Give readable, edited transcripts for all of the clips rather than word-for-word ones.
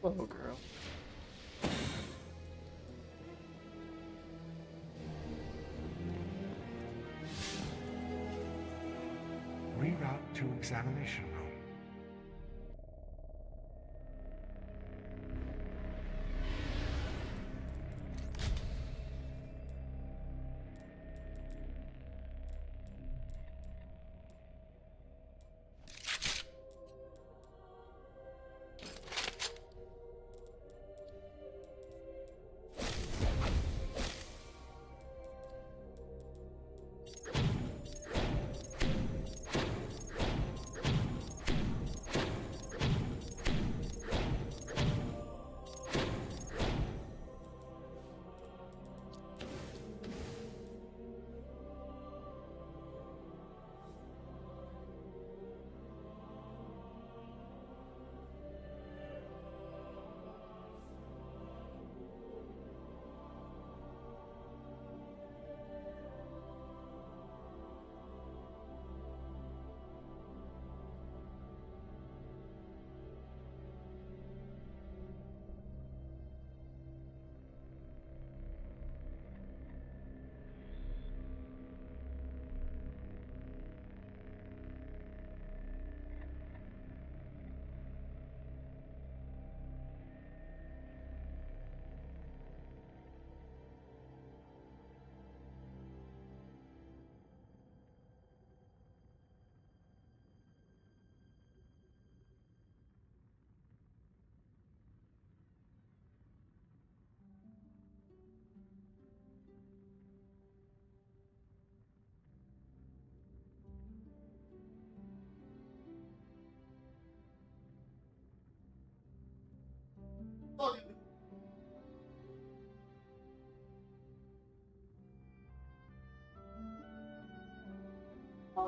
Oh, girl. Reroute to examination room.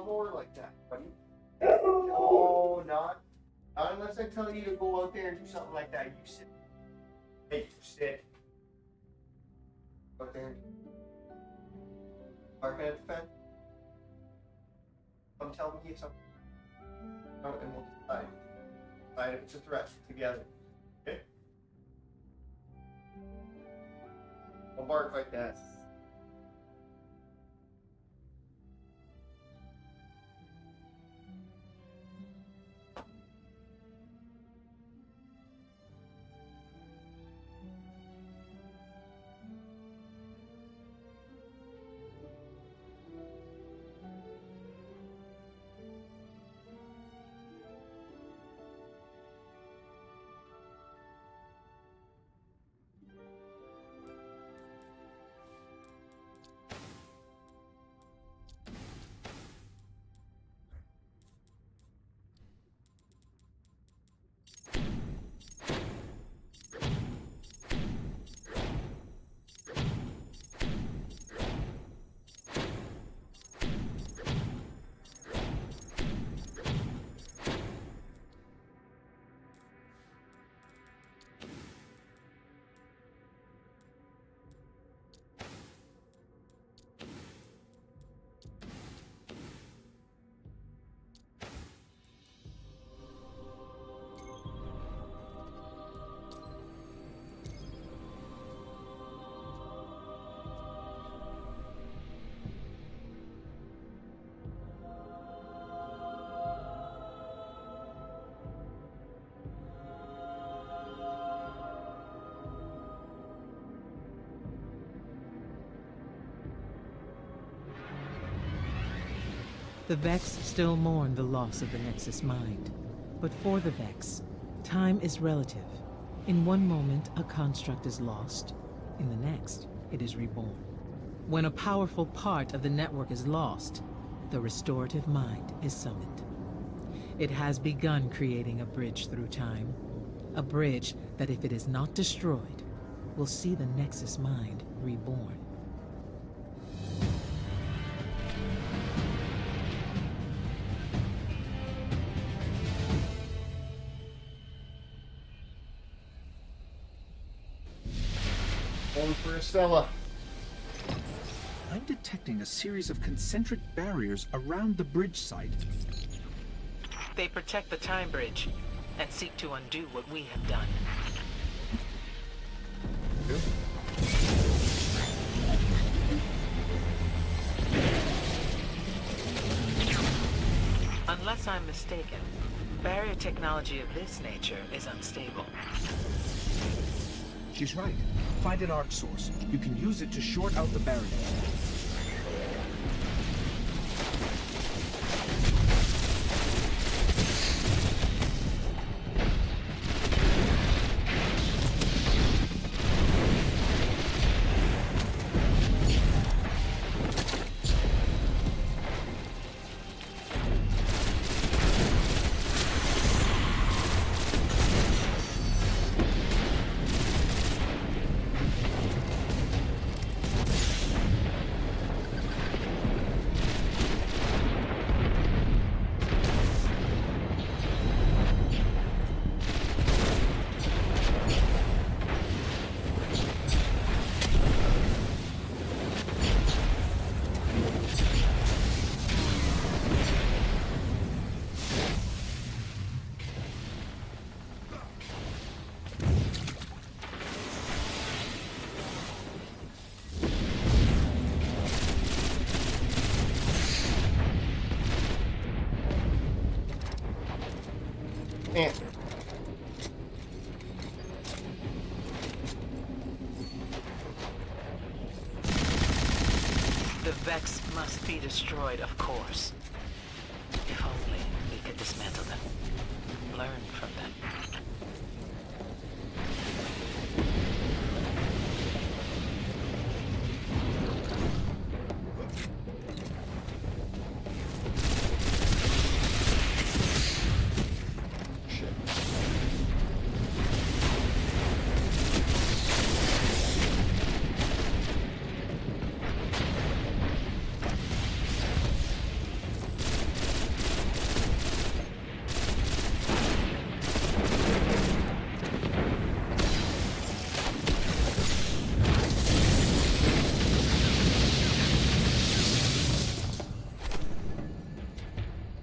More like that, buddy. No, not unless I tell you to go out there and do something like that. You sit. Hey, you sit. Out there. Barking at the fence. Come tell me something. And we'll decide. Decide if it's a threat together. Okay? Don't bark like that. The Vex still mourn the loss of the Nexus Mind. But for the Vex, time is relative. In one moment, a construct is lost. In the next, it is reborn. When a powerful part of the network is lost, the restorative mind is summoned. It has begun creating a bridge through time. A bridge that, if it is not destroyed, will see the Nexus Mind reborn. Going for Estella. I'm detecting a series of concentric barriers around the bridge site. They protect the time bridge and seek to undo what we have done. Unless I'm mistaken, barrier technology of this nature is unstable. She's right. Find an arc source. You can use it to short out the barriers. Answer. The Vex must be destroyed, of course. If only we could dismantle them. Learn from them.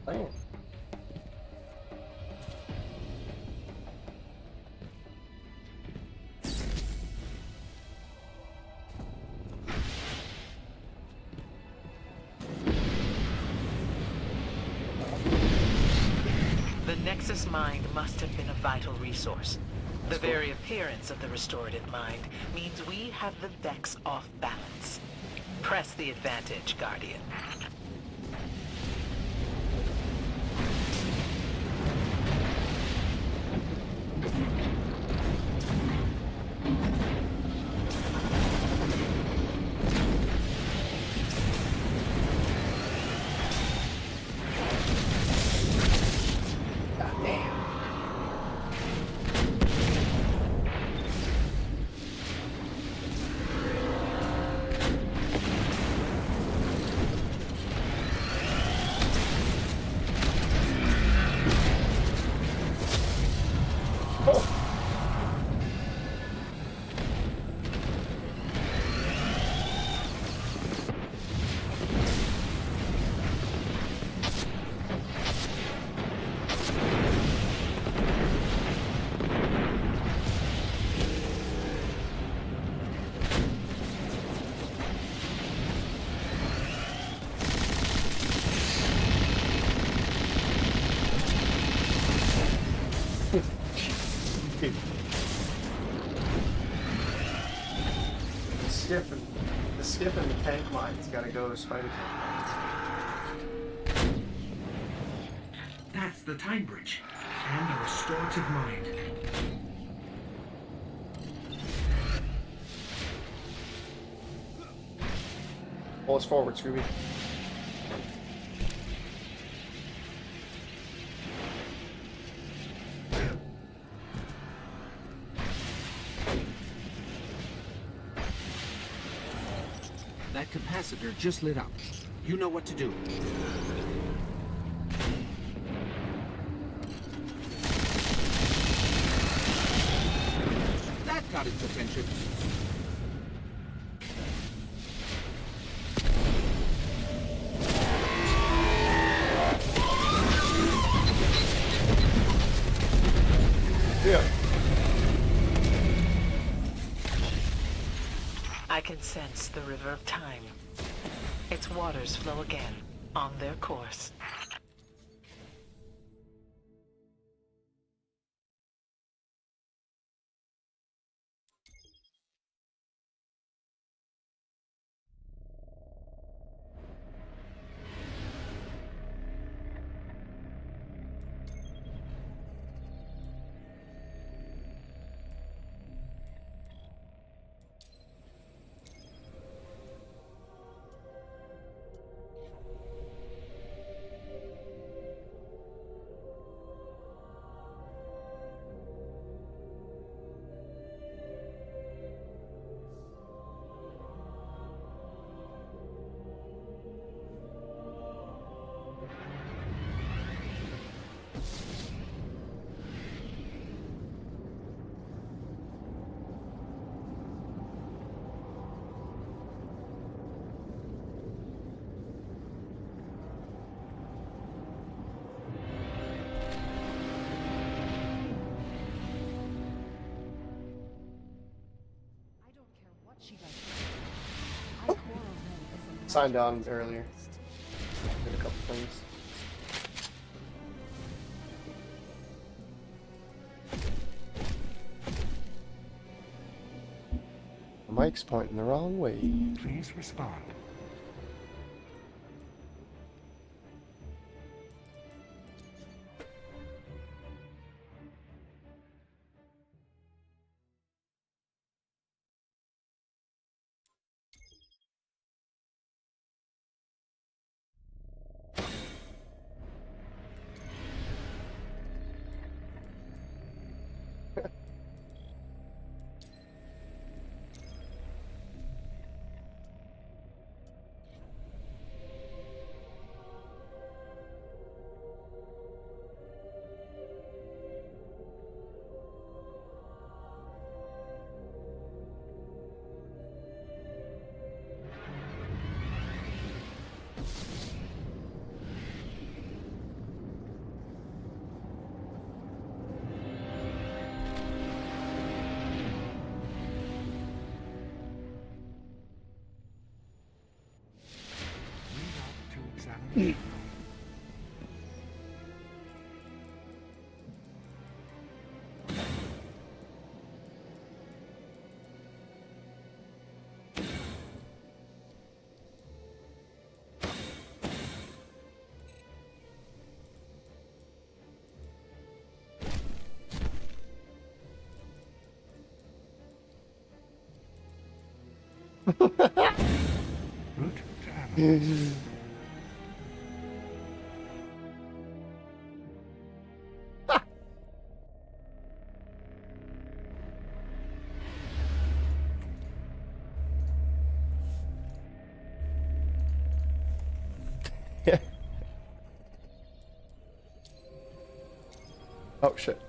Damn. The Nexus Mind must have been a vital resource. The very appearance of the restorative mind means we have the Vex off balance. Press the advantage, Guardian. The skip and the tank mine's gotta go to spider tank mines. That's the time bridge. And a restorative mind. Pull us forward, Scooby. That capacitor just lit up. You know what to do. That got its attention. Yeah. I can sense the river of time. Its waters flow again, on their course. signed on earlier. Did a couple things. The mic's pointing the wrong way. Please respond. Reroute to examination. Route to Avalon. Oh shit.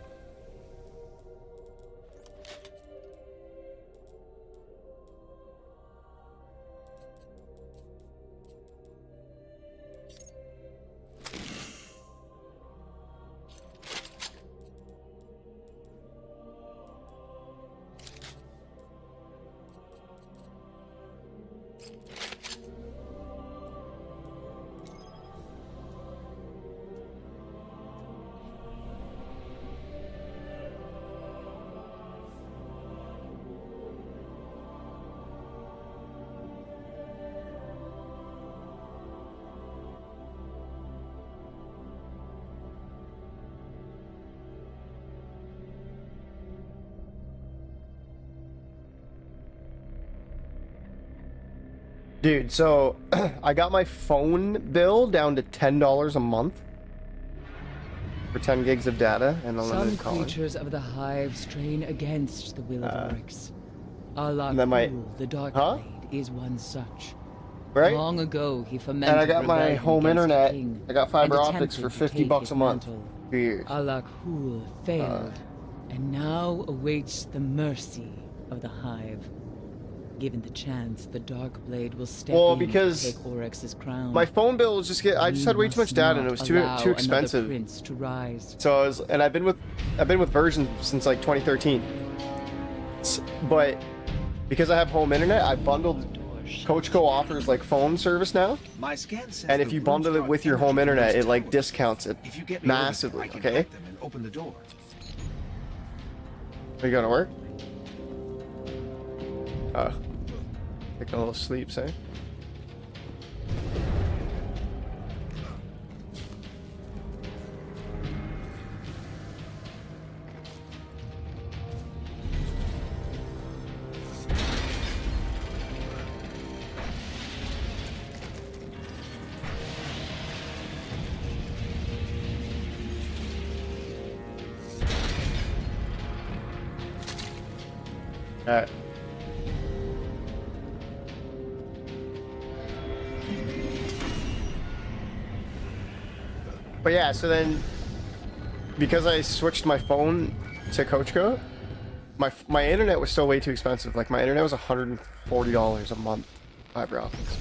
Dude, so I got my phone bill down to $10 a month for 10 gigs of data and Some unlimited calling. creatures of the hive strain against the will of Oryx. Allah and then my- the Dark Huh? Blade is one such. Right? Long ago, he fomented And I got my rebellion home against the internet. king I got fiber and optics for attempted to 50 take bucks his a month mantle. for years. Allah failed, and now awaits the mercy of the hive. Given the chance, the Dark Blade will step Well, in because to take Oryx's crown. My phone bill was I just had way too much data and it was too Allow expensive. another prince to rise. So I was, and I've been with Virgin since like 2013. But because I have home internet, I bundled. Coachco offers like phone service now, My scan says and if the you room's bundle it dark with your energy home internet, release it like towers. discounts it If you get me over there, massively. I can Okay, hack them and open the door. are you gonna work? Taking a little sleep, say. Alright. But yeah, so then, because I switched my phone to Coachco, my internet was still way too expensive. Like my internet was $140 a month, fiber optics.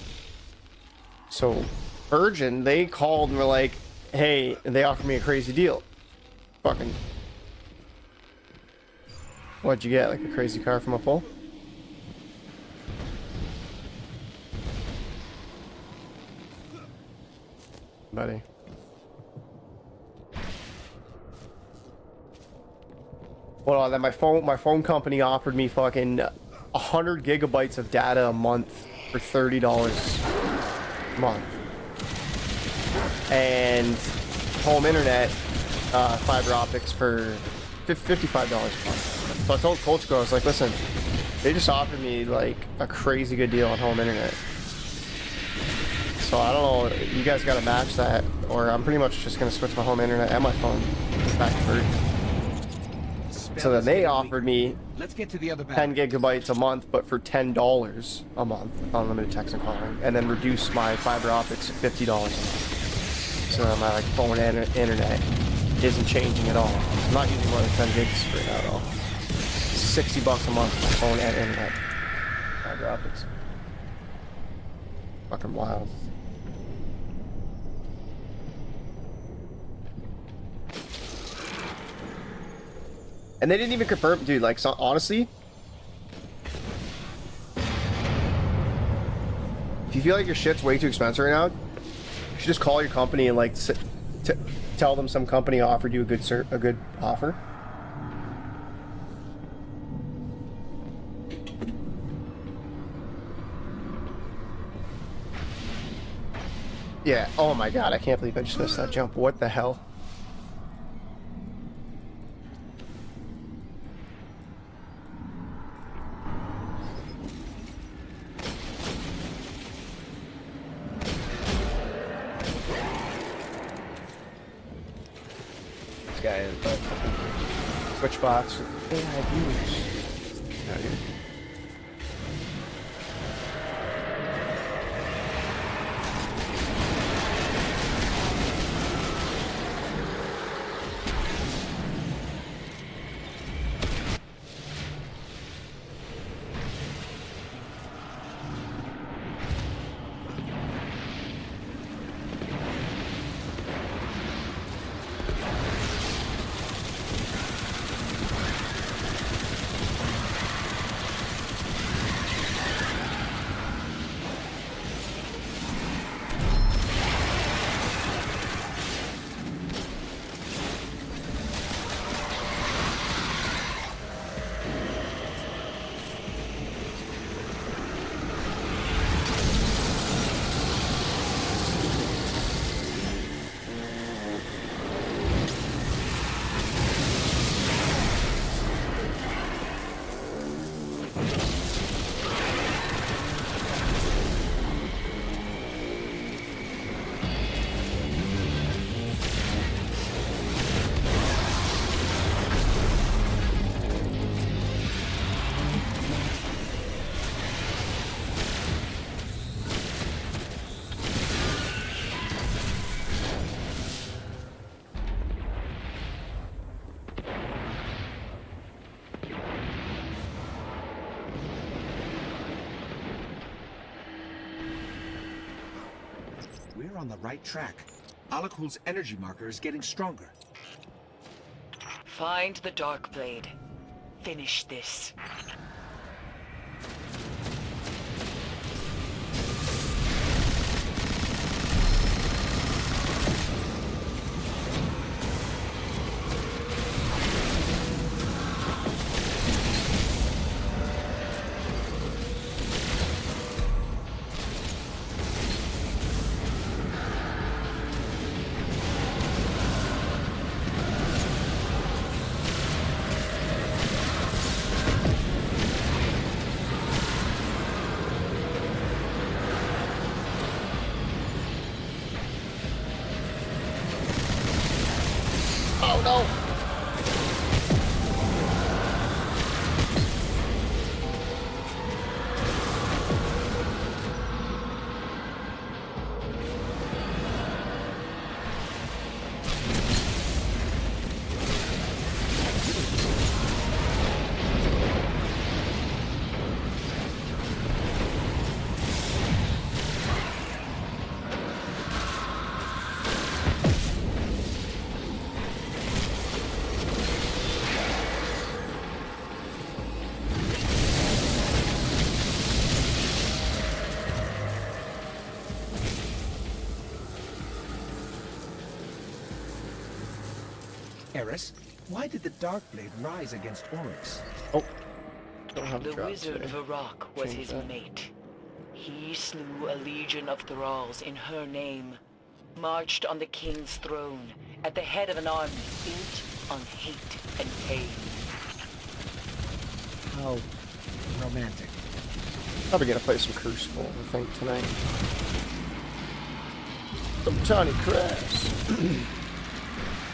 So Virgin, they called and were like, hey, and they offered me a crazy deal. Fucking, what'd you get? Like a crazy car from a pole? buddy. Hold on, then my phone company offered me fucking 100 gigabytes of data a month for $30 a month. And home internet, fiber optics for $55 a month. So I told Coach I was like, listen, they just offered me like a crazy good deal on home internet. So I don't know, you guys gotta match that, or I'm pretty much just gonna switch my home internet and my phone back to free. So then they offered me Let's get to the other 10 gigabytes a month, but for $10 a month, unlimited text and calling, and then reduce my fiber optics to $50 a month. So my like phone and internet isn't changing at all. I'm not using more than 10 gigs right now at all. $60 a month for phone and internet. Fiber optics. Fucking wild. And they didn't even confirm, dude, like, so, honestly, if you feel like your shit's way too expensive right now, you should just call your company and, like, tell them some company offered you a good offer. Yeah, oh my god, I can't believe I just missed that jump. What the hell? Guy is Twitch bots. AI viewers. Yeah, dude. We're on the right track. Alakul's energy marker is getting stronger. Find the Darkblade. Finish this. Oh no! Eris, why did the Darkblade rise against Oryx? Oh, don't have The drops wizard today. Varrock was Change his that. mate. He slew a legion of thralls in her name, marched on the king's throne at the head of an army built on hate and pain. How romantic. Probably gonna play some Crucible, I think, tonight. Some Tiny Crafts.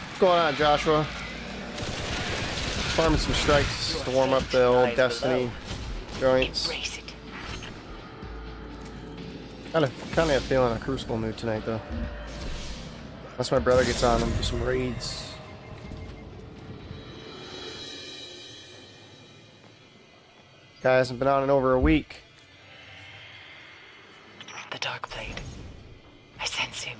What's going on, Joshua? Farming some strikes to warm up the old Lies Destiny below. joints. Embrace it. Kind of feeling a Crucible mood tonight, though. Unless my brother gets on and do some raids. Guy hasn't been on in over a week. The Darkblade. I sense him.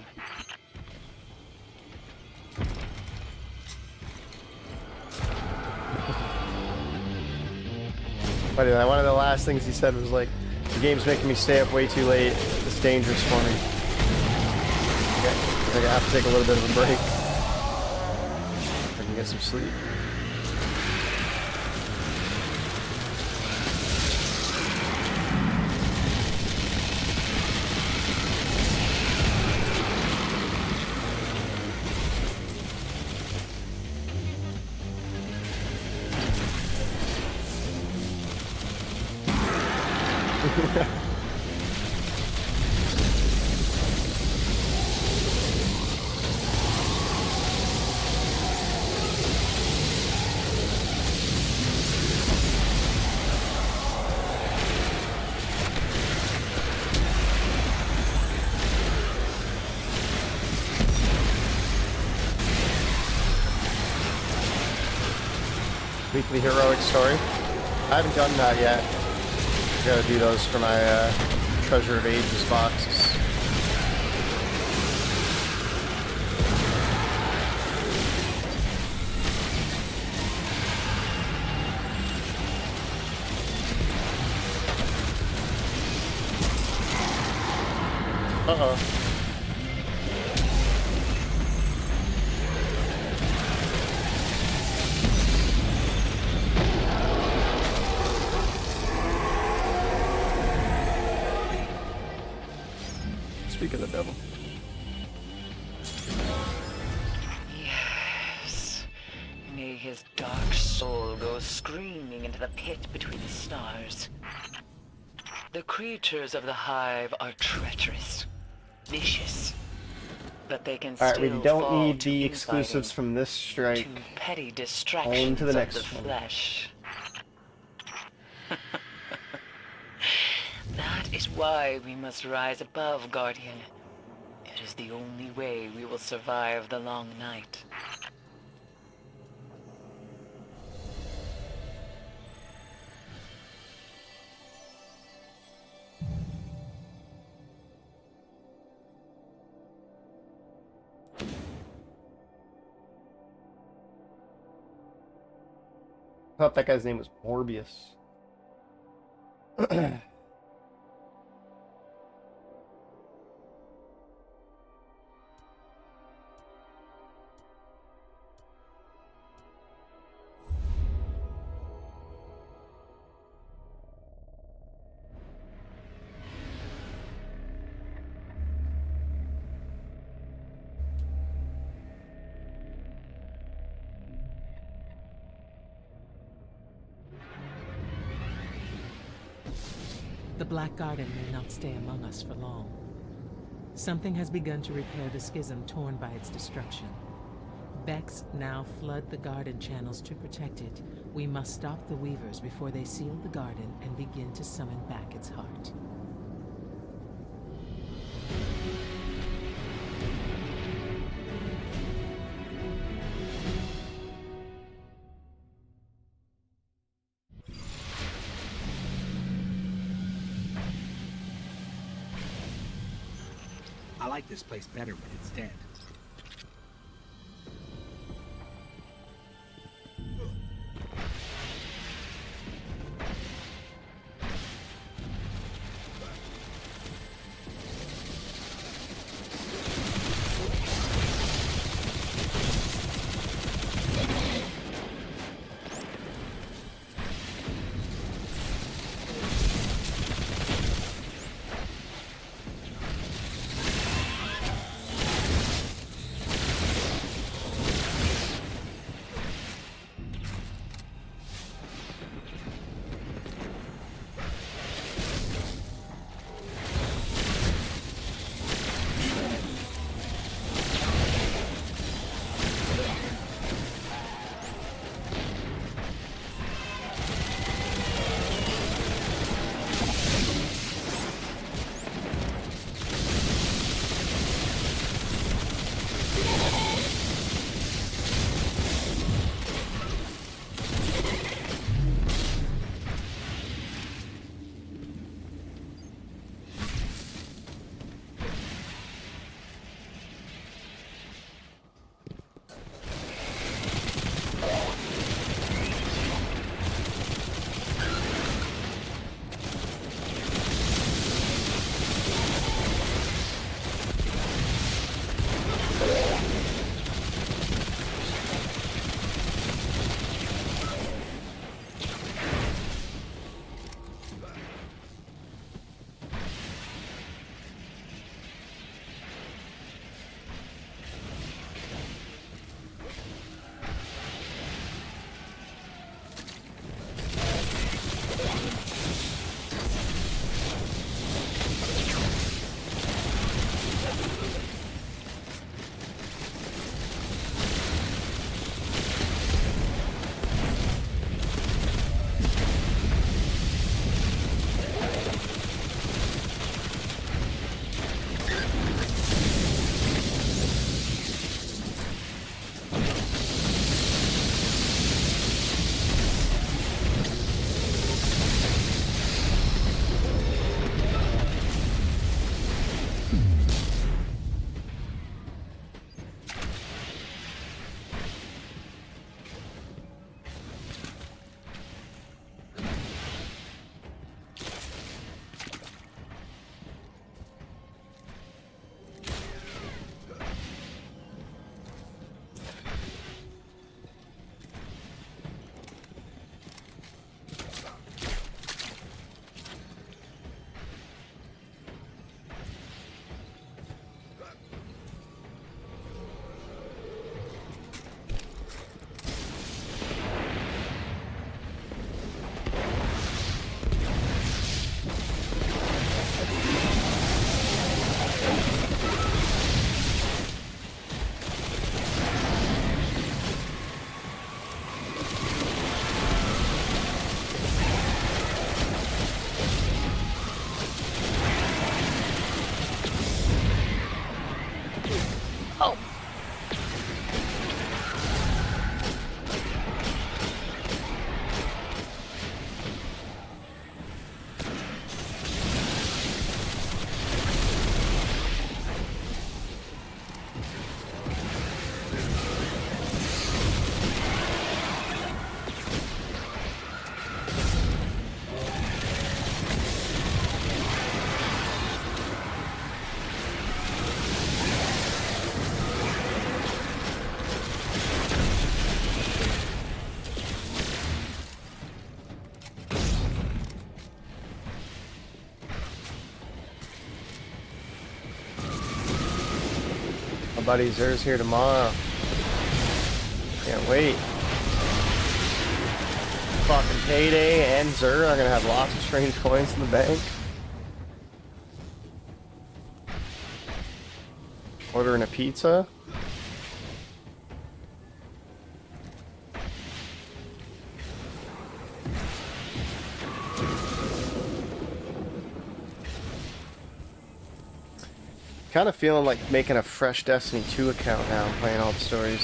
Funny, one of the last things he said was like, "The game's making me stay up way too late. It's dangerous for me." Okay, I think I have to take a little bit of a break. I can get some sleep. Weekly heroic story. I haven't done that yet. Gotta do those for my Treasure of Ages boxes. Uh-oh. Speak of the devil. Yes. May his dark soul go screaming into the pit between the stars. The creatures of the Hive are treacherous, vicious, but they can Alright, still we don't fall need to the exclusives infighting, from this strike. to petty distractions On to the of next the one. flesh. That is why we must rise above, Guardian. It is the only way we will survive the long night. I thought that guy's name was Morbius. The Black Garden may not stay among us for long. Something has begun to repair the schism torn by its destruction. Vex now flood the garden channels to protect it. We must stop the Weavers before they seal the garden and begin to summon back its heart. I like this place better when it's dead. My buddy Zer's here tomorrow. Can't wait. Fucking Payday and Zer are gonna have lots of strange coins in the bank. Ordering a pizza. Kind of feeling like making a fresh Destiny 2 account now and playing all the stories.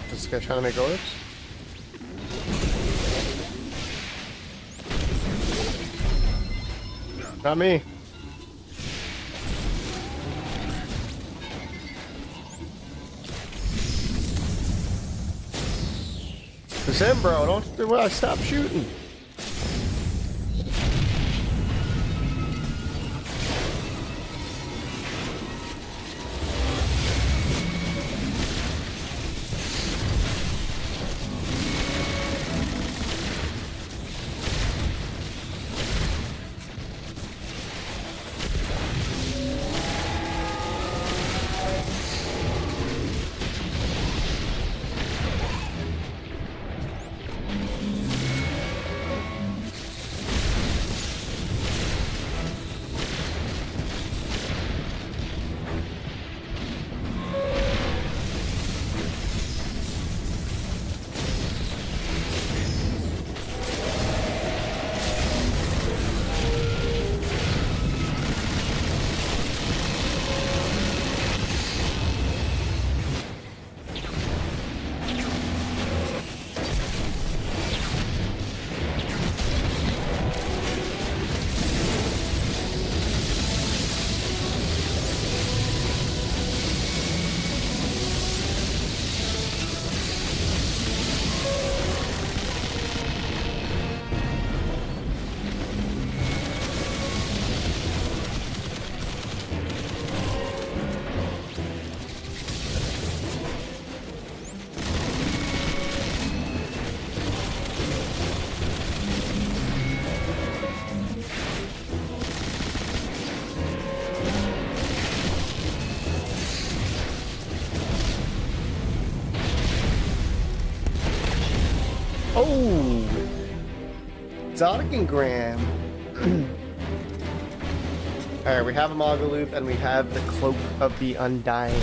This guy trying to make orbs? Not me. It's him, bro. Don't stop shooting. Oh! Zoticangram. Alright, we have a Mogaloop and we have the Cloak of the Undying.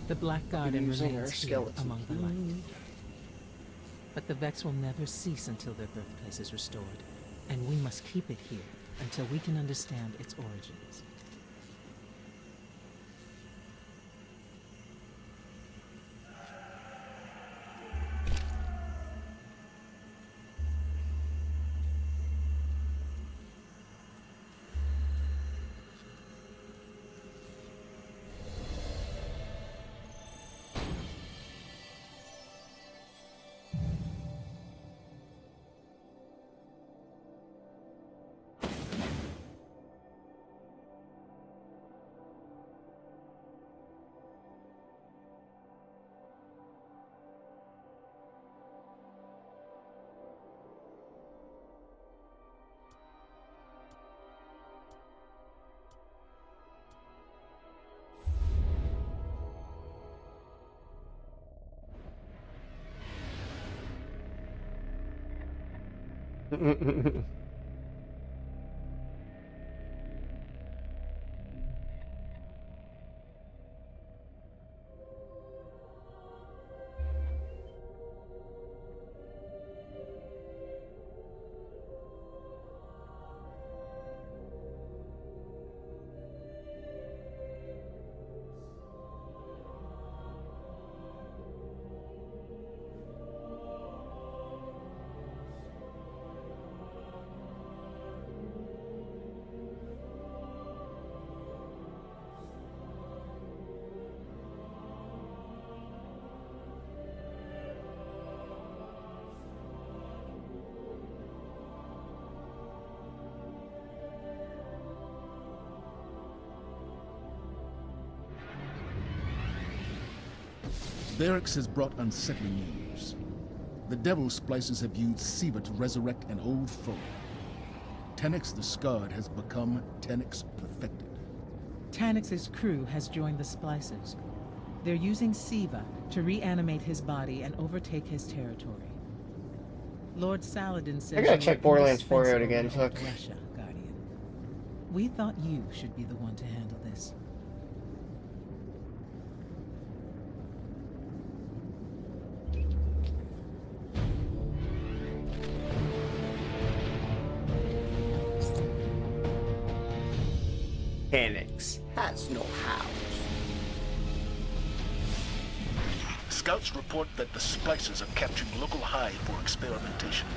The Black Garden Using our remains here skeleton. among the light. But the Vex will never cease until their birthplace is restored, and we must keep it here until we can understand its origins. Barracks has brought unsettling news. The Devil Splicers have used Siva to resurrect an old foe. Taniks the Scarred has become Taniks Perfected. Tanix's crew has joined the Splicers. They're using Siva to reanimate his body and overtake his territory. Lord Saladin says I gotta you're check Borderlands 4 out indispensable again, to help fuck. Russia, Guardian. We thought you should be the one to handle this. Panics has no house. Scouts report that the Splicers are capturing local hive for experimentation.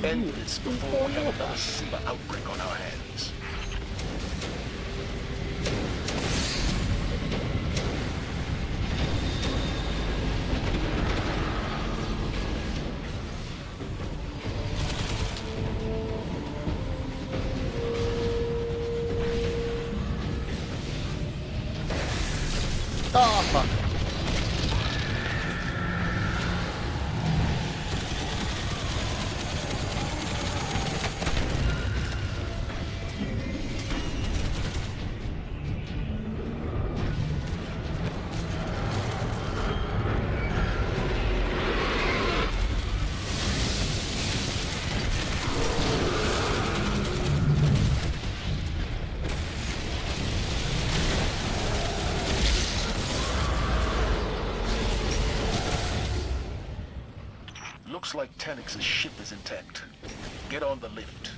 End this before we have another Siva outbreak on our hands. Oh, fuck. Looks like Taniks' ship is intact. Get on the lift.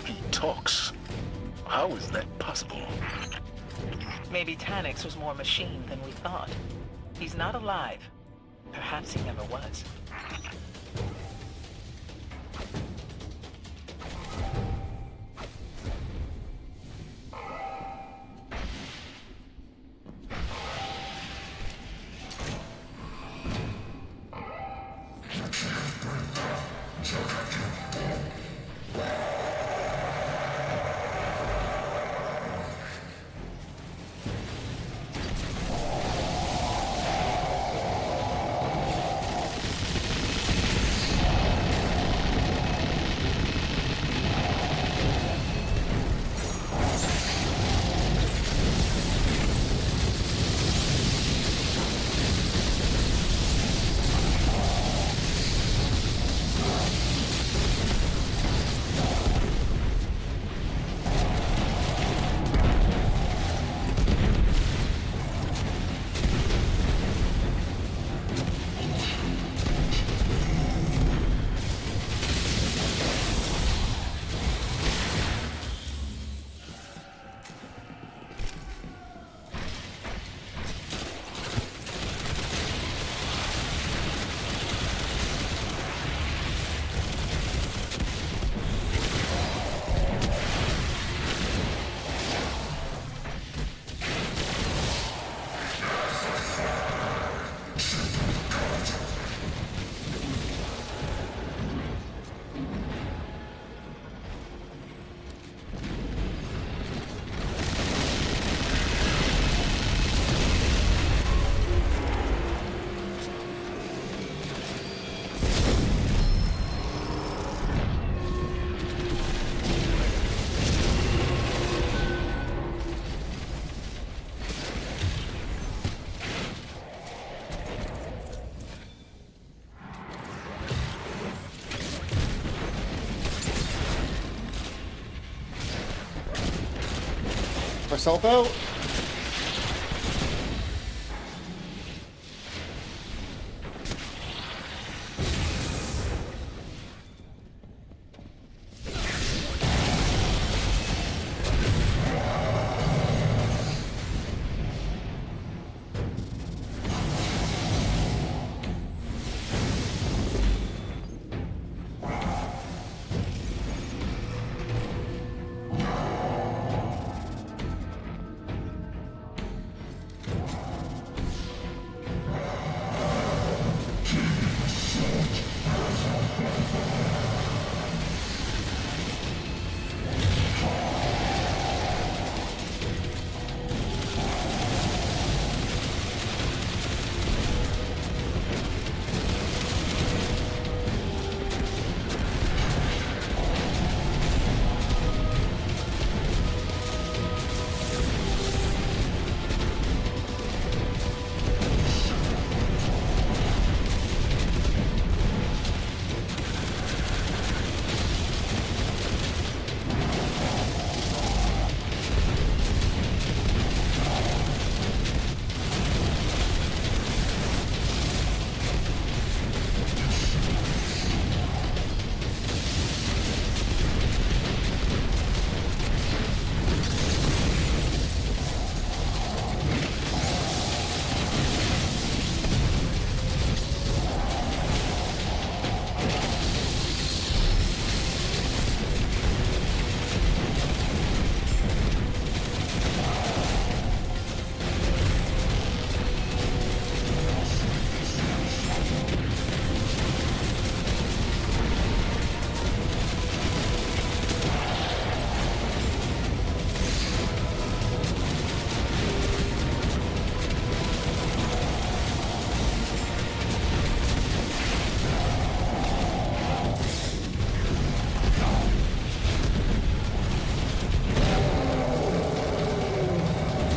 He talks. How is that possible? Maybe Tanix was more machine than we thought. He's not alive. Perhaps he never was. myself out.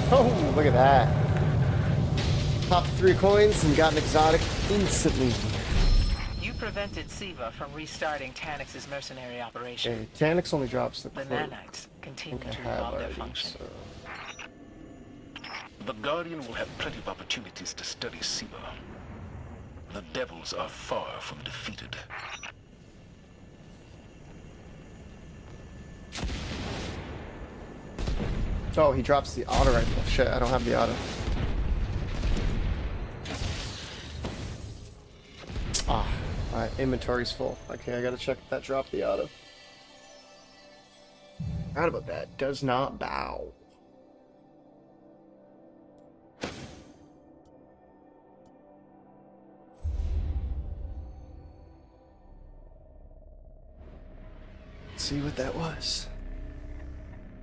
Oh, look at that. Popped 3 coins and got an exotic instantly. You prevented Siva from restarting Tanix's mercenary operation. Okay, Tanix only drops the The cloak. nanites I continue think I to have evolve their already, function. so... The Guardian will have plenty of opportunities to study Siva. The devils are far from defeated. Oh, he drops the auto rifle. Shit, I don't have the auto. Ah, my inventory's full. Okay, I gotta check if that dropped the auto. Forgot about that. Does not bow. Let's see what that was.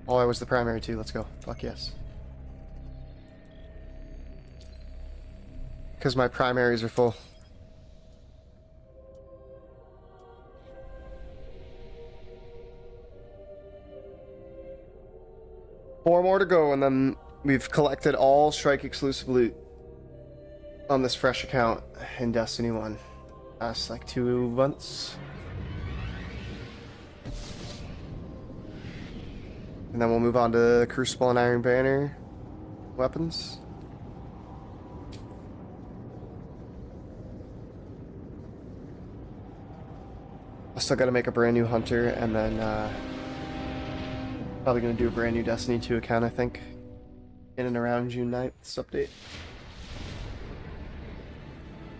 Oh, I was the primary too. Let's go. Fuck yes. Because my primaries are full. Four more to go, and then we've collected all strike exclusive loot on this fresh account in Destiny 1. That's like 2 months. And then we'll move on to Crucible and Iron Banner weapons. I still gotta make a brand new Hunter, and then probably gonna do a brand new Destiny 2 account, I think, in and around June 9th, this update.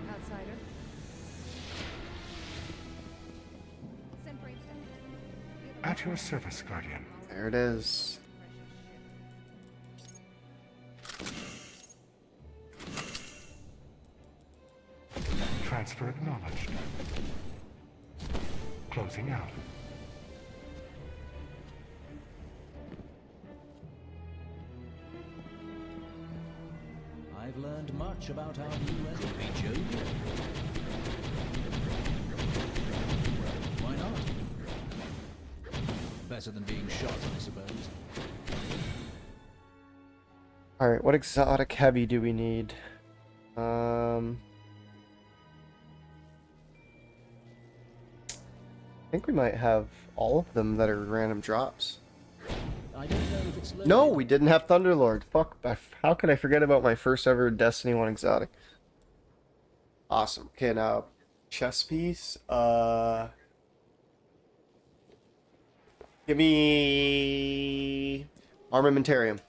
Outsider. Send Brainstorm. At your service, Guardian. There it is. Transfer acknowledged. Closing out. I've learned much about our new enemy, Joe. Why not? Better than being shot, I suppose. Alright, what exotic heavy do we need? I think we might have all of them that are random drops. I I don't know if it's loaded. No, we didn't have Thunderlord. Fuck. How could I forget about my first ever Destiny 1 exotic? Awesome. Okay, now chess piece. Give me Armamentarium.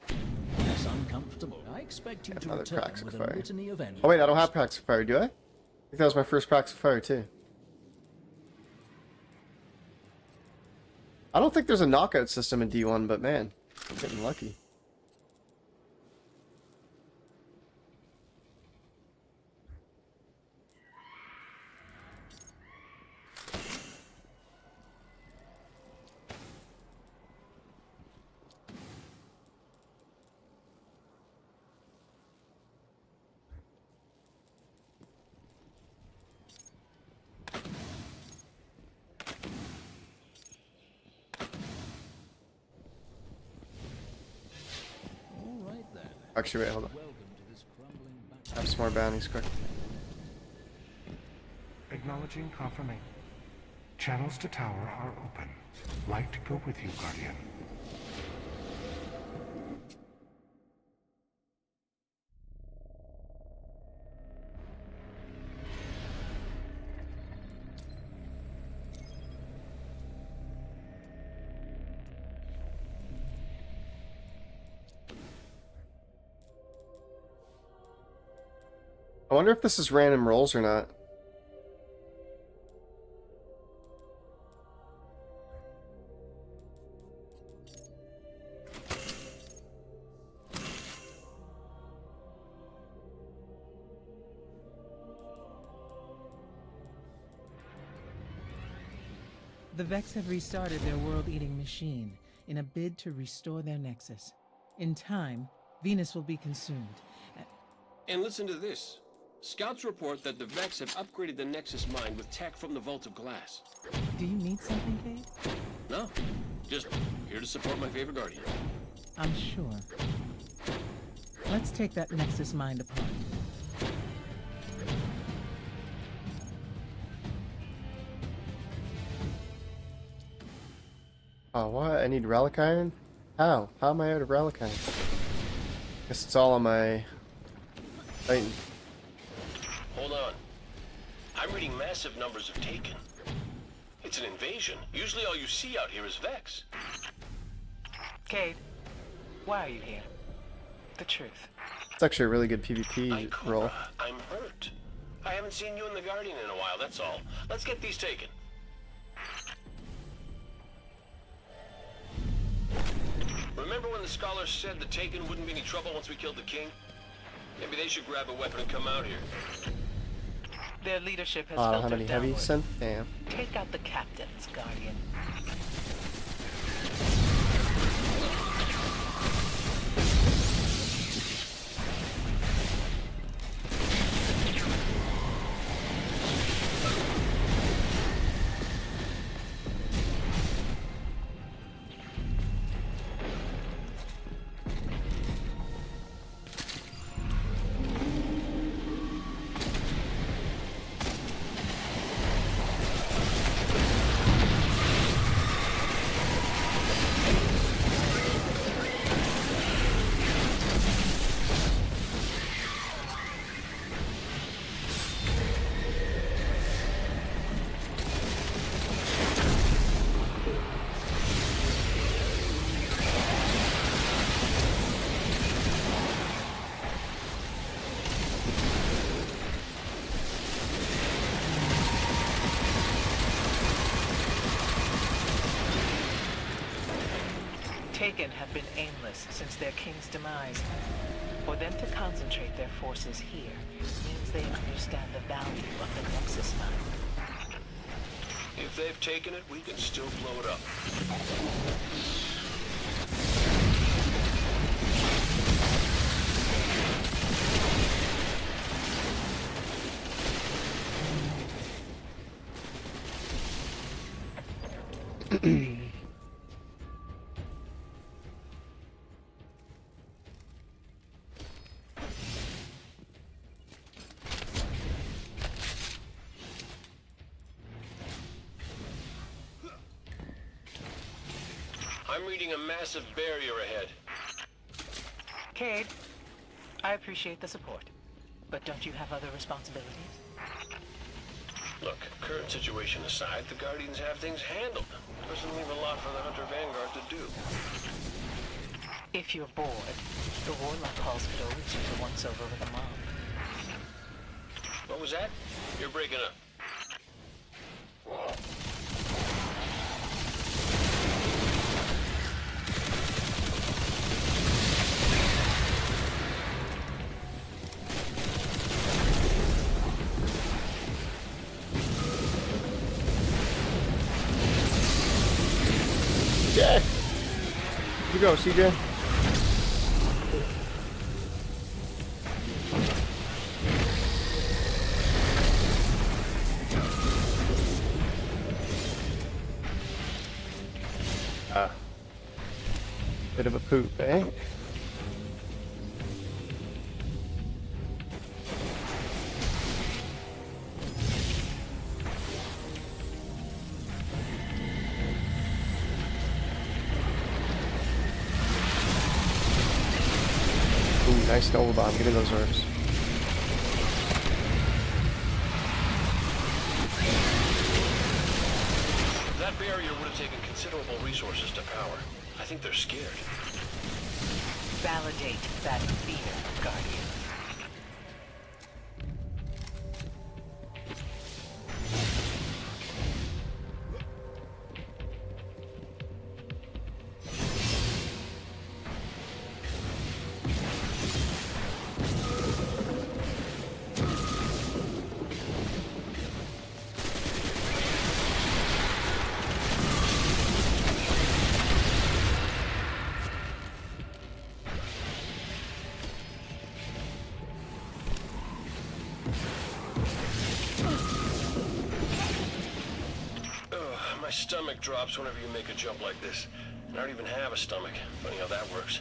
Yes, I'm comfortable. I expect you to Another return Praxic with a Fire. litany of enemies. Oh wait, I don't have Praxic Fire, do I? I think that was my first Praxic Fire too. I don't think there's a knockout system in D1, but man, I'm getting lucky. All right then. Actually, wait, hold on. Welcome to this crumbling battle. Have some more bounties quick. Acknowledging confirmation. Channels to tower are open. Light go with you, Guardian. I wonder if this is random rolls or not. The Vex have restarted their world-eating machine in a bid to restore their Nexus. In time, Venus will be consumed. And listen to this. Scouts report that the Vex have upgraded the Nexus mine with tech from the Vault of Glass. Do you need something, Cade? No, just here to support my favorite Guardian. I'm sure. Let's take that Nexus mind apart. Oh, what? I need Relic Iron? How? How am I out of Relic Iron? Guess it's all on my Titan. Hold on. I'm reading massive numbers of Taken. It's an invasion. Usually all you see out here is Vex. Cade, why are you here? The truth. It's actually a really good PvP roll. Ikora, I'm hurt. I haven't seen you and the Guardian in a while, that's all. Let's get these taken. Remember when the scholars said the Taken wouldn't be any trouble once we killed the king? Maybe they should grab a weapon and come out here. Their leadership has I don't filtered have any heavy downward. sent. Damn. Take out the captains, Guardian. Taken have been aimless since their king's demise. For them to concentrate their forces here means they understand the value of the Nexus mine. If they've taken it, we can still blow it up. I'm reading a massive barrier ahead. Cade, I appreciate the support, but don't you have other responsibilities? Look, current situation aside, the Guardians have things handled. Doesn't leave a lot for the Hunter Vanguard to do. If you're bored, the Warlock calls could always use a once-over with a mob. What was that? You're breaking up. Yeah. You go, CJ. Bit of a poop, eh? Ooh, nice Nova Bomb. Give me those orbs. That barrier would have taken considerable resources to power. I think they're scared. Validate that fear, Guardian. My stomach drops whenever you make a jump like this. And I don't even have a stomach. Funny how that works.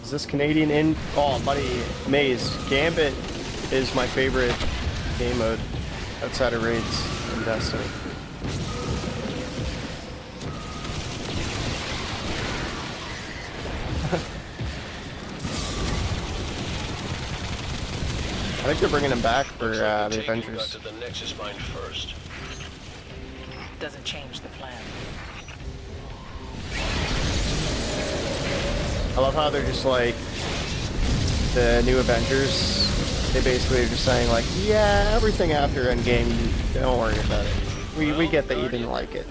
Is this Canadian in? Oh, buddy, Maze. Gambit is my favorite game mode outside of raids in Destiny. I think they're bringing him back for the Avengers. Got to the Nexus Mine first. Doesn't change the plan. I love how they're just like the new Avengers. They basically are just saying like, yeah, everything after Endgame, don't worry about it. We get that you didn't like it.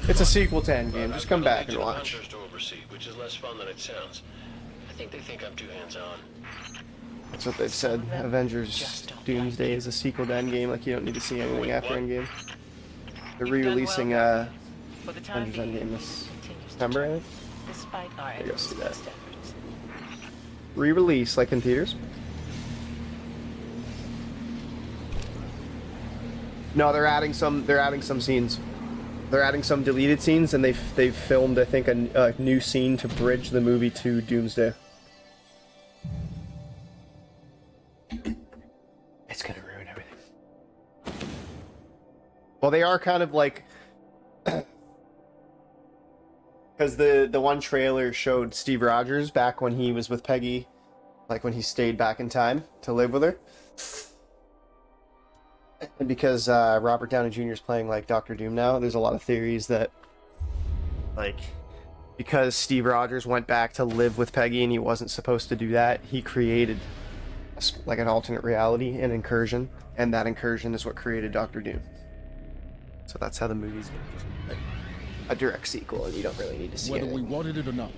It's a sequel to Endgame. Just come back and watch. Hunters to oversee, which is less fun than it sounds. I think they think I'm too hands-on. That's what they've said. Avengers Doomsday is a sequel to Endgame. Like you don't need to see anything after Endgame. They're re-releasing Avengers Endgame this September, I think. Despite our I guess see that. best efforts. Re-release, like in theaters? No, they're adding some scenes. They're adding some deleted scenes, and they've filmed, I think, a new scene to bridge the movie to Doomsday. It's gonna ruin everything. Well, they are kind of like, because the one trailer showed Steve Rogers back when he was with Peggy, like when he stayed back in time to live with her. And because Robert Downey Jr. is playing like Doctor Doom now, there's a lot of theories that, like, because Steve Rogers went back to live with Peggy and he wasn't supposed to do that, he created like an alternate reality, an incursion, and that incursion is what created Doctor Doom. So that's how the movie's gonna just be like a direct sequel, and you don't really need to see Whether anything. we wanted it or not,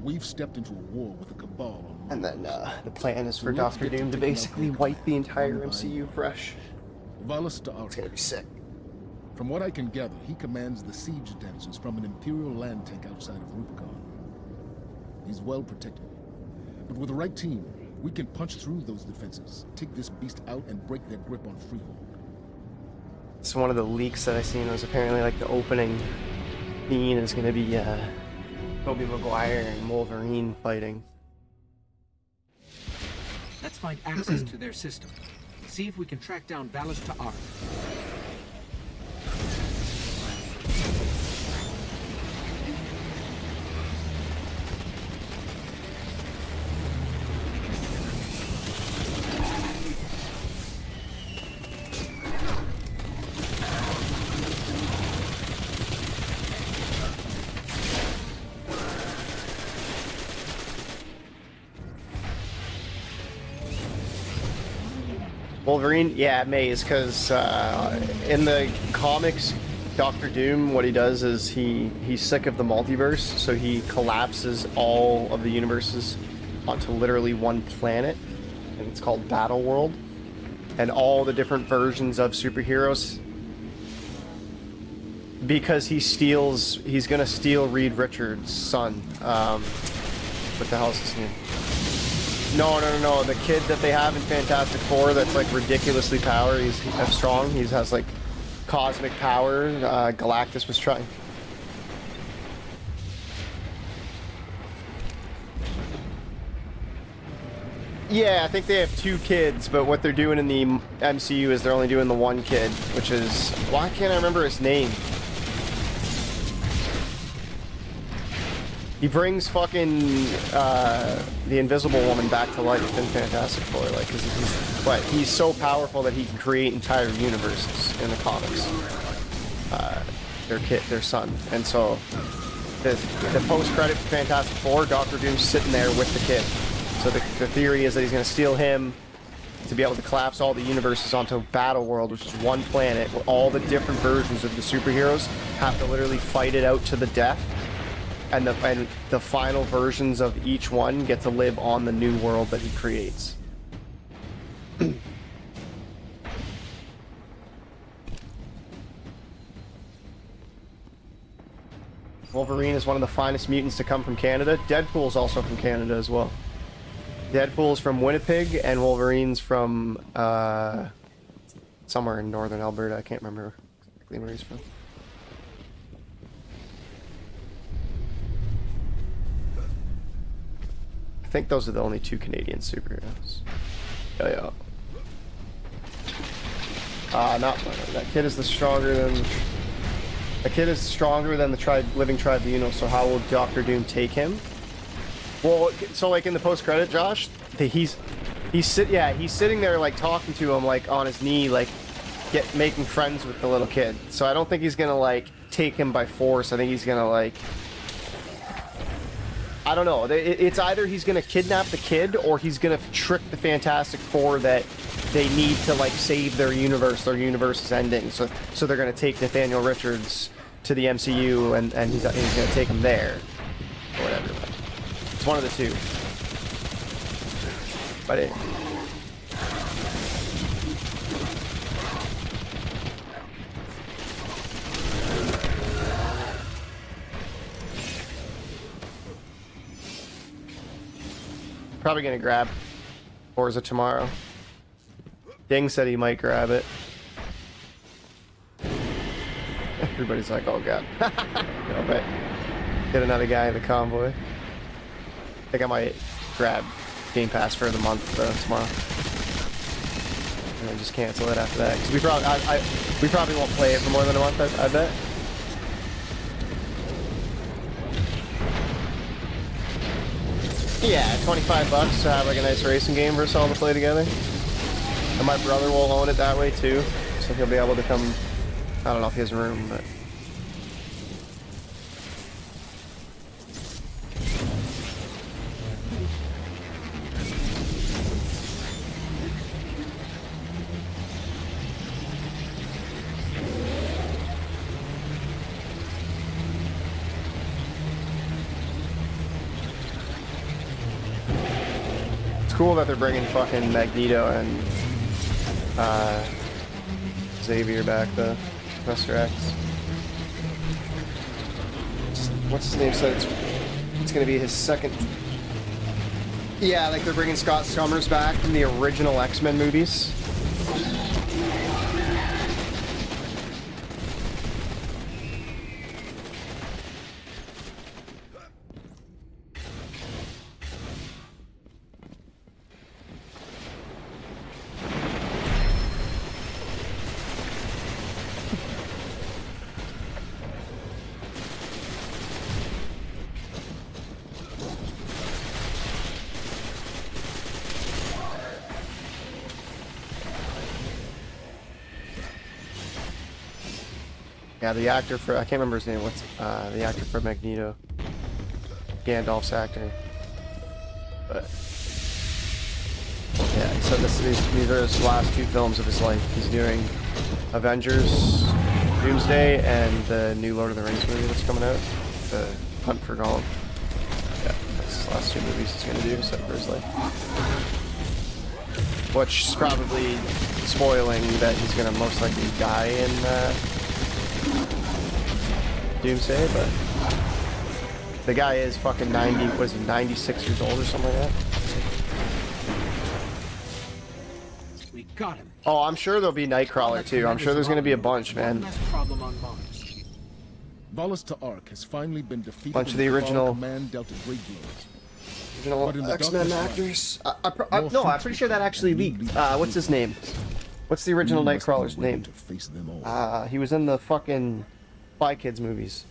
we've stepped into a war with the Cabal. And then the plan is for So let's Doctor get to Doom to picking up basically the wipe the entire one by MCU fresh. Valis It's gonna Ta'ari. be sick. From what I can gather, he commands the siege denizens from an Imperial land tank outside of Rubicon. He's well protected. But with the right team, we can punch through those defenses, take this beast out, and break their grip on Freehold. It's one of the leaks that I seen was apparently like the opening scene is gonna be Tobey Maguire and Wolverine fighting. Let's find access to their system. See if we can track down Valis Ta'ari. Wolverine, yeah, Maze, because in the comics, Doctor Doom, what he does is he's sick of the multiverse, so he collapses all of the universes onto literally one planet, and it's called Battle World, and all the different versions of superheroes. Because he's gonna steal Reed Richards' son. What the hell's his name? No. The kid that they have in Fantastic Four that's like ridiculously powered. He's strong. He has like cosmic power. Galactus was trying. Yeah, I think they have 2 kids, but what they're doing in the MCU is they're only doing the one kid, which is... Why can't I remember his name? He brings fucking the Invisible Woman back to life in Fantastic Four, like, but he's so powerful that he can create entire universes in the comics. Their son, and so the post-credit for Fantastic Four, Doctor Doom's sitting there with the kid. So the theory is that he's going to steal him to be able to collapse all the universes onto Battle World, which is one planet where all the different versions of the superheroes have to literally fight it out to the death. And the final versions of each one get to live on the new world that he creates. Wolverine is one of the finest mutants to come from Canada. Deadpool's also from Canada as well. Deadpool's from Winnipeg, and Wolverine's from somewhere in northern Alberta. I can't remember exactly where he's from. I think those are the only 2 Canadian superheroes. Yeah. Not that kid is stronger than the living tribunal. So how will Doctor Doom take him? Well, so like in the post-credit, Josh, he's sitting there like talking to him like on his knee, like making friends with the little kid. So I don't think he's gonna like take him by force. I think he's gonna like. I don't know. It's either he's gonna kidnap the kid or he's gonna trick the Fantastic Four that they need to like save their universe. Their universe is ending, so they're gonna take Nathaniel Richards to the MCU and he's gonna take him there or whatever. It's one of the 2. But probably gonna grab Forza tomorrow. Ding said he might grab it. Everybody's like, oh god. No, but get another guy in the convoy. I think I might grab Game Pass for the month tomorrow. And then just cancel it after that. Because we probably won't play it for more than a month, I bet. Yeah, $25 to have like a nice racing game for us all to play together. And my brother will own it that way too, so he'll be able to come. I don't know if he has room, but. Cool that they're bringing fucking Magneto and Xavier back, the Professor X. What's his name said it's gonna be his second. Yeah, like they're bringing Scott Summers back from the original X-Men movies. Yeah, the actor for, I can't remember his name, what's, the actor for Magneto. Gandalf's actor. But, yeah, said these are his last 2 films of his life. He's doing Avengers, Doomsday, and the new Lord of the Rings movie that's coming out, The Hunt for Gollum. Yeah, that's his last 2 movies he's gonna do, except for his life. Which is probably spoiling that he's gonna most likely die in Doomsday, but the guy is fucking 90, was he 96 years old or something like that? We got him. Oh, I'm sure there'll be Nightcrawler too. I'm sure there's gonna be a bunch, man. One less problem on Mars. Valus Ta'Ark has finally been defeated. Bunch of and the original- command dealt a great blows. Original But in the X-Men darkest actors. night, No, I'm pretty sure that actually leaked. What's his name? What's the original we must be Nightcrawler's ready name? to face them all. He was in the fucking Spy Kids movies.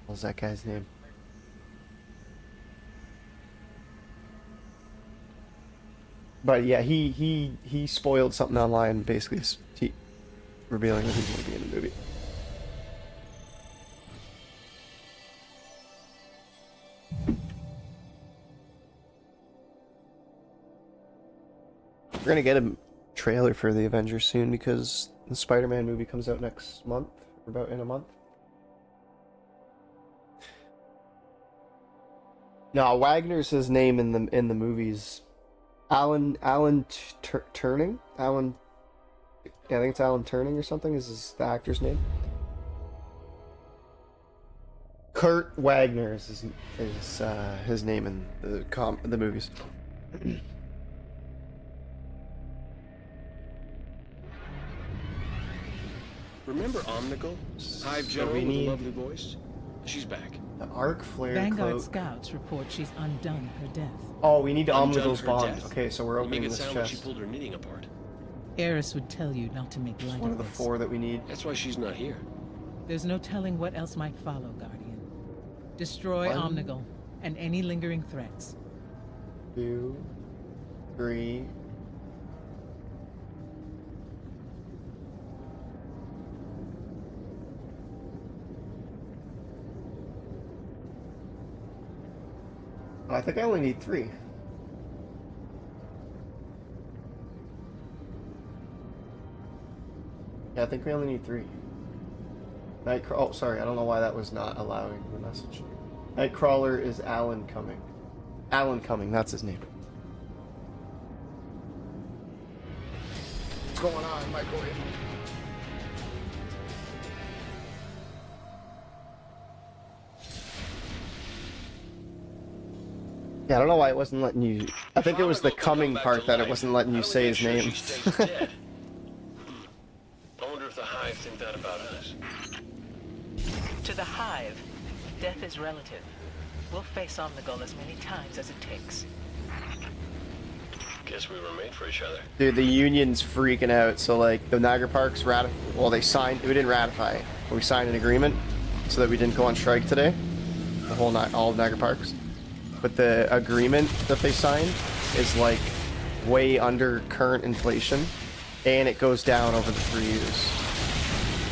What was that guy's name? But yeah, he spoiled something online, basically revealing that he's going to be in the movie. We're gonna get a trailer for the Avengers soon because the Spider-Man movie comes out next month, or about in a month. No, Wagner's his name in the movies. Alan Turning? Alan, yeah, I think it's Alan Turning or something is the actor's name. Kurt Wagner is his name in the movies. Remember Omnigul? Hive General we with need- the lovely voice? She's back. The arc flare Vanguard cloak. scouts report she's undone her death. Oh, we need Undone Omnigul's her bond. death. Okay, so we're You make opening it this sound like she chest. pulled her knitting apart. Eris would tell you not to make light One of of the this. 4 that we need. That's why she's not here. There's no telling what else might follow, Guardian. Destroy One. Omnigul and any lingering threats. 2, 3. I think I only need 3. Yeah, I think we only need 3. Oh, sorry, I don't know why that was not allowing the message. Nightcrawler is Alan Cumming. Alan Cumming, that's his name. What's going on, microwave? Yeah, I don't know why it wasn't letting you. I think it was the coming part that it wasn't letting you say his name. I wonder if the Hive think that about us. To the Hive, death is relative. We'll face Omnigul as many times as it takes. Guess we were made for each other. Dude, the union's freaking out. So like the Niagara Parks well, they signed. We didn't ratify, but we signed an agreement so that we didn't go on strike today. The whole all of Niagara Parks. But the agreement that they signed is like way under current inflation, and it goes down over the 3 years.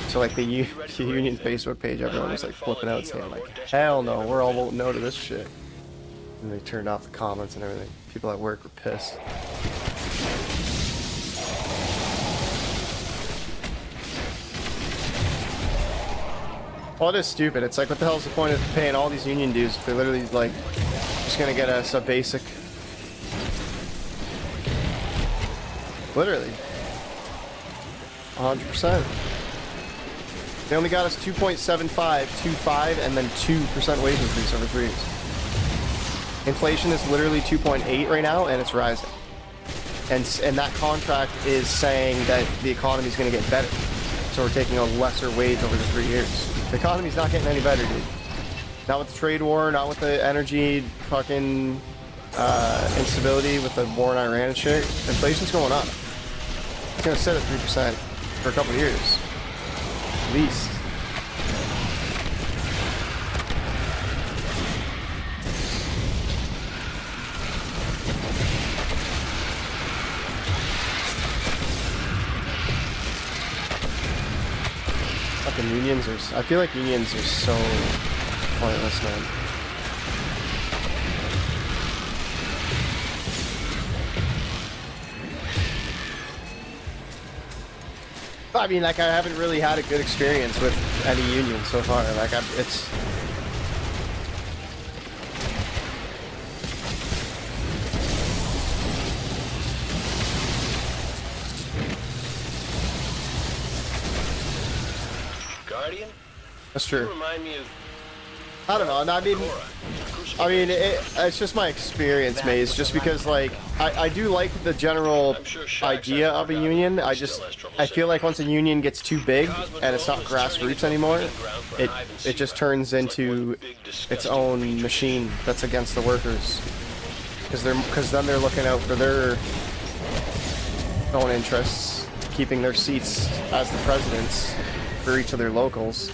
So like the union Facebook page, everyone was like flipping out, saying like, "Hell no, we're all voting no to this shit." And they turned off the comments and everything. People at work were pissed. Well, it is stupid. It's like, what the hell is the point of paying all these union dues if they're literally like just gonna get us a basic? Literally. 100%. They only got us 2.75, and then 2% wage increase over 3 years. Inflation is literally 2.8 right now, and it's rising. And that contract is saying that the economy is going to get better. So we're taking a lesser wage over the 3 years. The economy's not getting any better, dude. Not with the trade war, not with the energy fucking instability with the war in Iran and shit. Inflation's going up. It's going to sit at 3% for a couple of years. At least. Fucking unions are. I feel like unions are so pointless, man. I mean, like, I haven't really had a good experience with any union so far. Like, it's... Guardian? That's You true. remind me of I don't know. and I mean, it's just my experience, Maze. Just because, like, I do like the general idea of a union. I feel like once a union gets too big and it's not grassroots anymore, it just turns into its own machine that's against the workers. Because then they're looking out for their own interests, keeping their seats as the presidents for each of their locals.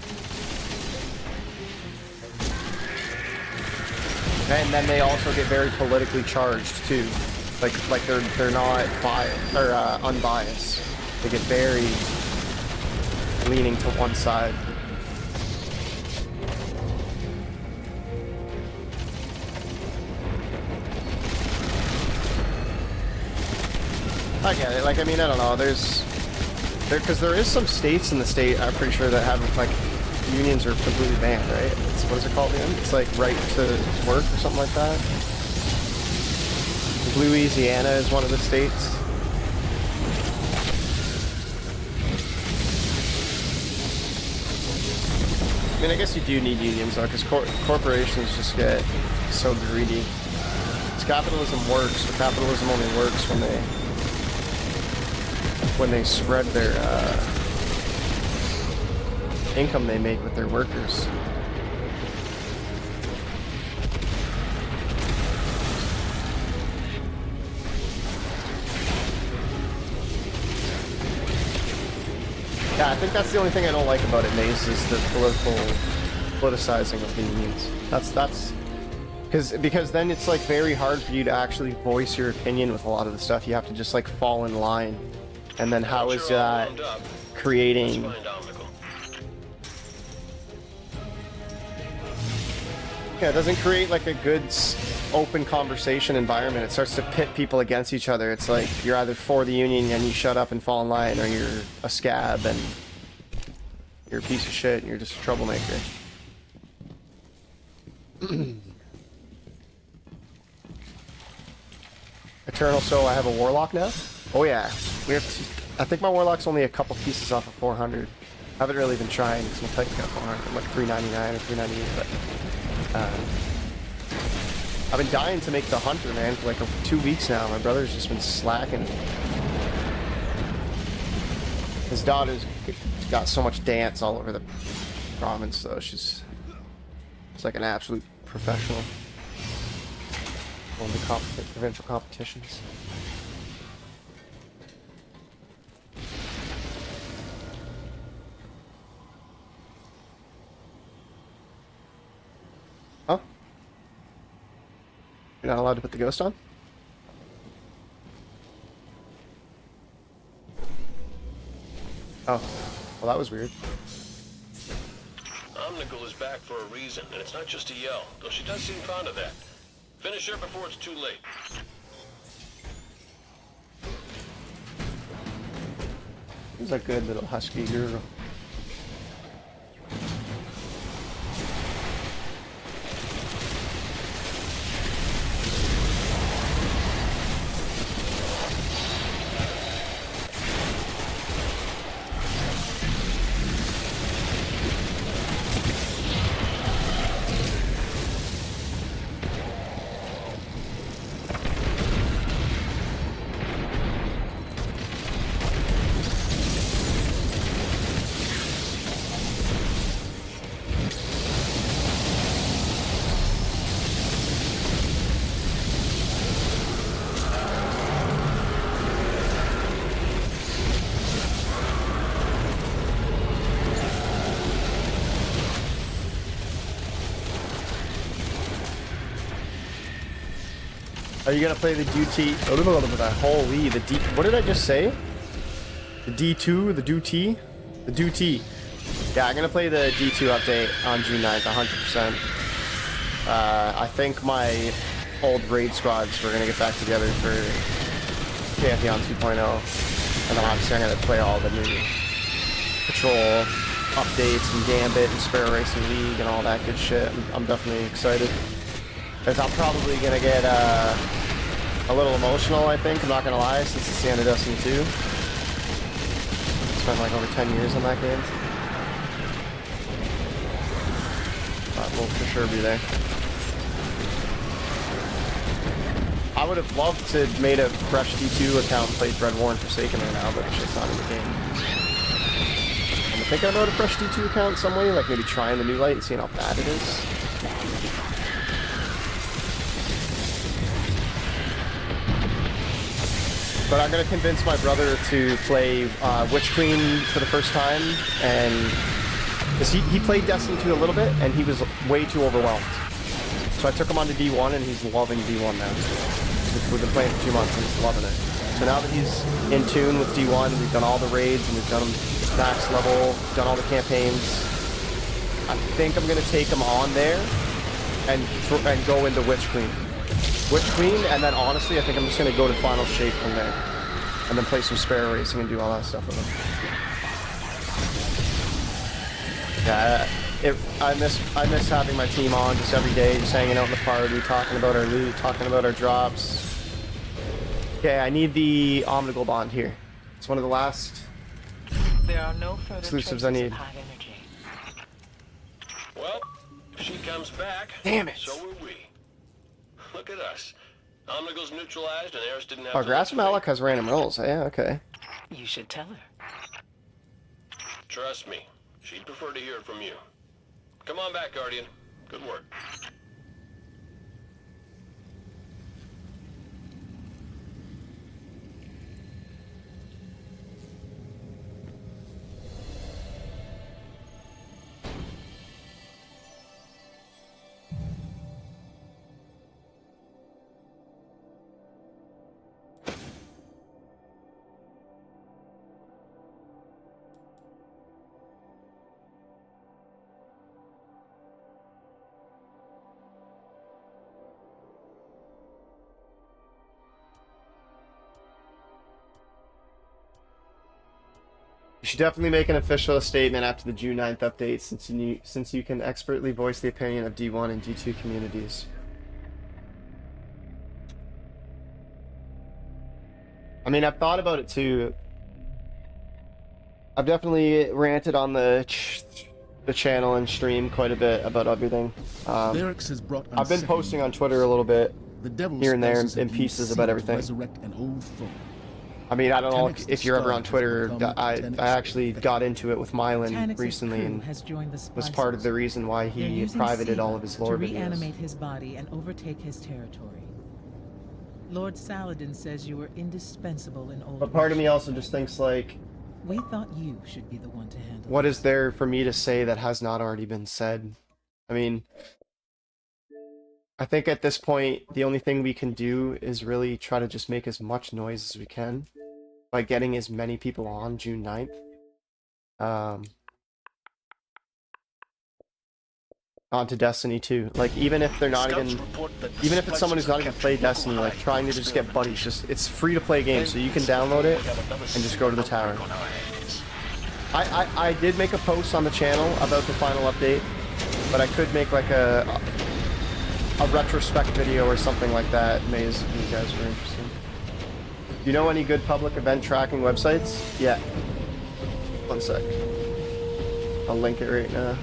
And then they also get very politically charged too, like they're not biased or unbiased. They get very leaning to one side. I get it. Like, I mean, I don't know. Because there is some states in the state, I'm pretty sure, that have like unions are completely banned, right? What is it called again? It's like right to work or something like that. Louisiana is one of the states. I mean, I guess you do need unions though, because corporations just get so greedy. Because capitalism works, but capitalism only works when they spread their income they make with their workers. Yeah, I think that's the only thing I don't like about it, Mace, is the politicizing of the unions. That's because then it's like very hard for you to actually voice your opinion with a lot of the stuff. You have to just like fall in line, and then how is that creating? Yeah, it doesn't create like a good open conversation environment. It starts to pit people against each other. It's like you're either for the union and you shut up and fall in line, or you're a scab and you're a piece of shit and you're just a troublemaker. Eternal Soul, I have a Warlock now? Oh yeah, we have I think my Warlock's only a couple pieces off of 400. I haven't really been trying because my Titan got 400. I'm like 399 or 398, but I've been dying to make the Hunter, man, for like 2 weeks now. My brother's just been slacking. His daughter's got so much dance all over the province, though. She's like an absolute professional. Going to provincial competitions. Huh? You're not allowed to put the ghost on? Oh. Well, that was weird. Omnigul is back for a reason, and it's not just a yell, though she does seem fond of that. Finish her before it's too late. He's a good little husky girl. Are you gonna play the duty? Holy, the D. What did I just say? The D2, the duty, the duty. Yeah, I'm gonna play the D2 update on June 9th, 100%. I think my old raid squads were gonna get back together for Pantheon 2.0, and then obviously I'm gonna play all the new Patrol updates and Gambit and Sparrow Racing League and all that good shit. I'm definitely excited. Because I'm probably going to get a little emotional, I think. I'm not going to lie, since it's the end of Destiny 2. Spent like over 10 years on that game. But we'll for sure be there. I would have loved to have made a fresh D2 account and played Red War and Forsaken right now, but it's just not in the game. And I think I know a fresh D2 account some way, like maybe trying the new light and seeing how bad it is. But I'm gonna convince my brother to play Witch Queen for the first time, and because he played Destiny 2 a little bit, and he was way too overwhelmed. So I took him onto D1, and he's loving D1 now. We've been playing for 2 months, and he's loving it. So now that he's in tune with D1, we've done all the raids, and we've done them max level, done all the campaigns. I think I'm gonna take him on there, and go into Witch Queen. Witch Queen, and then honestly, I think I'm just gonna go to Final Shape from there, and then play some Sparrow Racing and do all that stuff with him. Yeah, I miss having my team on just every day, just hanging out in the party, talking about our loot, talking about our drops. Okay, I need the Omnigul Bond here. It's one of the last There are no further exclusives traces I need. of high energy. Well, if she comes back, Damn it. so will we. Look at us. Omnigul's neutralized and Eris didn't have Oh, to Grass liquidate. Malak has random rolls. Yeah, okay. You should tell her. Trust me, she'd prefer to hear it from you. Come on back, Guardian. Good work. You should definitely make an official statement after the June 9th update, since you can expertly voice the opinion of D1 and D2 communities. I mean, I've thought about it too. I've definitely ranted on the channel and stream quite a bit about everything. Barracks has brought I've been posting on Twitter a little bit, the devil's here and there, spells in have pieces used about to everything. resurrect an old foe. I mean, I don't know Taniks if the you're ever Star on has Twitter. become I Taniks actually the got into it with Mylan Tanix's recently crew and has joined the was part of the reason why They're he using privated all Siva of his to lore videos. reanimate his body and overtake his territory. Lord Saladin says you were indispensable in Old But part of me Nation. also just thinks like, We thought you should be the one to handle what this. is there for me to say that has not already been said? I mean, I think at this point, the only thing we can do is really try to just make as much noise as we can by getting as many people on June 9th. Onto Destiny 2. Like, even if they're not Scouts even... report that the Even if it's someone who's not splicers even have played captured Destiny, local like hive trying to for just get buddies, experimentation. it's free to play game, so you can download it and just go to the tower. On our hands. I did make a post on the channel about the final update, but I could make like a retrospect video or something like that, Maze, if you guys were interested. Do you know any good public event tracking websites? Yeah. 1 sec. I'll link it right now.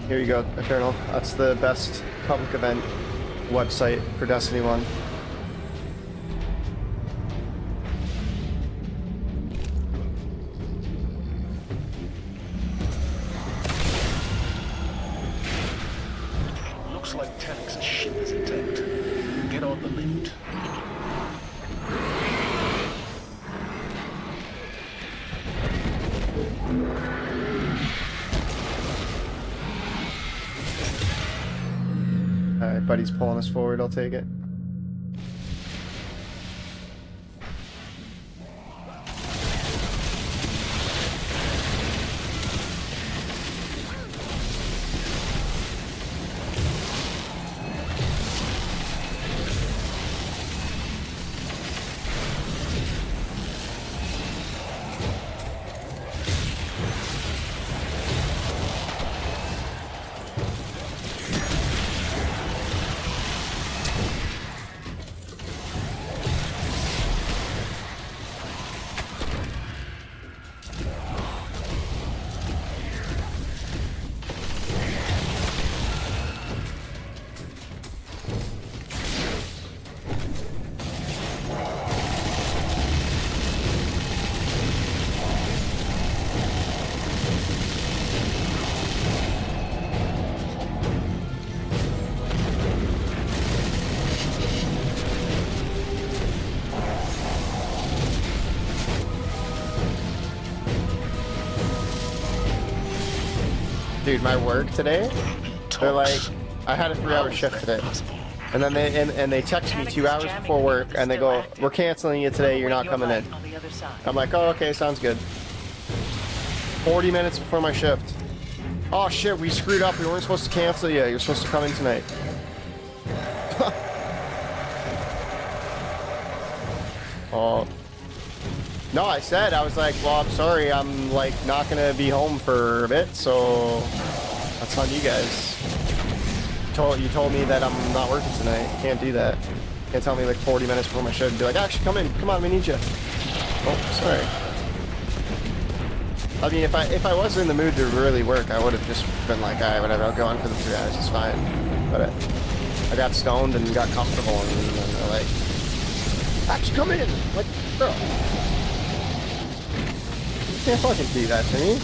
Here you go, Eternal. That's the best public event website for Destiny 1. Looks like Tanix's ship is intact. Get on the lift. Alright, buddy's pulling us forward, I'll take it. Dude, my work today, they're like, I had a 3-hour shift today. And then they text me 2 hours before work and they go, we're canceling you today, you're not coming in. I'm like, oh, okay, sounds good. 40 minutes before my shift. Oh shit, we screwed up, we weren't supposed to cancel you, you're supposed to come in tonight. Oh. No, I said, I was like, well, I'm sorry, I'm like not gonna be home for a bit, so that's on you guys. You told me that I'm not working tonight. You can't do that. You can't tell me like 40 minutes before my shift and be like, actually, come in, come on, we need you. Oh, sorry. I mean, if I was in the mood to really work, I would have just been like, alright, whatever, I'll go on for the 3 hours, it's fine. But I got stoned and got comfortable and they're like, actually, come in! Like, bro. You can't fucking do that to me.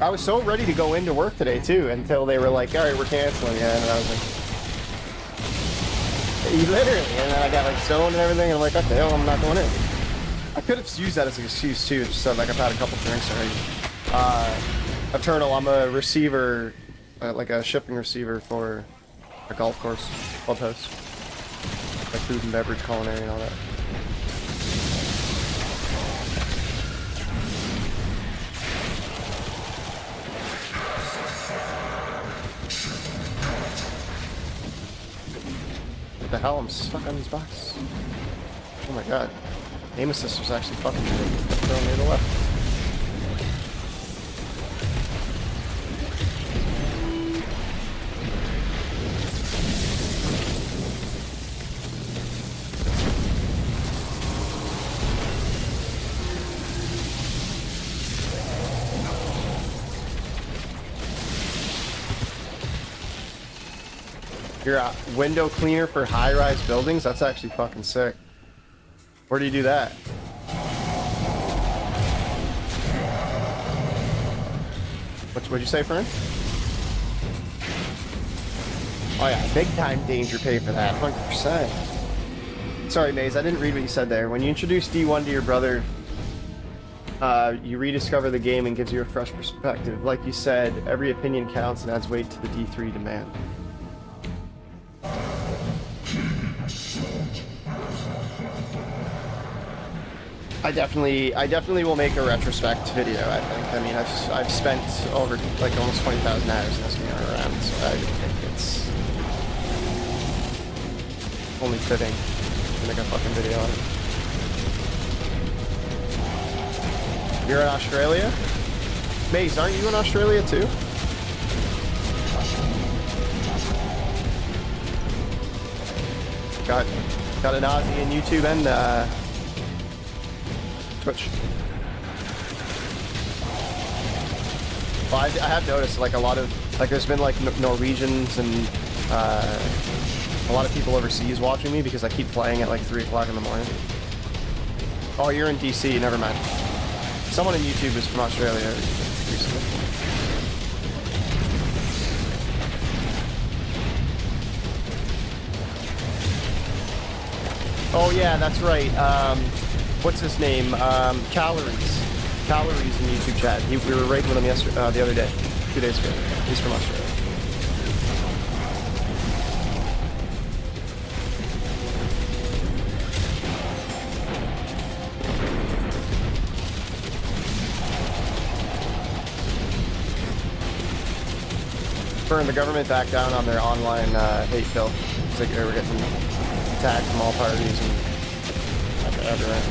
I was so ready to go into work today too until they were like, alright, we're canceling it, and I was like, literally, and then I got like stoned and everything, and I'm like, okay, well, I'm not going in. I could have used that as an excuse too, just said like I've had a couple drinks already. Eternal, I'm a receiver, like a shipping receiver for a golf course, clubhouse. Like food and beverage, culinary and all that. What the hell? I'm stuck on these boxes. Oh my god. Aim assist was actually fucking me. Throwing me to the left. You're a window cleaner for high-rise buildings? That's actually fucking sick. Where do you do that? What'd you say, Fern? Oh yeah, big time danger pay for that, 100%. Sorry, Maze, I didn't read what you said there. When you introduce D1 to your brother, you rediscover the game and gives you a fresh perspective. Like you said, every opinion counts and adds weight to the D3 demand. I definitely will make a retrospect video, I think. I mean, I've spent over like almost 20,000 hours in this game around, so I think it's only fitting to make a fucking video on it. You're in Australia? Maze, aren't you in Australia too? Got an Aussie in YouTube and Twitch. Well, I have noticed like a lot of there's been like Norwegians and a lot of people overseas watching me because I keep playing at like 3 o'clock in the morning. Oh, you're in DC. Never mind. Someone in YouTube is from Australia recently. Oh yeah, that's right. What's his name? Calories in YouTube chat. We were raiding with him yesterday, the other day, 2 days ago. He's from Australia. Burn, the government backed down on their online hate bill. It's like they were getting attacked from all parties and everywhere.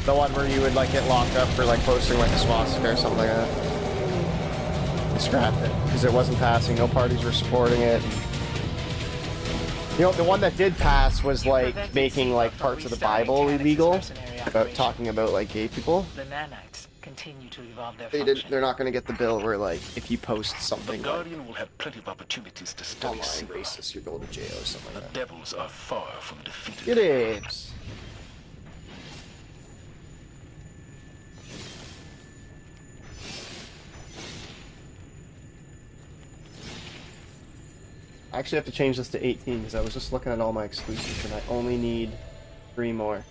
The one where you would like get locked up for like posting like a swastika or something like that. They scrapped it because it wasn't passing. No parties were supporting it. You know, the one that did pass was like making like parts of the Bible illegal, about talking about like gay people. The nanites continue to evolve their They're not going to get the bill where like if you post something The Guardian will have plenty of opportunities to study online Siva. racist, you're going to jail or something The like that. devils are far from defeated. Get it. I actually have to change this to 18 because I was just looking at all my exclusives and I only need 3 more.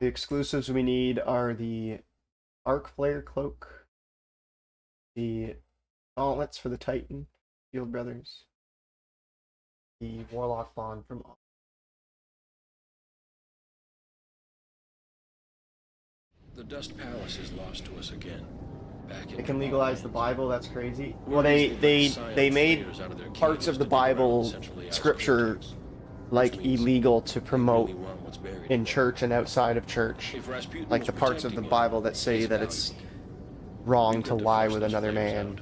The exclusives we need are the Arc Flare Cloak, the gauntlets for the Titan, Field Brothers, the Warlock Bond from. The Dust Palace is lost to us again. Back in They can legalize the Tomorrowland. Bible. That's crazy. Where Well, is they the Messiah made players out of their parts of caves the to dig around Bible Central Asia scripture vortex? like Which means illegal to they promote really want what's buried in there. church and outside of church. If Rasputin Like was the parts of the protecting it, Bible that say it's that it's valuable. wrong You to could lie divorce with those another flares man.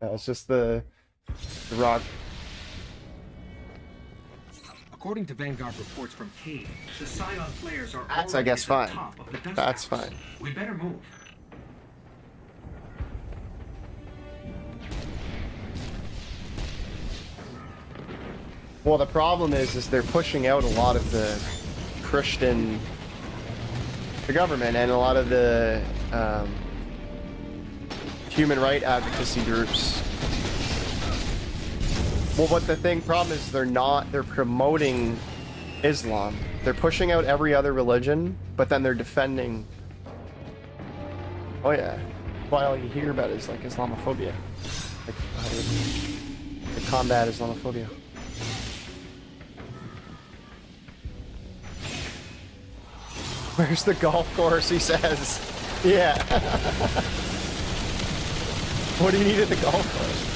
out. It's just the rock. According to Vanguard reports from Cade, the Scion flares are That's, I already guess, at fine. the top of the dust That's palace. fine. We better move. Well, the problem is they're pushing out a lot of the Christian, the government, and a lot of the human right advocacy groups. Well, but the problem is they're promoting Islam. They're pushing out every other religion, but then they're defending. Oh yeah, why all you hear about is like Islamophobia, like how to combat Islamophobia. Where's the golf course? He says. Yeah. What do you need at the golf course?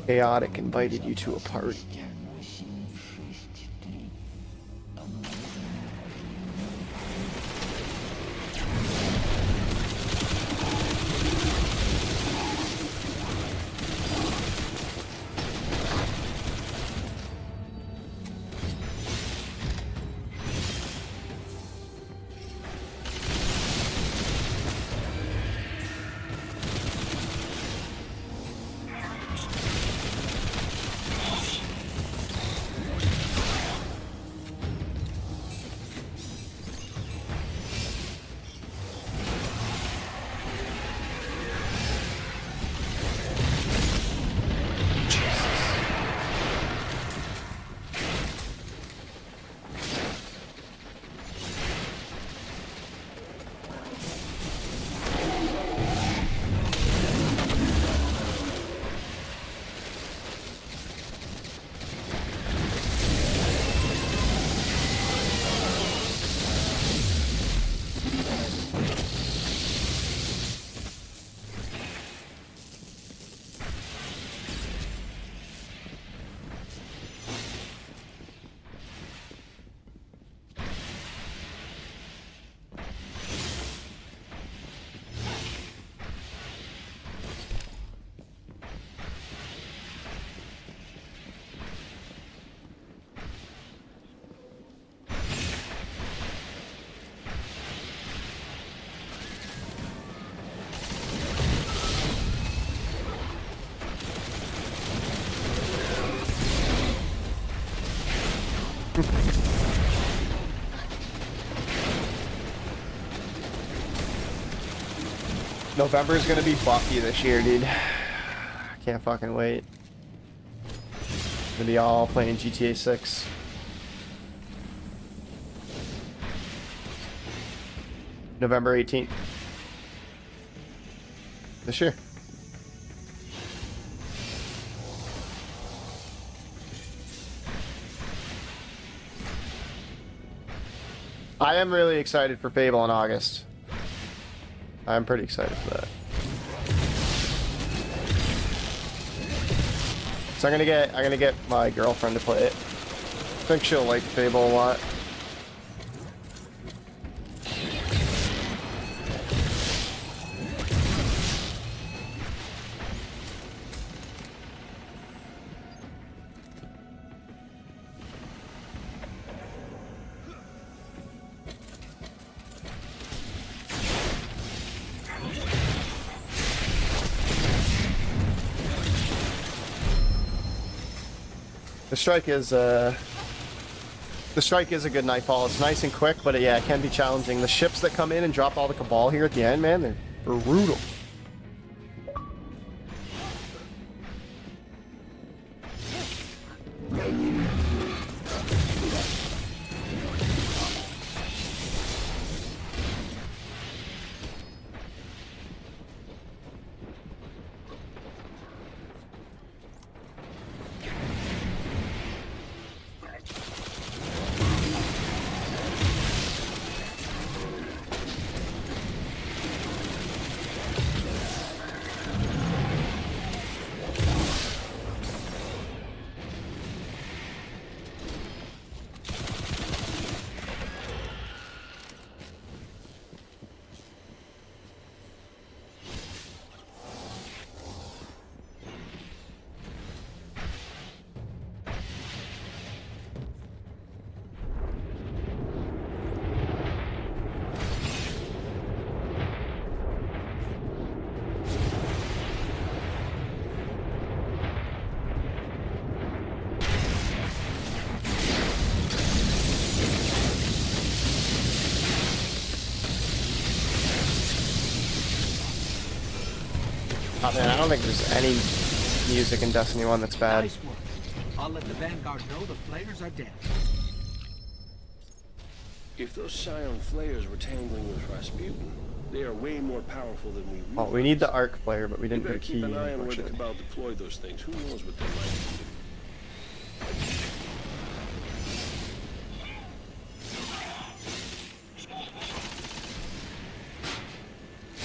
Chaotic invited you to a party. November is gonna be Buffy this year, dude. I can't fucking wait. Gonna be all playing GTA 6. November 18th. This year. I am really excited for Fable in August. I'm pretty excited for that. So I'm gonna get my girlfriend to play it. I think she'll like Fable a lot. The strike is a good nightfall. It's nice and quick, but yeah, it can be challenging. The ships that come in and drop all the Cabal here at the end, man, they're brutal. Oh man, I don't think there's any music in Destiny 1 that's bad. Nice work. I'll let the Vanguard know the players are dead. If those Scion Flayers were tangling with Rasputin, they are way more powerful than we realize. Well, we need the Arc player, but we You didn't put better a key keep in, an eye on where the unfortunately. Cabal deploy those things. Who knows what they might do?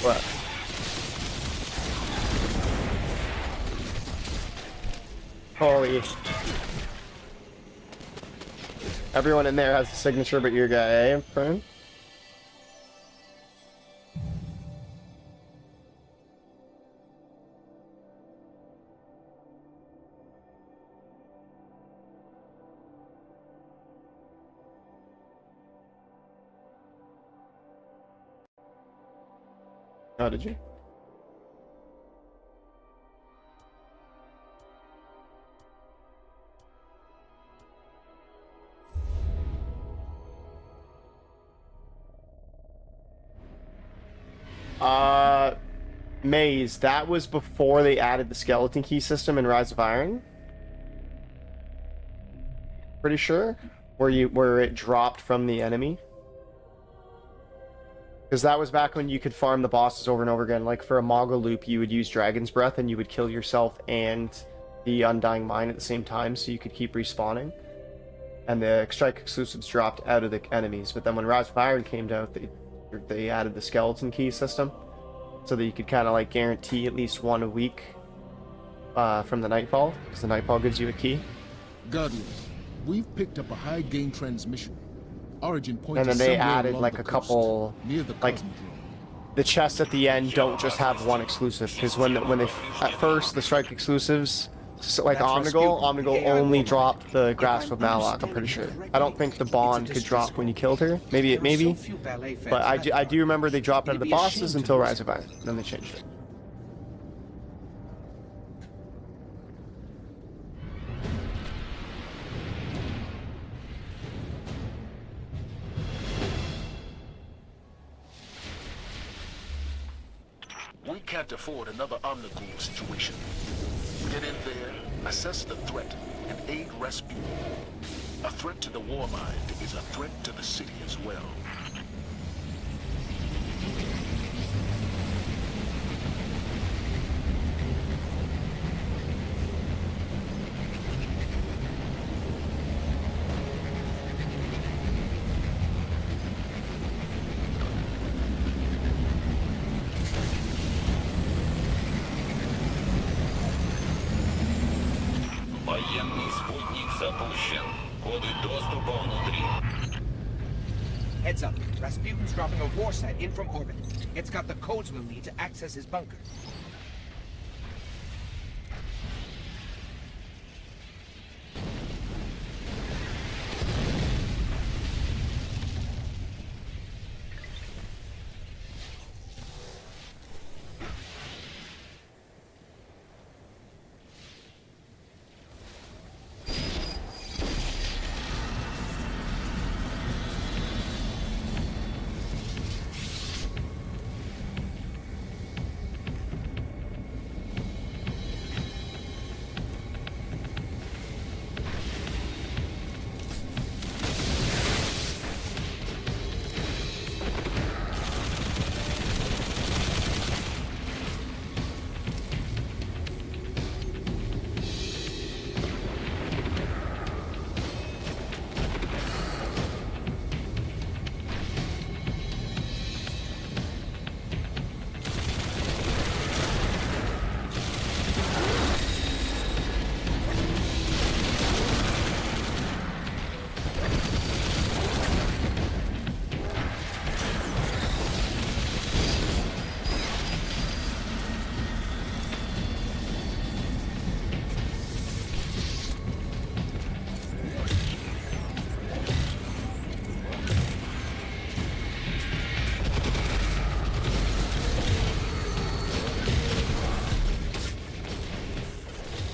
What? Holy. Everyone in there has a signature but your guy, eh, friend? Oh, did you? Maze, that was before they added the skeleton key system in Rise of Iron. Pretty sure? Where it dropped from the enemy. Because that was back when you could farm the bosses over and over again. Like for a Moggle loop, you would use Dragon's Breath and you would kill yourself and the Undying Mind at the same time so you could keep respawning. And the Strike exclusives dropped out of the enemies. But then when Rise of Iron came out, they added the skeleton key system. So that you could kind of like guarantee at least one a week from the Nightfall. Because the Nightfall gives you a key. Guardians, we've picked up a high gain transmission. Origin point And then is they somewhere added along like the a coast, couple, near the like Cosmodrome. the chests at the end don't just have one exclusive. Because when they at first the Strike exclusives, so like Omnigul only dropped the Grasp of Malak. I'm pretty sure. I don't think the Bond could drop when you killed her. Maybe. But I do remember they dropped out of the bosses until Rise of Iron. Then they changed it. We can't afford another Omnigul situation. Get in there, assess the threat, and aid Rasputin. A threat to the Warmind is a threat to the city as well. Военный спутник запущен. Коды доступа внутри. Heads up. Rasputin's dropping a warsat in from orbit. It's got the codes we'll need to access his bunker.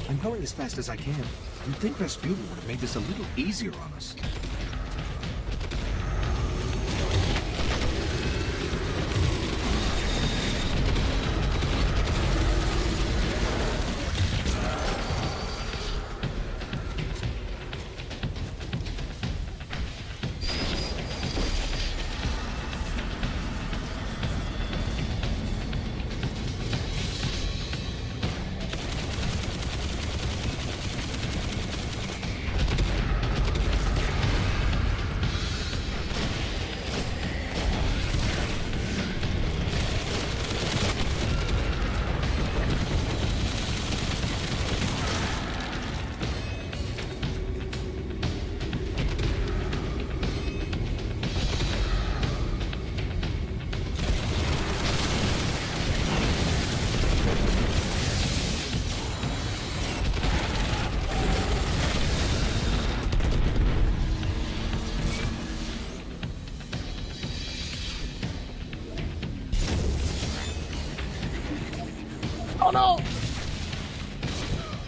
I'm going as fast as I can. You'd think Rasputin would have made this a little easier on us. Oh no!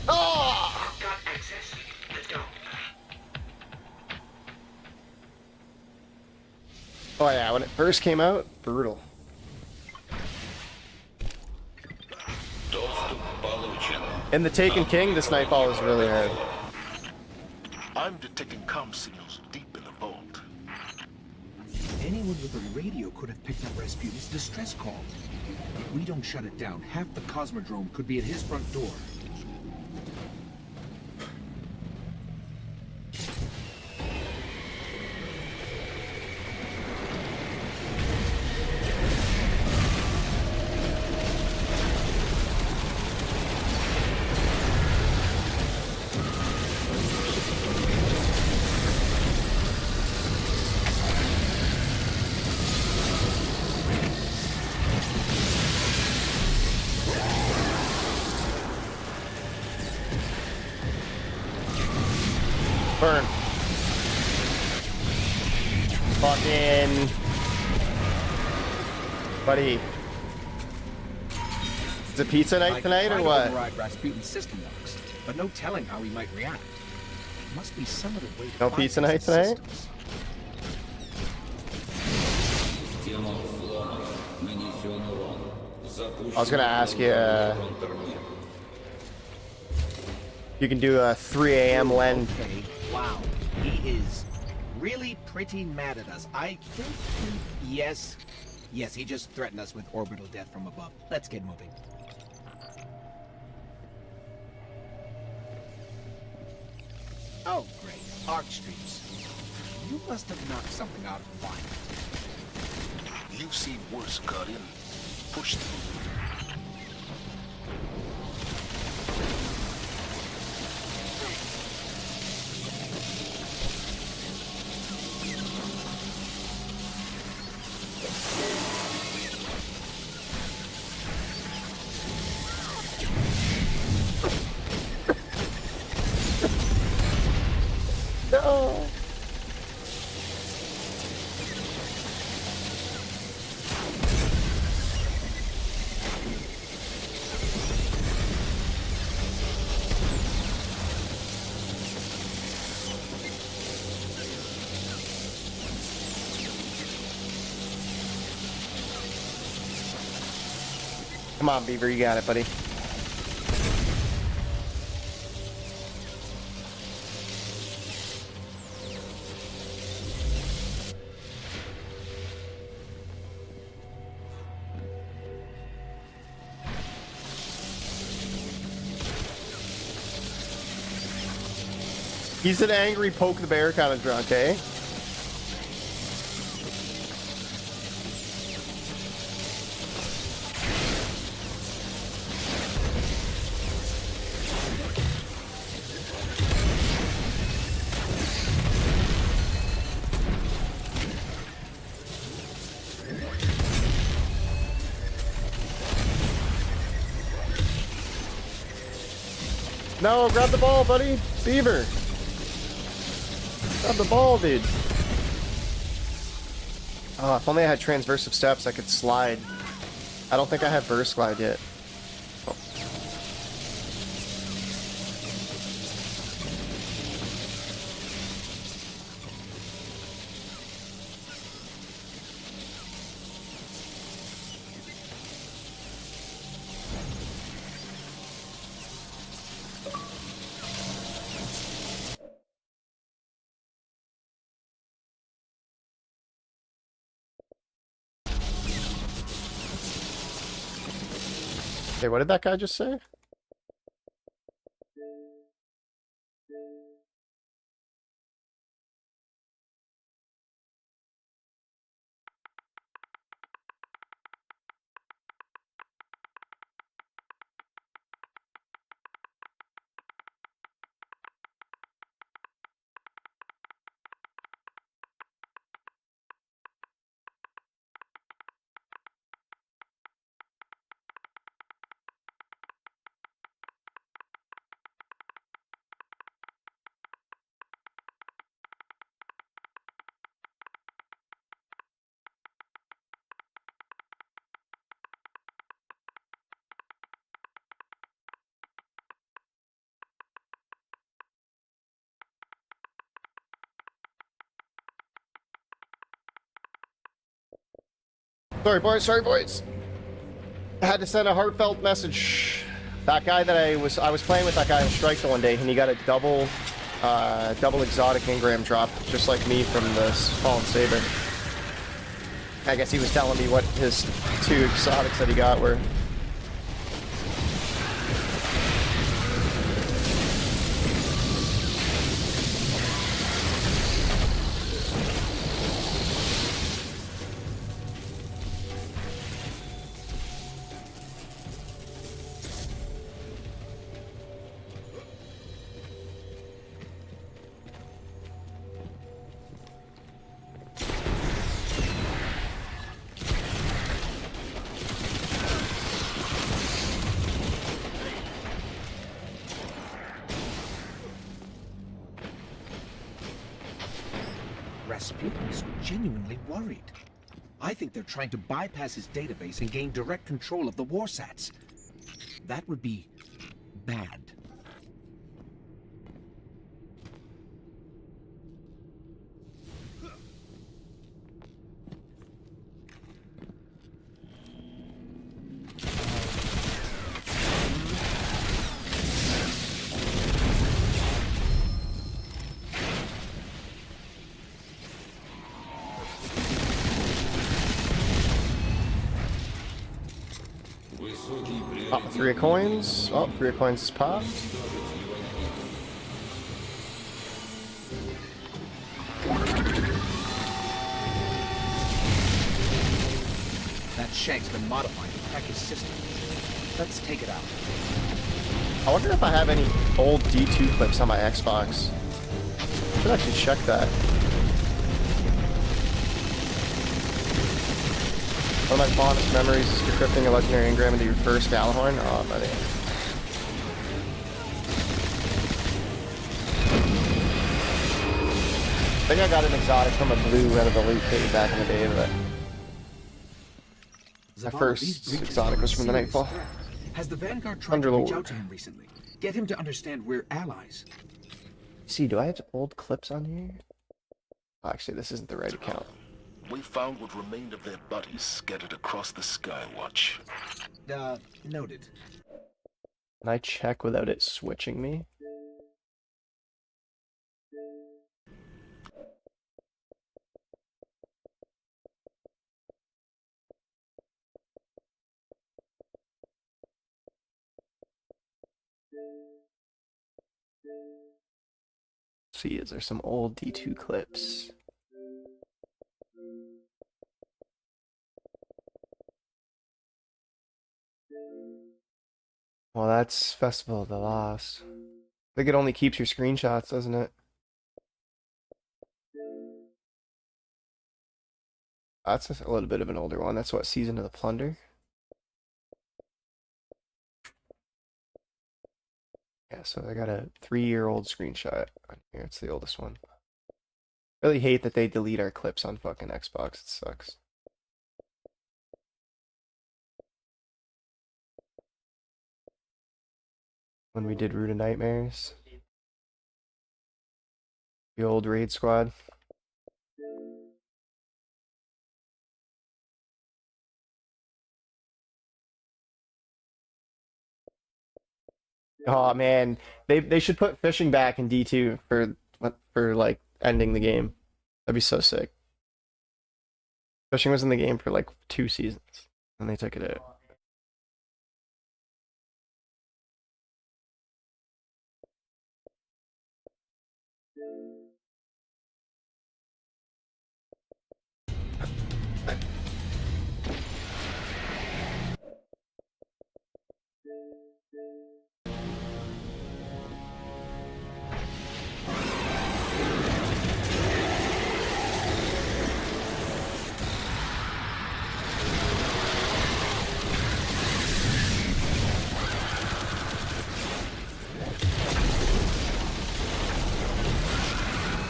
Oh! Got access. Let's go. Oh yeah, when it first came out, brutal. Доступ получен. In the Taken King, this Nightfall is really hard. I'm detecting comm signals deep in the vault. Anyone with a radio could have picked up Rasputin's distress call. If we don't shut it down, half the Cosmodrome could be at his front door. Burn. Fucking... Buddy. Is it pizza night tonight or what? Override Rasputin's system locks, but no telling how he might react. Must be some other way to No bypass pizza night his tonight? systems. I was gonna ask you, you can do a 3 a.m. Len. Okay, wow. He is really pretty mad at us. I think he... Yes, he just threatened us with orbital death from above. Let's get moving. Oh, great. Arc streams. You must have knocked something out of the line. You've seen worse, Guardian. Push through. No! Come on, Beaver, you got it, buddy. He's an angry poke the bear kind of drunk, eh? No, grab the ball, buddy. Beaver. Grab the ball, dude. Oh, if only I had transversive steps, I could slide. I don't think I have burst glide yet. Oh. Hey, what did that guy just say? Sorry boys. I had to send a heartfelt message. That guy that I was playing with, that guy in Strike the one day, and he got a double exotic engram drop, just like me from the Fallen Saber. I guess he was telling me what his 2 exotics that he got were. Rasputin's genuinely worried. I think they're trying to bypass his database and gain direct control of the Warsats. That would be bad. Oh, 3 of coins. Oh, 3 of coins is popped. That Shank's been modified to crack his system. Let's take it out. I wonder if I have any old D2 clips on my Xbox. I should actually check that. One of my fondest memories is decrypting a legendary engram into your first Gallahorn. Oh, buddy. I think I got an exotic from a blue out of the Elite Cave back in the day, but my first exotic was from the Nightfall. Has the Vanguard tried to reach out to him recently? Get him to understand we're allies. See, do I have old clips on here? Oh, actually, this isn't the right account. We found what remained of their buddies scattered across the Skywatch. Noted. Can I check without it switching me? Let's see, is there some old D2 clips? Well, that's Festival of the Lost. I think it only keeps your screenshots, doesn't it? That's a little bit of an older one. That's what, Season of the Plunder? Yeah, so I got a 3-year-old screenshot on here. It's the oldest one. Really hate that they delete our clips on fucking Xbox. It sucks. When we did Root of Nightmares. The old Raid Squad. Oh man, they should put fishing back in D2 for like ending the game. That'd be so sick. Fishing was in the game for like 2 seasons, and they took it out.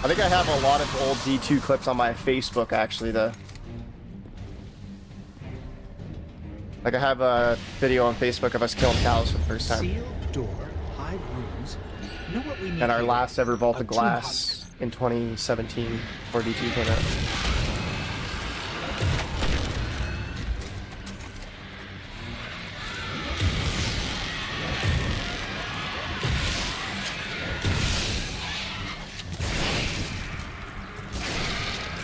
I think I have a lot of old D2 clips on my Facebook, actually, though. Like, I have a video on Facebook of us killing cows for the first time. Sealed door, hive rooms. Know what we need And our here? last ever Vault A of Glass in 2017, before D2 came out.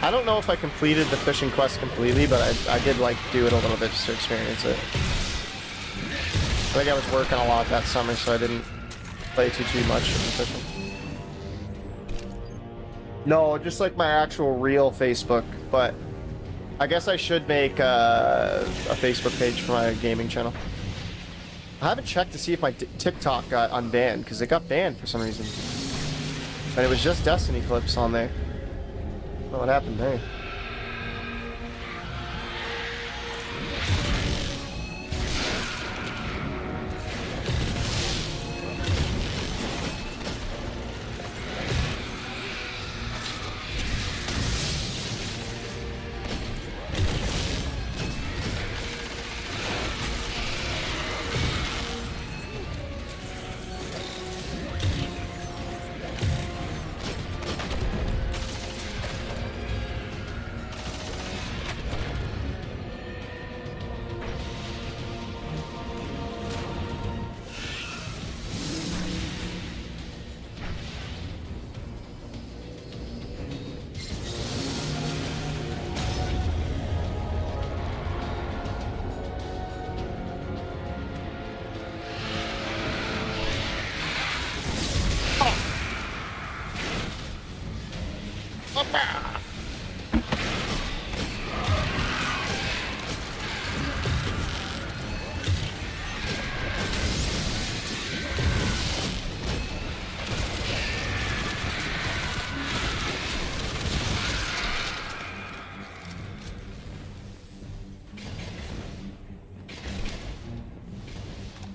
I don't know if I completed the fishing quest completely, but I did like do it a little bit just to experience it. I think I was working a lot that summer, so I didn't play too much of the fishing. No, just like my actual real Facebook, but I guess I should make a Facebook page for my gaming channel. I haven't checked to see if my TikTok got unbanned, because it got banned for some reason. And it was just Destiny clips on there. I don't know what happened there.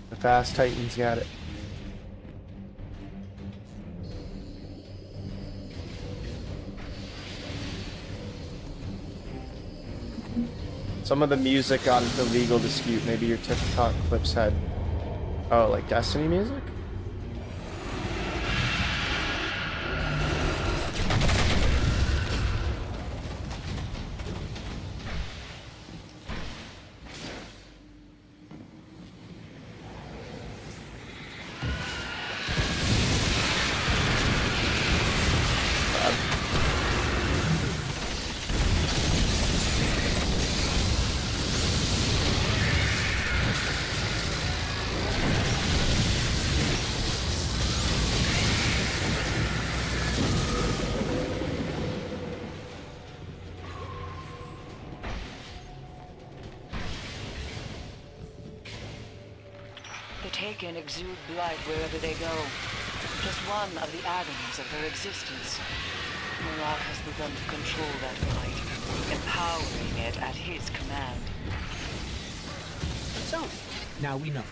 The fast Titans got it. Some of the music got into legal dispute. Maybe your TikTok clips had, oh, like Destiny music? The Taken exude blight wherever they go. Just one of the agonies of their existence. Malak has begun to control that blight, empowering it at his command. So, now we know.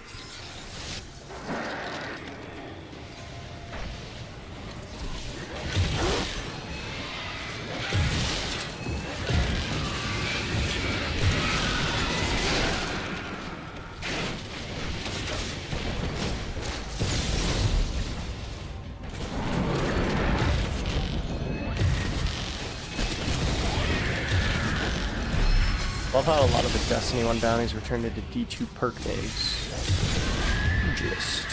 Love how a lot of the Destiny 1 bounties were turned into D2 perk names. Just.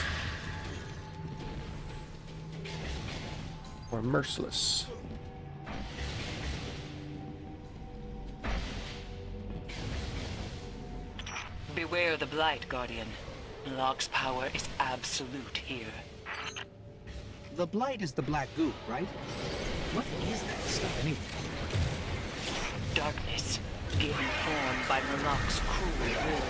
Or merciless. Beware the blight, Guardian. Malak's power is absolute here. The Blight is the black goo, right? What is that stuff anyway? Darkness, given form by Murloc's cruel will.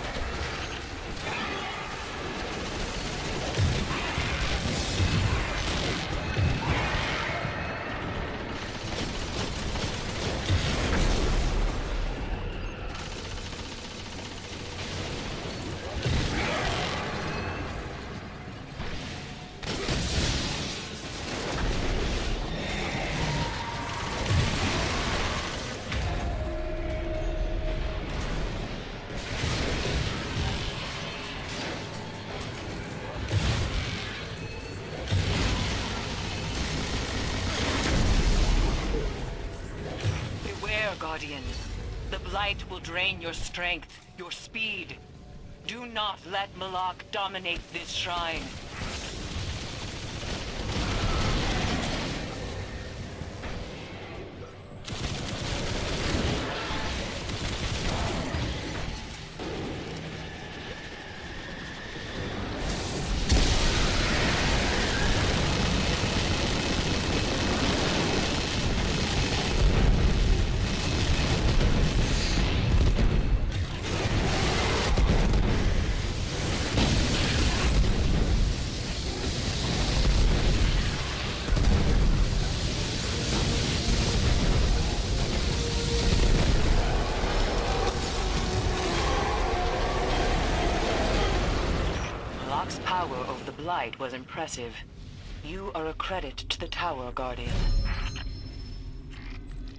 Guardian. The Blight will drain your strength, your speed. Do not let Moloch dominate this shrine. Moloch's power over the Blight was impressive. You are a credit to the Tower, Guardian.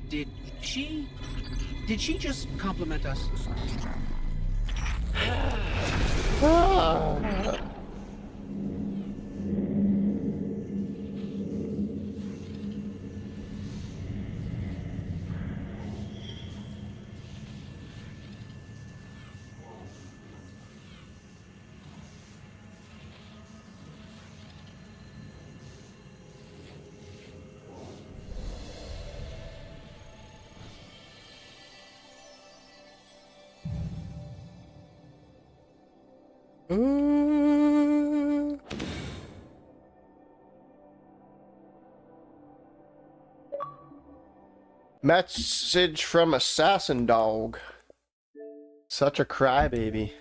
Did she just compliment us? Message from Assassin Dog. Such a crybaby.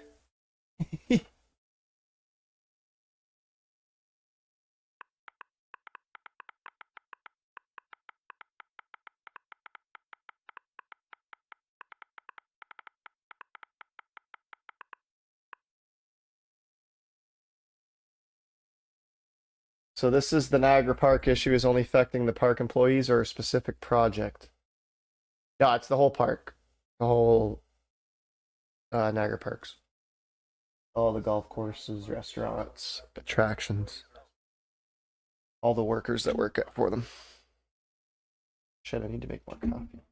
So this is the Niagara Park issue is only affecting the park employees or a specific project. Yeah, it's the whole park. The whole Niagara Parks. All the golf courses, restaurants, attractions. All the workers that work for them. Shit, I need to make more coffee.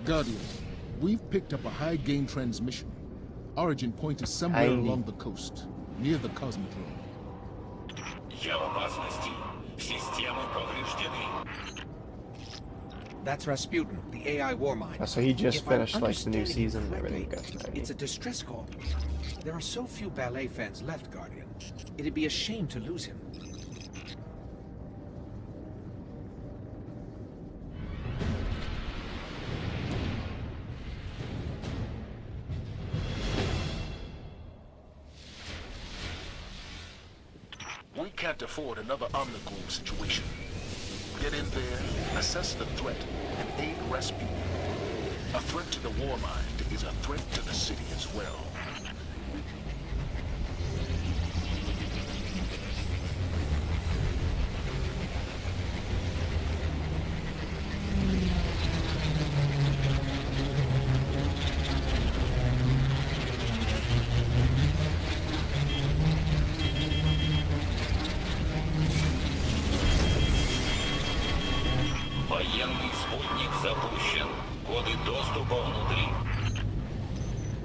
Guardian, we've picked up a high-gain transmission. Origin point is somewhere along the coast, near the Cosmodrome. Я в опасности. Системы повреждены. That's Rasputin, the AI Warmind. So he just If I'm finished like the new understanding season and correctly, everything. Got it's a distress call. There are so few ballet fans left, Guardian. It'd be a shame to lose him. We can't afford another Omnigul situation. Get in there, assess the threat, and aid Rasputin. A threat to the Warmind is a threat to the city as well. Военный спутник запущен. Коды доступа внутри.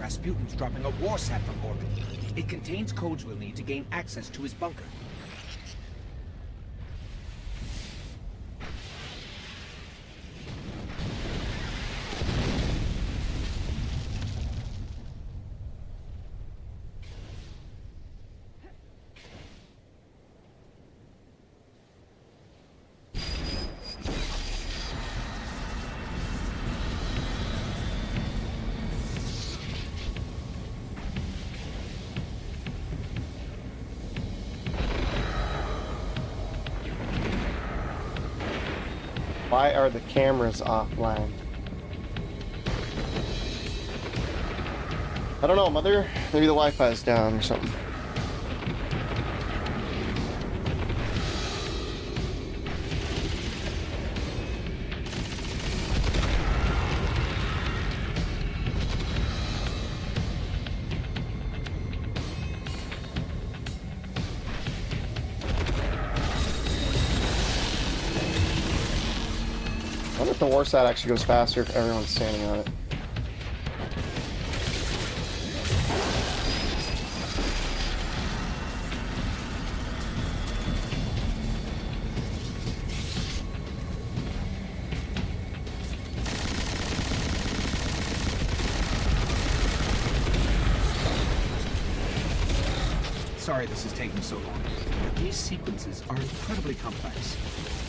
Rasputin's dropping a warsat from orbit. It contains codes we'll need to gain access to his bunker. Why are the cameras offline? I don't know, Mother. Maybe the Wi-Fi's down or something. I wonder if the warsat actually goes faster if everyone's standing on it. Sorry this is taking so long. These sequences are incredibly complex.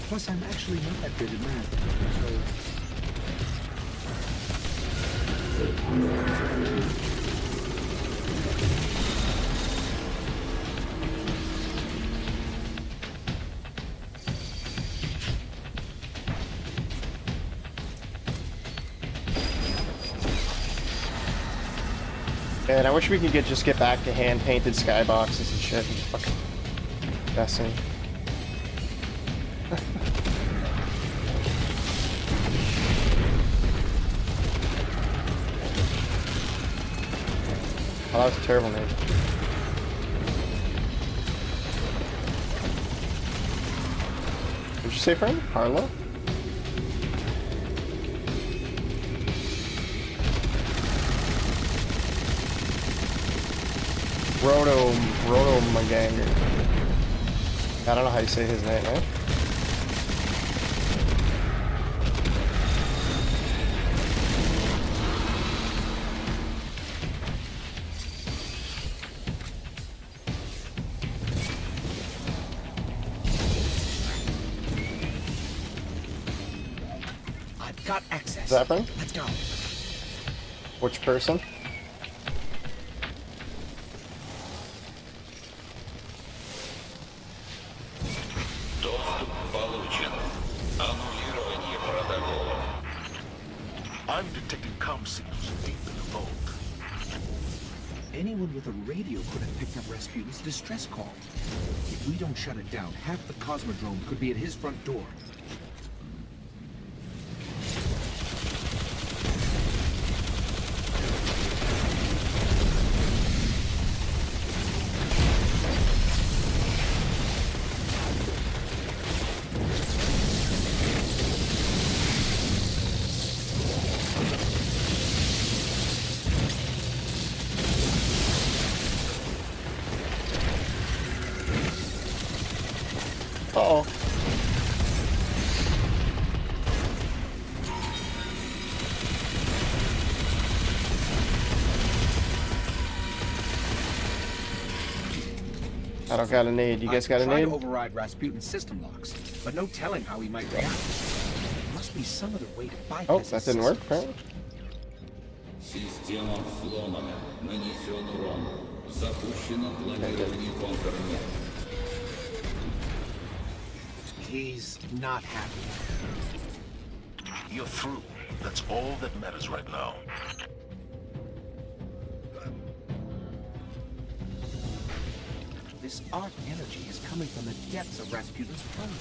Plus, I'm actually not that good at math, so... And I wish we could just get back to hand-painted skyboxes and shit and fucking Destiny. Oh, that was a terrible name. What'd you say, friend? Harlow? Roto Maganger. I don't know how you say his name, eh? I've got access. Zapping? Let's go. Which person? I'm detecting comm signals deep in the vault. Anyone with a radio could have picked up Rasputin's distress call. If we don't shut it down, half the Cosmodrome could be at his front door. Uh-oh. I don't got a nade. You guys got a I've tried nade? to override Rasputin's system locks, but no telling how he might react. There must be some other way to bypass Oh, his that didn't work, systems. apparently. Система взломана. Нанесен урон. Запущено планирование контрмер. He's not happy. You're through. That's all that matters right now. This arc energy is coming from the depths of Rasputin's planet.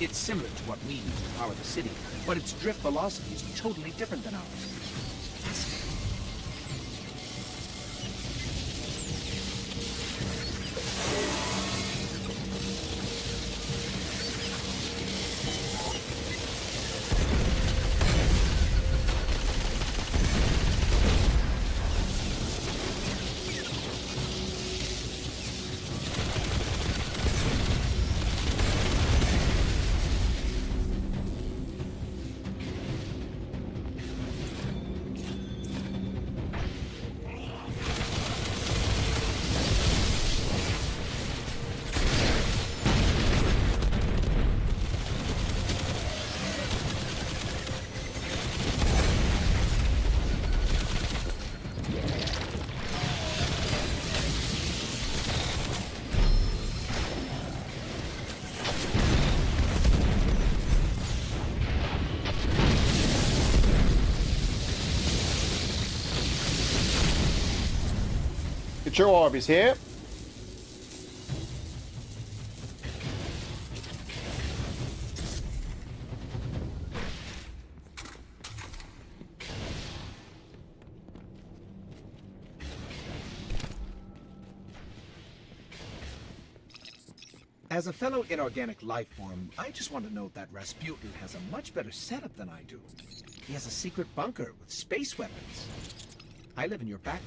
It's similar to what we use to power the city, but its drift velocity is totally different than ours. Fascinating. Future orb is here. As a fellow inorganic life form, I just want to note that Rasputin has a much better setup than I do. He has a secret bunker with space weapons. I live in your backpack.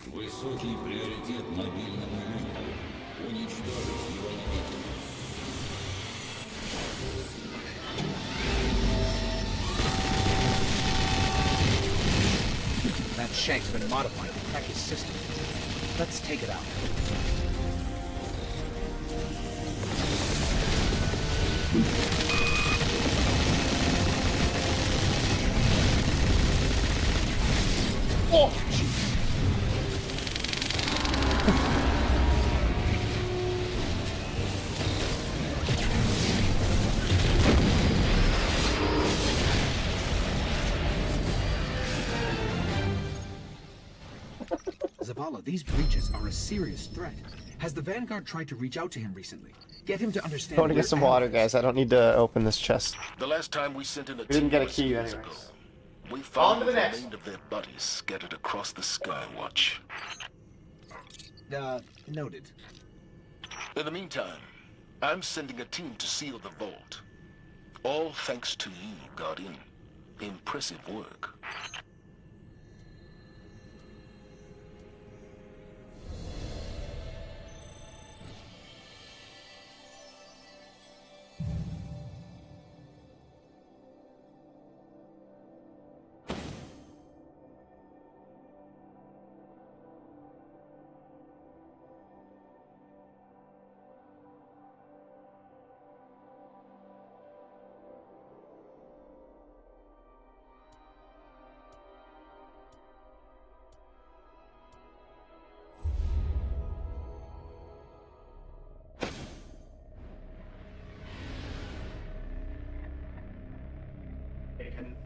Высокий приоритет мобильному юниту. Уничтожить его немедленно. That shank's been modified to crack his system. Let's take it out. Oh, Zavala, these breaches are a serious threat. Has the Vanguard tried to reach out to him recently? Get him to understand. Going to get some water, guys. I don't need to open this chest. The last time we sent in a We didn't team get a was key years anyways. ago. We On found to the the next. remains of their buddies scattered across the Skywatch. Noted. In the meantime, I'm sending a team to seal the vault. All thanks to you, Guardian. Impressive work.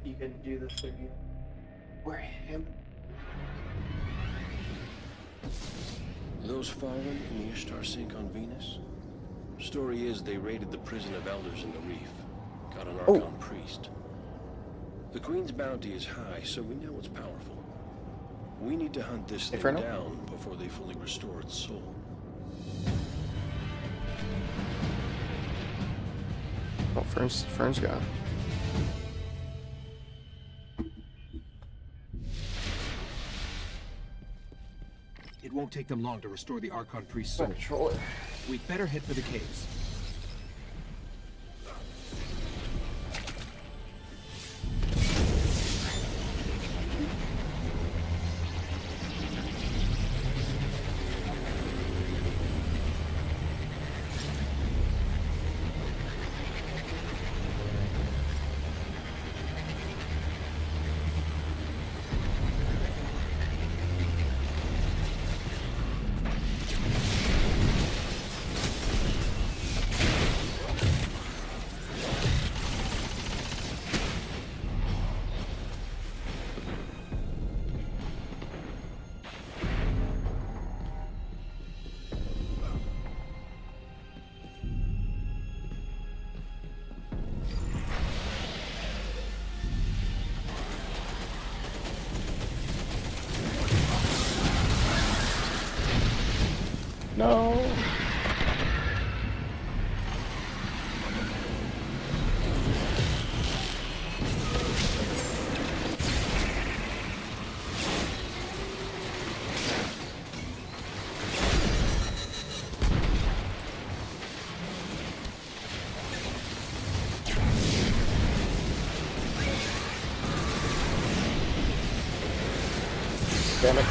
You can do this again. Where him? Those fallen in the Ishtar sink on Venus? Story is they raided the prison of elders in the reef. Got an Archon priest. The Queen's bounty is high, so we know it's powerful. We need to hunt this thing Inferno? down before they fully restore its soul. Oh, Fern's gone. It won't take them long to restore the Archon priest's soul. Control it. We'd better head for the caves. No. Damn it.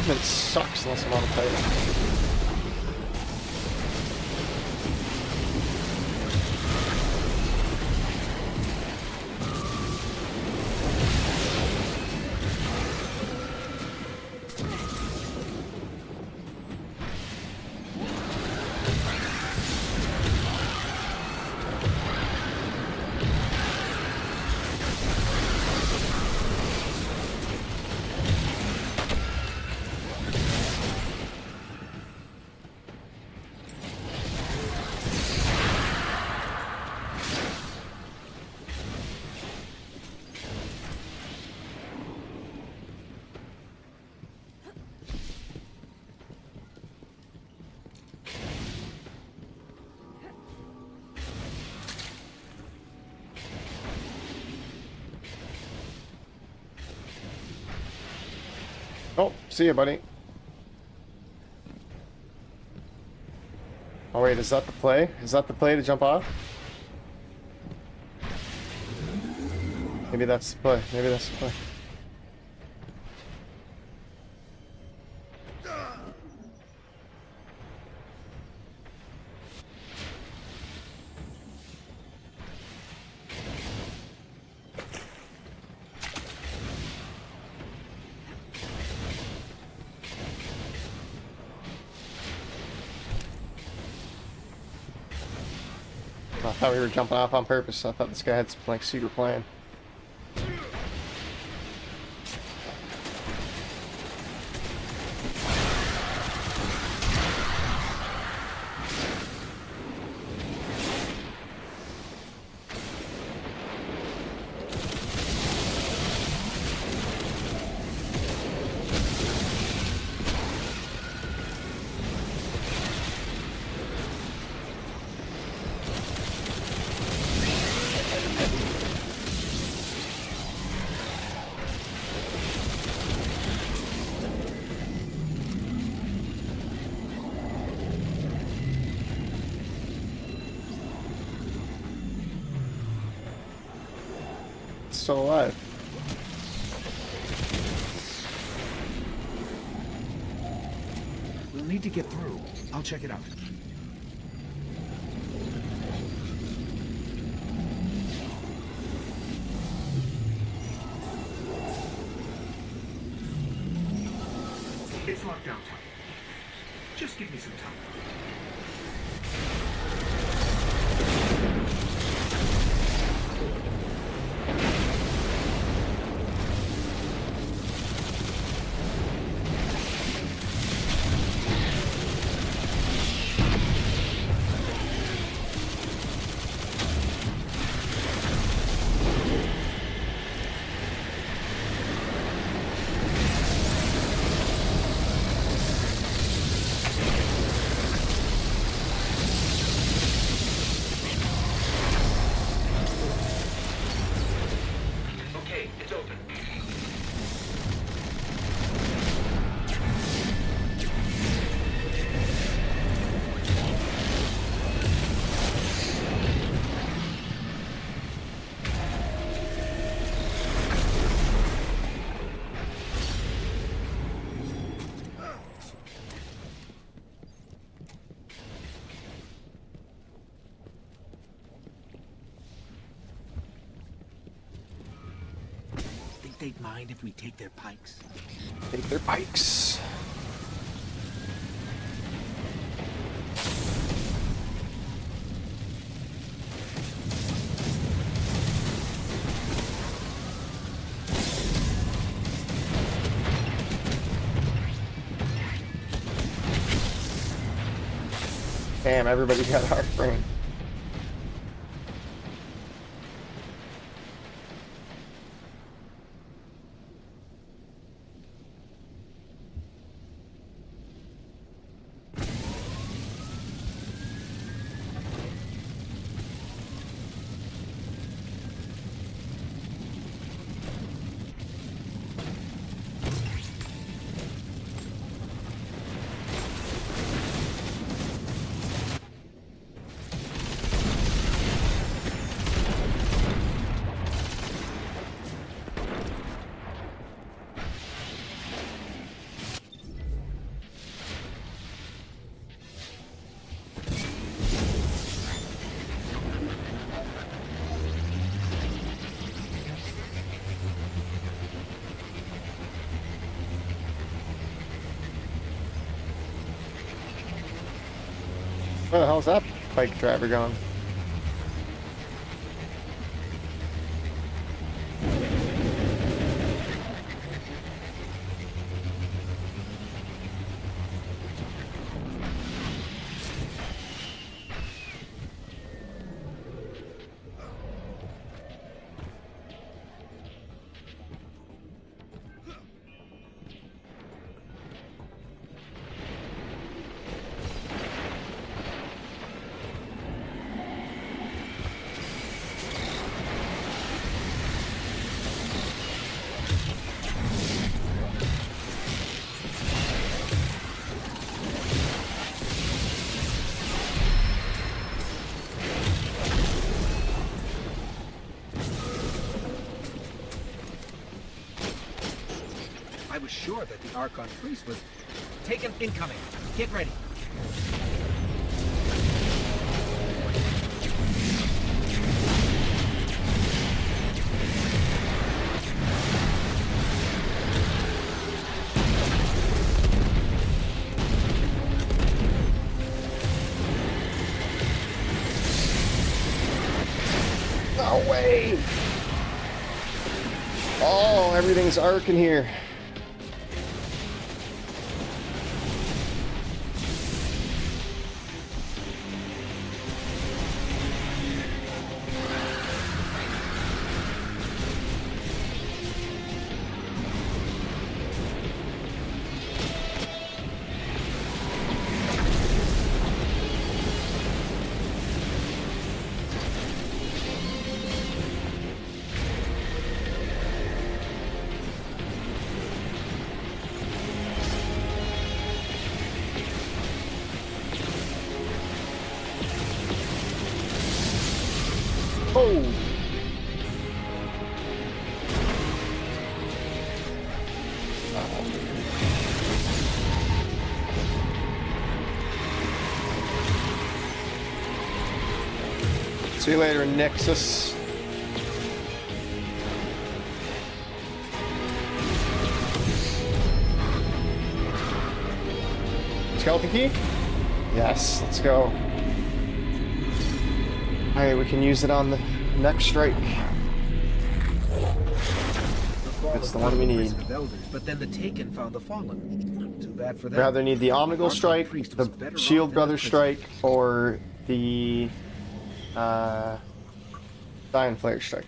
It sucks unless I'm on a plate. Oh, see ya, buddy. Oh wait, is that the play? Is that the play to jump off? Maybe that's the play. Maybe that's the play. I thought we were jumping off on purpose. I thought this guy had some, like, secret plan. Still alive. We'll need to get through. I'll check it out. It's lockdown time. Just give me some time. Okay, it's open. Think they'd mind if we take their pikes? Take their bikes. Damn, everybody got a hard brain. Where the hell's that bike driver going? I was sure that the Archon Priest was taken incoming. Get ready. No way! Oh, everything's arc in here. Oh! See you later, Nexus. Skeleton key? Yes, let's go. Alright, we can use it on the next strike. It's the one we need. Elders, but then the Taken found the Fallen. Too bad for them. We either need the Omnigul Archon strike, Priest was the better Shield off in Brother prison. strike, or the Dian Flare strike.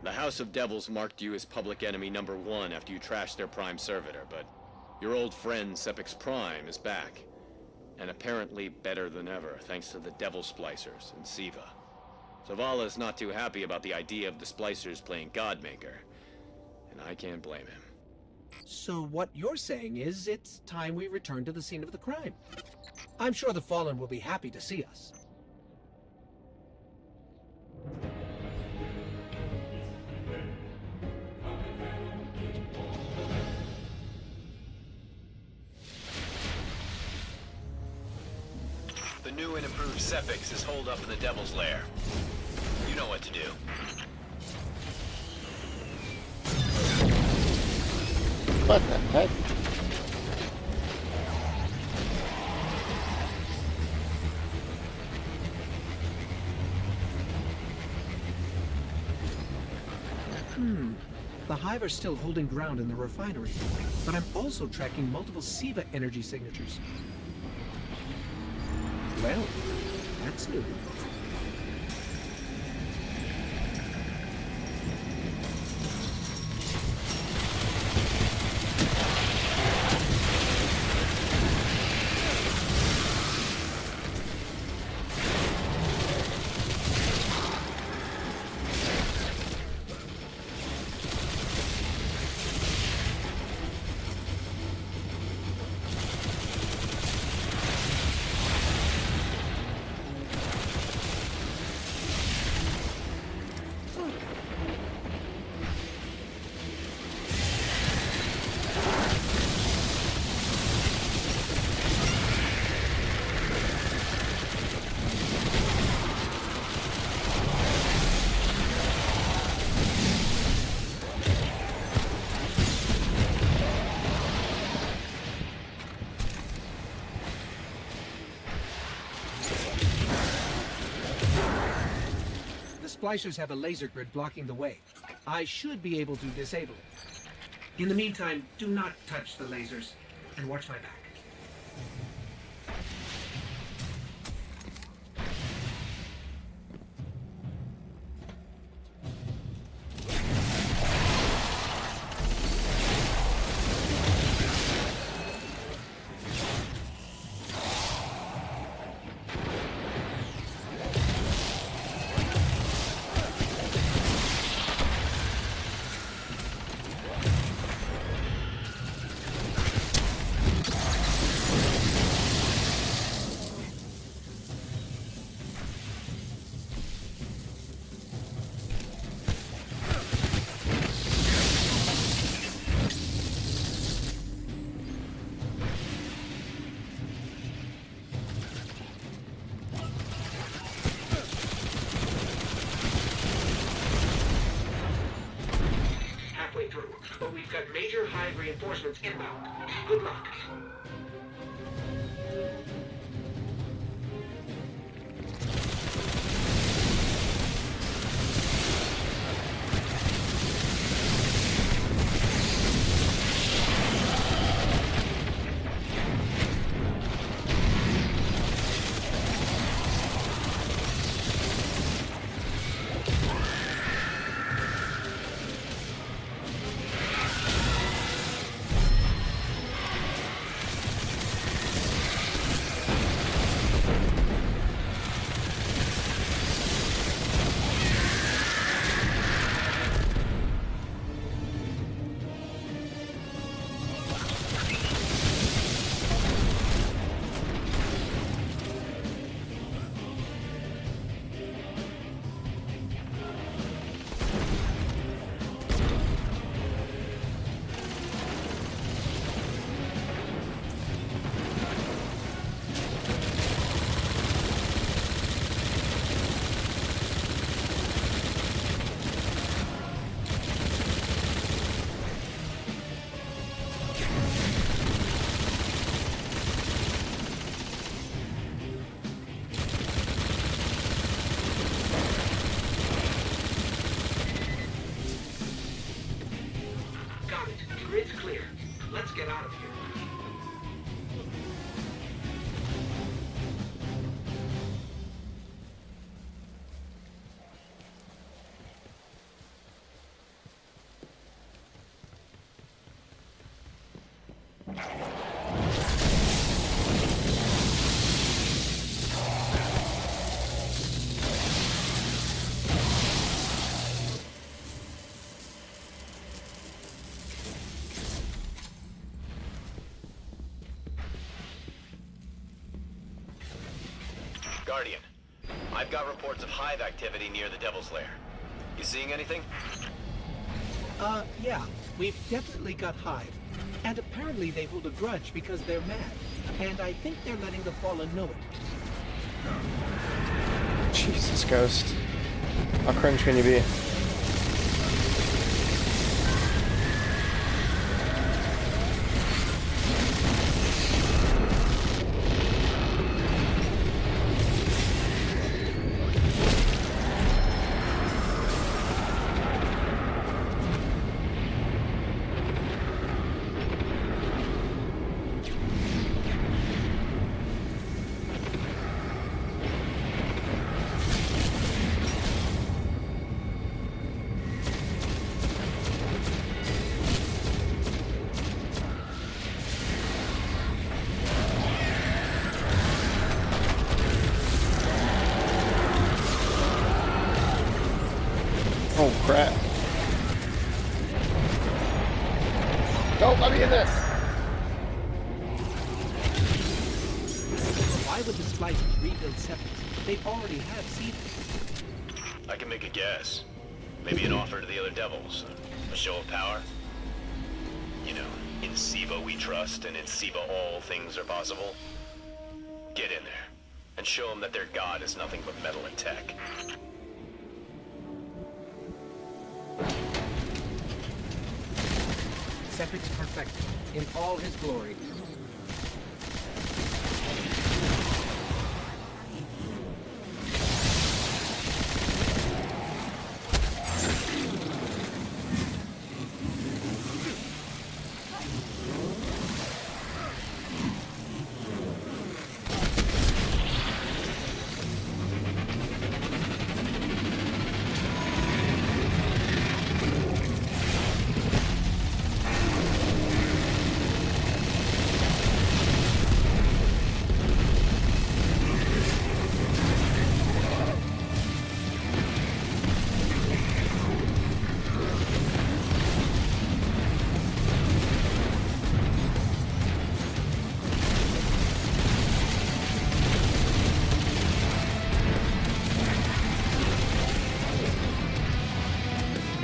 The House of Devils marked you as public enemy #1 after you trashed their prime servitor, but your old friend Sepix Prime is back. And apparently better than ever, thanks to the Devil Splicers and Siva. Zavala is not too happy about the idea of the Splicers playing Godmaker, and I can't blame him. So what you're saying is it's time we return to the scene of the crime. I'm sure the Fallen will be happy to see us. The new and improved Sepix is holed up in the Devil's Lair. You know what to do. What the heck? The Hive are still holding ground in the refinery, but I'm also tracking multiple Siva energy signatures. Well, that's new. splicers have a laser grid blocking the way. I should be able to disable it. In the meantime, do not touch the lasers, and watch my back. But we've got major hive reinforcements inbound. Good luck. Grid's clear. Let's get out of here. Guardian, I've got reports of hive activity near the Devil's Lair. You seeing anything? Yeah. We've definitely got hive. And apparently they hold a grudge because they're mad. And I think they're letting the Fallen know it. Jesus, Ghost. How cringe can you be? Oh crap. Don't let me in this! Why would the Splicers rebuild Sepix? They already have Seeders. I can make a guess. Maybe an offer to the other devils. A show of power? You know, in Siva we trust, and in Siva all things are possible. Get in there, and show them that their god is nothing but metal and tech. Sepix perfected in all his glory.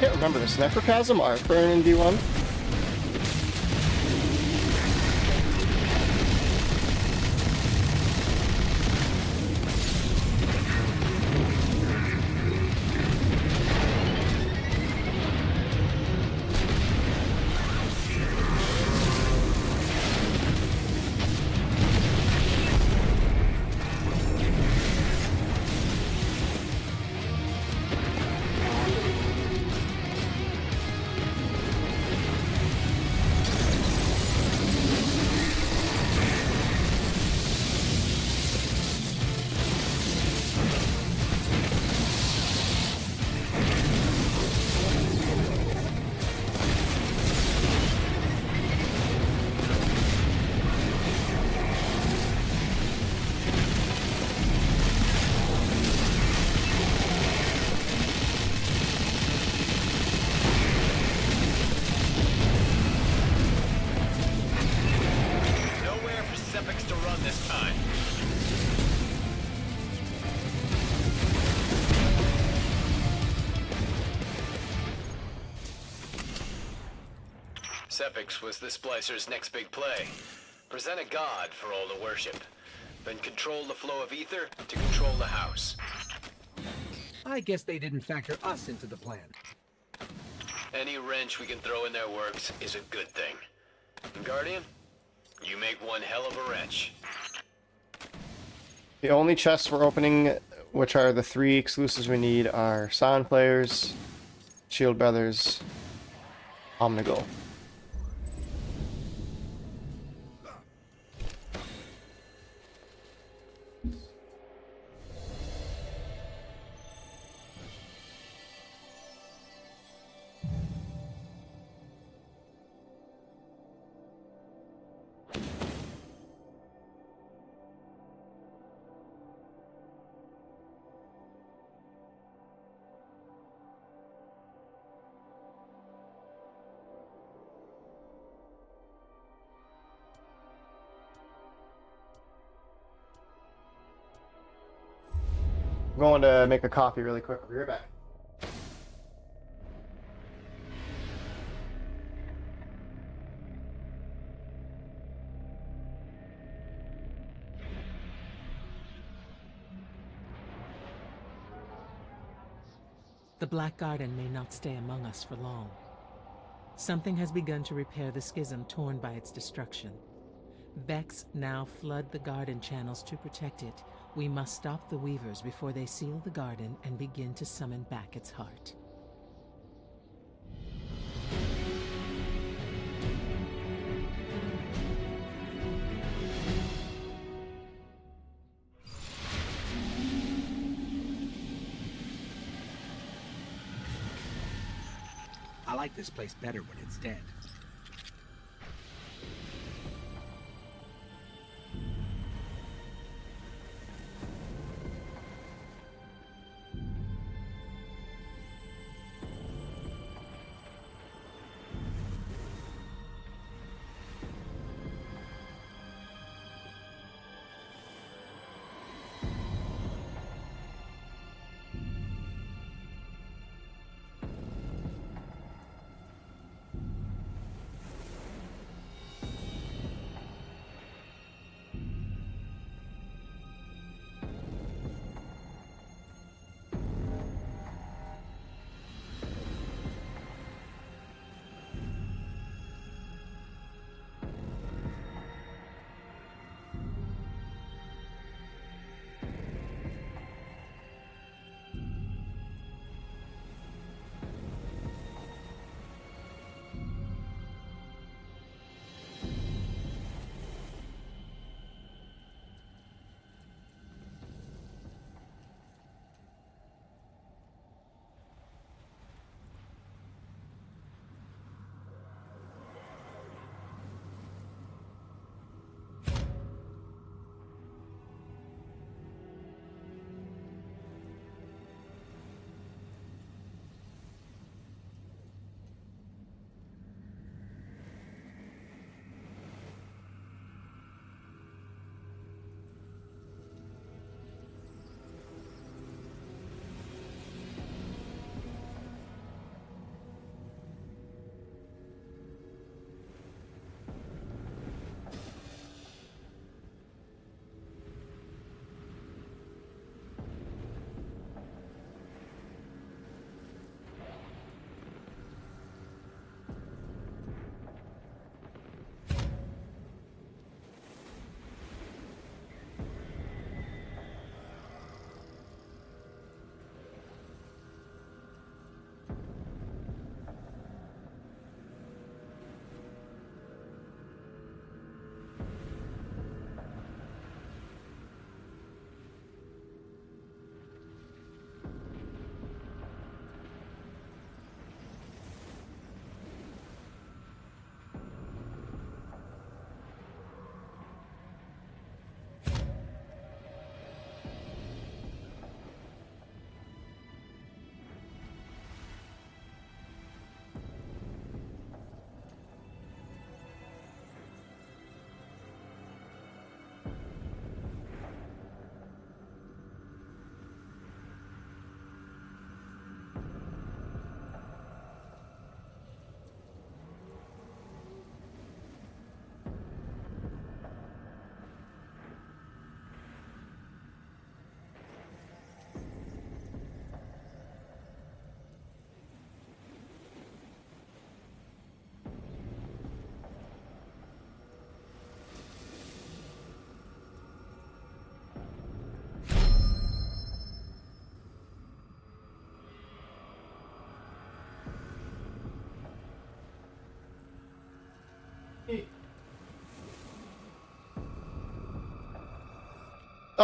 can't remember this. Necrochasm, Arthburn in D1? Nowhere for Sepix to run this time. Sepix was the Splicer's next big play. Present a god for all to worship. Then control the flow of ether to control the house. I guess they didn't factor us into the plan. Any wrench we can throw in their works is a good thing. And Guardian, you make one hell of a wrench. The only chests we're opening, which are the 3 exclusives we need, are Scion Players, Shield Brothers, Omnigul. I'm going to make a coffee really quick. I'll be right back. The Black Garden may not stay among us for long. Something has begun to repair the schism torn by its destruction. Vex now flood the garden channels to protect it. We must stop the Weavers before they seal the garden and begin to summon back its heart. I like this place better when it's dead.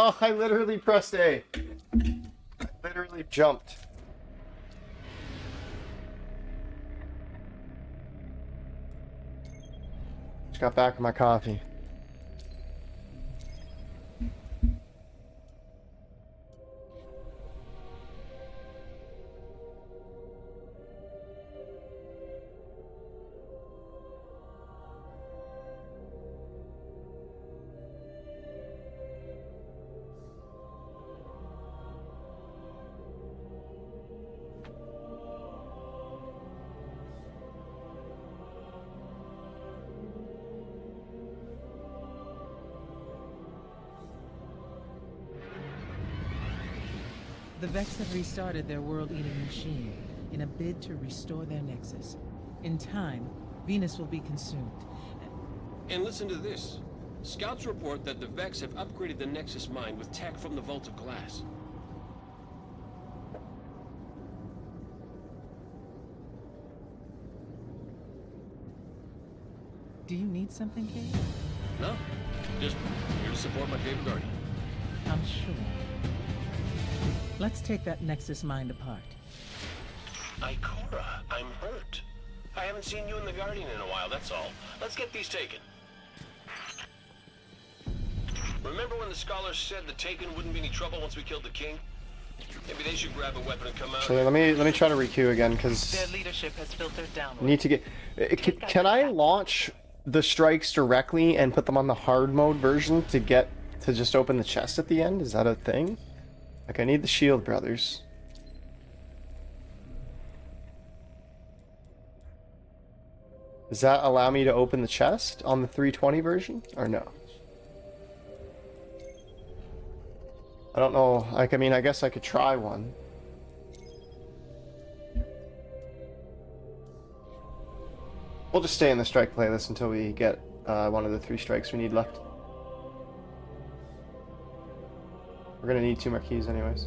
Oh, I literally pressed A. I literally jumped. Just got back on my coffee. The Vex have restarted their world-eating machine in a bid to restore their nexus. In time, Venus will be consumed. And listen to this. Scouts report that the Vex have upgraded the Nexus mine with tech from the Vault of Glass. Do you need something, Kate? No, just here to support my favorite guardian. I'm sure. Let's take that Nexus mind apart. Ikora, I'm hurt. I haven't seen you and the Guardian in a while, that's all. Let's get these taken. Remember when the scholars said the Taken wouldn't be any trouble once we killed the king? Maybe they should grab a weapon and come out. So let me try to requeue again, Their because leadership has filtered downward. need to get. Can I launch the strikes directly and put them on the hard mode version to get to just open the chest at the end? Is that a thing? Like, I need the shield, brothers. Does that allow me to open the chest on the 320 version, or no? I don't know. Like, I mean, I guess I could try one. We'll just stay in the strike playlist until we get one of the 3 strikes we need left. We're gonna need 2 more keys anyways.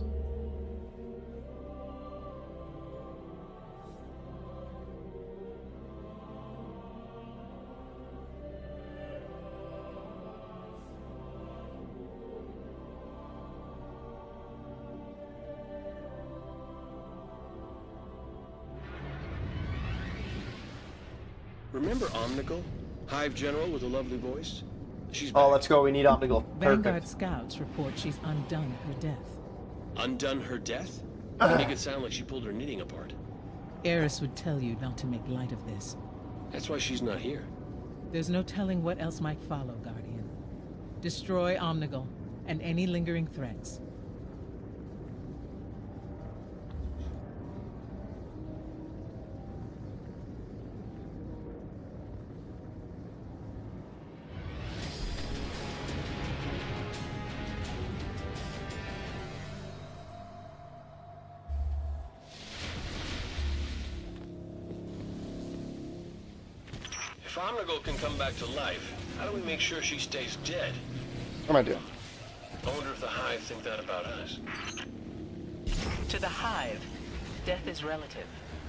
Remember Omnigul? Hive General with a lovely voice? She's Oh, back. let's go. We need Omnigul. Vanguard Perfect. scouts report she's undone her death. Undone her death? You make it sound like she pulled her knitting apart. Eris would tell you not to make light of this. That's why she's not here. There's no telling what else might follow, Guardian. Destroy Omnigul and any lingering threats. If Omnigul can come back to life, how do we make sure she stays dead? What am I doing? I wonder if the Hive think that about us. To the Hive, death is relative.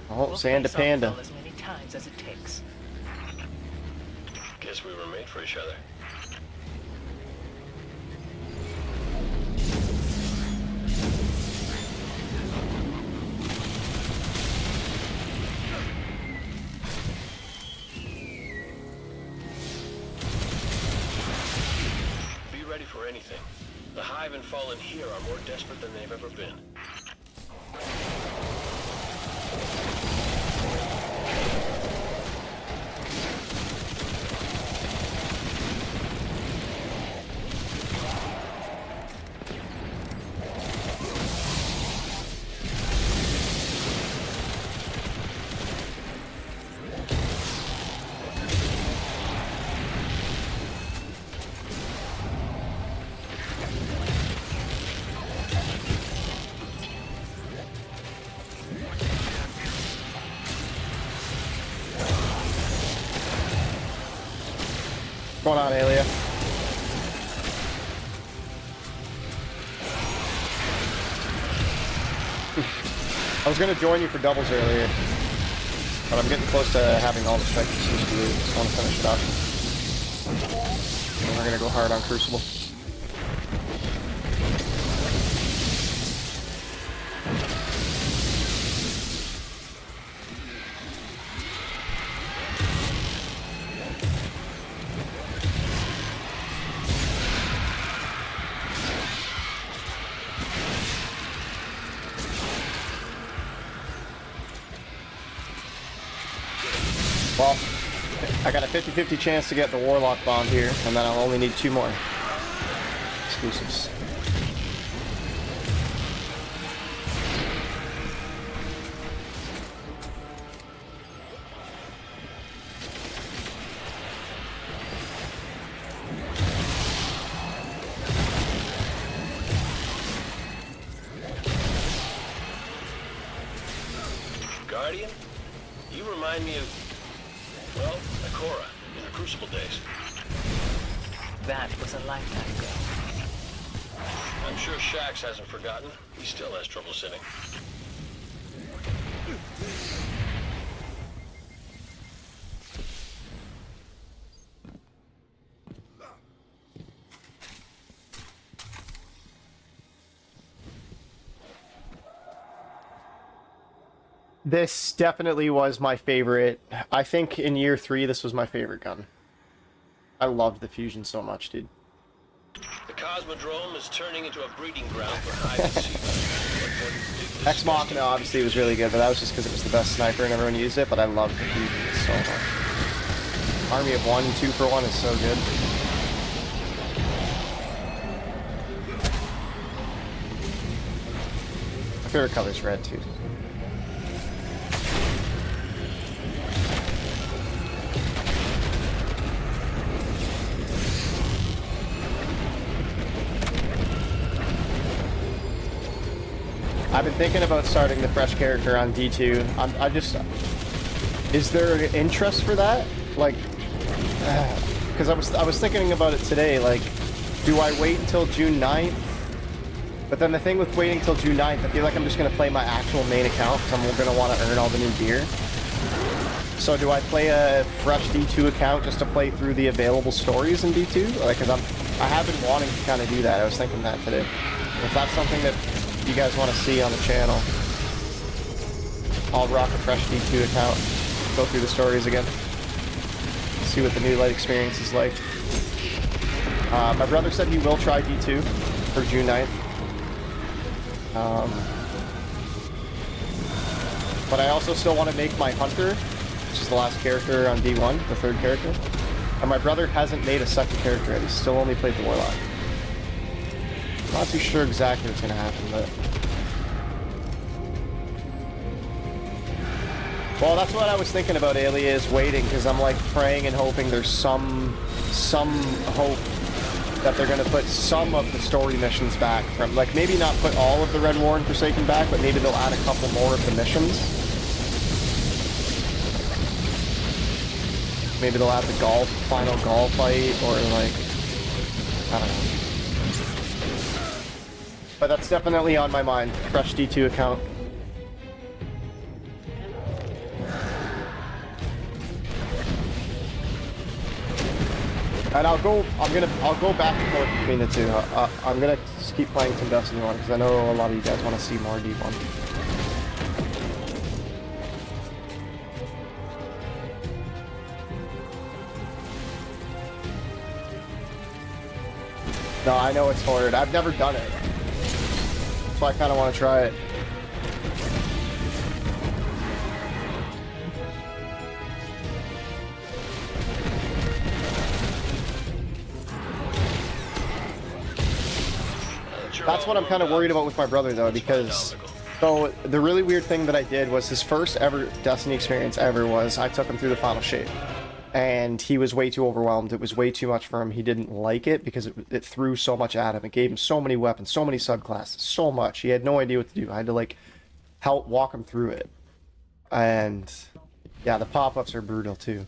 Oh, We'll Sanda face Panda. Omnigul as many times as it takes. Guess we were made for each other. Be ready for anything. The Hive and Fallen here are more desperate than they've ever been. What's going on, Aelia? I was gonna join you for doubles earlier, but I'm getting close to having all the strikes to do. Just want to finish it up. And we're gonna go hard on Crucible. Well, I got a 50-50 chance to get the Warlock Bomb here, and then I'll only need 2 more exclusives. Guardian? You remind me of, well, Ikora in the Crucible days. That was a lifetime ago. I'm sure Shax hasn't forgotten. He still has trouble sitting. This definitely was my favorite. I think in year 3, this was my favorite gun. I loved the fusion so much, dude. The Cosmodrome is turning into a breeding ground for hide and seek. Ex Machina obviously was really good, but that was just because it was the best sniper and everyone used it, but I loved the fusion so much. Army of 1, 2 for 1 is so good. My favorite color is red, too. I've been thinking about starting the fresh character on D2. I just... Is there an interest for that? Like... Because I was thinking about it today, like... Do I wait until June 9th? But then the thing with waiting until June 9th, I feel like I'm just going to play my actual main account, because I'm going to want to earn all the new gear. So do I play a fresh D2 account just to play through the available stories in D2? Like, because I have been wanting to kind of do that. I was thinking that today. If that's something that you guys want to see on the channel, I'll rock a fresh D2 account, go through the stories again, see what the new light experience is like. My brother said he will try D2 for June 9th. But I also still want to make my Hunter, which is the last character on D1, the 3rd character. And my brother hasn't made a 2nd character yet, he's still only played the Warlock. Not too sure exactly what's gonna happen, but... Well, that's what I was thinking about Aelia, is waiting, because I'm like praying and hoping there's some hope that they're gonna put some of the story missions back from, like, maybe not put all of the Red War and Forsaken back, but maybe they'll add a couple more of the missions. Maybe they'll add the final Gaul fight, or like, I don't know. But that's definitely on my mind. Fresh D2 account. And I'll go back and forth between the two. I'm gonna just keep playing some Destiny 1 because I know a lot of you guys want to see more D1. No, I know it's hard. I've never done it. So I kind of want to try it. That's what I'm kind of worried about with my brother, though, because... So, the really weird thing that I did was his first ever Destiny experience ever was I took him through the final shape. And he was way too overwhelmed. It was way too much for him. He didn't like it because it threw so much at him. It gave him so many weapons, so many subclasses, so much. He had no idea what to do. I had to, like, help walk him through it. And, yeah, the pop-ups are brutal, too.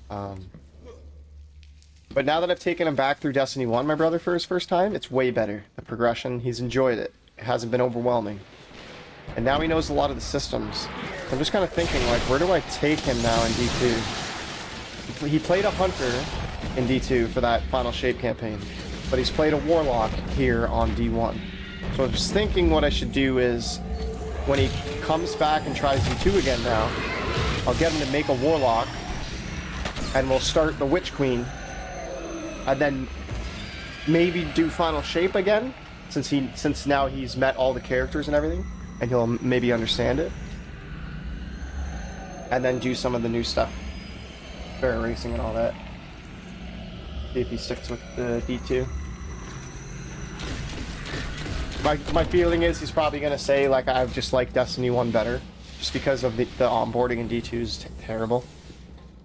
But now that I've taken him back through Destiny 1, my brother, for his first time, it's way better. The progression, he's enjoyed it. It hasn't been overwhelming. And now he knows a lot of the systems. I'm just kind of thinking, like, where do I take him now in D2? He played a Hunter in D2 for that Final Shape campaign, but he's played a Warlock here on D1. So I was thinking what I should do is, when he comes back and tries D2 again now, I'll get him to make a Warlock, and we'll start the Witch Queen, and then maybe do Final Shape again, since now he's met all the characters and everything, and he'll maybe understand it. And then do some of the new stuff fair racing and all that. See if he sticks with the D2. My feeling is he's probably gonna say like I just like Destiny 1 better, just because of the onboarding in D2 is terrible,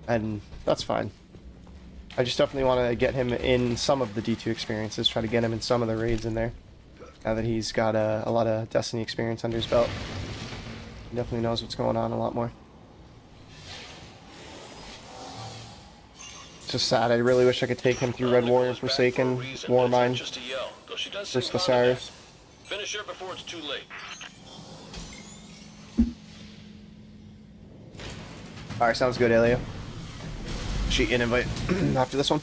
and that's fine. I just definitely want to get him in some of the D2 experiences, try to get him in some of the raids in there. Now that he's got a lot of Destiny experience under his belt, he definitely knows what's going on a lot more. It's just sad. I really wish I could take him through Red Warrior, Forsaken, Warmind, versus the Cyrus. Finish her before it's too late. Alright, sounds good, Elio. Shoot you an invite after this one.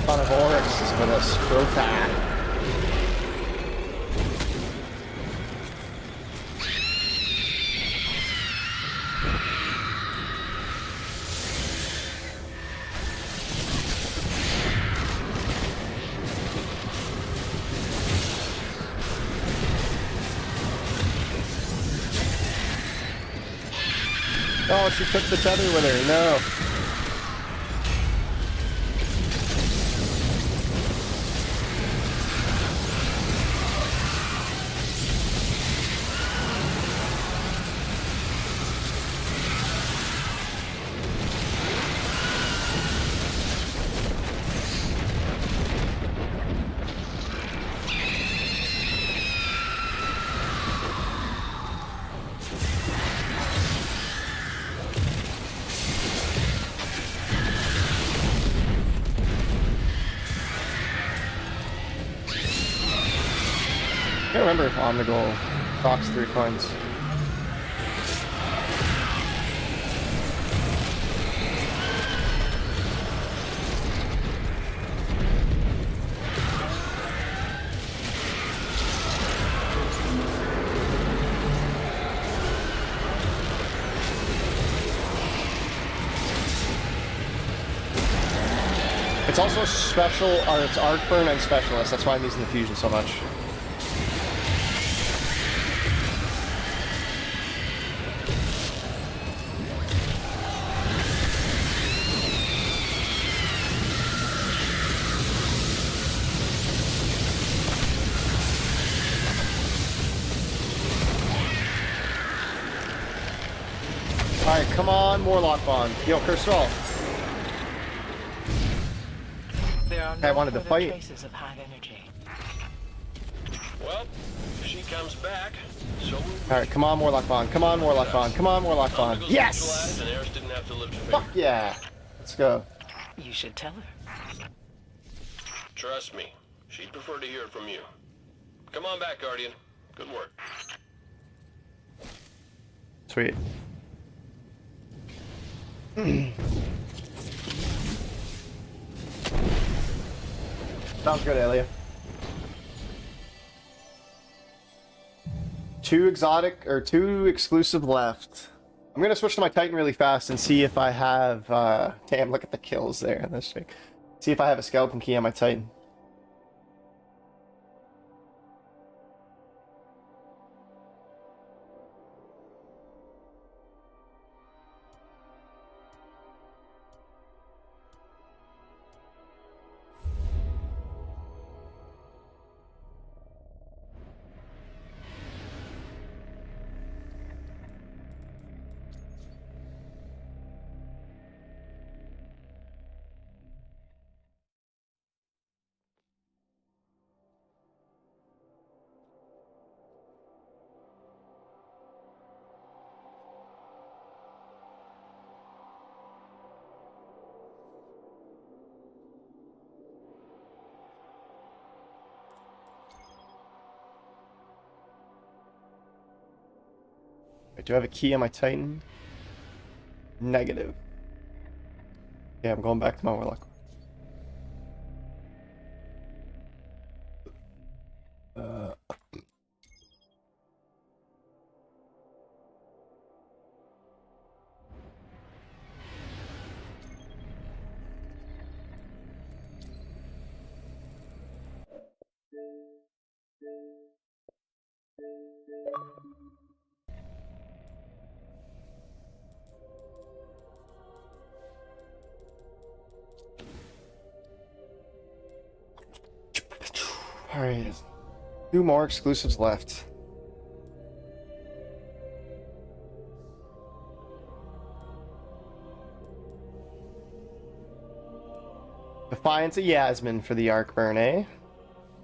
Son of Oryx is with us. Crota. Oh, she took the tether with her. No. I can't remember if Omnigul docks 3 coins. It's also special, or it's Arc Burn and Specialist. That's why I'm using the Fusion so much. Alright, come on, Warlock Bond. Yo, Kerstal. There are I no wanted to further fight. traces of hive energy. Well, if she comes back, so will we. Alright, come on, Warlock Bond. Come on, Warlock Bond. Come on, Warlock Bond. Omnigul's Yes! neutralized and Eris didn't have to lift a finger. Fuck yeah! Let's go. You should tell her. Trust me, she'd prefer to hear it from you. Come on back, Guardian. Good work. Sweet. Sounds good, Elia. 2 exotic, or 2 exclusive left. I'm gonna switch to my Titan really fast and see if I have, damn, look at the kills there in this thing. See if I have a skeleton key on my Titan. Wait, do I have a key on my Titan? Negative. Yeah, I'm going back to my Warlock. Alright. 2 more exclusives left. Defiance of Yasmin for the Arcburn, eh?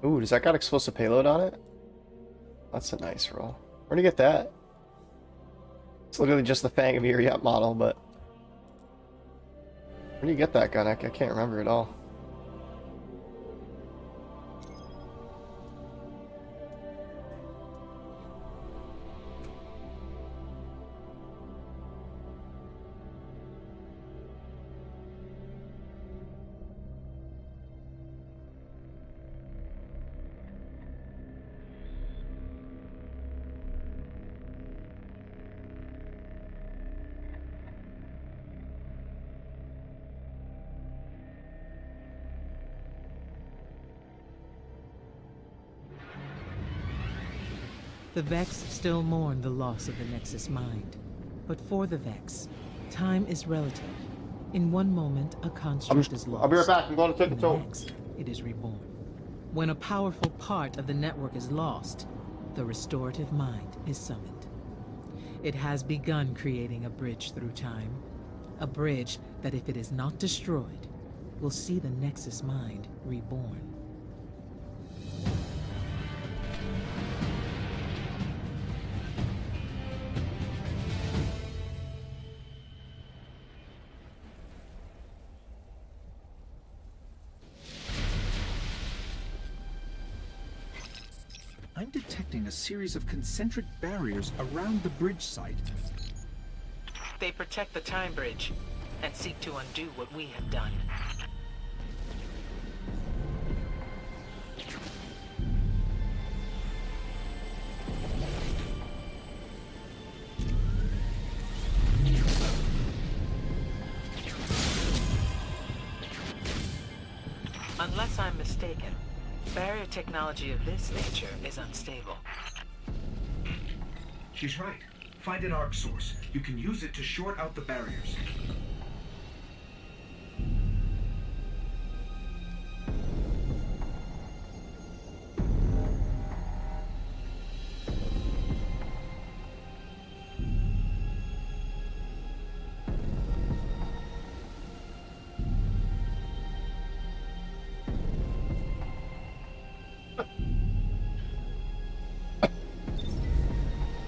Ooh, does that got explosive payload on it? That's a nice roll. Where'd you get that? It's literally just the Fang of Iriat model, but... Where do you get that gun? I can't remember at all. The Vex still mourn the loss of the Nexus Mind. But for the Vex, time is relative. In one moment, a construct is lost. I'll be right back. I'm going to take In the the toe. next, it is reborn. When a powerful part of the network is lost, the restorative mind is summoned. It has begun creating a bridge through time. A bridge that, if it is not destroyed, will see the Nexus Mind reborn. I'm detecting a series of concentric barriers around the bridge site. They protect the time bridge and seek to undo what we have done. Unless I'm mistaken, barrier technology of this nature is unstable. She's right. Find an arc source. You can use it to short out the barriers.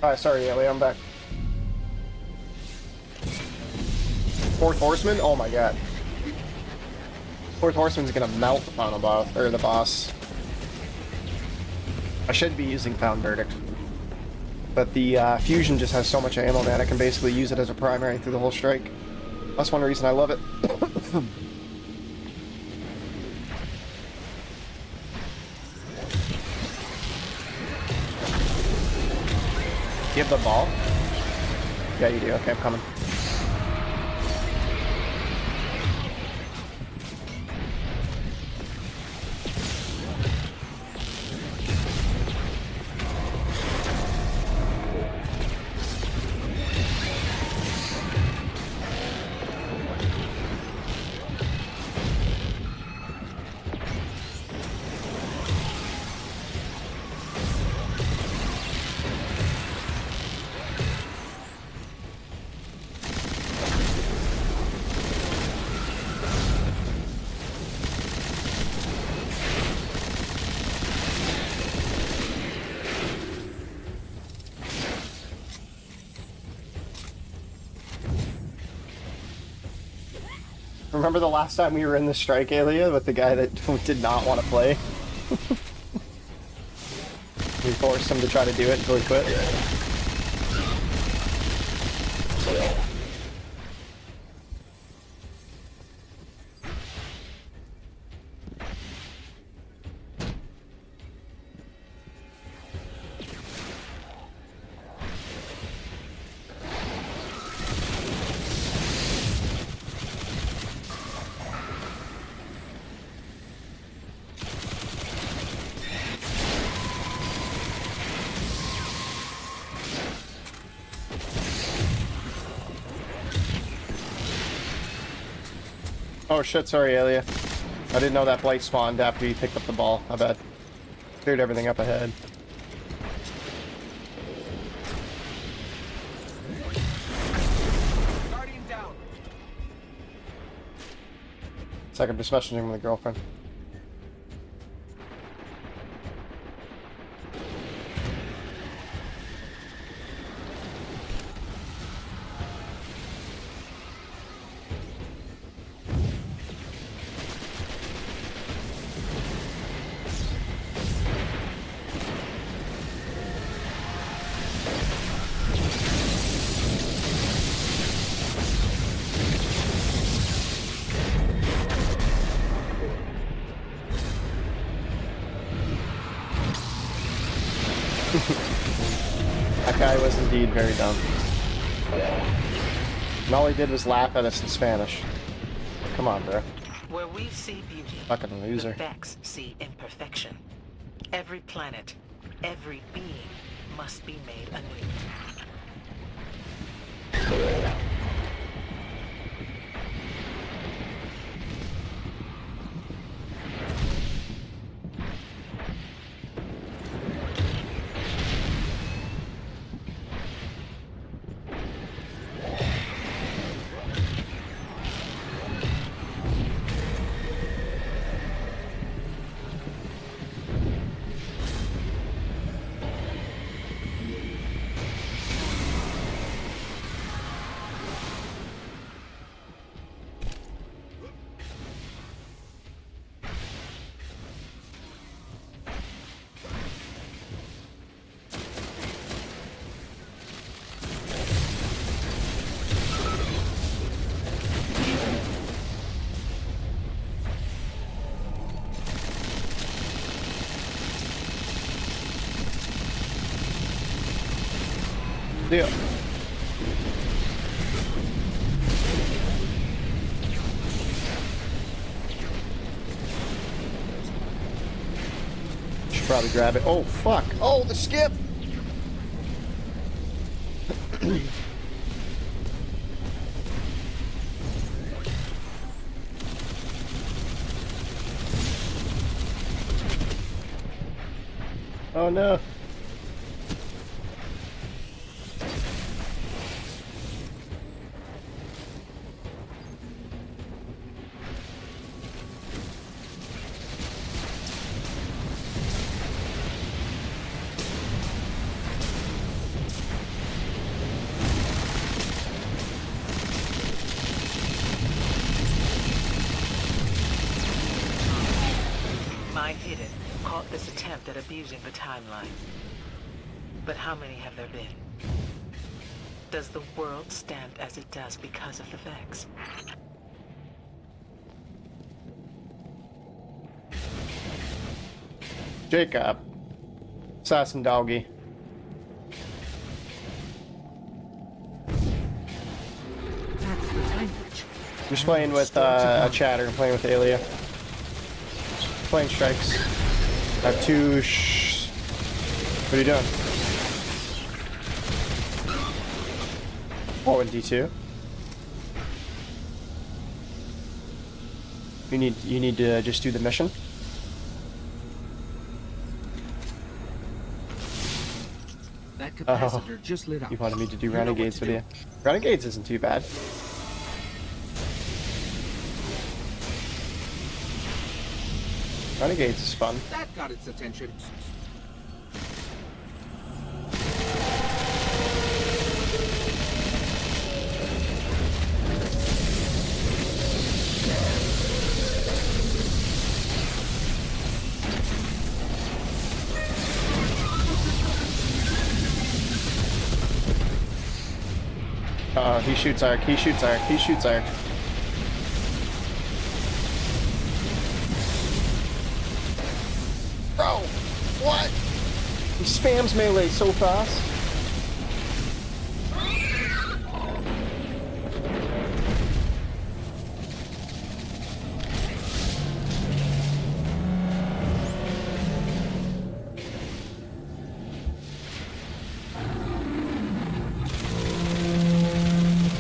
Alright, sorry, Ellie, I'm back. Fourth Horseman? Oh my god. Fourth Horseman's gonna melt the final boss, or the boss. I should be using Found Verdict. But the fusion just has so much ammo, man, I can basically use it as a primary through the whole strike. That's one reason I love it. You have the ball? Yeah, you do. Okay, I'm coming. Remember the last time we were in the strike area with the guy that did not want to play? We forced him to try to do it until he quit. Oh shit, sorry, Alia. I didn't know that blight spawned after you picked up the ball. I bet. Cleared everything up ahead. Guardian down. It's like I'm just messaging with a girlfriend. That guy was indeed very dumb. And all he did was laugh at us in Spanish. Come on, bro. Where we see beauty, Fucking loser. the Vex see imperfection. Every planet, every being must be made anew. Deal. Should probably grab it. Oh, fuck. Oh, the skip! Oh, no. Mind Hidden caught this attempt at abusing the timeline. But how many have there been? Does the world stand as it does because of the Vex? Jacob. Assassin doggy. That's the time witch. Just playing with a chatter, playing with Alia. Playing strikes. I have two What are you doing? Oh, and D2. You need to just do the mission. That capacitor just lit up. You wanted me to do You know what Renegades to with do. you. Renegades isn't too bad. Renegades is fun. That got its attention. Uh-oh, he shoots arc, he shoots arc, he shoots arc. Bro, what? He spams melee so fast.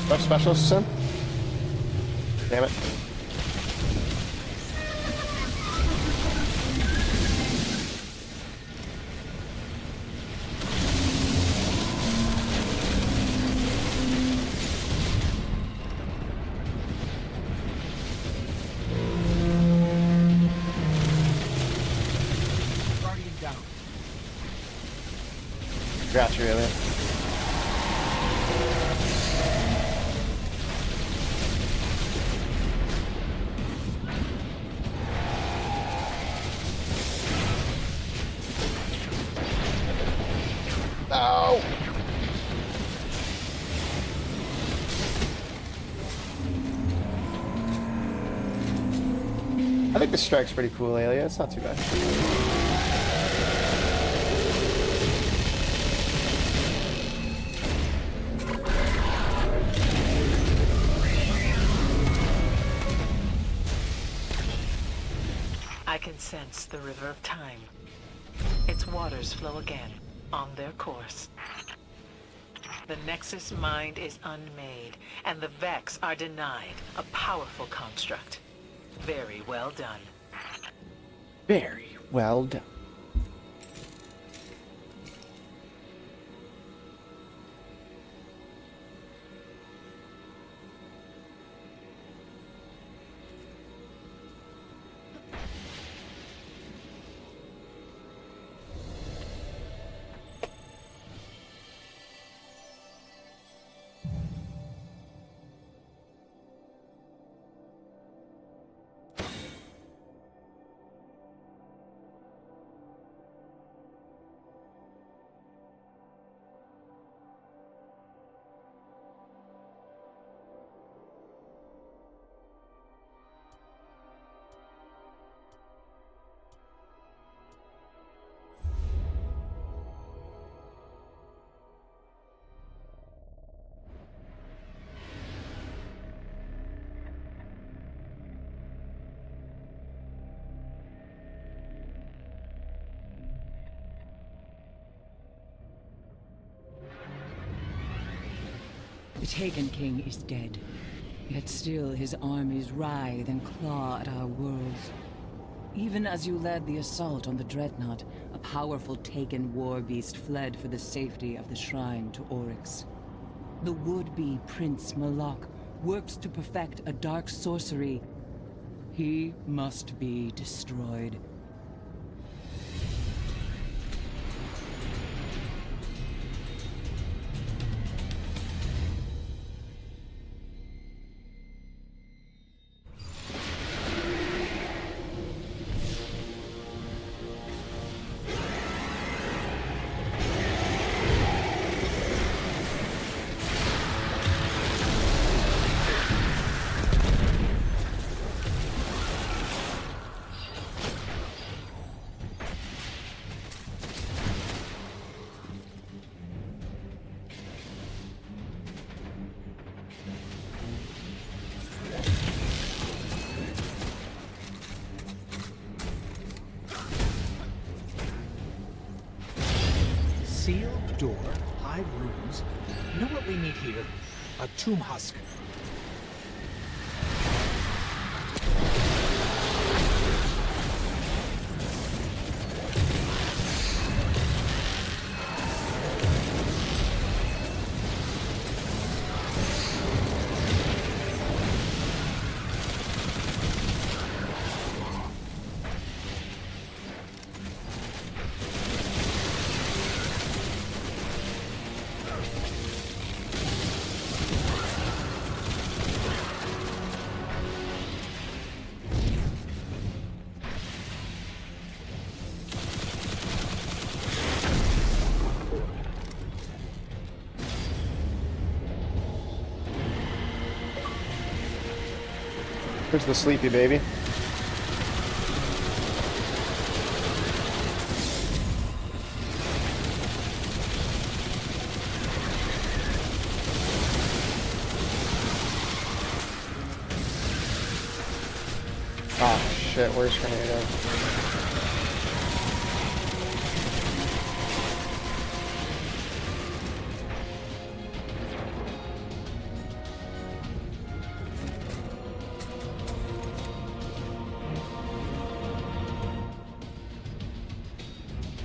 What specialists in? Damn it. Guardian down. Got you, Elliot. No! I think the strike's pretty cool, Aelia. It's not too bad. I can sense the river of time. Its waters flow again, on their course. The Nexus Mind is unmade, and the Vex are denied, a powerful construct. Very well done. Very well done. The Taken King is dead, yet still his armies writhe and claw at our worlds. Even as you led the assault on the Dreadnought, a powerful Taken war beast fled for the safety of the shrine to Oryx. The would-be Prince Malak works to perfect a dark sorcery. He must be destroyed. Sealed door, hive runes. You know what we need here? A tomb husk. Welcome to the sleepy, baby. Oh shit, where's Tornado?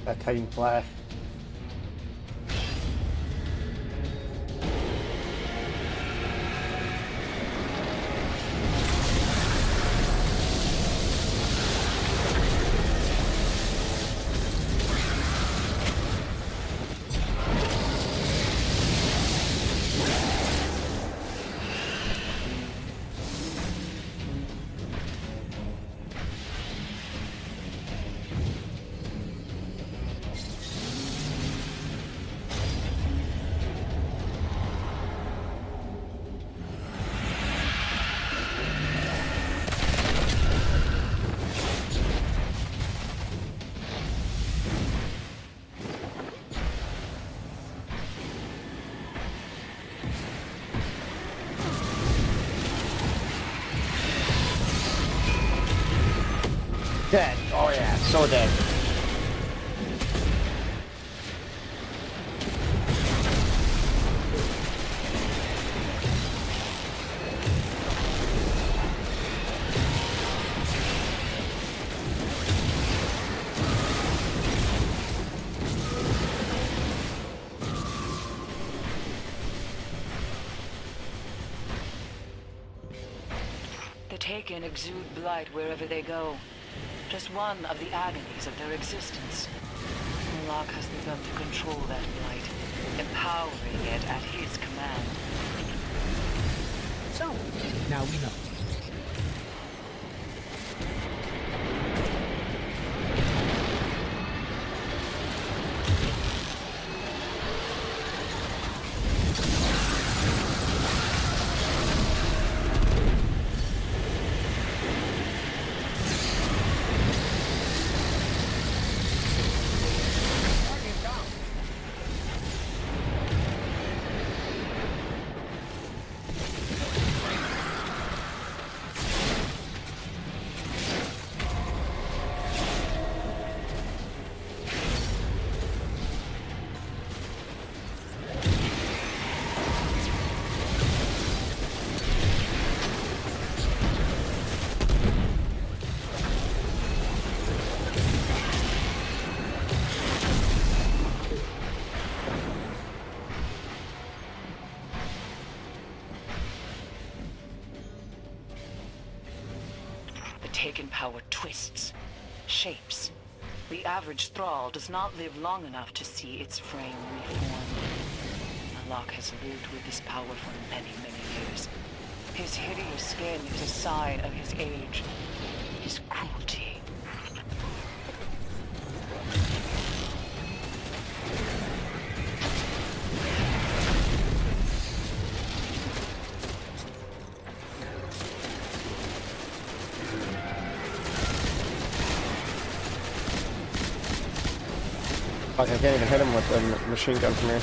That Titan Flash. Dead. Oh yeah, so dead. The Taken exude blight wherever they go. Just one of the agonies of their existence. Malak has begun to control that blight, empowering it at his command. So, now we know. Taken power twists, shapes. The average thrall does not live long enough to see its frame reform. Malak has lived with this power for many, many years. His hideous skin is a sign of his age, his cruelty. Fuck, I can't even hit him with the machine gun from here.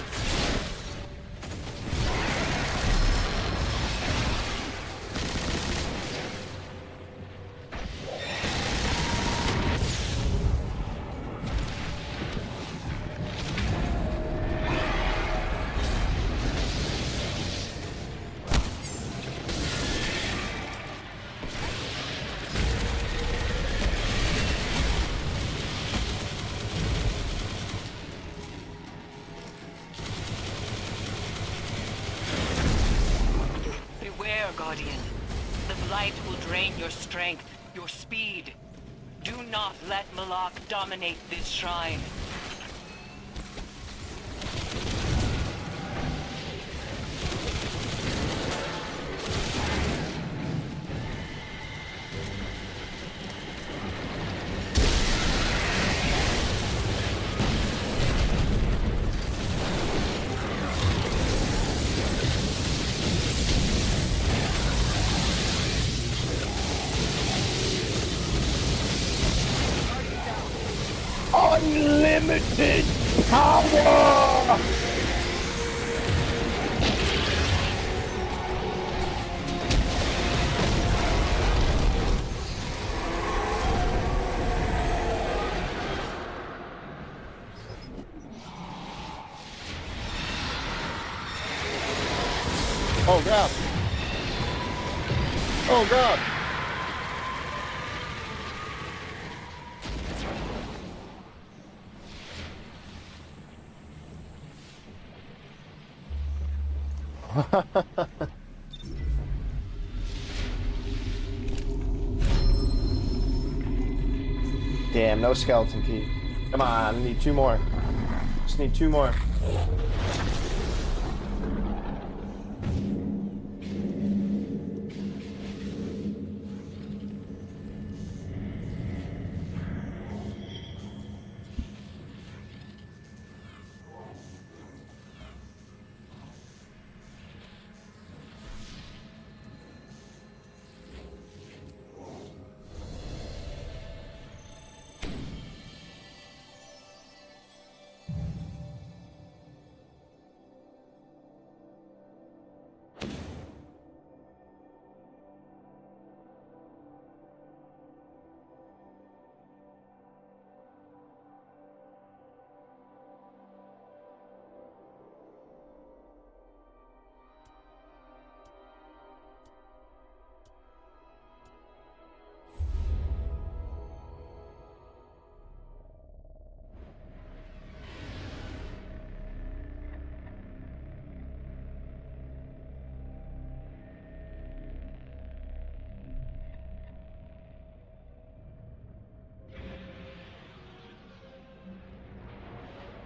Guardian. The blight will drain your strength, your speed. Do not let Malak dominate this shrine. Unlimited power! Oh god. Oh god. Damn, no skeleton key. Come on, I need 2 more. Just need 2 more.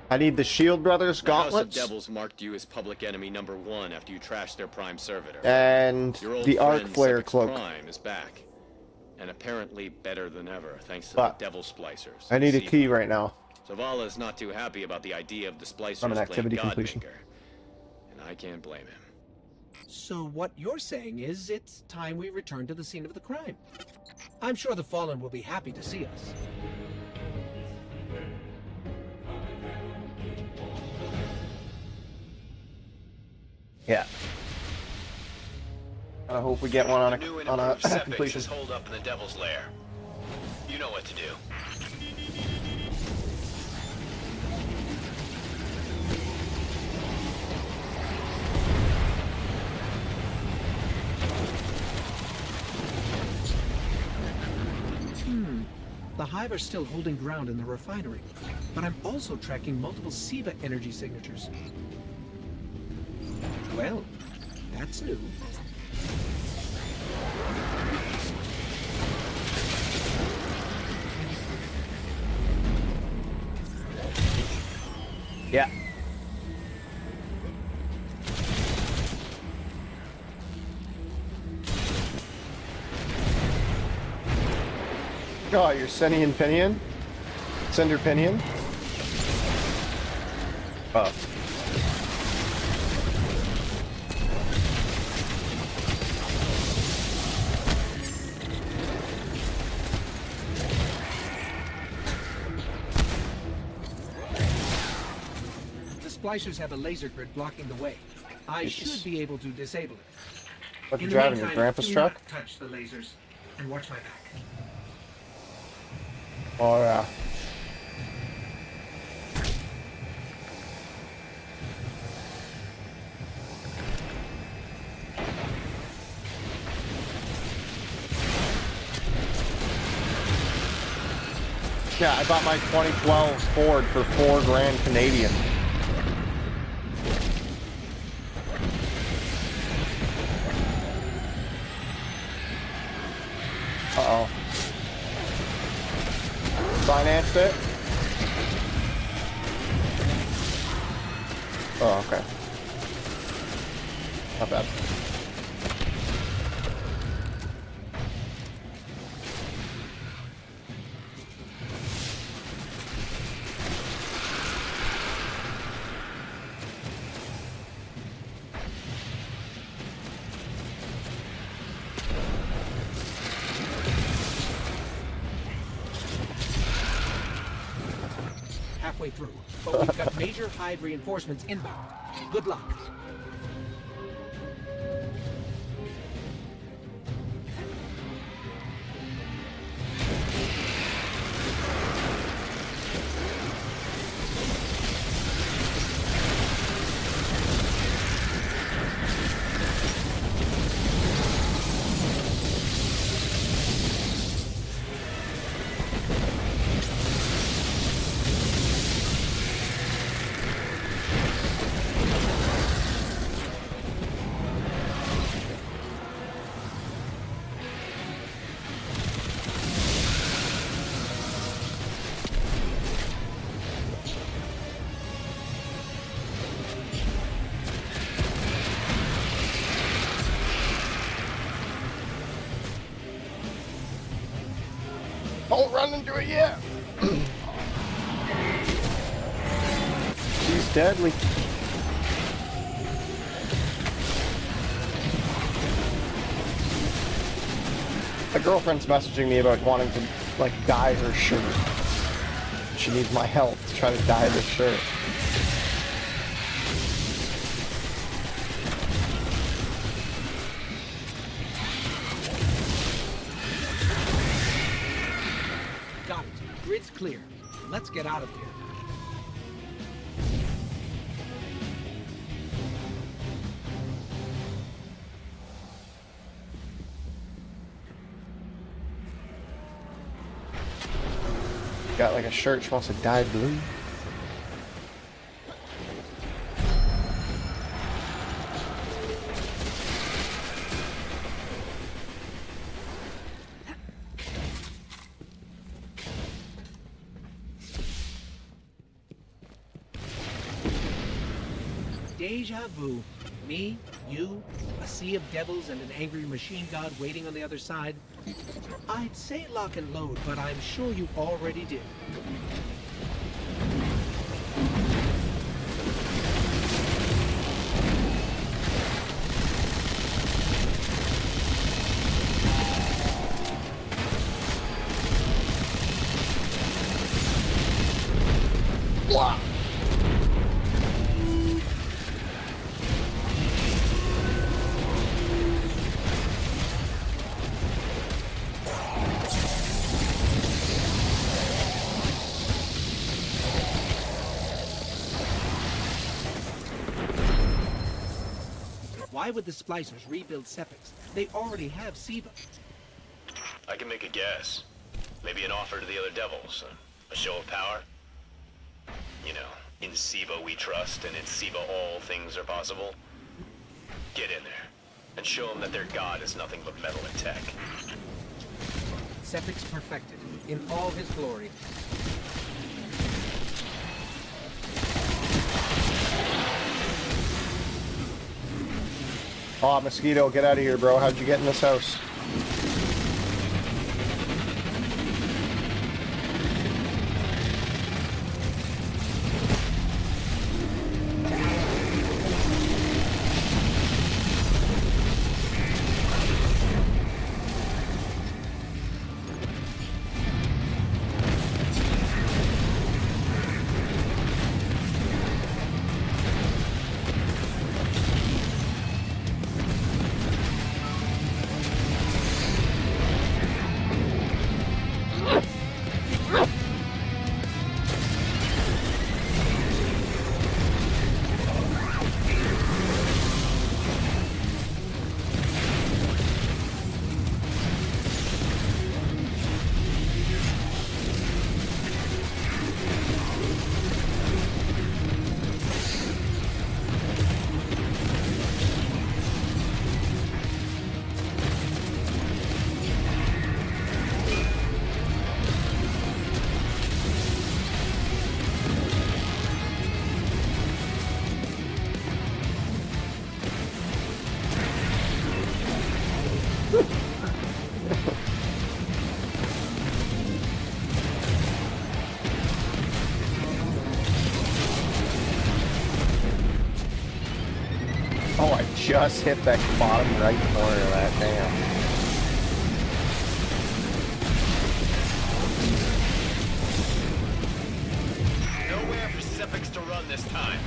I need the Shield Brothers gauntlets. The House of Devils marked you as public enemy number 1 after you trashed their Prime servitor. And the Arc Flare cloak. Prime is back, and apparently better than ever, thanks to the Devil Splicers. I need a key right now. Zavala is not too happy about the idea of the Splicers From an activity playing completion. Godmaker, and I can't blame him. So what you're saying is it's time we return to the scene of the crime. I'm sure the Fallen will be happy to see us. Yeah. I hope we get one on a completion. Is holed up in the Devil's Lair. You know what to do. The Hive are still holding ground in the refinery, but I'm also tracking multiple SIVA energy signatures. Well, that's new. Yeah. Oh, you're Senian Pinion? Sender Pinion? Oh. The splicers have a laser grid blocking the way. I should be able to disable it. What you driving, your grandpa's truck? Do not touch the lasers and watch my back. Oh yeah. Yeah, I bought my 2012 Ford for $4,000 Canadian. Uh-oh. Financed it? Oh, okay. Not bad. halfway through, but we've got major hive reinforcements inbound. Good luck. Don't run into it yet. She's deadly. My girlfriend's messaging me about wanting to, like, dye her shirt. She needs my help to try to dye this shirt. Got it. Grid's clear. Let's get out of here. Got like a shirt she wants to dye blue. Deja vu. Me, you, a sea of devils, and an angry machine god waiting on the other side. I'd say lock and load, but I'm sure you already did. Blah. Why would the Splicers rebuild Sepix? They already have Siva. I can make a guess. Maybe an offer to the other devils. A show of power? You know, in Siva we trust, and in Siva all things are possible. Get in there, and show them that their god is nothing but metal and tech. Sepix perfected, in all his glory. Aw, Mosquito, get out of here, bro. How'd you get in this house? Oh, I just hit that bottom right corner of that, damn. Sepix to run this time.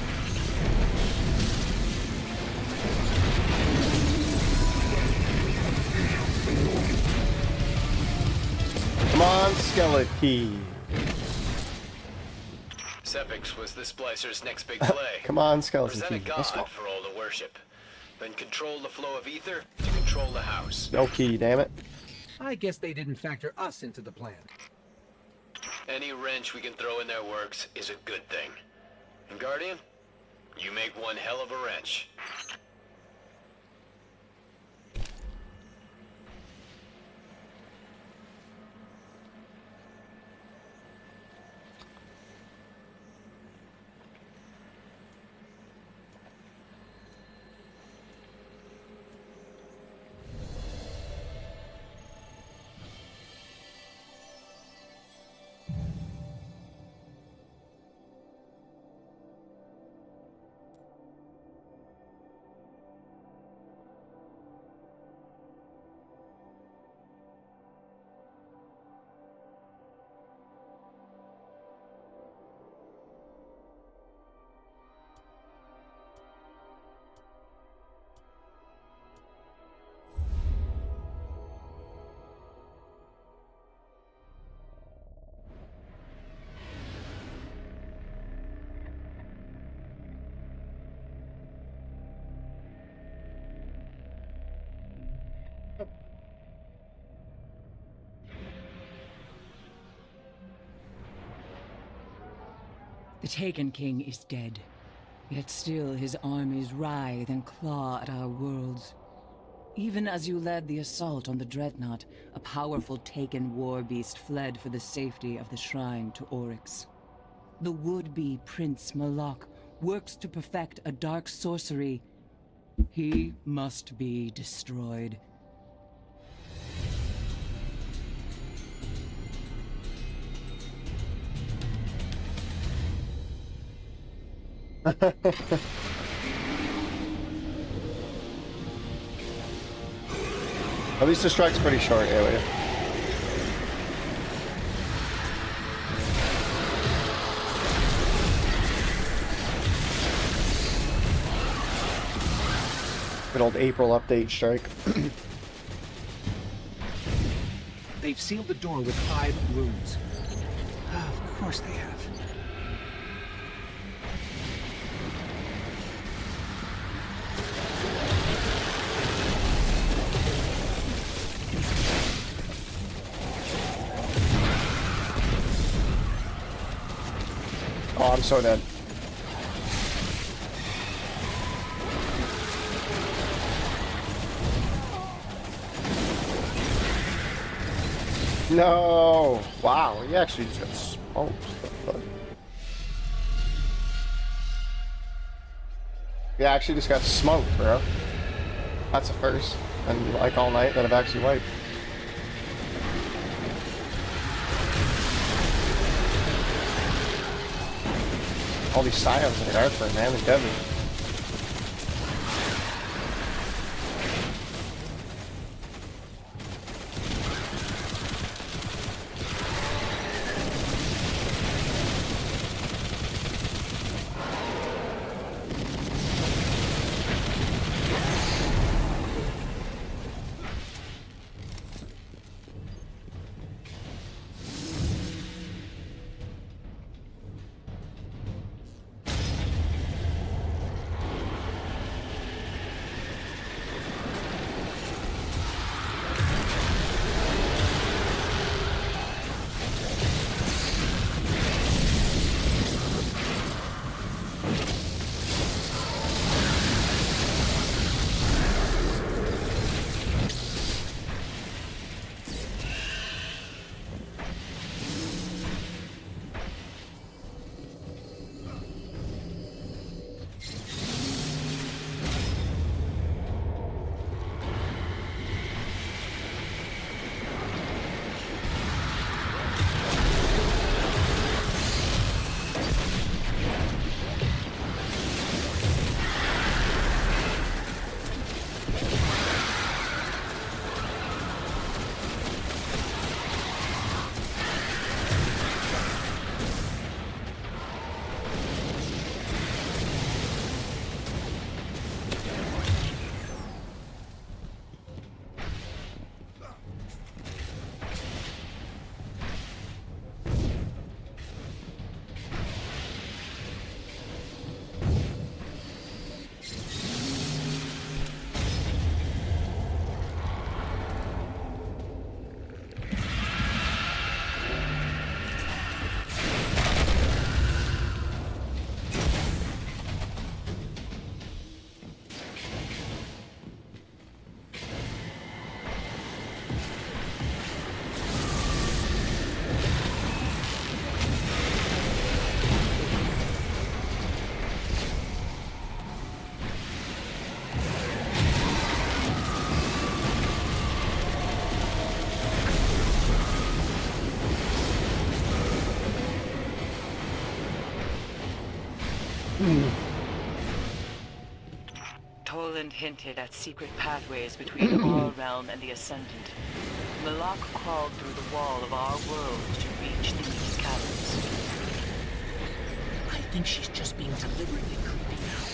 Come on, Skeleton. Sepix was the Splicer's next big play. Come on, Skeleton. Present a Let's go. god for all to worship. Then control the flow of ether to control the house. No key, damn it. I guess they didn't factor us into the plan. Any wrench we can throw in their works is a good thing. And Guardian, you make one hell of a wrench. The Taken King is dead. Yet still his armies writhe and claw at our worlds. Even as you led the assault on the Dreadnought, a powerful Taken war beast fled for the safety of the shrine to Oryx. The would-be Prince Malak works to perfect a dark sorcery. He must be destroyed. At least the strike's pretty short, yeah. Good old April update strike. They've sealed the door with 5 runes. Of course they have. Oh, I'm so dead. No! Wow, he actually just got smoked. He actually just got smoked, bro. That's a first. And like all night that I've actually wiped. All these scions in Darkfur, man, they're deadly. Toland hinted at secret pathways between our realm and the Ascendant. Malak crawled through the wall of our world to reach these caverns. I think she's just being deliberately creepy now.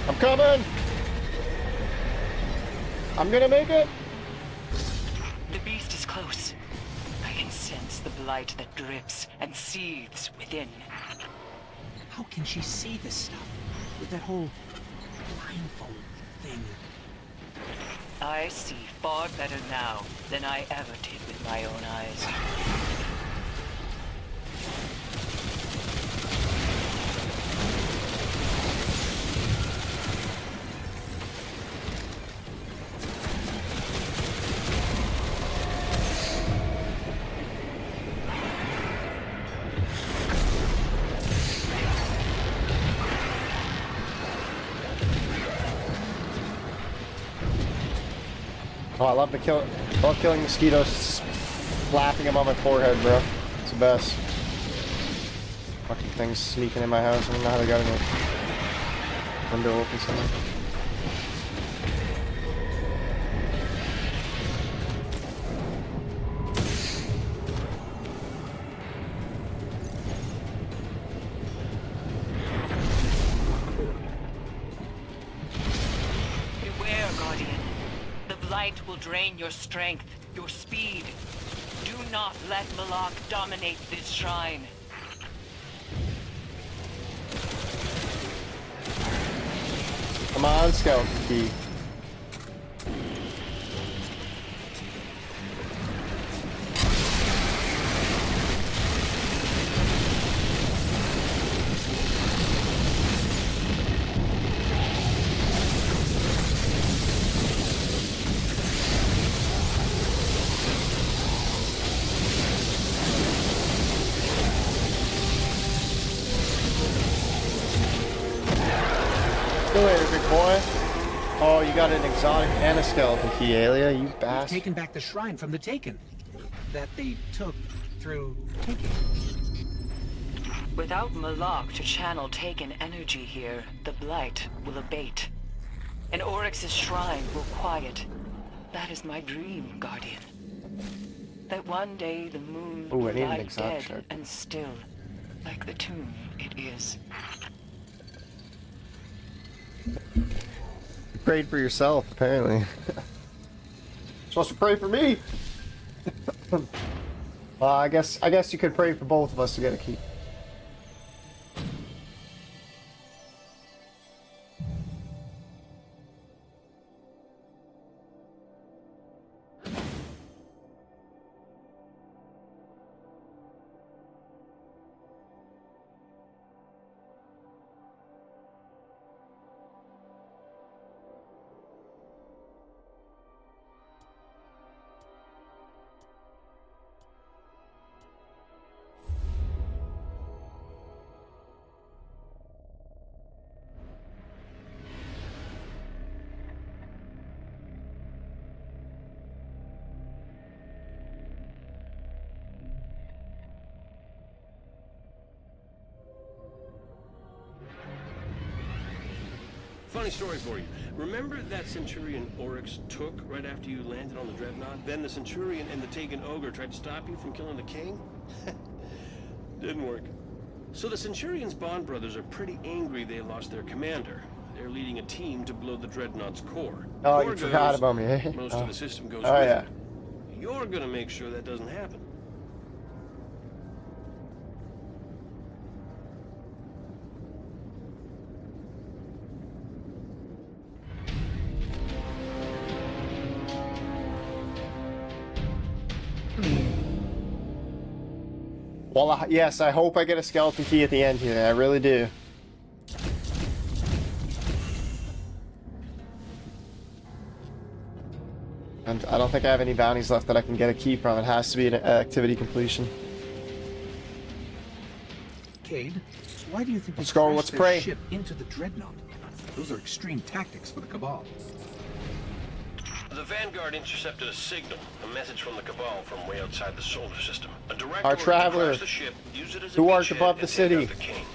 I'm coming! I'm gonna make it! The beast is close. I can sense the blight that drips and seethes within. How can she see this stuff with that whole blindfold thing? I see far better now than I ever did with my own eyes. Oh, I love killing mosquitoes, slapping them on my forehead, bro. It's the best. Fucking things sneaking in my house. I don't know how they got in it. Window open somewhere. Beware, Guardian. The blight will drain your strength, your speed. Do not let Malak dominate this shrine. Come on, Scout Key. See you later, big boy. Oh, you got an exotic and a skeleton key, Aelia, you We've bastard. taken back the shrine from the Taken. That they took through taking. Without Malak to channel Taken energy here, the blight will abate. And Oryx's shrine will quiet. That is my dream, Guardian. That one day the moon Ooh, I will need an lie exotic dead shard. and still, like the tomb it is. You prayed for yourself, apparently. You're supposed to pray for me. Well, I guess you could pray for both of us to get a key. Funny story for you. Remember that Centurion Oryx took right after you landed on the Dreadnought? Then the Centurion and the Taken Ogre tried to stop you from killing the king? Didn't work. So the Centurion's Bond brothers are pretty angry they lost their commander. They're leading a team to blow the Dreadnought's core. Oh, Core you forgot goes, about me, eh? most Oh. of the system goes Oh, with yeah. it. You're gonna make sure that doesn't happen. Well, yes, I hope I get a skeleton key at the end here. I really do. And I don't think I have any bounties left that I can get a key from. It has to be an activity completion. Cade, why do you think Let's they go, crashed let's their pray. ship into the Dreadnought? Those are extreme tactics for the Cabal. The Vanguard intercepted a signal, a message from the Cabal from way outside the solar system. A direct Our order to traveler, crash the ship, use it as a who art beachhead, above the and take city. out the king.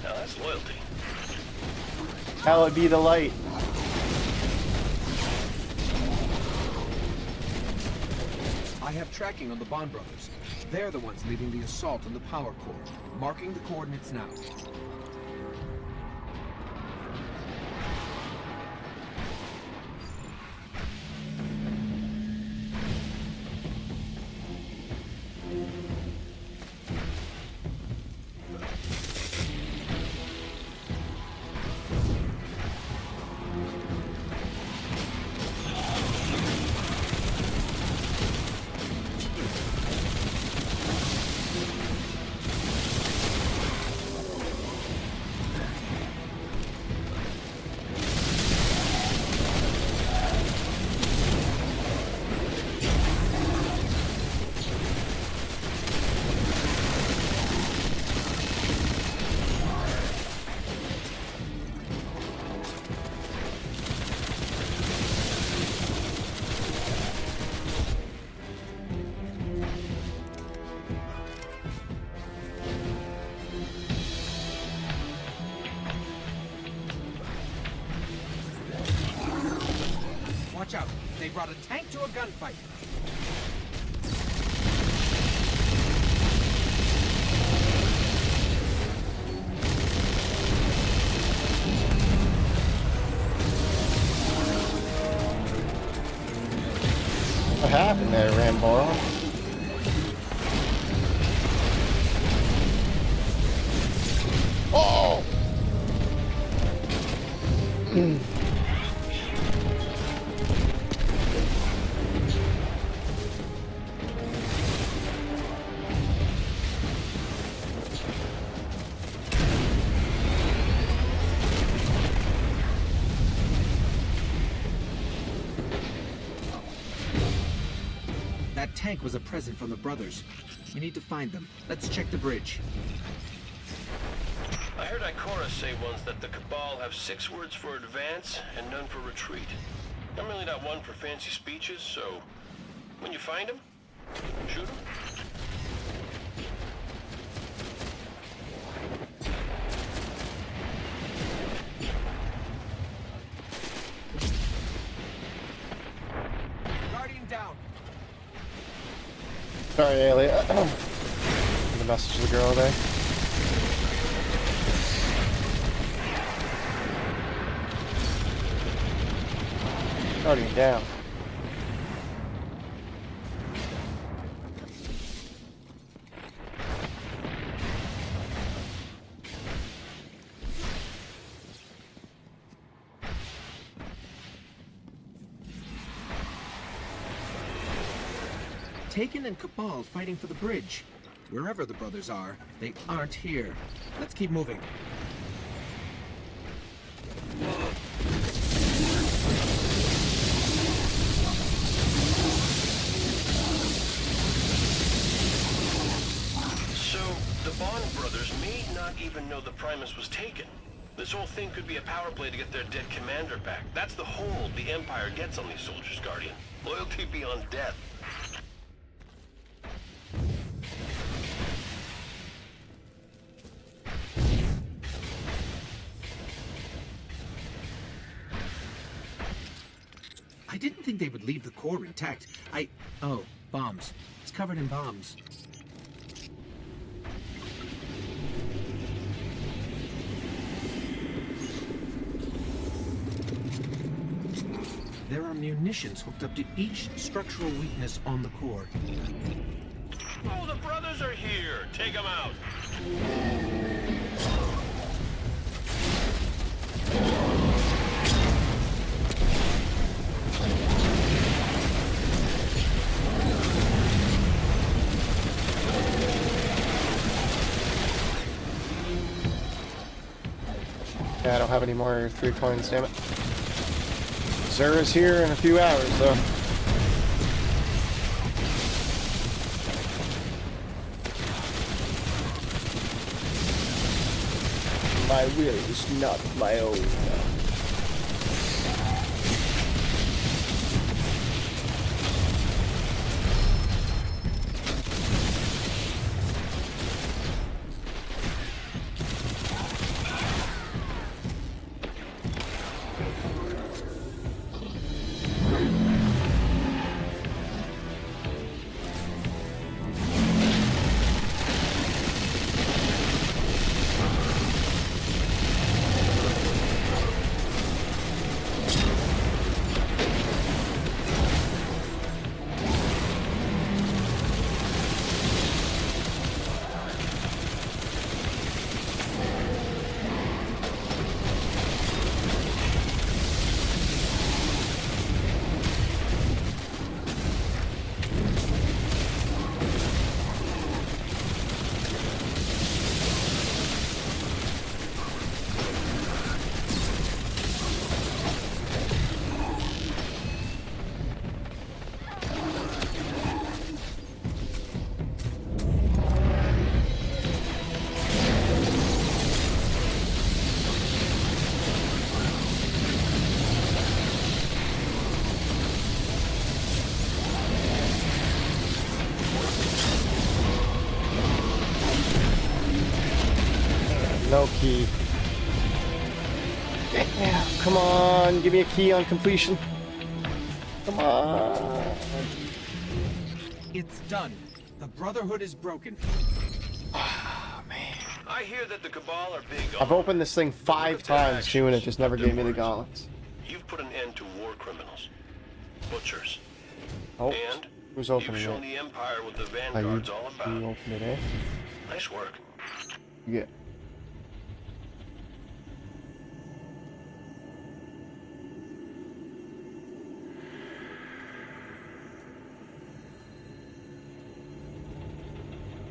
Now that's loyalty. Hallowed be the light. I have tracking on the Bond brothers. They're the ones leading the assault on the power core. Marking the coordinates now. Watch out. They brought a tank to a gunfight. What happened there, Ramboro? Oh! That tank was a present from the brothers. We need to find them. Let's check the bridge. I heard Ikora say once that the Cabal have 6 words for advance and none for retreat. I'm really not one for fancy speeches, so when you find them, shoot them. Guardian down. Sorry, Elliot. The message to the girl there. Guardian down. Taken and Cabal fighting for the bridge. Wherever the brothers are, they aren't here. Let's keep moving. So, the Bond brothers may not even know the Primus was taken. This whole thing could be a power play to get their dead commander back. That's the hold the Empire gets on these soldiers, Guardian. Loyalty beyond death. I didn't think they would leave the core intact. Oh, bombs. It's covered in bombs. There are munitions hooked up to each structural weakness on the core. Oh, the brothers are here! Take them out! Yeah, I don't have any more 3 coins, damn it. Zura's here in a few hours, though. My will is not my own. No key. Yeah, come on, give me a key on completion. Come on. It's done. The Brotherhood is broken. Oh, man. I hear that the Cabal are big I've on... opened this thing 5 times too, and it just never gave me the gauntlets. You've put an end to war criminals. Butchers. Oh, And who's you've opening shown it? the Empire what the Oh, Vanguard's all you about. opened it, eh? Nice work. Yeah.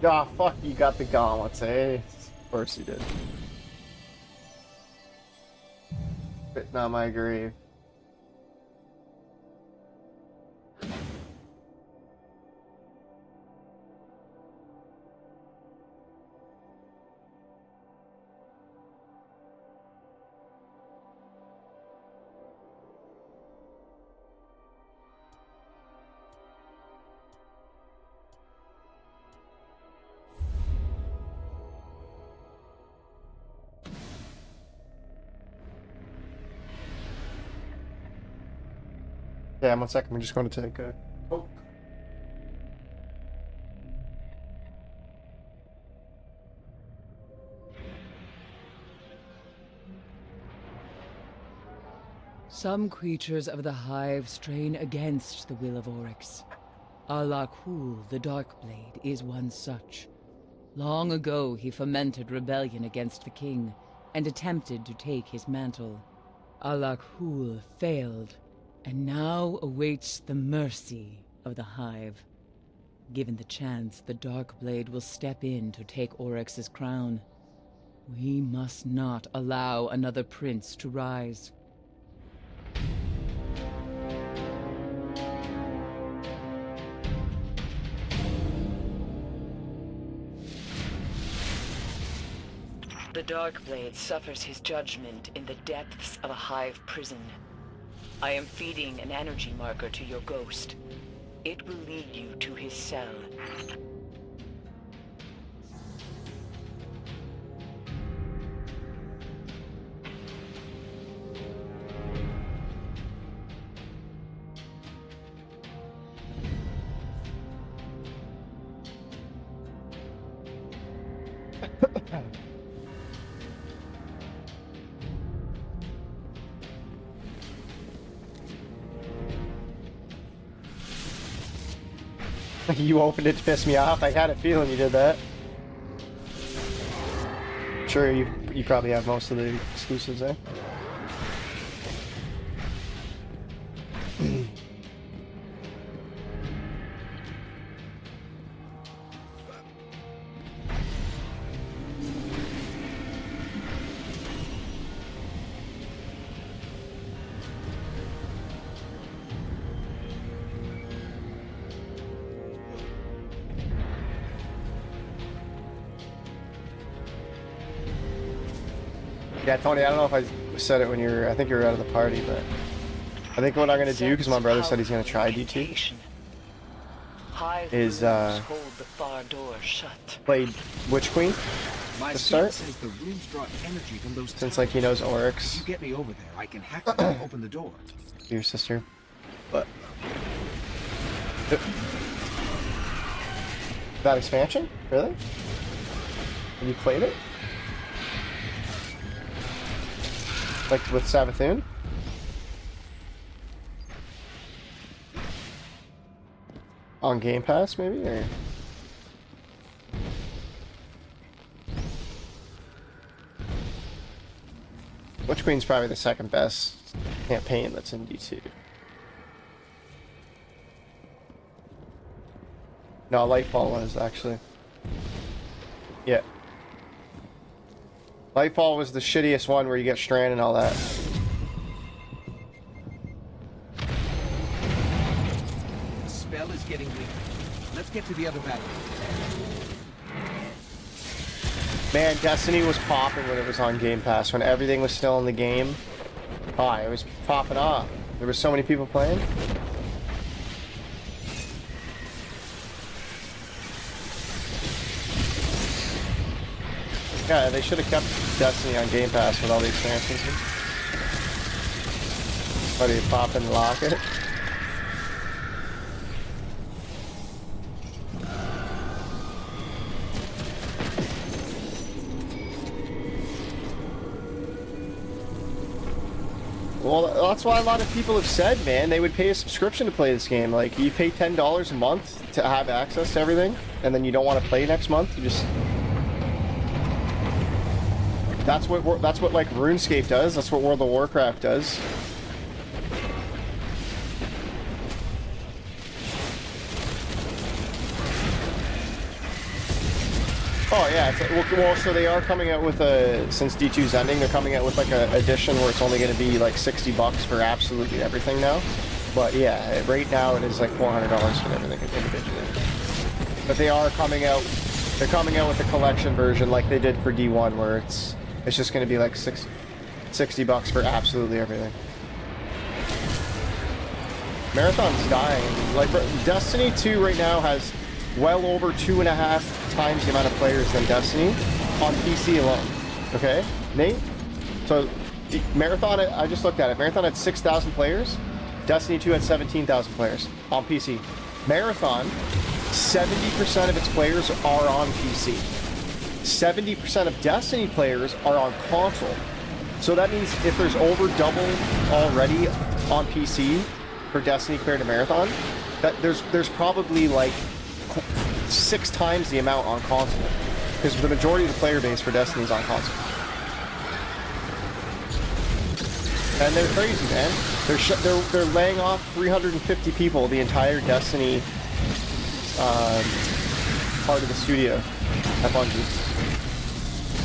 Ah, fuck, you got the gauntlets, eh? Of course you did. Spitting on my grave. Yeah, 1 second, we're just going to take a Coke. Some creatures of the Hive strain against the will of Oryx. Alakul, the Darkblade, is one such. Long ago, he fomented rebellion against the king, and attempted to take his mantle. Alakul failed, and now awaits the mercy of the Hive. Given the chance, the Darkblade will step in to take Oryx's crown. We must not allow another prince to rise. The Darkblade suffers his judgment in the depths of a Hive prison. I am feeding an energy marker to your ghost. It will lead you to his cell. You opened it to piss me off. I had a feeling you did that. Sure, you probably have most of the exclusives, eh? Yeah, Tony, I don't know if I said it when you were, I think you were out of the party, but I think what I'm going to do, because my brother said he's going to try D2, is hold the far door shut. play Witch Queen My to spirit start, says the rooms draw energy from those since like he knows Oryx, You get me over there, I can hack them and open the door. your sister, but... That expansion? Really? Have you played it? Like with Savathun? On Game Pass, maybe? Or... Witch Queen's probably the second best campaign that's in D2. No, Lightfall was, actually. Yeah. Lightfall was the shittiest one where you get strand and all that. The spell is getting weak. Let's get to the other battle. Man, Destiny was popping when it was on Game Pass, when everything was still in the game. Oh, it was popping off. There were so many people playing. Yeah, they should have kept Destiny on Game Pass with all the expansions. How do you pop and lock it? Well, that's why a lot of people have said, man, they would pay a subscription to play this game. Like, you pay $10 a month to have access to everything, and then you don't want to play next month. You just... That's what like RuneScape does. That's what World of Warcraft does. Oh yeah, it's like, well, so they are coming out with a, since D2's ending, they're coming out with like a edition where it's only going to be like $60 for absolutely everything now. But yeah, right now it is like $400 for everything individually. But they are coming out, they're coming out with a collection version like they did for D1, where it's just going to be like $60 for absolutely everything. Marathon's dying. Like, Destiny 2 right now has well over 2.5 times the amount of players than Destiny on PC alone. Okay, Nate? So, Marathon, I just looked at it. Marathon had 6,000 players. Destiny 2 had 17,000 players on PC. Marathon, 70% of its players are on PC. 70% of Destiny players are on console. So that means if there's over double already on PC for Destiny compared to Marathon, that there's probably like 6 times the amount on console, because the majority of the player base for Destiny is on console. And they're crazy, man. They're laying off 350 people, the entire Destiny part of the studio at Bungie.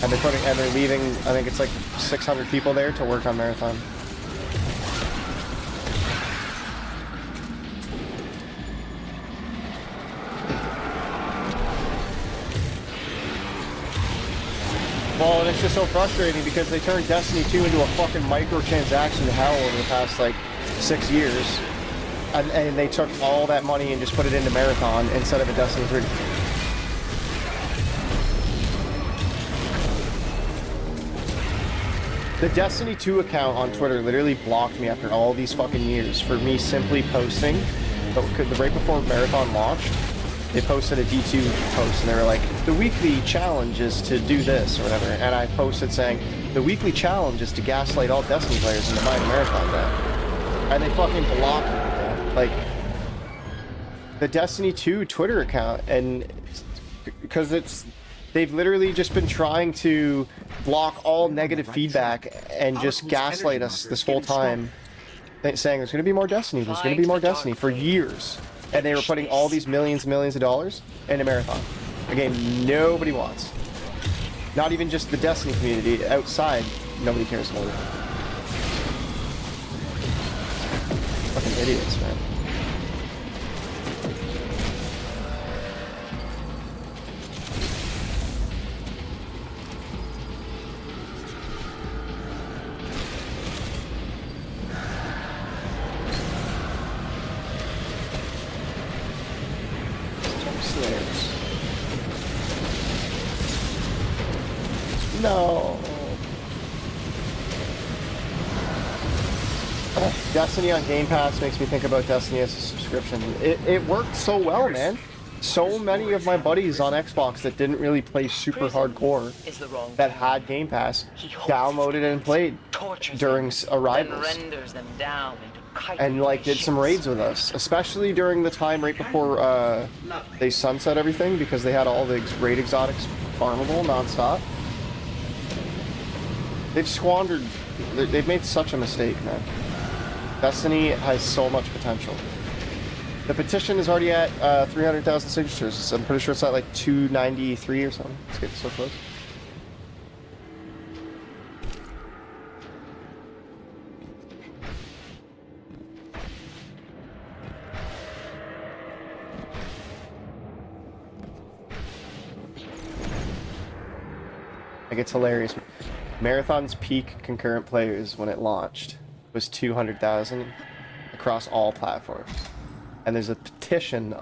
And they're leaving, I think it's like 600 people there to work on Marathon. Well, and it's just so frustrating because they turned Destiny 2 into a fucking microtransaction hell over the past like 6 years. And they took all that money and just put it into Marathon instead of a Destiny 3. The Destiny 2 account on Twitter literally blocked me after all these fucking years for me simply posting. Right before Marathon launched, they posted a D2 post and they were like, the weekly challenge is to do this or whatever. And I posted saying, the weekly challenge is to gaslight all Destiny players into buying Marathon now. And they fucking blocked me, man. Like, the Destiny 2 Twitter account, and because they've literally just been trying to block all negative feedback and just gaslight us this whole time, saying there's going to be more Destiny, there's going to be more Destiny for years. And they were putting all these millions and millions of dollars into Marathon, a game nobody wants. Not even just the Destiny community, outside, nobody cares about it. Fucking idiots, man. No. Destiny on Game Pass makes me think about Destiny as a subscription. It worked so well, man. So many of my buddies on Xbox that didn't really play super hardcore that had Game Pass downloaded and played during Arrivals. Renders them down into And like did some raids with us, especially during the time right before they sunset everything, because they had all the raid exotics farmable nonstop. They've squandered. They've made such a mistake, man. Destiny has so much potential. The petition is already at 300,000 signatures. I'm pretty sure it's at like 293 or something. It's getting so close. Like, it's hilarious. Marathon's peak concurrent players when it launched was 200,000 across all platforms. And there's a petition.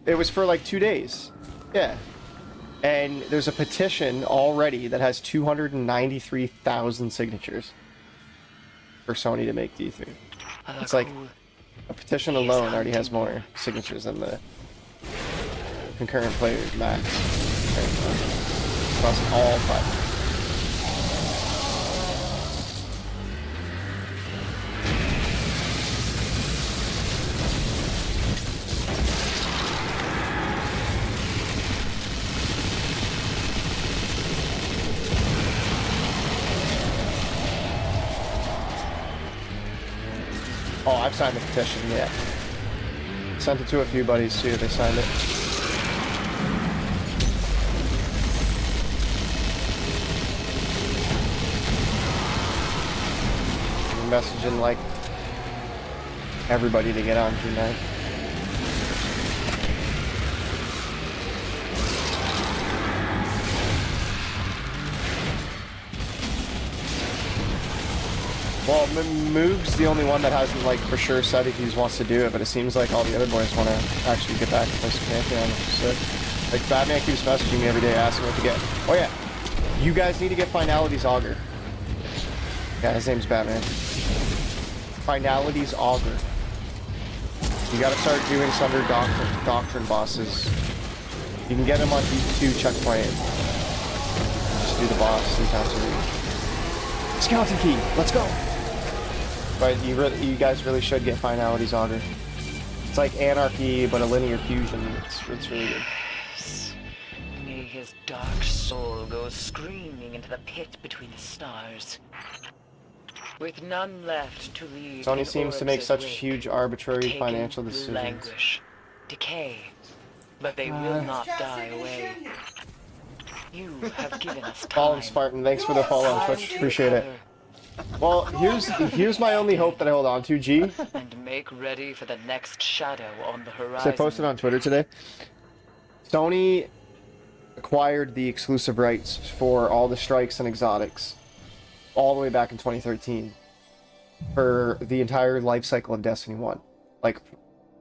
It was for like 2 days. Yeah. And there's a petition already that has 293,000 signatures for Sony to make D3. It's like a petition alone already has more signatures than the concurrent players max. Across all platforms. Oh, I've signed the petition, yeah. Sent it to a few buddies too, they signed it. Messaging like everybody to get on tonight. Well, Moog's the only one that hasn't like for sure said if he wants to do it, but it seems like all the other boys want to actually get back to play some Pantheon, which is sick. Like Batman keeps messaging me every day asking what to get. Oh yeah, you guys need to get Finality's Augur. Yeah, his name's Batman. Finality's Augur. You gotta start doing some of your doctrine bosses. You can get him on D2 checkpoint. Just do the boss 3 times a week. Skeleton key, let's go! But you guys really should get Finality's Augur. It's like Anarchy, but a linear fusion. It's really good. May his dark soul go screaming into the pit between the stars. With none left to lead. Sony seems to make such huge arbitrary financial will decisions. Languish, decay, but they will not die away. You have given us time. Fallen Spartan, thanks for the follow on Twitch. Appreciate it. Well, here's my only hope that I hold on to, G. And make ready for the next shadow on the horizon. So I posted on Twitter today. Sony acquired the exclusive rights for all the strikes and exotics all the way back in 2013 for the entire life cycle of Destiny 1. Like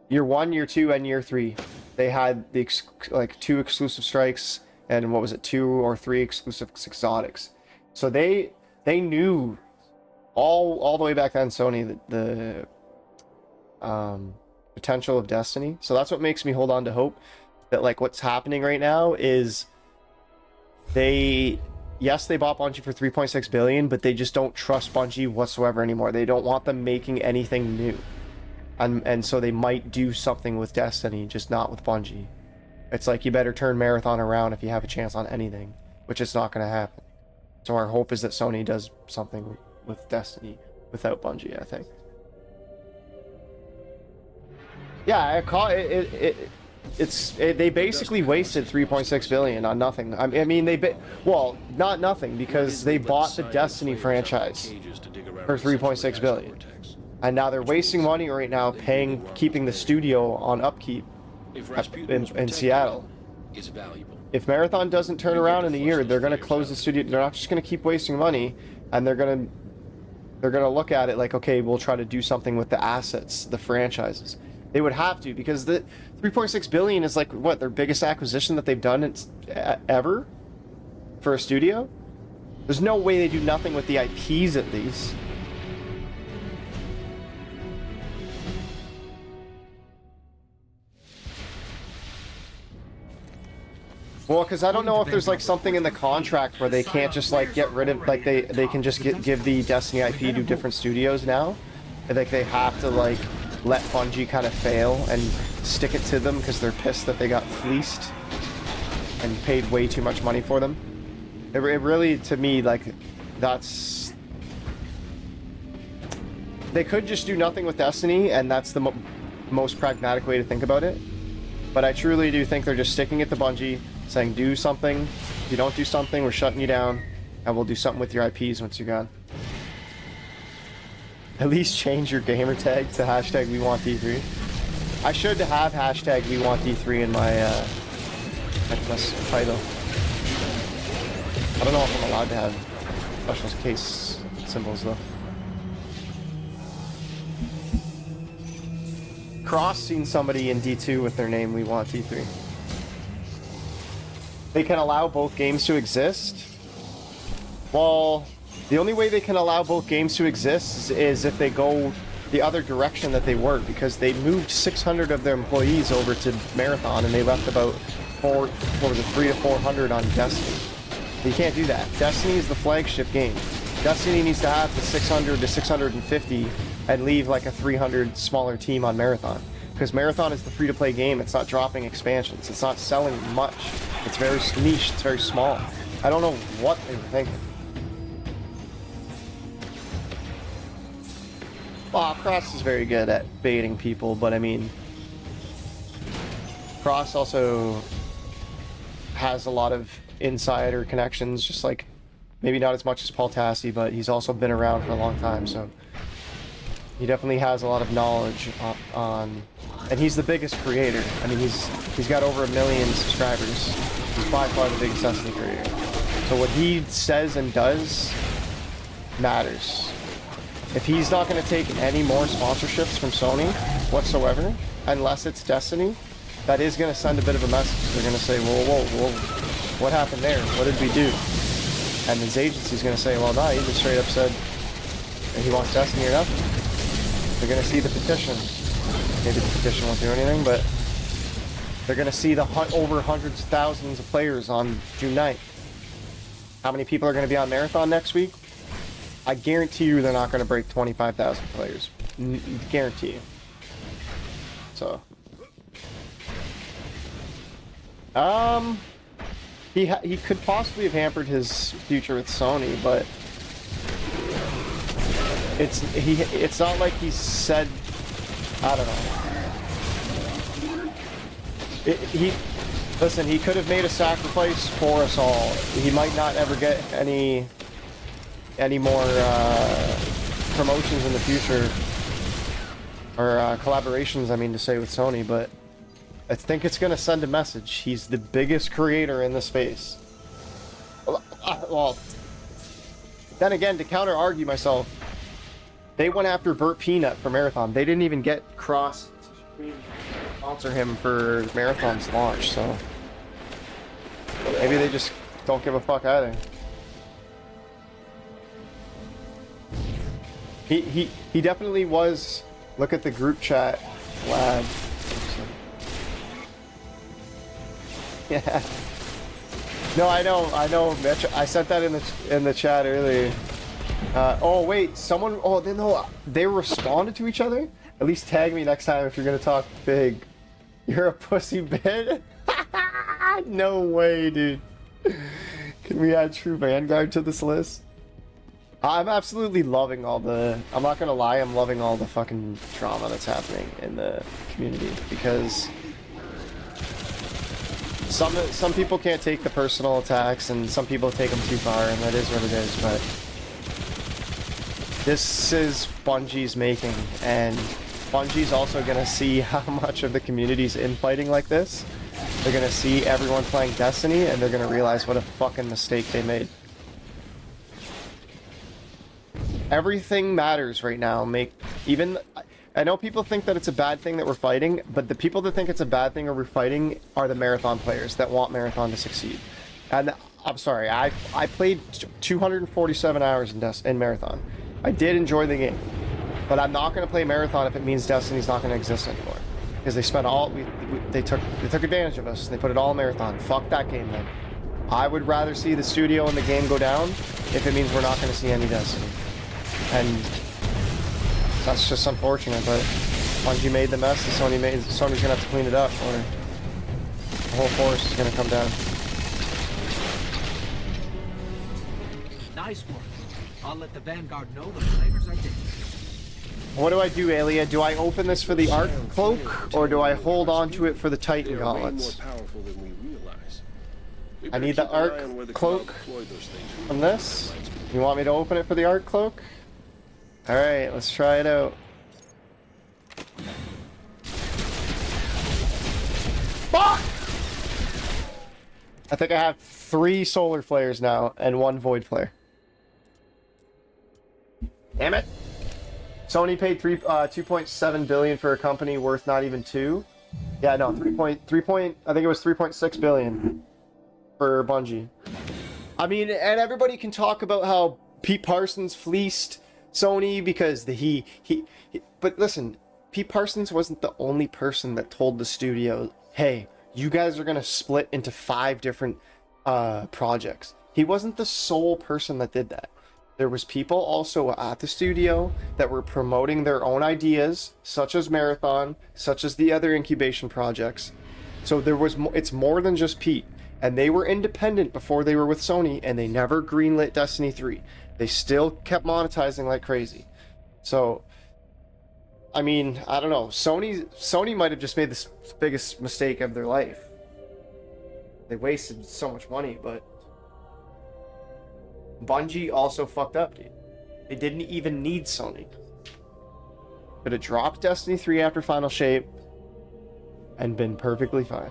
year 1, year 2, and year 3, they had the 2 exclusive strikes and what was it, 2 or 3 exclusive exotics. So they knew all the way back then, Sony, the potential of Destiny. So that's what makes me hold on to hope that like what's happening right now is they bought Bungie for $3.6 billion, but they just don't trust Bungie whatsoever anymore. They don't want them making anything new. And so they might do something with Destiny, just not with Bungie. It's like you better turn Marathon around if you have a chance on anything, which is not going to happen. So our hope is that Sony does something with Destiny without Bungie, I think. Yeah, I call it. They basically wasted $3.6 billion on nothing. I mean, not nothing, because they bought the Destiny franchise for $3.6 billion, and now they're wasting money right now keeping the studio on upkeep in Seattle. If Marathon doesn't turn around in a year, they're going to close the studio. They're not just going to keep wasting money, and they're going to look at it like, okay, we'll try to do something with the assets, the franchises. They would have to, because the $3.6 billion is like what, their biggest acquisition that they've done ever for a studio. There's no way they do nothing with the IPs at least. Well, because I don't know if there's like something in the contract where they can't just like get rid of, like they can just give the Destiny IP to different studios now. Like they have to like let Bungie kind of fail and stick it to them because they're pissed that they got fleeced and paid way too much money for them. It really, to me, like, that's... They could just do nothing with Destiny, and that's the most pragmatic way to think about it. But I truly do think they're just sticking it to Bungie, saying, do something. If you don't do something, we're shutting you down, and we'll do something with your IPs once you're gone. At least change your gamer tag to hashtag We Want D3. I should have hashtag We Want D3 in my title. I don't know if I'm allowed to have special case symbols though. Cross seen somebody in D2 with their name We Want D3. They can allow both games to exist. Well, the only way they can allow both games to exist is if they go the other direction that they were, because they moved 600 of their employees over to Marathon and they left about 300 to 400 on Destiny. You can't do that. Destiny is the flagship game. Destiny needs to have the 600 to 650 and leave like a 300 smaller team on Marathon. Because Marathon is the free-to-play game. It's not dropping expansions. It's not selling much. It's very niche. It's very small. I don't know what they were thinking. Well, Cross is very good at baiting people, but I mean... Cross also has a lot of insider connections, just like maybe not as much as Paul Tassi, but he's also been around for a long time, so he definitely has a lot of knowledge on, and he's the biggest creator. I mean, he's got over 1 million subscribers. He's by far the biggest Destiny creator. So what he says and does matters. If he's not going to take any more sponsorships from Sony whatsoever, unless it's Destiny, that is going to send a bit of a message. They're going to say, whoa, what happened there? What did we do? And his agency's going to say, well, no, he just straight up said that he wants Destiny or nothing. They're going to see the petition. Maybe the petition won't do anything, but they're going to see the over hundreds of thousands of players on June 9th. How many people are going to be on Marathon next week? I guarantee you they're not going to break 25,000 players. Guarantee you. So... He could possibly have hampered his future with Sony, but it's not like he said, I don't know. Listen, he could have made a sacrifice for us all. He might not ever get any more promotions in the future, or collaborations, I mean to say, with Sony, but I think it's going to send a message. He's the biggest creator in the space. Well, then again, to counter-argue myself, they went after Burt Peanut for Marathon. They didn't even get Cross to sponsor him for Marathon's launch, so maybe they just don't give a fuck either. He definitely was. Look at the group chat, lad. Yeah. No, I know, Mitch. I sent that in the chat earlier. Oh wait, someone. Oh, they responded to each other. At least tag me next time if you're gonna talk big. You're a pussy bitch. No way, dude. Can we add True Vanguard to this list? I'm absolutely loving all the... I'm not gonna lie, I'm loving all the fucking drama that's happening in the community, because some people can't take the personal attacks, and some people take them too far, and that is what it is, but this is Bungie's making, and Bungie's also gonna see how much of the community's infighting like this. They're gonna see everyone playing Destiny, and they're gonna realize what a fucking mistake they made. Everything matters right now. I know people think that it's a bad thing that we're fighting, but the people that think it's a bad thing or we're fighting are the Marathon players that want Marathon to succeed. And I'm sorry. I played 247 hours in Marathon. I did enjoy the game, but I'm not going to play Marathon if it means Destiny's not going to exist anymore. Because they spent all they took advantage of us. They put it all in Marathon. Fuck that game then. I would rather see the studio and the game go down if it means we're not going to see any Destiny. And that's just unfortunate, but Bungie made the mess, and Sony's going to have to clean it up, or the whole forest is going to come down. Nice work. I'll let the Vanguard know the flamers are dead. What do I do, Aelia? Do I open this for the Arc Cloak, or do I hold on to it for the Titan Gauntlets? I need the Arc Cloak from this. You want me to open it for the Arc Cloak? Alright, let's try it out. Fuck! I think I have 3 solar flares now and 1 void flare. Damn it! Sony paid 2.7 billion for a company worth not even 2. Yeah, no, 3 point. I think it was 3.6 billion for Bungie. I mean, and everybody can talk about how Pete Parsons fleeced Sony because but listen, Pete Parsons wasn't the only person that told the studio, hey, you guys are gonna split into 5 different projects. He wasn't the sole person that did that. There was people also at the studio that were promoting their own ideas, such as Marathon, such as the other incubation projects. So it's more than just Pete. And they were independent before they were with Sony, and they never greenlit Destiny 3. They still kept monetizing like crazy. So, I mean, I don't know. Sony might have just made the biggest mistake of their life. They wasted so much money, but Bungie also fucked up, dude. They didn't even need Sony. Could have dropped Destiny 3 after Final Shape and been perfectly fine.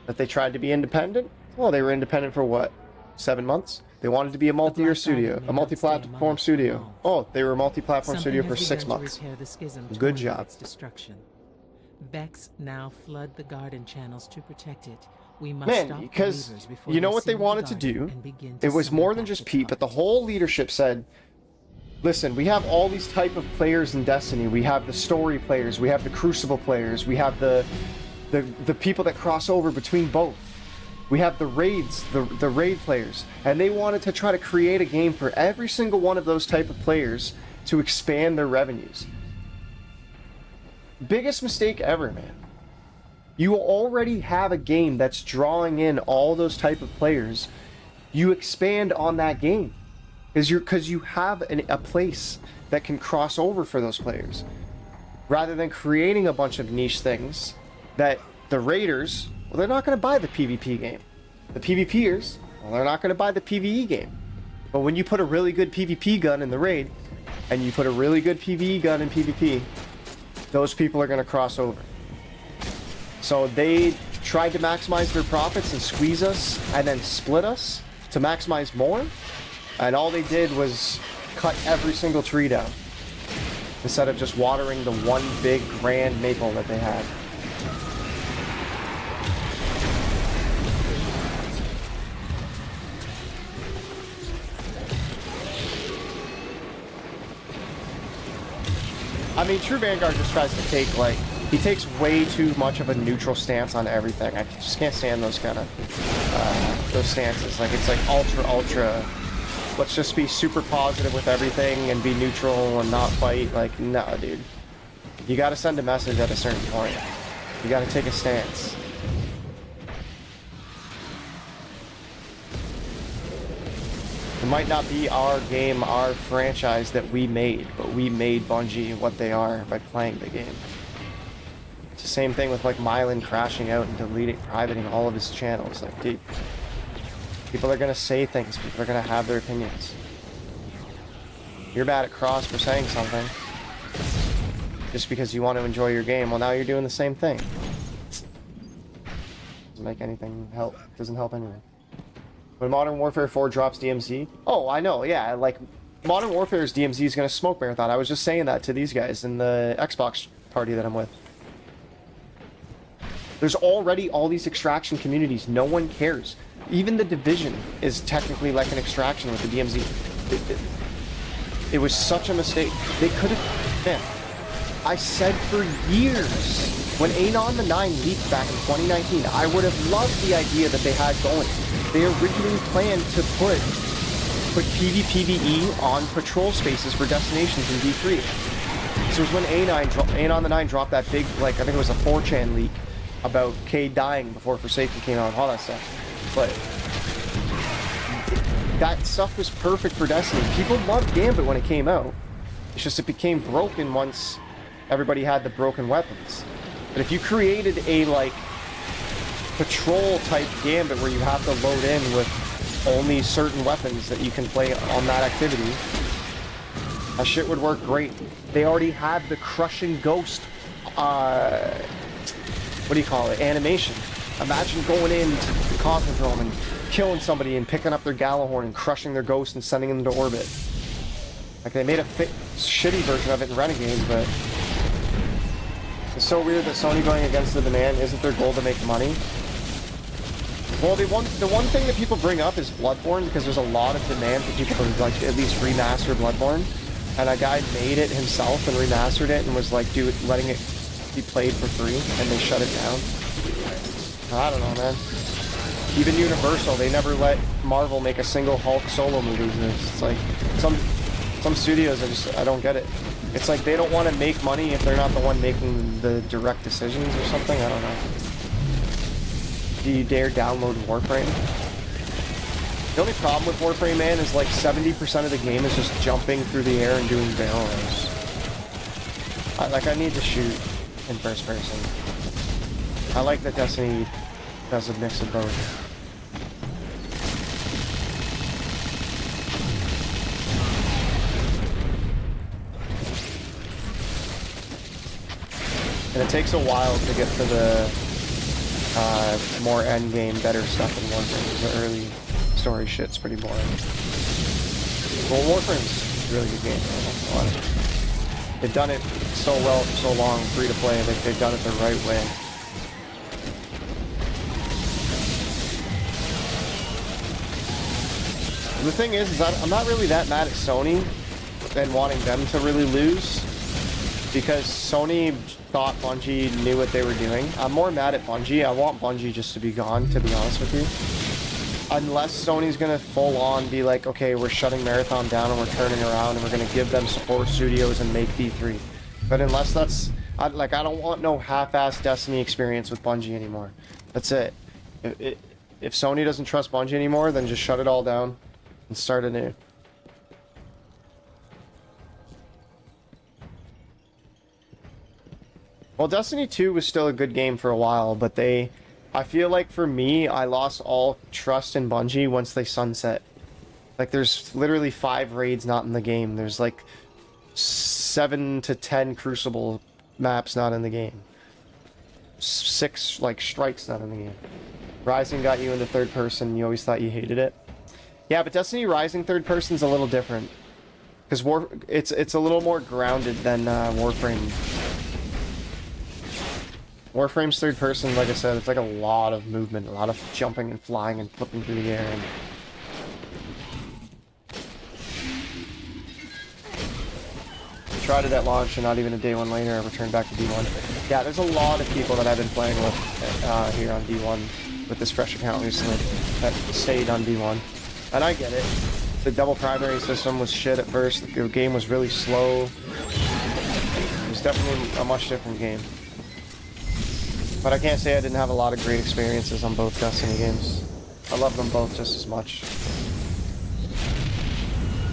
But they tried to be independent? Well, they were independent for what? 7 months? They wanted to be a multi-year studio, a multi-platform studio. Oh, they were a multi-platform studio for 6 months. Good job. Vex now flood the garden channels to protect it. We must Man, stop because the before you know they what they seal the wanted to garden do? and begin to It was summon more than back just the Pete, but the whole leadership said, listen, we have all these type of players in Destiny. We have the story players, we have the Crucible players, we have the people that cross over between both. We have the raids, the raid players, and they wanted to try to create a game for every single one of those type of players to expand their revenues. Biggest mistake ever, man. You already have a game that's drawing in all those type of players. You expand on that game because you have a place that can cross over for those players, rather than creating a bunch of niche things that the raiders, well, they're not going to buy the PvP game. The PvPers, well, they're not going to buy the PvE game. But when you put a really good PvP gun in the raid, and you put a really good PvE gun in PvP, those people are going to cross over. So they tried to maximize their profits and squeeze us, and then split us to maximize more. And all they did was cut every single tree down, instead of just watering the one big grand maple that they had. I mean, True Vanguard just tries to take, like, he takes way too much of a neutral stance on everything. I just can't stand those kind of, those stances. Like, it's like ultra, let's just be super positive with everything and be neutral and not fight. Like, no, dude. You gotta send a message at a certain point. You gotta take a stance. It might not be our game, our franchise that we made, but we made Bungie what they are by playing the game. It's the same thing with like Mylan crashing out and deleting, privating all of his channels. Like, dude, people are gonna say things, people are gonna have their opinions. You're mad at Cross for saying something just because you want to enjoy your game. Well, now you're doing the same thing. Doesn't make anything help, doesn't help anything. When Modern Warfare 4 drops DMZ, oh, I know, yeah, like, Modern Warfare's DMZ is going to smoke Marathon. I was just saying that to these guys in the Xbox party that I'm with. There's already all these extraction communities. No one cares. even the Division is technically like an extraction with the DMZ. It was such a mistake. They could have... Man, I said for years, when Anon the 9 leaked back in 2019, I would have loved the idea that they had going. They originally planned to put PvPvE on patrol spaces for destinations in D3. So it was when Anon the 9 dropped that big, like, I think it was a 4chan leak about Cade dying before Forsaken came out and all that stuff. But that stuff was perfect for Destiny. People loved Gambit when it came out. It's just it became broken once everybody had the broken weapons. But if you created a, like, patrol type Gambit where you have to load in with only certain weapons that you can play on that activity, that shit would work great. They already had the Crushing Ghost, what do you call it, animation. Imagine going into the Cosmodrome and killing somebody and picking up their Gallahorn and crushing their ghost and sending them into orbit. Like, they made a shitty version of it in Renegades, but it's so weird that Sony going against the demand. Isn't their goal to make money? Well, the one thing that people bring up is Bloodborne, because there's a lot of demand for people to, like, at least remaster Bloodborne. And a guy made it himself and remastered it and was like, letting it be played for free, and they shut it down. I don't know, man. Even Universal, they never let Marvel make a single Hulk solo movie. It's like, some studios, I don't get it. It's like they don't want to make money if they're not the one making the direct decisions or something, I don't know. Do you dare download Warframe? The only problem with Warframe, man, is like 70% of the game is just jumping through the air and doing barrel rolls. I need to shoot in first person. I like that Destiny does a mix of both. And it takes a while to get to the more endgame, better stuff in Warframe, because the early story shit's pretty boring. Well, Warframe's a really good game. They've done it so well for so long, free to play. They've done it the right way. The thing is I'm not really that mad at Sony and wanting them to really lose, because Sony thought Bungie knew what they were doing. I'm more mad at Bungie. I want Bungie just to be gone, to be honest with you. Unless Sony's gonna full on be like, okay, we're shutting Marathon down and we're turning around and we're gonna give them support studios and make D3. But unless that's, I don't want no half-assed Destiny experience with Bungie anymore. That's it. If Sony doesn't trust Bungie anymore, then just shut it all down and start anew. Well, Destiny 2 was still a good game for a while, but I feel like for me, I lost all trust in Bungie once they sunset. Like, there's literally 5 raids not in the game. There's like 7 to 10 Crucible maps not in the game. 6 like strikes not in the game. Rising got you into third person. You always thought you hated it. Yeah, but Destiny Rising third person's a little different, because it's a little more grounded than Warframe. Warframe's third person, like I said, it's like a lot of movement, a lot of jumping and flying and flipping through the air. And I tried it at launch, and not even a day one later, I returned back to D1. Yeah, there's a lot of people that I've been playing with here on D1 with this fresh account recently that stayed on D1. And I get it. The double primary system was shit at first. The game was really slow. It was definitely a much different game. But I can't say I didn't have a lot of great experiences on both Destiny games. I love them both just as much.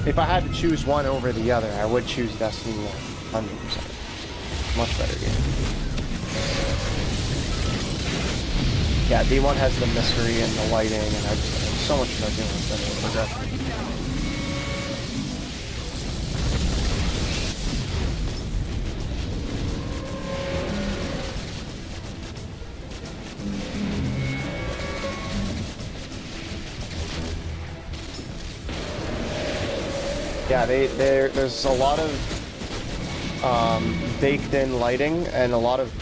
If I had to choose one over the other, I would choose Destiny 1, 100%. Much better game. Yeah, D1 has the mystery and the lighting, and I just so much more doing than the progression. Yeah, there's a lot of baked-in lighting and a lot of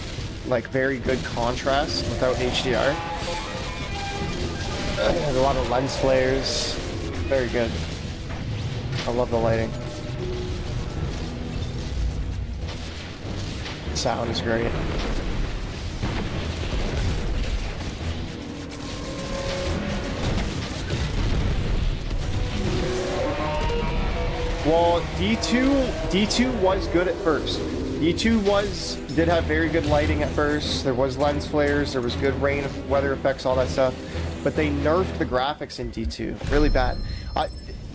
like very good contrast without HDR. There's a lot of lens flares. Very good. I love the lighting. Sound is great. Well, D2 was good at first. D2 did have very good lighting at first. There was lens flares, there was good rain, weather effects, all that stuff. But they nerfed the graphics in D2 really bad.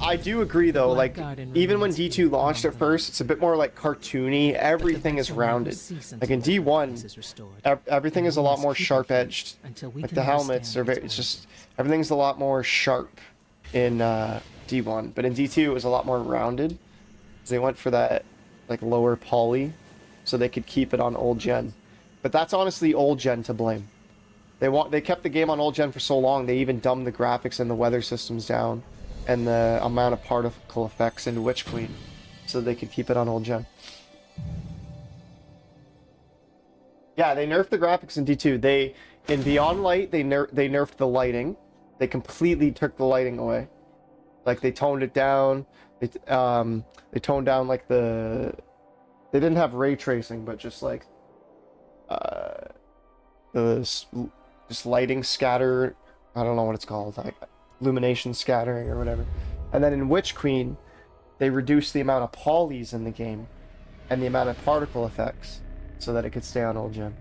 I do agree though, like even when D2 launched at first, it's a bit more like cartoony. Everything is rounded. Like in D1, everything is a lot more sharp edged. Like the helmets are it's just everything's a lot more sharp in D1, but in D2 it was a lot more rounded. They went for that like lower poly, so they could keep it on old gen. But that's honestly old gen to blame. They kept the game on old gen for so long. They even dumbed the graphics and the weather systems down, and the amount of particle effects in Witch Queen, so they could keep it on old gen. Yeah, they nerfed the graphics in D2. In Beyond Light, they nerfed the lighting. They completely took the lighting away. Like they toned it down. They toned down like they didn't have ray tracing, but just like just lighting scatter. I don't know what it's called, like illumination scattering or whatever. And then in Witch Queen, they reduced the amount of polys in the game and the amount of particle effects so that it could stay on old gen.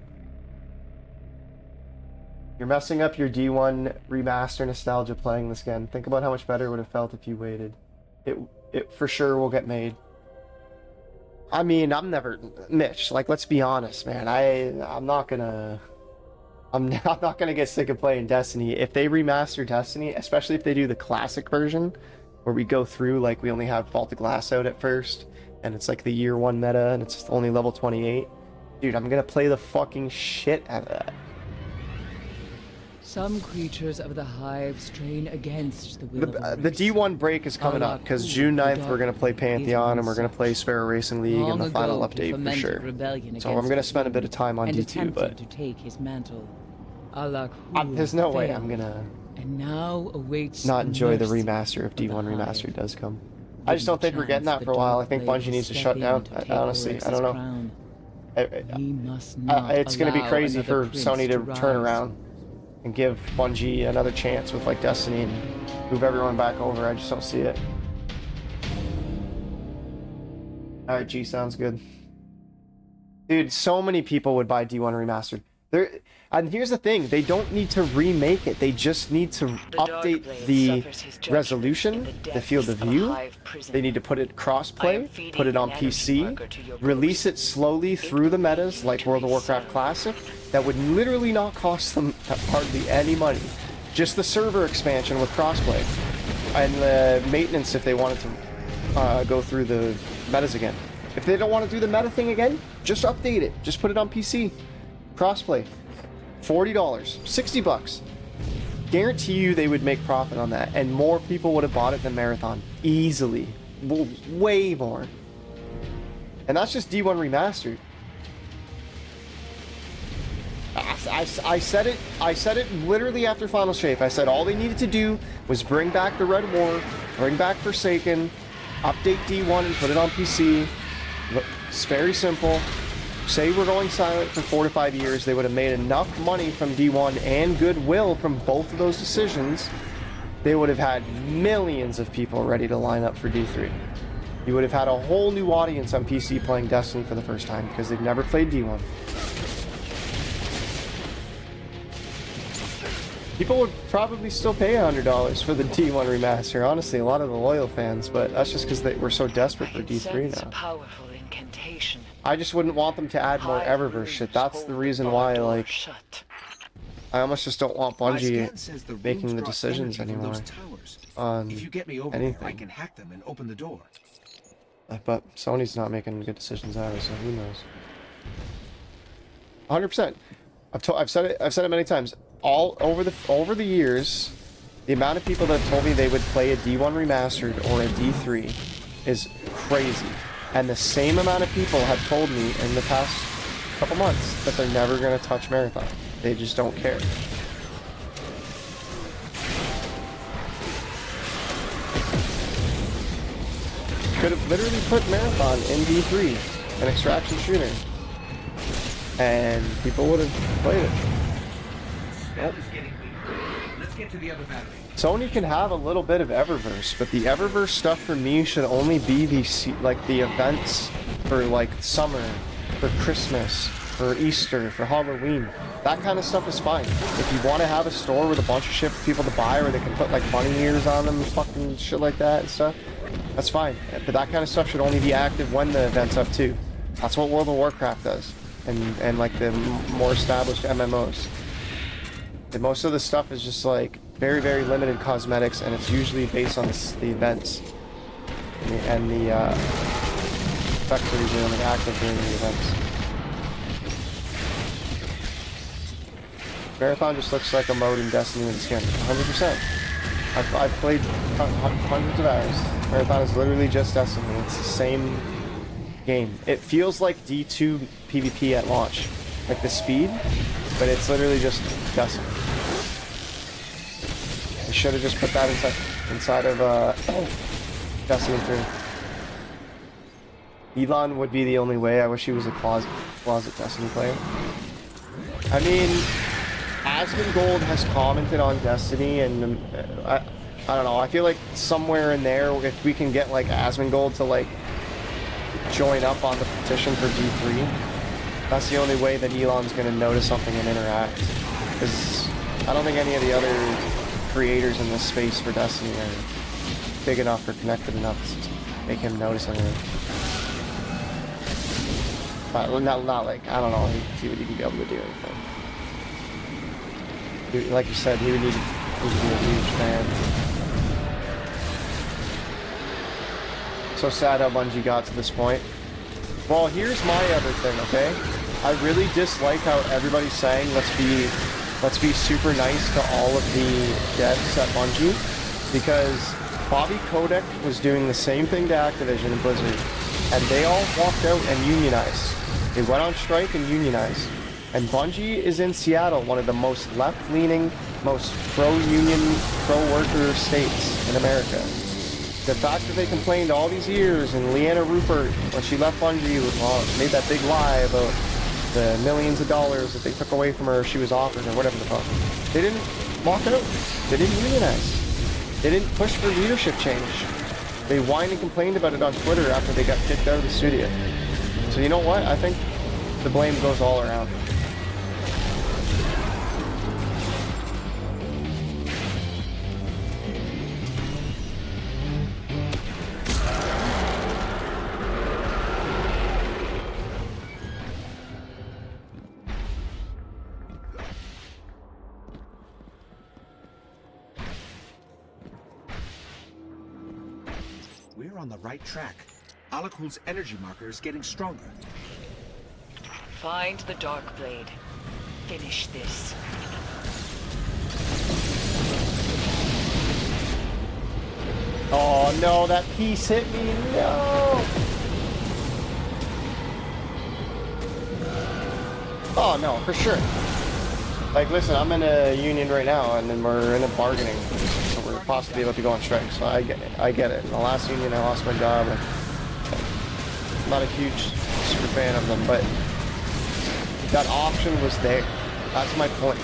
You're messing up your D1 remaster nostalgia playing this again. Think about how much better it would have felt if you waited. It for sure will get made. I mean, Mitch, like, let's be honest, man. I'm not gonna get sick of playing Destiny. If they remaster Destiny, especially if they do the classic version, where we go through, like, we only have Vault of Glass out at first, and it's like the year 1 meta, and it's only level 28. Dude, I'm gonna play the fucking shit out of that. Some creatures of the Hive strain against the will of The D1 break is coming up, because June 9th we're going to play Pantheon, and we're going to play Sparrow Racing League in the final update for sure. So I'm going to spend a bit of time on D2, but to take his mantle. there's no way I'm going to not enjoy the remaster if D1 Remastered does come. I just don't think we're getting that for a while. I think Bungie needs to shut down, honestly. I don't know. It's going to be crazy for Sony to turn around and give Bungie another chance with like Destiny and move everyone back over. I just don't see it. Alright, G, sounds good. Dude, so many people would buy D1 Remastered. And here's the thing, they don't need to remake it. They just need to update the resolution, the field of view. They need to put it cross-play, put it on PC, release it slowly through the metas like World of Warcraft Classic. That would literally not cost them hardly any money. Just the server expansion with crossplay. And the maintenance if they wanted to go through the metas again. If they don't want to do the meta thing again, just update it. Just put it on PC. Crossplay. $40, $60. Guarantee you they would make profit on that, and more people would have bought it than Marathon. Easily. Way more. And that's just D1 Remastered. I said it literally after Final Shape. I said all they needed to do was bring back the Red War, bring back Forsaken, update D1 and put it on PC. It's very simple. Say we're going silent for 4 to 5 years, they would have made enough money from D1 and goodwill from both of those decisions. They would have had millions of people ready to line up for D3. You would have had a whole new audience on PC playing Destiny for the first time because they've never played D1. People would probably still pay $100 for the D1 remaster. Honestly, a lot of the loyal fans, but that's just because we're so desperate for D3 now. Powerful incantation. I just wouldn't want them to add more Eververse shit. That's the reason why, like, I almost just don't want Bungie making the decisions anymore on if you get me over anything. There, I can hack them and open the door. But Sony's not making good decisions either, so who knows? 100%. I've said it many times. All over the years, the amount of people that have told me they would play a D1 remastered or a D3 is crazy. And the same amount of people have told me in the past couple months that they're never going to touch Marathon. They just don't care. could have literally put Marathon in D3, an extraction shooter, and people would have played it. Nope. Let's get to the other battery. Sony can have a little bit of Eververse, but the Eververse stuff for me should only be the events for like summer, for Christmas, for Easter, for Halloween. That kind of stuff is fine. If you want to have a store with a bunch of shit for people to buy, where they can put like bunny ears on them and fucking shit like that and stuff, that's fine. But that kind of stuff should only be active when the event's up too. That's what World of Warcraft does, and like the more established MMOs. And most of the stuff is just like very, very limited cosmetics, and it's usually based on the events and the effects that are usually like active during the events. Marathon just looks like a mode in Destiny with a skin. 100%. I've played hundreds of hours. Marathon is literally just Destiny. It's the same game. It feels like D2 PvP at launch, like the speed, but it's literally just Destiny. I should have just put that inside of Destiny 3. Elon would be the only way. I wish he was a closet Destiny player. I mean, Asmongold has commented on Destiny, and I don't know. I feel like somewhere in there, if we can get like Asmongold to like join up on the petition for D3, that's the only way that Elon's gonna notice something and interact. Because I don't think any of the other creators in this space for Destiny are big enough or connected enough to make him notice anything. But not like, I don't know, he would even be able to do anything. Like you said, he would need to be a huge fan. So sad how Bungie got to this point. Well, here's my other thing, okay? I really dislike how everybody's saying let's be super nice to all of the devs at Bungie, because Bobby Kotick was doing the same thing to Activision and Blizzard, and they all walked out and unionized. They went on strike and unionized. And Bungie is in Seattle, one of the most left-leaning, most pro-union, pro-worker states in America. The fact that they complained all these years, and Leanna Rupert, when she left Bungie, made that big lie about the millions of dollars that they took away from her, she was offered, or whatever the fuck. They didn't walk out. They didn't unionize. They didn't push for leadership change. They whined and complained about it on Twitter after they got kicked out of the studio. So you know what? I think the blame goes all around. We're on the right track. Alakul's energy marker is getting stronger. Find the Dark Blade. Finish this. Oh no, that piece hit me, no! Oh no, for sure. Like, listen, I'm in a union right now, and then we're in a bargaining, so we're possibly about to go on strike, so I get it. In the last union, I lost my job, and I'm not a huge super fan of them, but that option was there. That's my point.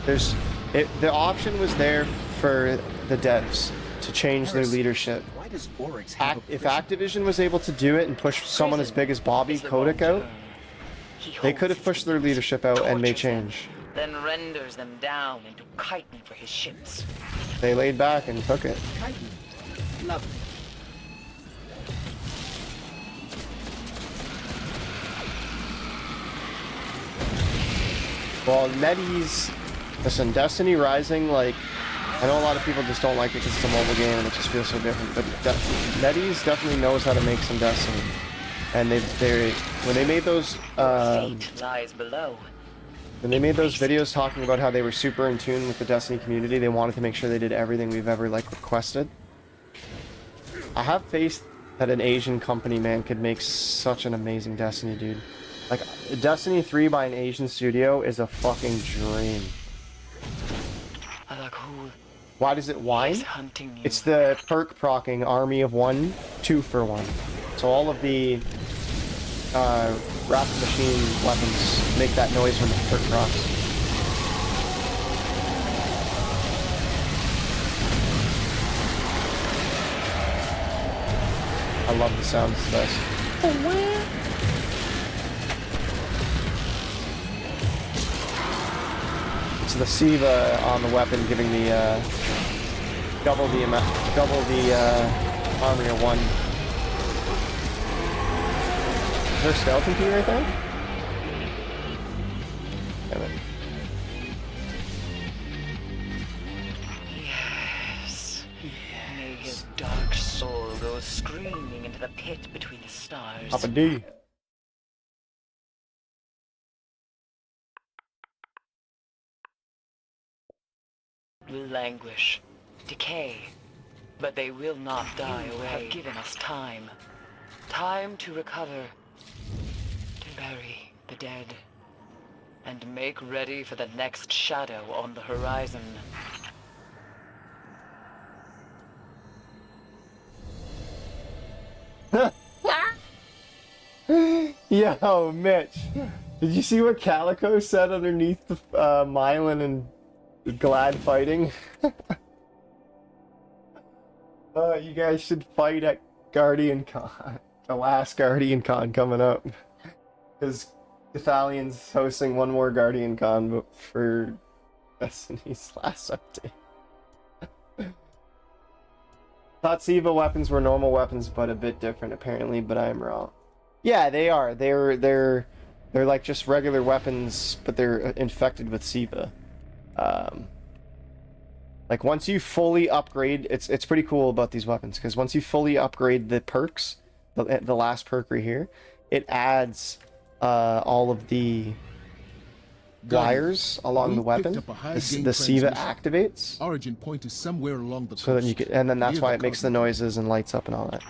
The option was there for the devs to change their leadership. Why does Oryx have If Activision was able to do it and push someone as big as Bobby Kotick out, they could have pushed their leadership out and made change. Then renders them down into chitin for his ships. They laid back and took it. Chitin? Lovely. Well, NetEase, listen, Destiny Rising, like, I know a lot of people just don't like it because it's a mobile game and it just feels so different, but NetEase definitely knows how to make some Destiny. And when they made those, Fate lies below. when they made those videos talking about how they were super in tune with the Destiny community, they wanted to make sure they did everything we've ever, like, requested. I have faith that an Asian company, man, could make such an amazing Destiny, dude. Like, Destiny 3 by an Asian studio is a fucking dream. Alakul, Why does it whine? He's hunting you. It's the perk procking Army of 1, 2 for 1. So all of the rapid machine weapons make that noise when the perk procs. I love the sound of this. It's the Siva on the weapon giving the double the army of 1. Is there a skeleton key right there? Damn it. Yes. May his dark soul go screaming into the pit between the stars. Papa D. Will languish, decay, but they will not die away. Have given us time. Time to recover, to bury the dead, and make ready for the next shadow on the horizon. Yo, Mitch. Did you see what Calico said underneath the Mylan and Glad fighting? You guys should fight at Guardian Con. The last Guardian Con coming up. Because Italian's hosting one more Guardian Con for Destiny's last update. Thought Siva weapons were normal weapons, but a bit different apparently, but I am wrong. Yeah, they are. They're like just regular weapons, but they're infected with Siva. Like once you fully upgrade, it's pretty cool about these weapons because once you fully upgrade the perks, the last perk right here, it adds all of the wires along the weapon. The Siva activates. Origin point is somewhere along the coast. So then you can, and then that's why it makes the noises and lights up and all that.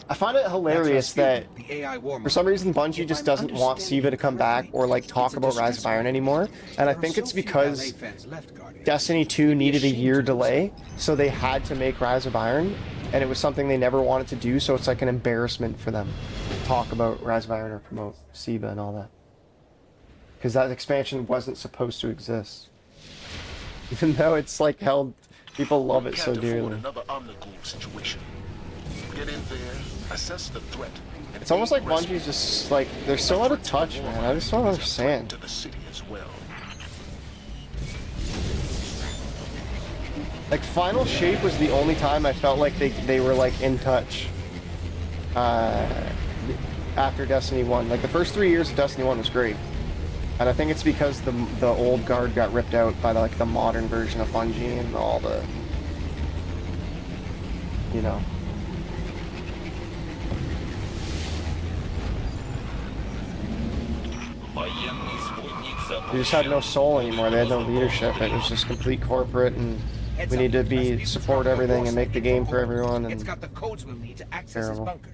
I find it hilarious that for some reason Bungie just doesn't want Siva to come back or like talk about Rise of Iron anymore, and I think it's because Destiny 2 needed a year delay, so they had to make Rise of Iron, and it was something they never wanted to do, so it's like an embarrassment for them to talk about Rise of Iron or promote Siva and all that. Because that expansion wasn't supposed to exist. Even though it's like held, people love it so dearly. Another Omnigul situation. Get in there, assess the threat. It's almost like Bungie's just like, they're so out of touch, man. I just don't understand. To the city as well. Like Final Shape was the only time I felt like they were like in touch. After Destiny 1. Like the first 3 years of Destiny 1 was great. And I think it's because the old guard got ripped out by the modern version of Bungie and all the, you know. They just had no soul anymore. They had no leadership. It was just complete corporate, and we need to support everything and make the game for everyone. And it's got the codes we'll need to access his terrible. bunker.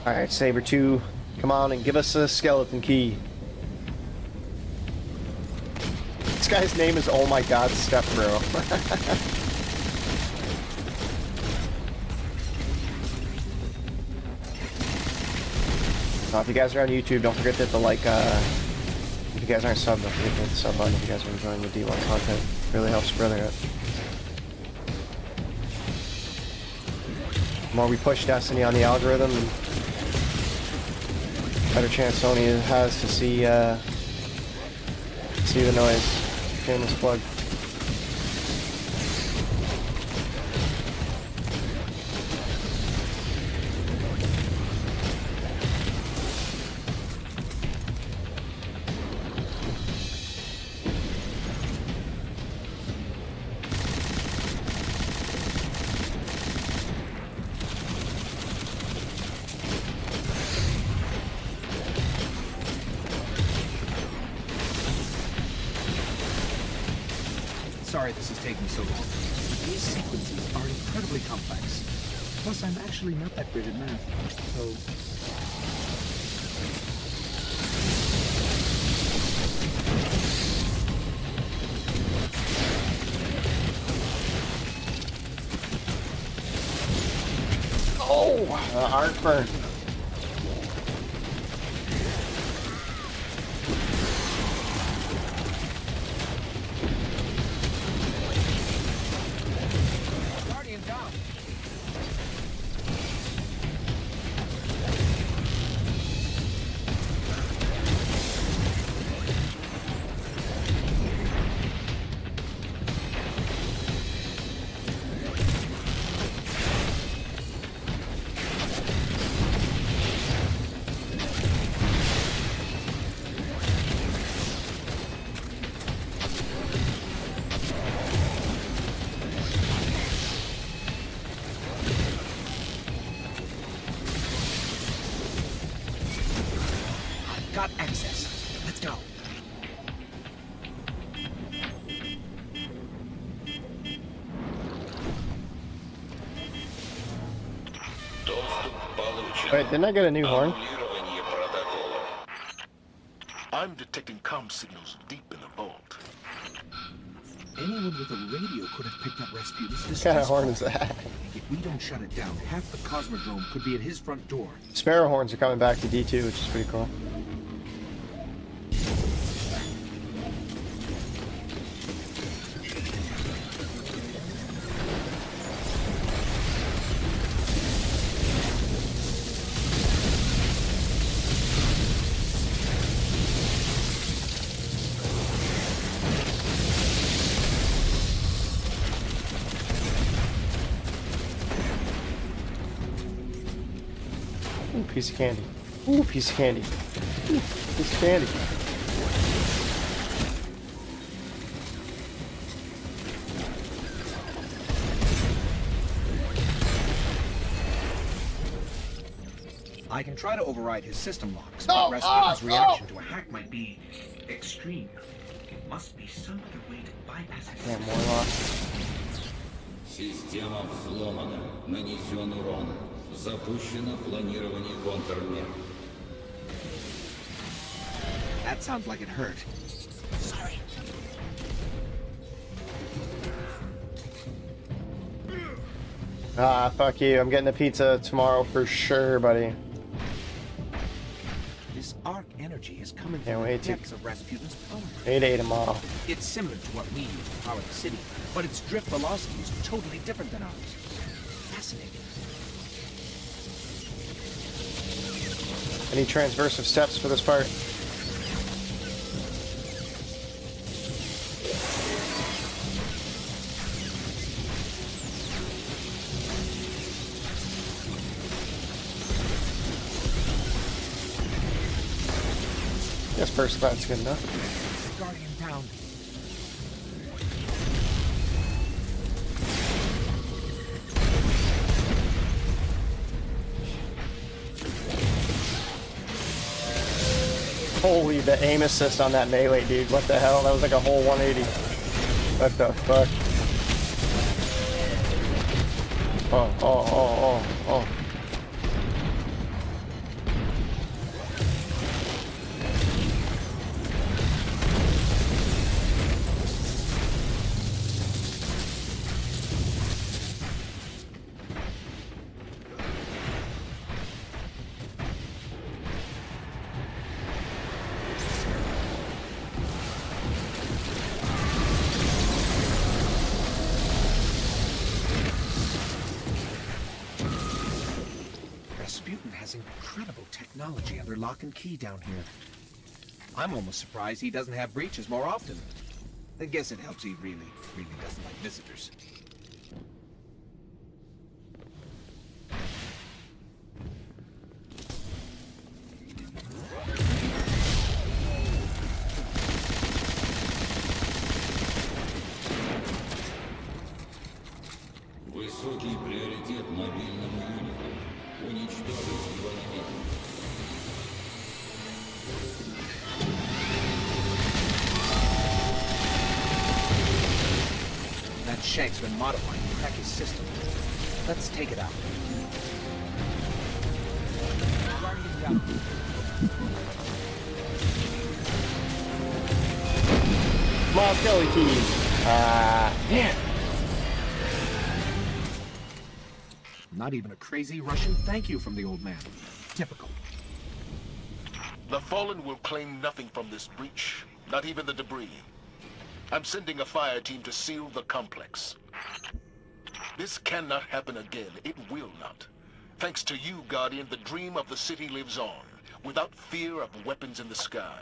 Alright, Saber 2, come on and give us a skeleton key. This guy's name is Oh My God Step Bro. If you guys are on YouTube, don't forget to hit the like, if you guys aren't subbed, don't forget to hit the sub button if you guys are enjoying the D1 content. It really helps brother out. The more we push Destiny on the algorithm, the better chance Sony has to see the noise. Shameless plug. sorry this is taking so long, but these sequences are incredibly complex. Plus, I'm actually not that great at math, so... Oh, the heartburn. Guardian down. Got access. Let's go. Wait, didn't I get a new horn? I'm detecting comm signals deep in the vault. Anyone with a radio could have picked up Rasputin's What kind of distress horn call. is that? If we don't shut it down, half the Cosmodrome could be at his front door. Sparrow horns are coming back to D2, which is pretty cool. Ooh, piece of candy. Ooh, piece of candy. Ooh, piece of candy. I can try to override his system locks, but Rasputin's reaction to a hack might be extreme. It must be some other way to bypass his Damn, system. Warlock. Система взломана. Нанесен урон. Запущено планирование контрмер. That sounds like it hurt. Sorry. Ah, fuck you. I'm getting a pizza tomorrow for sure, buddy. This arc energy is coming Can't from the wait to- depths of Rasputin's power. 8-8 tomorrow. It's similar to what we use to power the city, but its drift velocity is totally different than ours. Fascinating. I need transversive steps for this part. Guess first class good enough. Guardian down. Holy, the aim assist on that melee, dude. What the hell? That was like a whole 180. What the fuck? Oh. Rasputin has incredible technology under lock and key down here. I'm almost surprised he doesn't have breaches more often. I guess it helps he really doesn't like visitors. Высокий приоритет мобильному юниту. Уничтожить его немедленно. Shank's been modifying to crack his system. Let's take it out. Guardian down. Miles Kelly keys. Damn. Not even a crazy Russian thank you from the old man. Typical. The Fallen will claim nothing from this breach, not even the debris. I'm sending a fire team to seal the complex. This cannot happen again. It will not. Thanks to you, Guardian, the dream of the city lives on, without fear of weapons in the sky.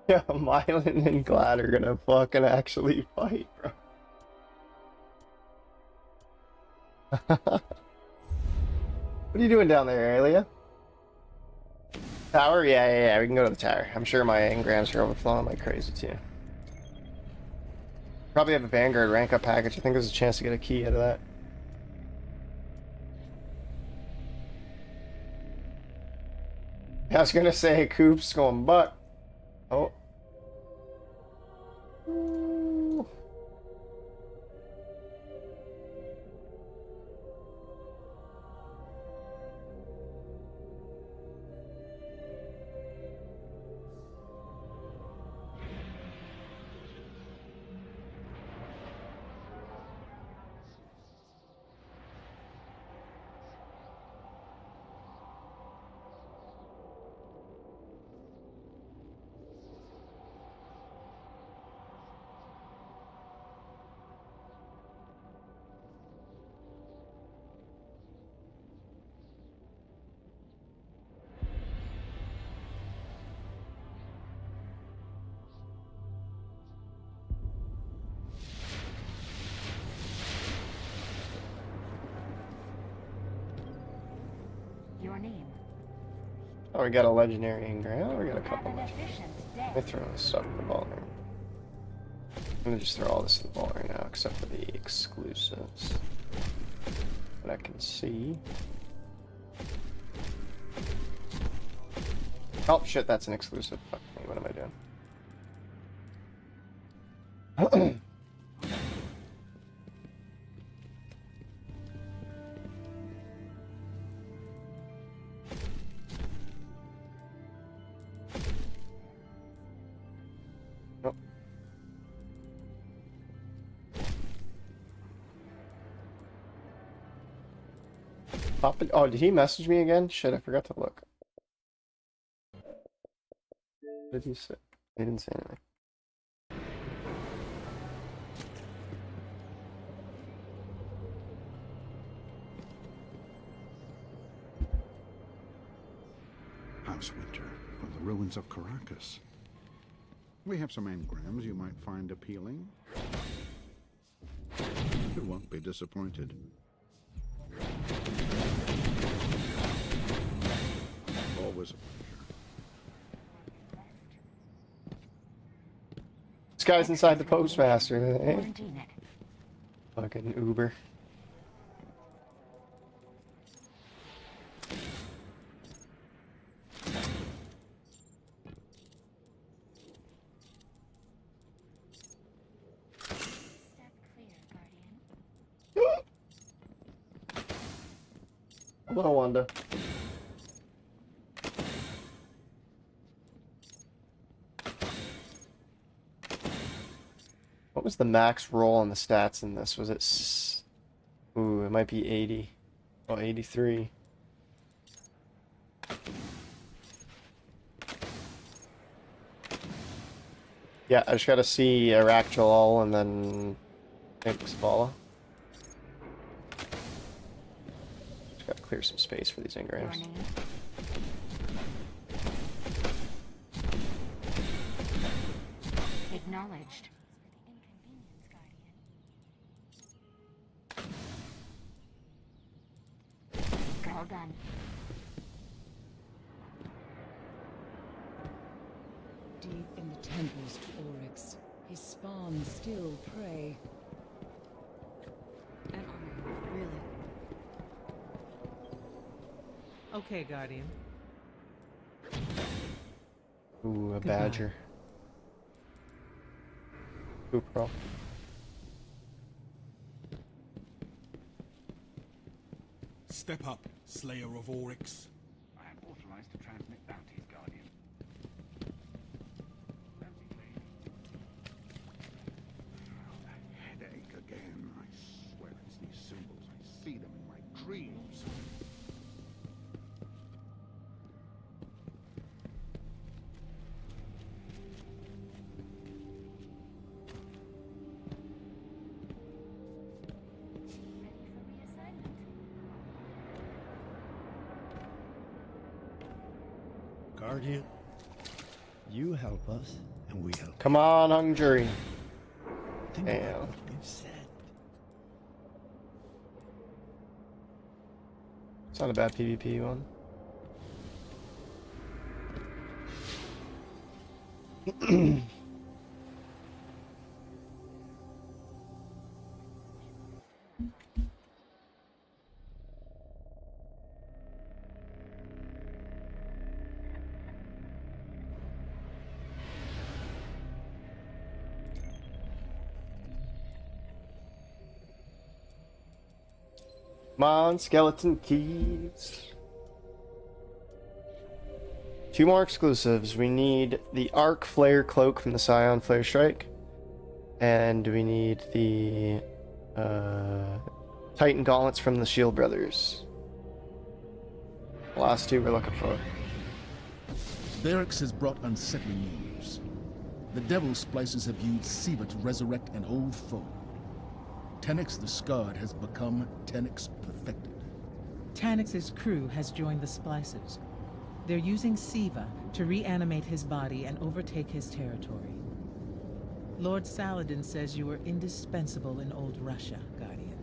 Yeah, Mylan and Glad are gonna fucking actually fight, bro. What are you doing down there, Aelia? Tower? Yeah, we can go to the tower. I'm sure my engrams are overflowing like crazy too. Probably have a Vanguard rank up package. I think there's a chance to get a key out of that. I was gonna say Coop's going buck. Oh. Ooh. Your name. Oh, we got a legendary engram. We got a couple legendaries. Let me throw this stuff in the ball here. I'm gonna just throw all this in the ball right now, except for the exclusives that I can see. Oh shit, that's an exclusive. Fuck me, what am I doing? Nope. Pop it. Oh, did he message me again? Shit, I forgot to look. What did he say? He didn't say anything. House Winter, from the ruins of Caracas. We have some engrams you might find appealing. You won't be disappointed. Always a pleasure. This guy's inside the postmaster. Eh? Fucking Uber. Hello, Wanda. What was the max roll on the stats in this? Was it... Ooh, it might be 80. Oh, 83. Yeah, I just gotta see Arachjalal and then... Xvala. Just gotta clear some space for these engrams. Acknowledged. then. Deep in the temples to Oryx, his spawn still prey. An honor, really. Okay, Guardian. Ooh, a Goodbye. badger. Ooh, bro. Step up, Slayer of Oryx. I am authorized to transmit bounties, Guardian. Headache again. I swear it's these symbols. I see them in my dreams. Ready for reassignment. Guardian, you help us, and we help. Come on, Hung Jury. Think Damn. about what we've said. It's not a bad PvP one. Come on, skeleton keys. 2 more exclusives. We need the Arc Flare Cloak from the Scion Flare Strike. And we need the Titan Gauntlets from the Shield Brothers. The last 2 we're looking for. Barracks has brought unsettling news. The Devil Splicers have used Siva to resurrect an old foe. Tenix the Scarred has become Tenix Perfected. Tanix's crew has joined the Splicers. They're using Siva to reanimate his body and overtake his territory. Lord Saladin says you are indispensable in old Russia, Guardian.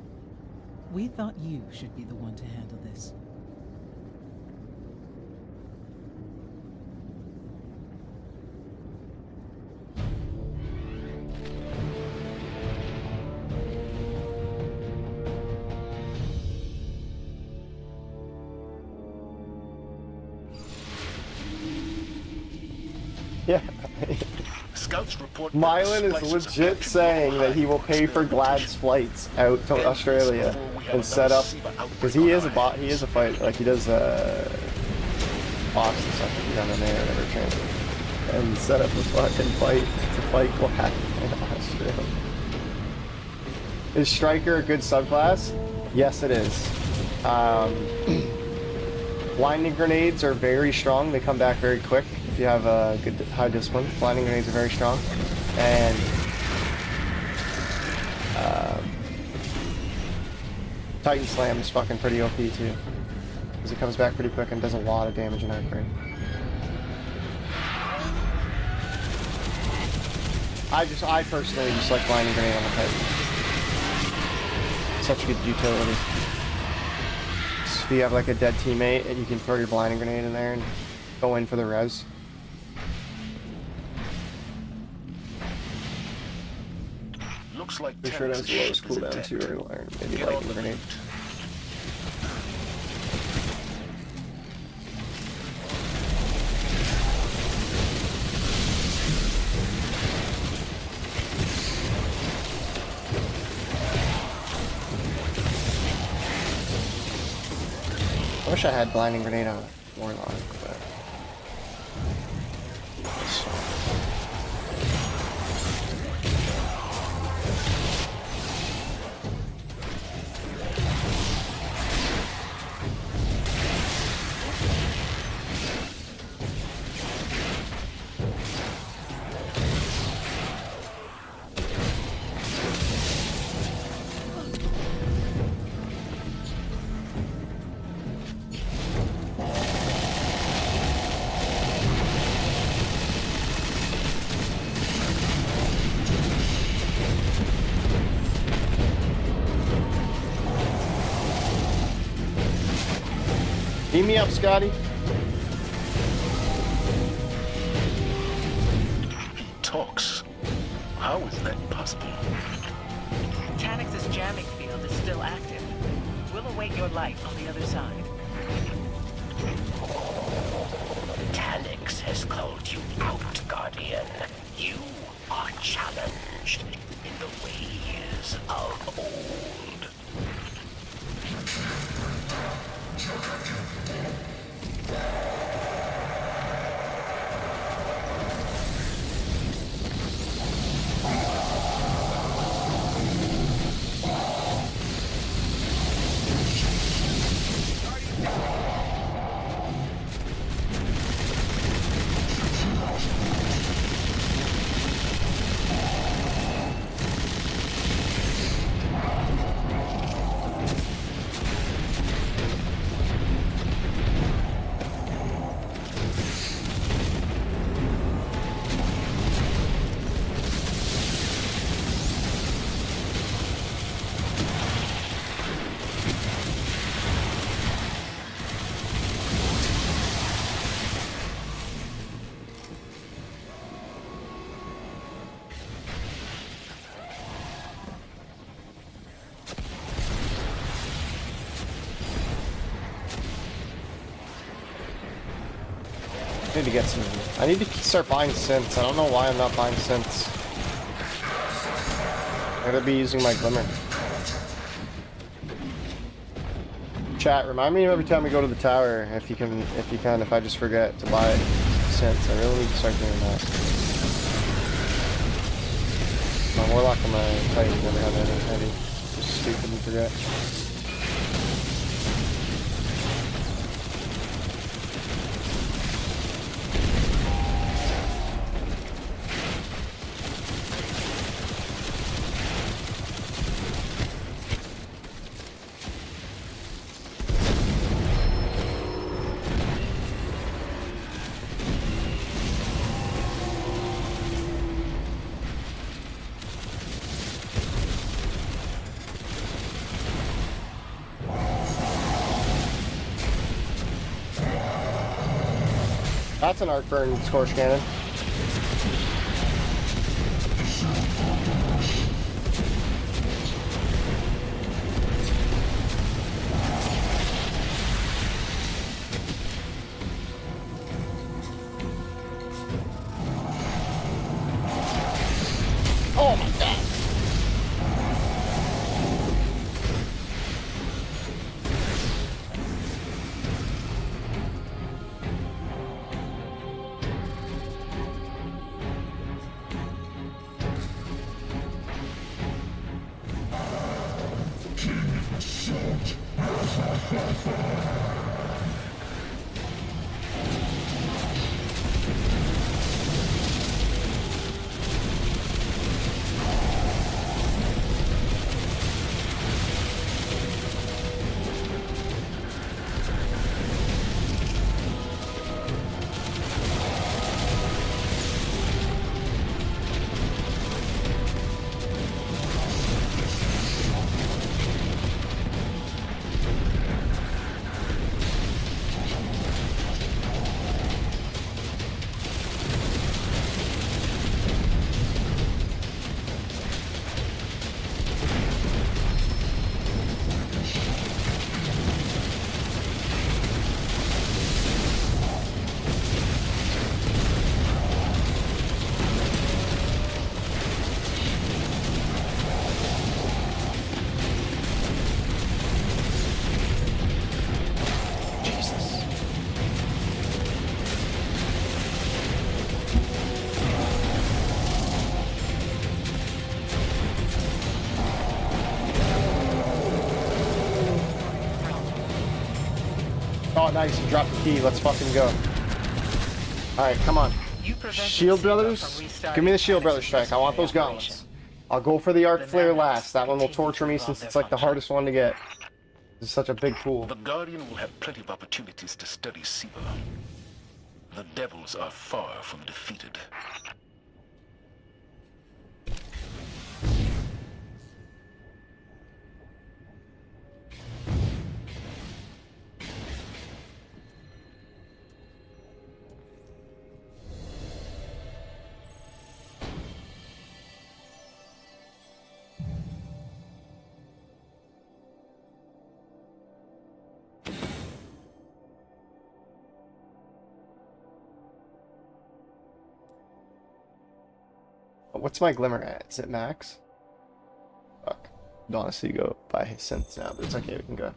We thought you should be the one to handle this. Yeah. Scouts report Mylan is legit saying that he will pay for Glad's flights out to Australia and set up, because he is a bot. He is a fighter. Like he does box and stuff down in there, whatever transit, and set up a fucking fight to fight Glad in Australia. Is Striker a good subclass? Yes, it is. Blinding grenades are very strong. They come back very quick if you have a good high discipline. Blinding grenades are very strong, and Titan Slam is fucking pretty OP too, because it comes back pretty quick and does a lot of damage in Arc Raid. I personally just like blinding grenade on the Titan. Such good utility. So if you have like a dead teammate, and you can throw your blinding grenade in there and go in for the res. Looks like Pretty sure it has the lowest cooldown too, or maybe like the grenade. I wish I had blinding grenade on Warlock, but Beam me up, Scotty. He talks. How is that possible? Tanix's jamming field is still active. We'll await your light on the other side. Tanix has called you out, Guardian. You are challenged in the ways of old. I need to get some. I need to start buying synths. I don't know why I'm not buying synths. I gotta be using my glimmer. Chat, remind me every time we go to the tower if you can, if I just forget to buy synths. I really need to start doing that. My warlock and my titan never have that heavy. Just stupid and forget. That's an arc burn scorch cannon. Oh my god. Oh, nice. You dropped the key. Let's fucking go. Alright, come on. Shield Brothers? Give me the Shield Brothers strike. I want those gauntlets. I'll go for the Arc Flare last. That one will torture me since it's like the hardest one to get. This is such a big pool. The Guardian will have plenty of opportunities to study Siva. The devils are far from defeated. What's my glimmer at? Is it max? Fuck. I'd honestly go buy his synths now, but it's okay, we can go.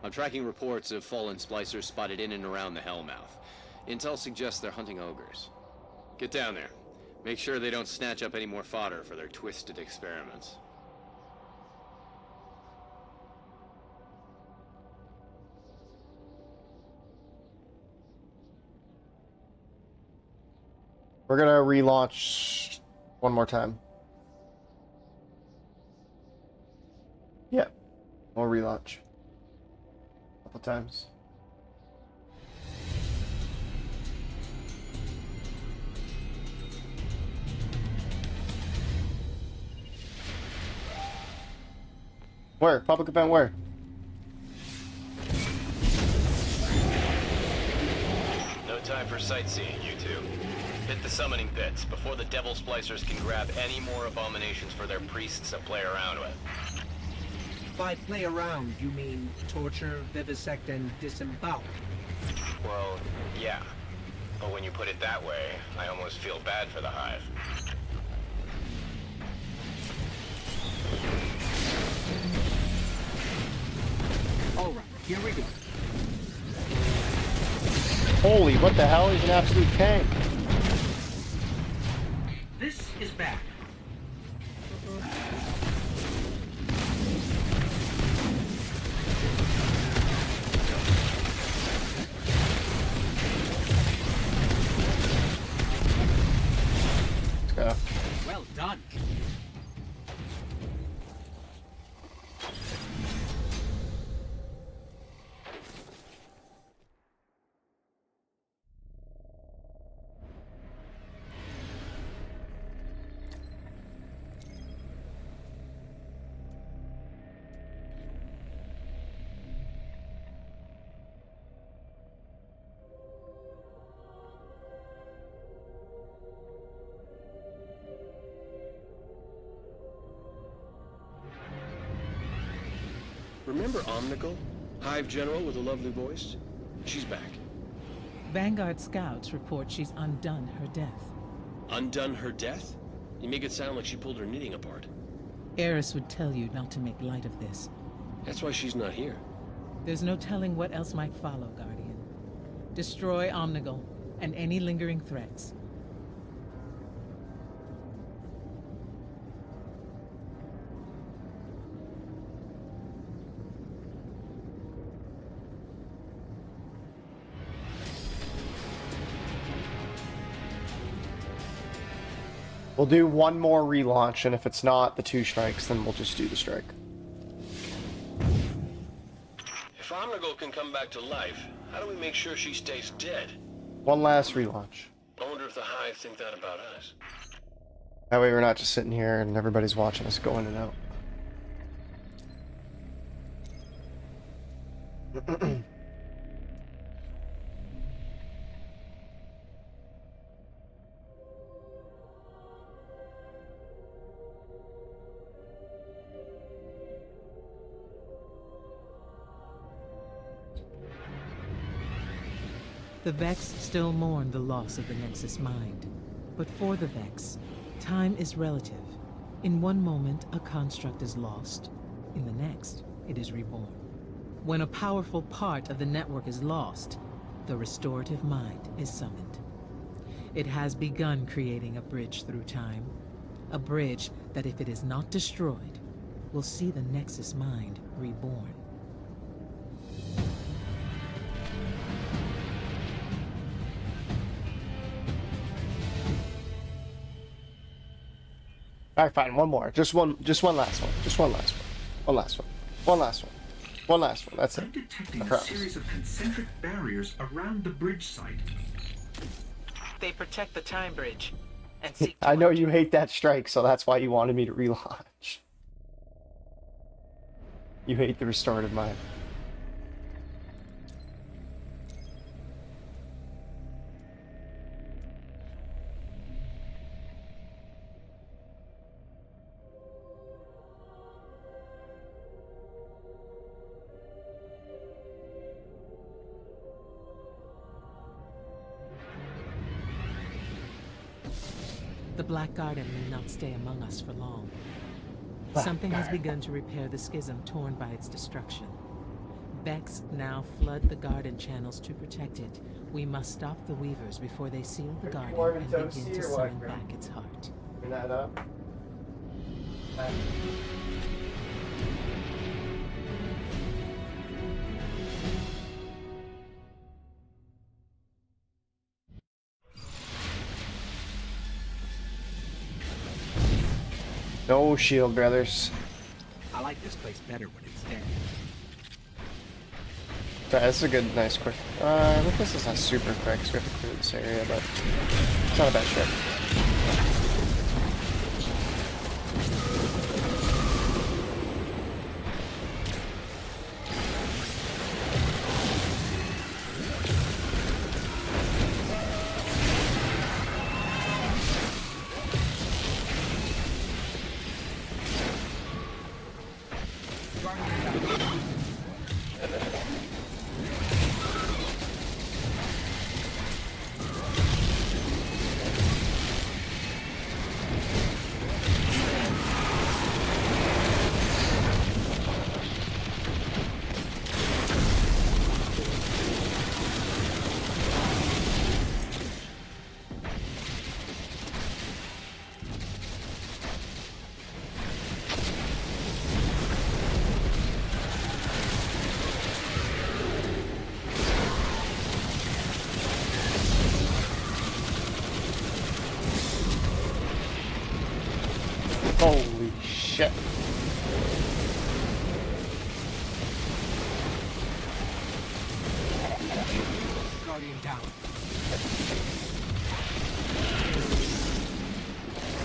I'm tracking reports of fallen splicers spotted in and around the Hellmouth. Intel suggests they're hunting ogres. Get down there. Make sure they don't snatch up any more fodder for their twisted experiments. We're gonna relaunch one more time. Yep. We'll relaunch. Couple times. Where? Public event where? No time for sightseeing, you two. Hit the summoning pits before the Devil Splicers can grab any more abominations for their priests to play around with. By play around, you mean torture, vivisect, and disembowel? Well, yeah. But when you put it that way, I almost feel bad for the Hive. Alright, here we go. Holy, what the hell? He's an absolute tank. This is bad. Let's go. Well done. Remember Omnigul? Hive General with a lovely voice? She's back. Vanguard scouts report she's undone her death. Undone her death? You make it sound like she pulled her knitting apart. Eris would tell you not to make light of this. That's why she's not here. There's no telling what else might follow, Guardian. Destroy Omnigul and any lingering threats. We'll do one more relaunch, and if it's not the 2 strikes, then we'll just do the strike. If Omnigul can come back to life, how do we make sure she stays dead? One last relaunch. I wonder if the Hive think that about us. That way we're not just sitting here and everybody's watching us go in and out. The Vex still mourn the loss of the Nexus Mind. But for the Vex, time is relative. In one moment, a construct is lost. In the next, it is reborn. When a powerful part of the network is lost, the restorative mind is summoned. It has begun creating a bridge through time. A bridge that, if it is not destroyed, will see the Nexus Mind reborn. Alright, fine, one more. Just one last one. Just one last one. One last one. One last one. One last one. That's it. I'm detecting I a promise. series of concentric barriers around the bridge site. They protect the time bridge and seek I know you hate that strike, so that's why you wanted me to relaunch. You hate the restorative mind. The Black Garden may not stay among us for long. Black Something has Garden. begun to repair the schism torn by its destruction. Vex now flood the garden channels to protect it. We must stop the Weavers before they seal the garden and begin to summon back its heart. Bring that up. No shield, brothers. I like this place better when it's dead. That's a good, nice, quick. I think this is not super quick, so we have to clear this area, but it's not a bad ship. Holy shit. Guardian down.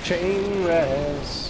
Chain res.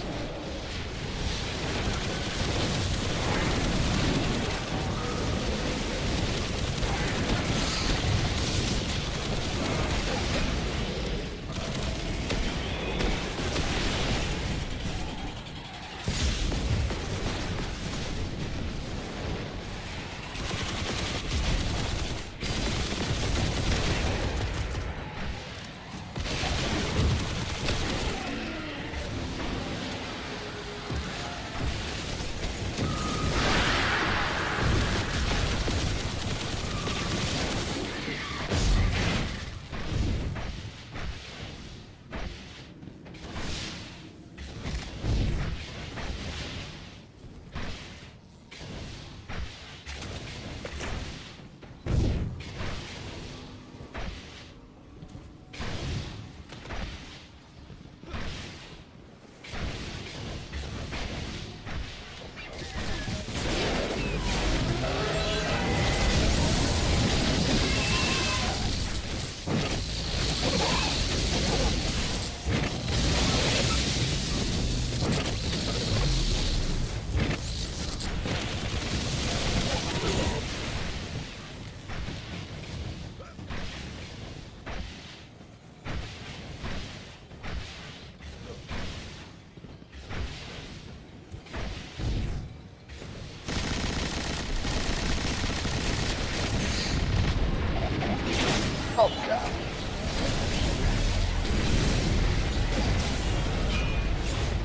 Oh god.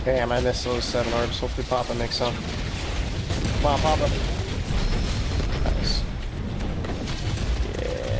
Damn, I missed those 7 orbs. Hopefully Papa makes some. Come on, Papa. Nice. Yeah.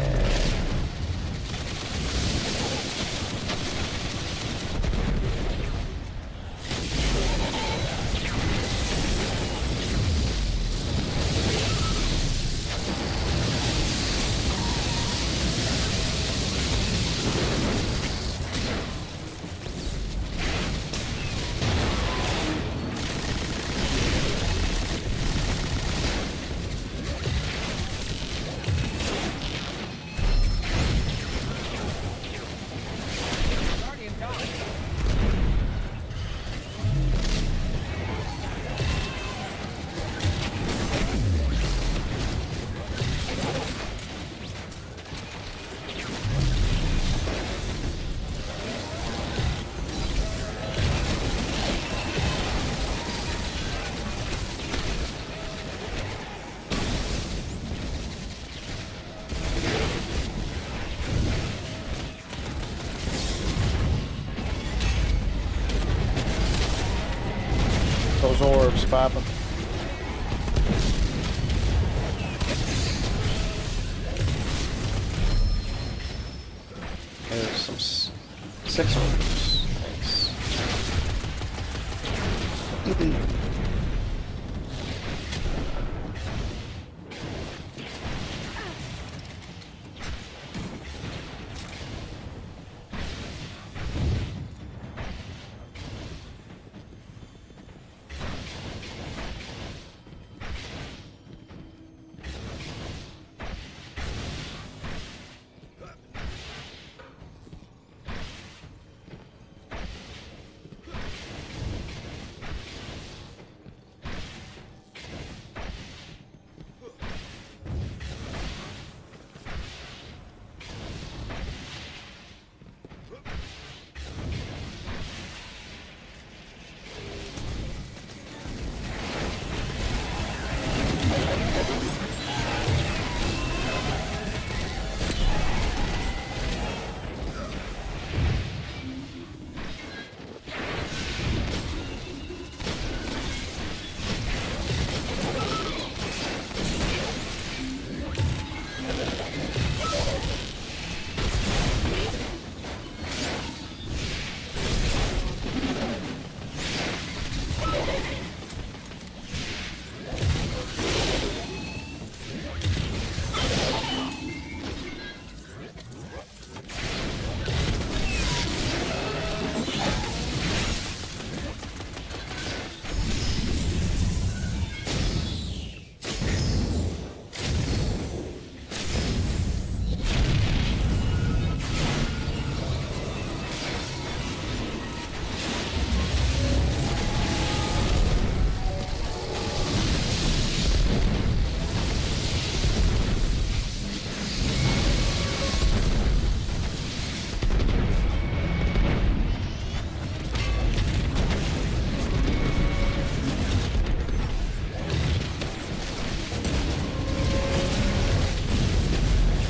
those orbs, Papa. There's some 6 orbs. Thanks.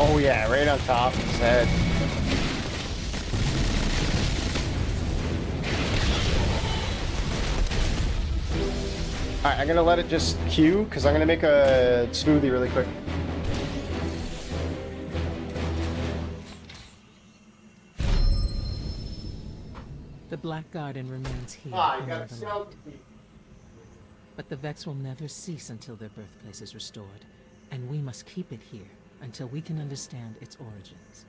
Oh yeah, right on top of his head. Alright, I'm gonna let it just queue, because I'm gonna make a smoothie really quick. The Black Garden remains here. Ah, you among gotta the sell light. But the Vex will never cease until their birthplace is restored, and we must keep it here until we can understand its origins.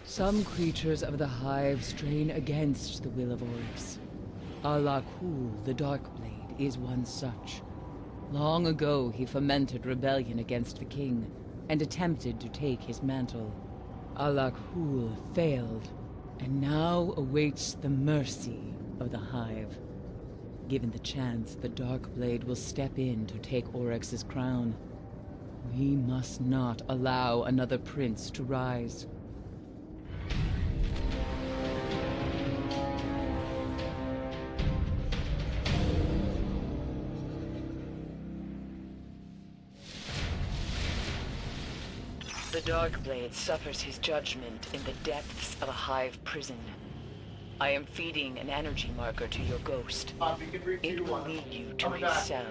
Some creatures of the Hive strain against the will of Oryx. Alakul, the Darkblade, is one such. Long ago, he fomented rebellion against the king, and attempted to take his mantle. Alakul failed, and now awaits the mercy of the Hive. Given the chance, the Darkblade will step in to take Oryx's crown. We must not allow another prince to rise. The Darkblade suffers his judgment in the depths of a Hive prison. I am feeding an energy marker to your ghost. It will lead you to his cell.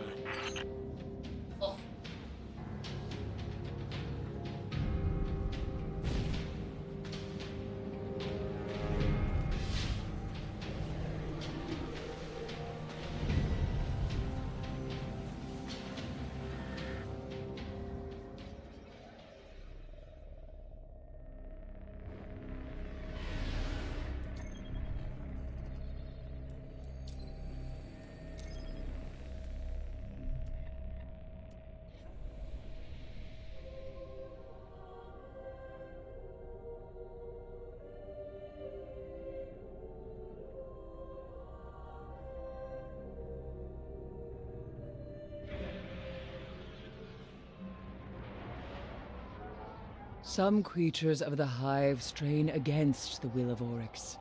Some creatures of the Hive strain against the will of Oryx.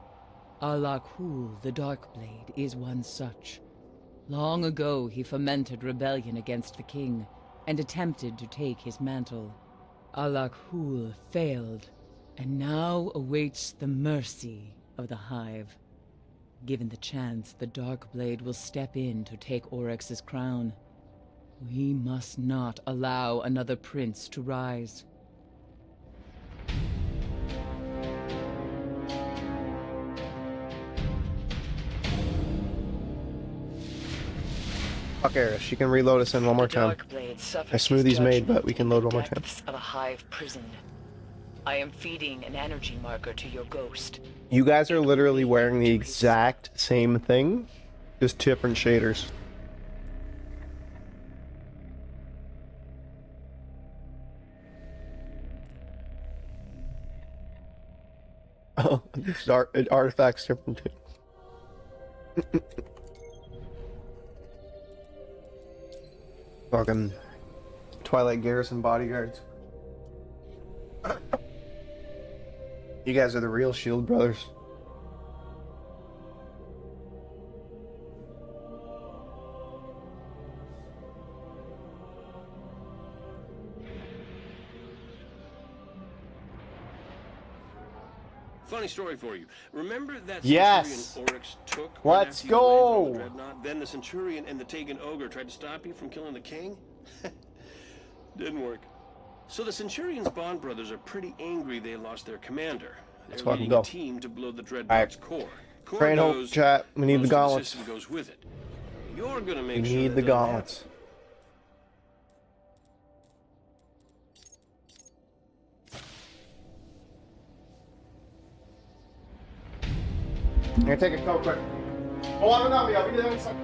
Alak-Hul, the Darkblade, is one such. Long ago, he fomented rebellion against the king and attempted to take his mantle. Alak-Hul failed, and now awaits the mercy of the Hive. Given the chance, the Darkblade will step in to take Oryx's crown. We must not allow another prince to rise. Fuck Eris, she can reload us in one more time. My smoothie's made, but we can load one more time. Of a Hive prison. I am feeding an energy marker to your ghost. You guys are literally wearing the exact same thing, just different shaders. Oh, this artifact's different too. Fucking Twilight Garrison bodyguards. You guys are the real Shield brothers. Funny story for you. Remember that Yes. Centurion Oryx took? Let's after you landed on the go. Dreadnought? Then the Centurion and the Taken Ogre tried to stop you from killing the king? Didn't work. So the Centurion's Bond brothers are pretty angry they lost their commander. They're fucking leading go. a team to blow the Dreadnought's core. Core Train hope, goes, chat. We need most the of gauntlets. system goes with it. You're gonna We make sure need that the doesn't happen. gauntlets. I'm gonna take a coat quick. Oh, I don't know. I'll be there in a second.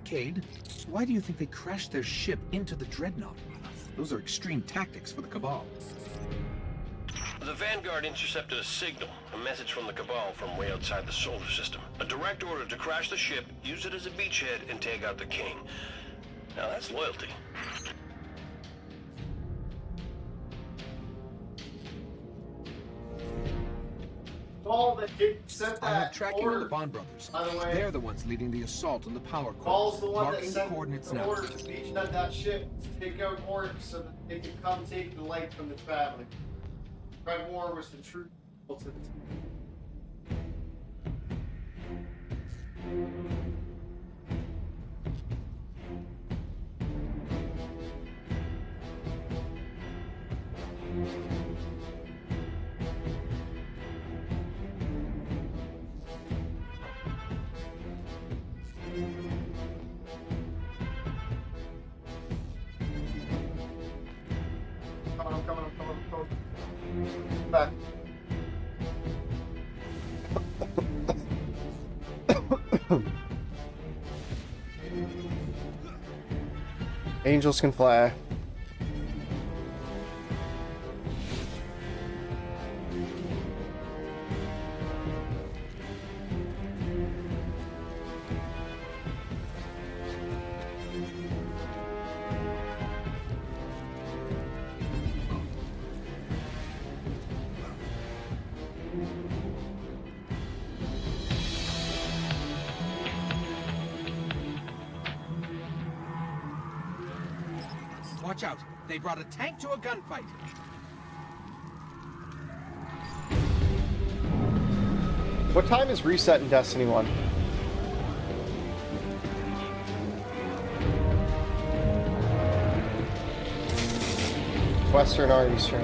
Cade, why do you think they crashed their ship into the Dreadnought? Those are extreme tactics for the Cabal. The Vanguard intercepted a signal, a message from the Cabal from way outside the solar system. A direct order to crash the ship, use it as a beachhead, and take out the king. Now that's loyalty. Paul that sent that I have tracking order. of the Bond brothers. By the way, They're the ones leading the assault on the power core. Paul's the one that Marking the sent coordinates the now. order to beachhead that ship to take out Oryx so that they could come take the light from the traveling. Red War was the true to the team. I'm coming. Back. Angels can fly. Watch out. They brought a tank to a gunfight. What time is reset in Destiny 1? Western or Eastern?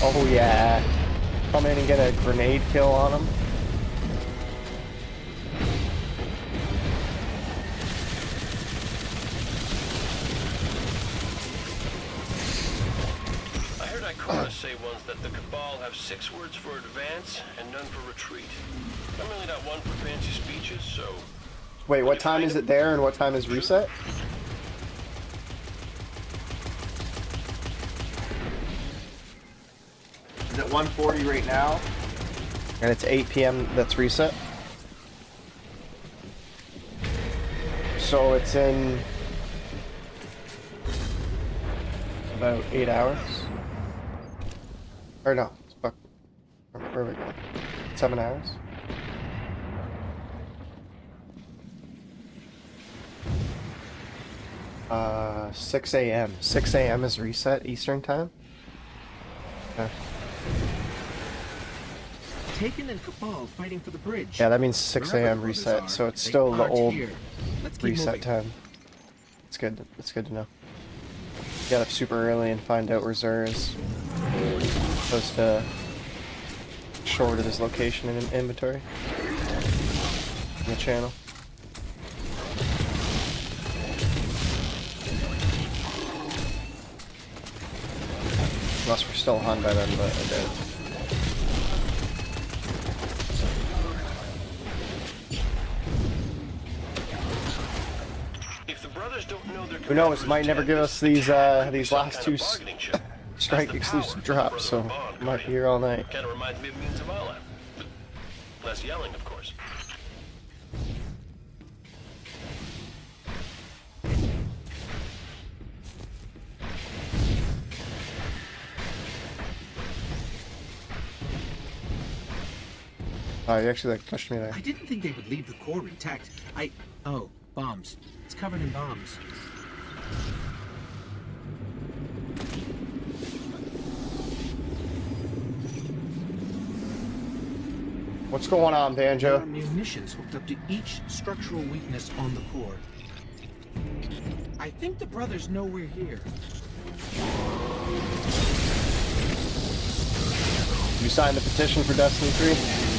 Oh yeah. Come in and get a grenade kill on him. say once that the Cabal have 6 words for advance and none for retreat. I'm really not one for fancy speeches, so... Wait, what time is it there and what time is reset? Is it 1:40 right now? And it's 8 p.m. that's reset? So it's in about 8 hours? Or no, where are we going? 7 hours? Uh, 6 a.m. 6 a.m. is reset Eastern time? Okay. Taken and Cabal fighting for the bridge. Yeah, that means 6 a.m. reset, so it's still the old Let's keep reset moving. time. It's good. It's good to know. Get up super early and find out where Zur is. Supposed to shorted his location in inventory in the channel. Unless we're still on by then, but I doubt. Who knows? Might never give us these last two strike exclusive drops, so might be here all night. Kind of reminds me of Means of Allah. Less yelling, of course. Oh, you actually like pushed me there. I didn't think they would leave the core intact. Oh, bombs. It's covered in bombs. What's going on, Banjo? There are munitions hooked up to each structural weakness on the core. I think the brothers know we're here. You signed the petition for Destiny 3?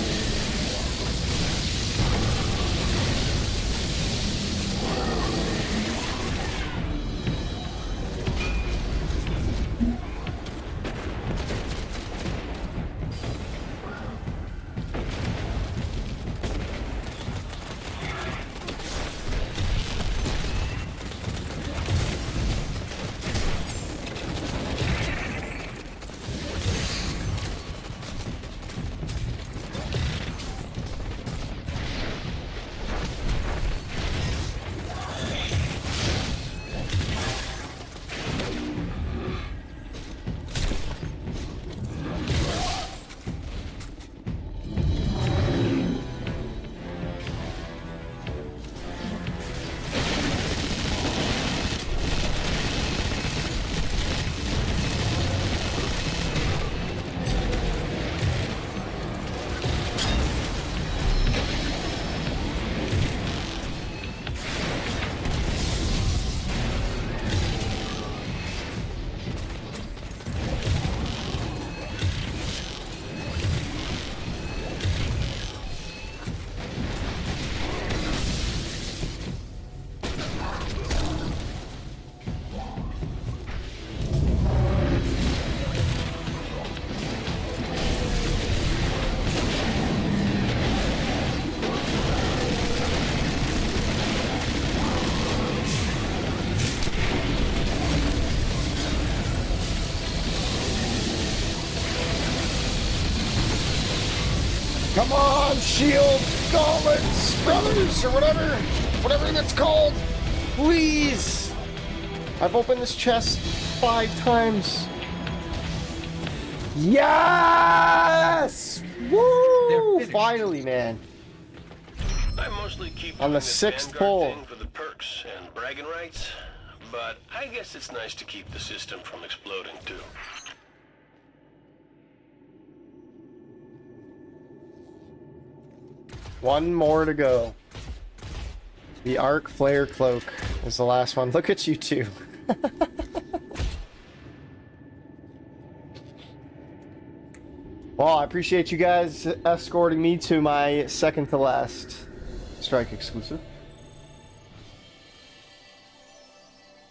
Come on, shield gauntlets, brothers, or whatever that's called. Please. I've opened this chest 5 times. Yes! Woo! Finally, man. I mostly keep On the doing this 6th Vanguard pull. thing for the perks and bragging rights, but I guess it's nice to keep the system from exploding too. One more to go. The Arc Flare Cloak is the last one. Look at you two. Well, I appreciate you guys escorting me to my second to last strike exclusive.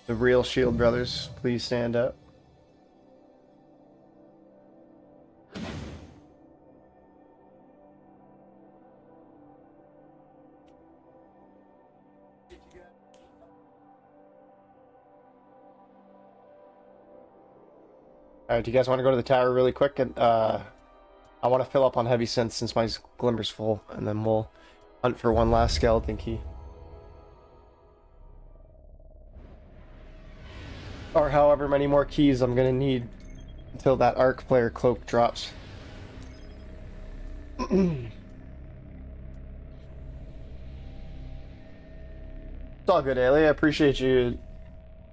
The real Shield brothers, please stand up. Alright, do you guys want to go to the tower really quick? And I want to fill up on heavy synth since my glimmer's full, and then we'll hunt for one last skeleton key. Or however many more keys I'm gonna need until that Arc player cloak drops. It's all good, Ailey. I appreciate you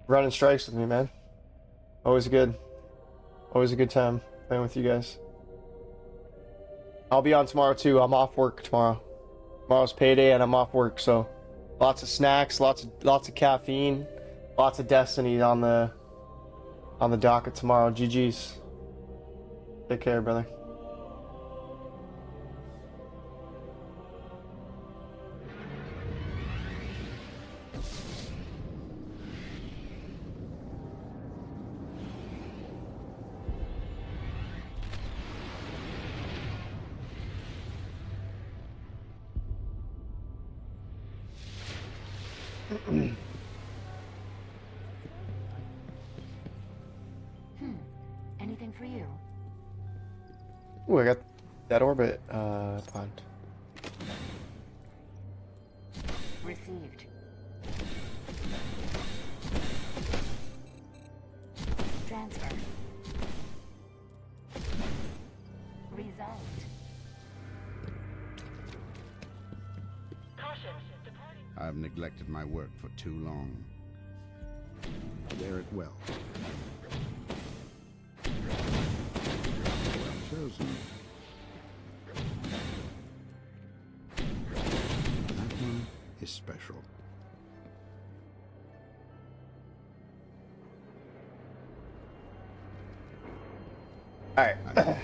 running strikes with me, man. Always good. Always a good time playing with you guys. I'll be on tomorrow too. I'm off work tomorrow. Tomorrow's payday and I'm off work, so lots of snacks, lots of caffeine, lots of Destiny on the docket tomorrow. GG's. Take care, brother. Anything for you? Ooh, I got that orbit pond. Received. Transfer. Resolved. I've neglected my work for too long. Wear it well. Well chosen. That one is special. Alright,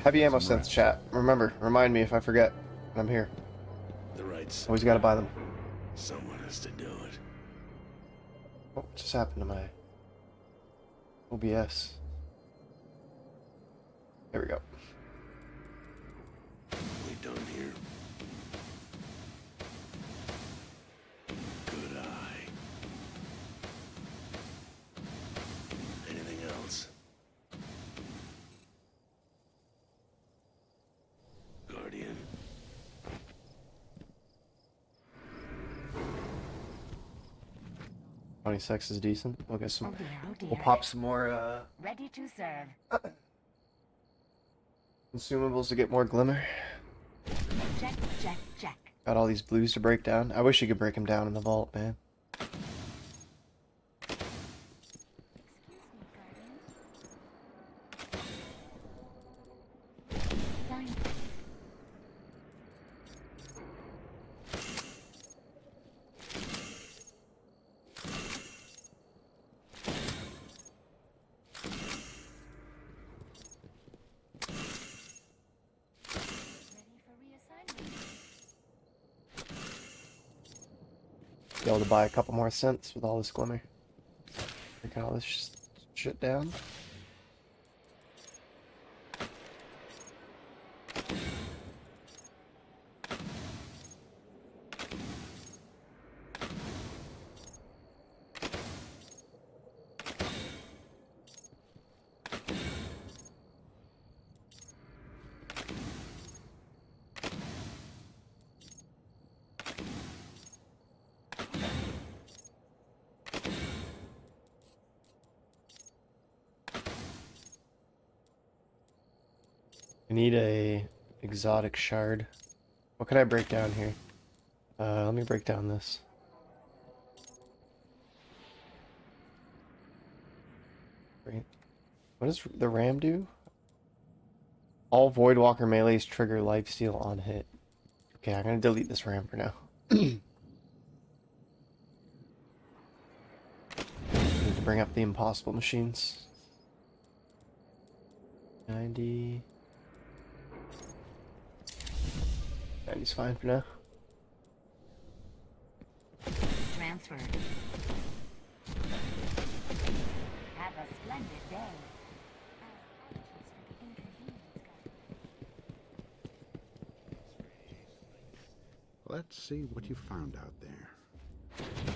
heavy ammo synths chat. Remember, remind me if I forget. I'm here. The right. Always gotta buy them. Someone has to do it. What just happened to my OBS? There we go. We done here. Good eye. Anything else? Guardian. 26 is decent. We'll get some. Oh dear, oh dear. We'll pop some more Ready to serve. consumables to get more glimmer. Check, check, check. Got all these blues to break down. I wish you could break them down in the vault, man. Sign. Be able to buy a couple more cents with all this glimmer. Breaking all this shit down. I need a exotic shard. What can I break down here? Let me break down this. Great. What does the ram do? All Voidwalker melees trigger lifesteal on hit. Okay, I'm gonna delete this ram for now. Need to bring up the impossible machines. 90. 90's fine for now. Transferred. Have a splendid day. Let's see what you found out there.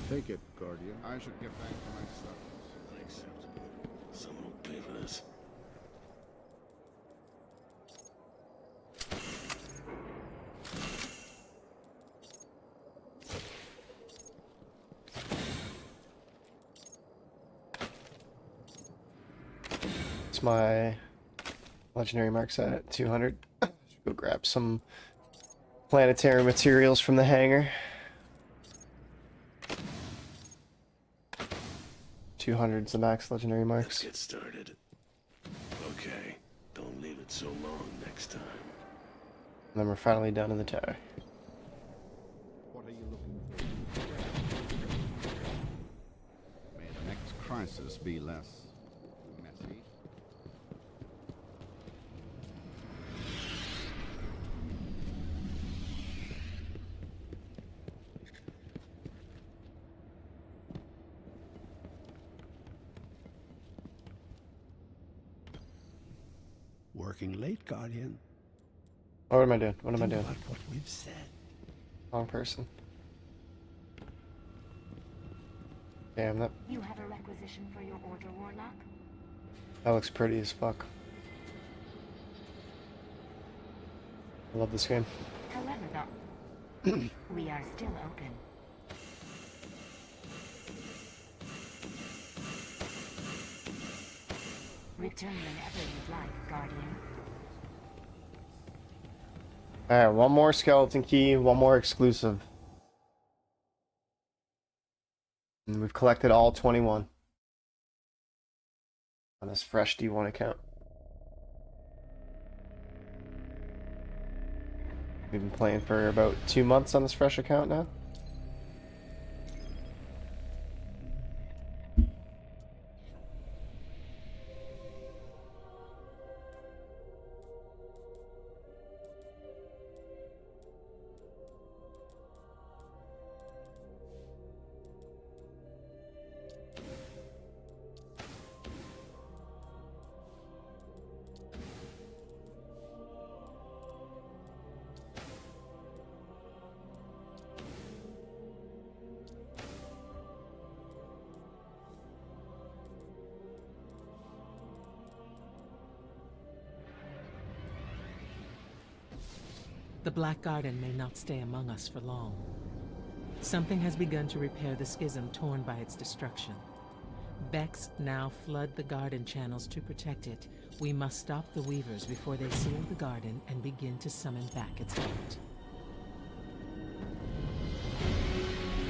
Take it, Guardian. I should get back to my stuff. Unacceptable. Someone will pay for this. my legendary marks at 200. Should go grab some planetary materials from the hangar. 200's the max legendary marks. Let's get started. Okay, don't leave it so long next time. And then we're finally down in the tower. What are you looking for? May the next crisis be less messy. Working late, Guardian. Oh, what am I doing? What am I Think doing? about what we've said. Wrong person. Damn, that You have a requisition for your order, Warlock? looks pretty as fuck. I love this game. However, though, we are still open. Return whenever you'd like, Guardian. Alright, one more skeleton key, one more exclusive. And we've collected all 21 on this fresh D1 account. We've been playing for about 2 months on this fresh account now. The Black Garden may not stay among us for long. Something has begun to repair the schism torn by its destruction. Vex now flood the garden channels to protect it. We must stop the Weavers before they seal the garden and begin to summon back its heart.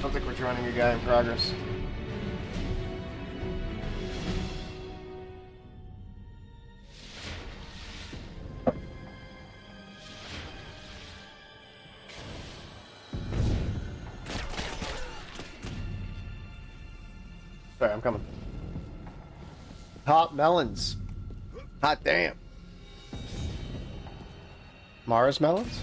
Sounds like we're joining a guy in progress. Sorry, I'm coming. Hot melons. Hot damn. Mars melons?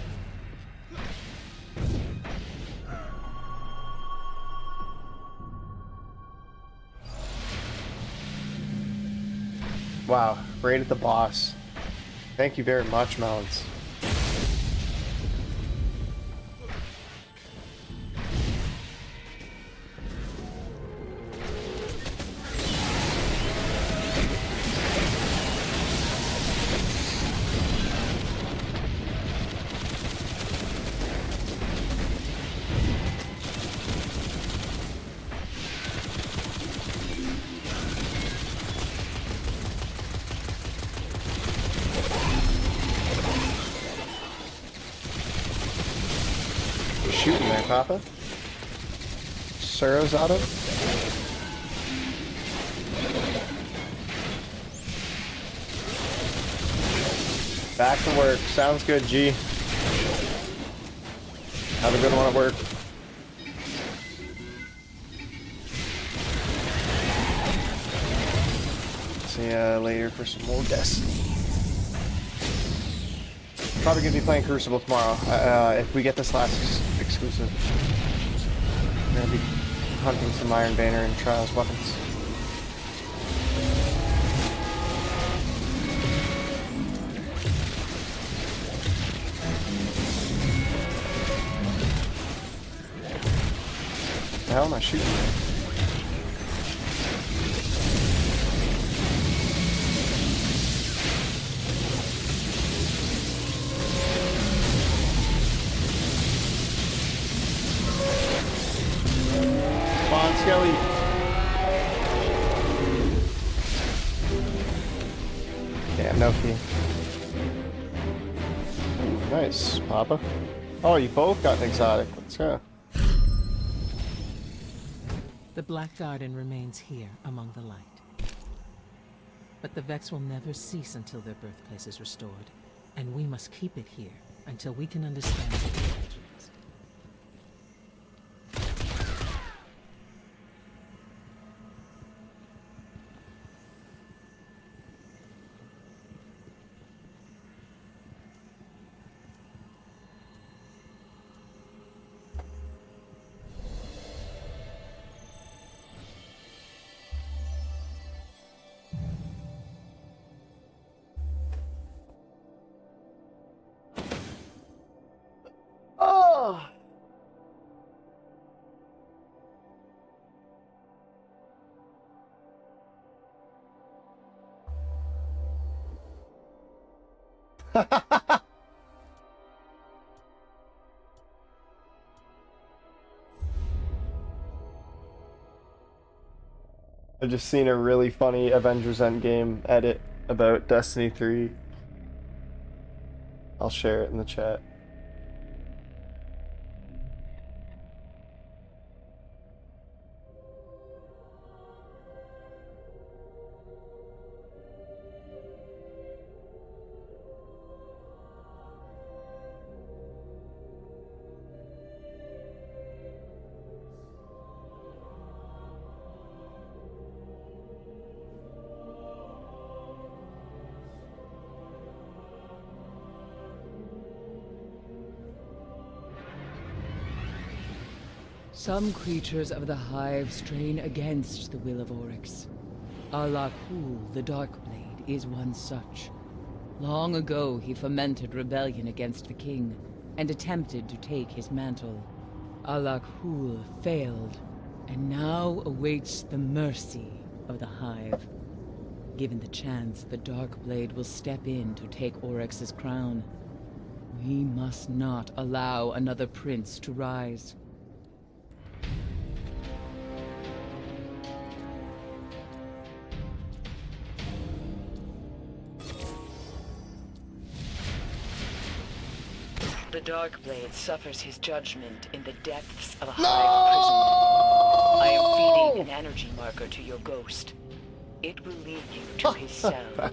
Wow, rated the boss. Thank you very much, melons. Shooting there, Papa. Suro's auto. Back to work. Sounds good, G. Have a good one at work. See ya later for some more Destiny. Probably gonna be playing Crucible tomorrow. If we get this last exclusive, I'm gonna be hunting some Iron Banner and Trials weapons. The hell am I shooting at? Skelly. no key. Nice, Papa. Oh, you both got an exotic. Let's go. The Black Garden remains here among the light. But the Vex will never cease until their birthplace is restored, and we must keep it here until we can understand their origins. Oh! I just seen a really funny Avengers Endgame edit about Destiny 3. I'll share it in the chat. Some creatures of the Hive strain against the will of Oryx. Alakul, the Darkblade, is one such. Long ago, he fomented rebellion against the king, and attempted to take his mantle. Alakul failed, and now awaits the mercy of the Hive. Given the chance, the Darkblade will step in to take Oryx's crown. We must not allow another prince to rise. The Darkblade suffers his judgment in the depths of a Hive prison. I am feeding an energy marker to your ghost. It will lead you to his cell.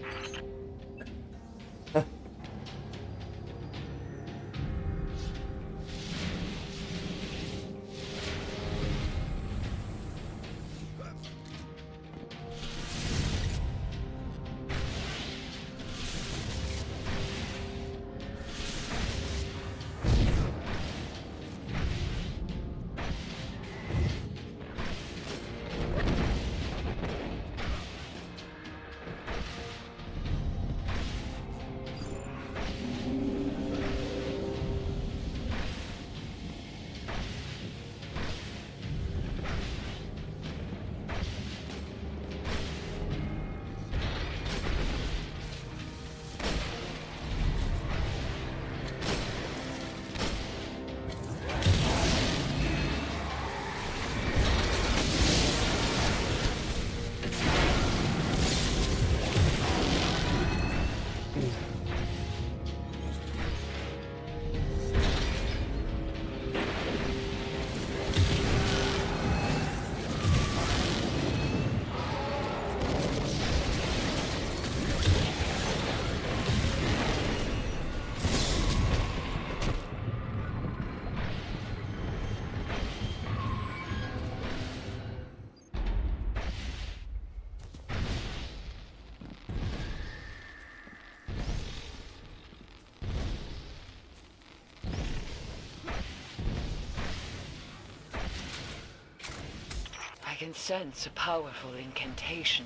I can sense a powerful incantation.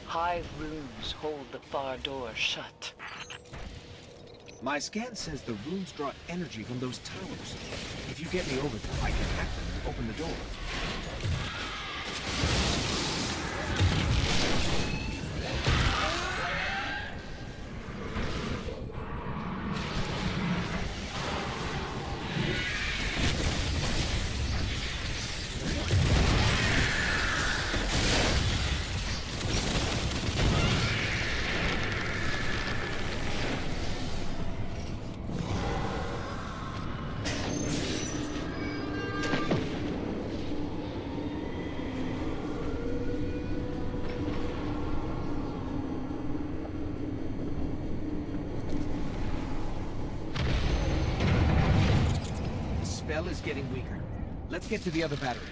Hive runes hold the far door shut. My scan says the runes draw energy from those towers. If you get me over there, I can hack them and open the door. getting weaker. Let's get to the other battery.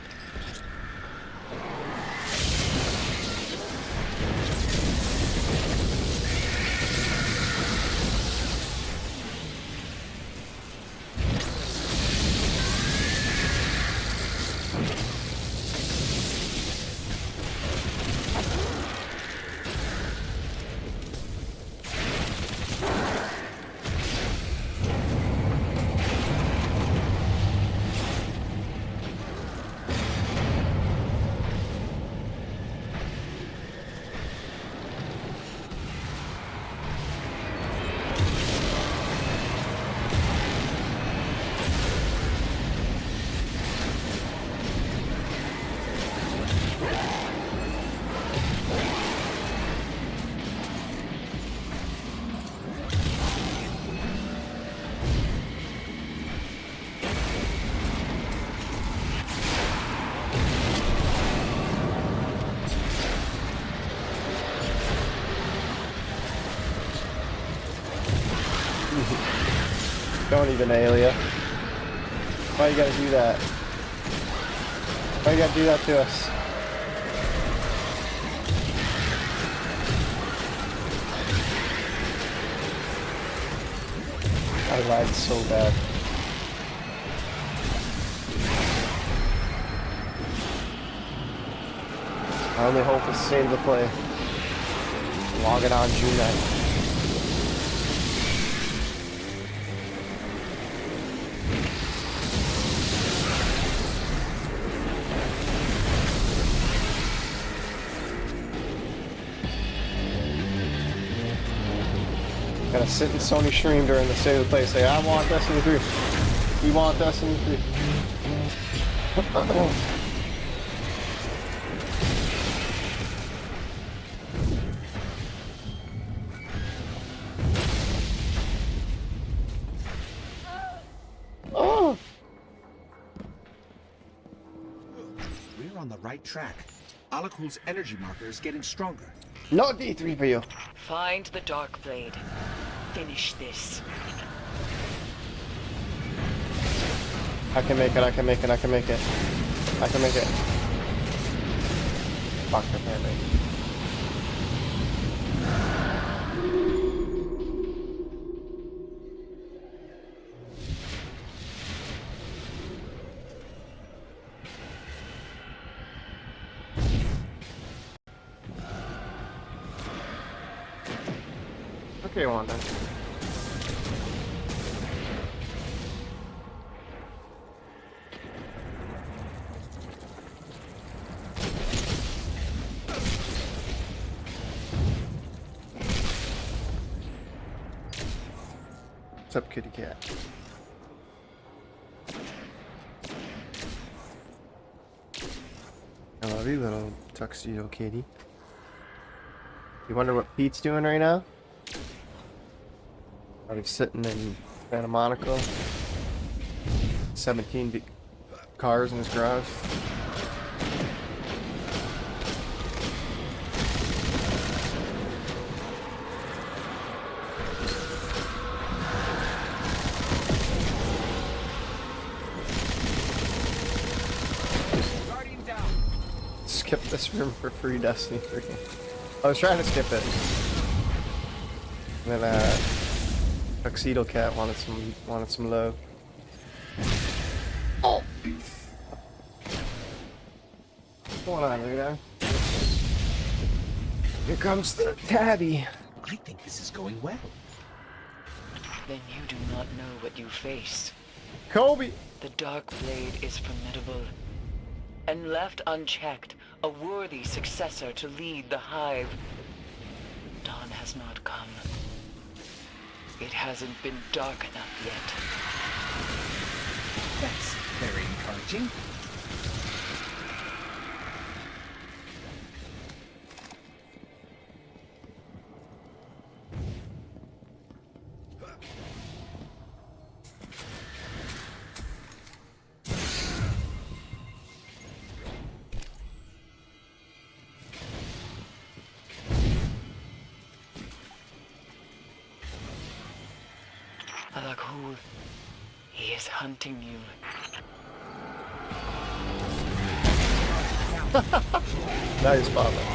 Don't even, Aelia. Why you gotta do that? Why you gotta do that to us? I lied so bad. My only hope is to save the play. Log it on June 9th. Gotta sit in Sony stream during the state of the play, say, I want Destiny 3. We want Destiny 3. Oh! We're on the right track. Alakul's energy marker is getting stronger. No D3 for you. Find the Dark Blade. Finish this. I can make it, I can make it, I can make it. I can make it. Fuck, I can't make it. Okay, Wanda. What's up, kitty cat? I love you, little tuxedo kitty. You wonder what Pete's doing right now? Probably sitting in Santa Monica. 17 cars in his garage. Skip this room for free Destiny 3. I was trying to skip it. And then Tuxedo Cat wanted some love. Oh. What's going on, Rita? Here comes the tabby. I think this is going well. Then you do not know what you face. Kobe! The Dark Blade is formidable. And left unchecked, a worthy successor to lead the Hive. Dawn has not come. It hasn't been dark enough yet. That's very encouraging. Alakul, he is hunting you. Nice, Papa.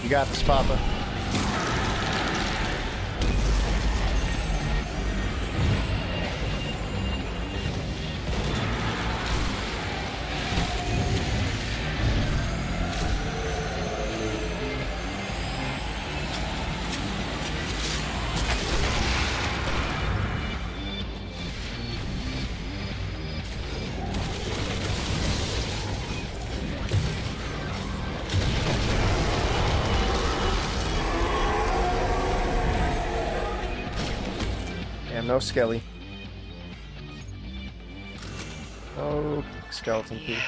You got this, Papa. Damn, no Skelly. Oh, skeleton key.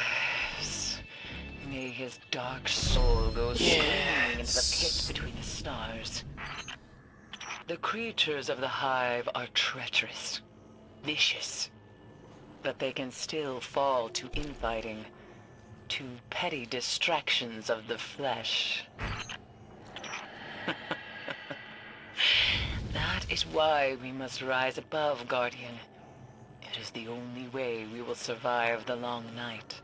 Yes. May his dark soul go screaming into the pit between the stars. The creatures of the Hive are treacherous, vicious, but they can still fall to infighting, to petty distractions of the flesh. That is why we must rise above, Guardian. It is the only way we will survive the long night.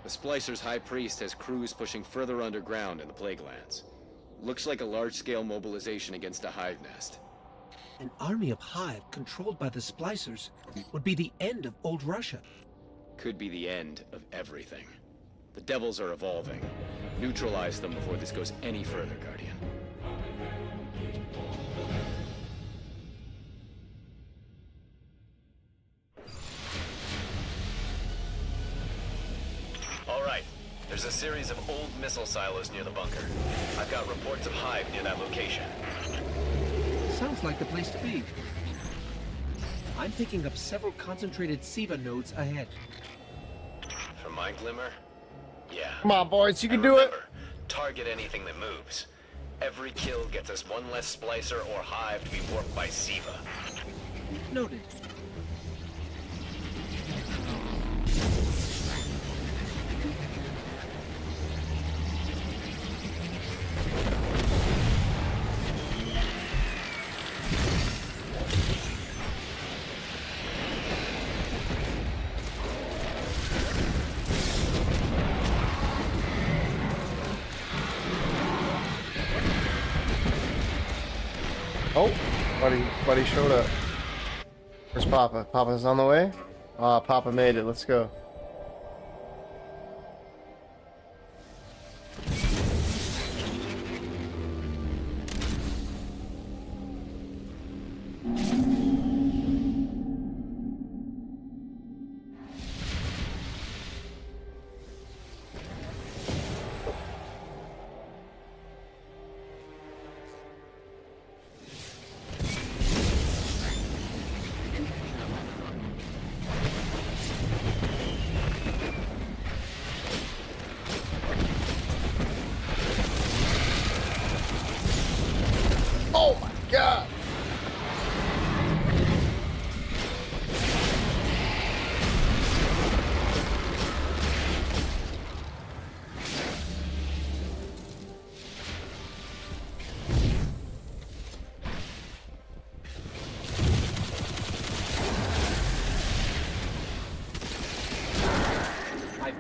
The Splicer's High Priest has crews pushing further underground in the Plague Lands. Looks like a large-scale mobilization against a hive nest. An army of Hive controlled by the Splicers would be the end of old Russia. Could be the end of everything. The Devils are evolving. Neutralize them before this goes any further, Guardian. All right. There's a series of old missile silos near the bunker. I've got reports of Hive near that location. Sounds like the place to be. I'm picking up several concentrated SIVA nodes ahead. From my glimmer? Yeah. Come on, boys, you can And do it. remember, target anything that moves. Every kill gets us one less Splicer or Hive to be warped by SIVA. Noted. Oh, buddy showed up. Where's Papa? Papa's on the way? Ah, Papa made it. Let's go.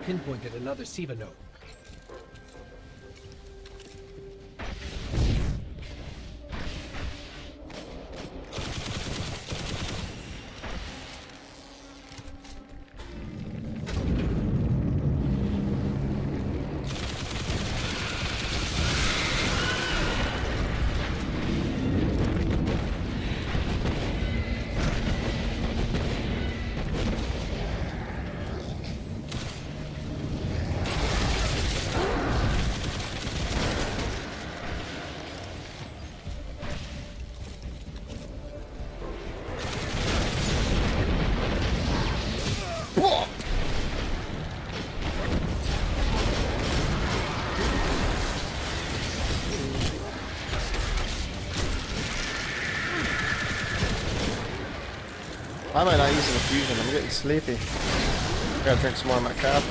pinpointed another Siva node. I might not use the fusion, I'm getting sleepy. Gotta drink some more of my cap.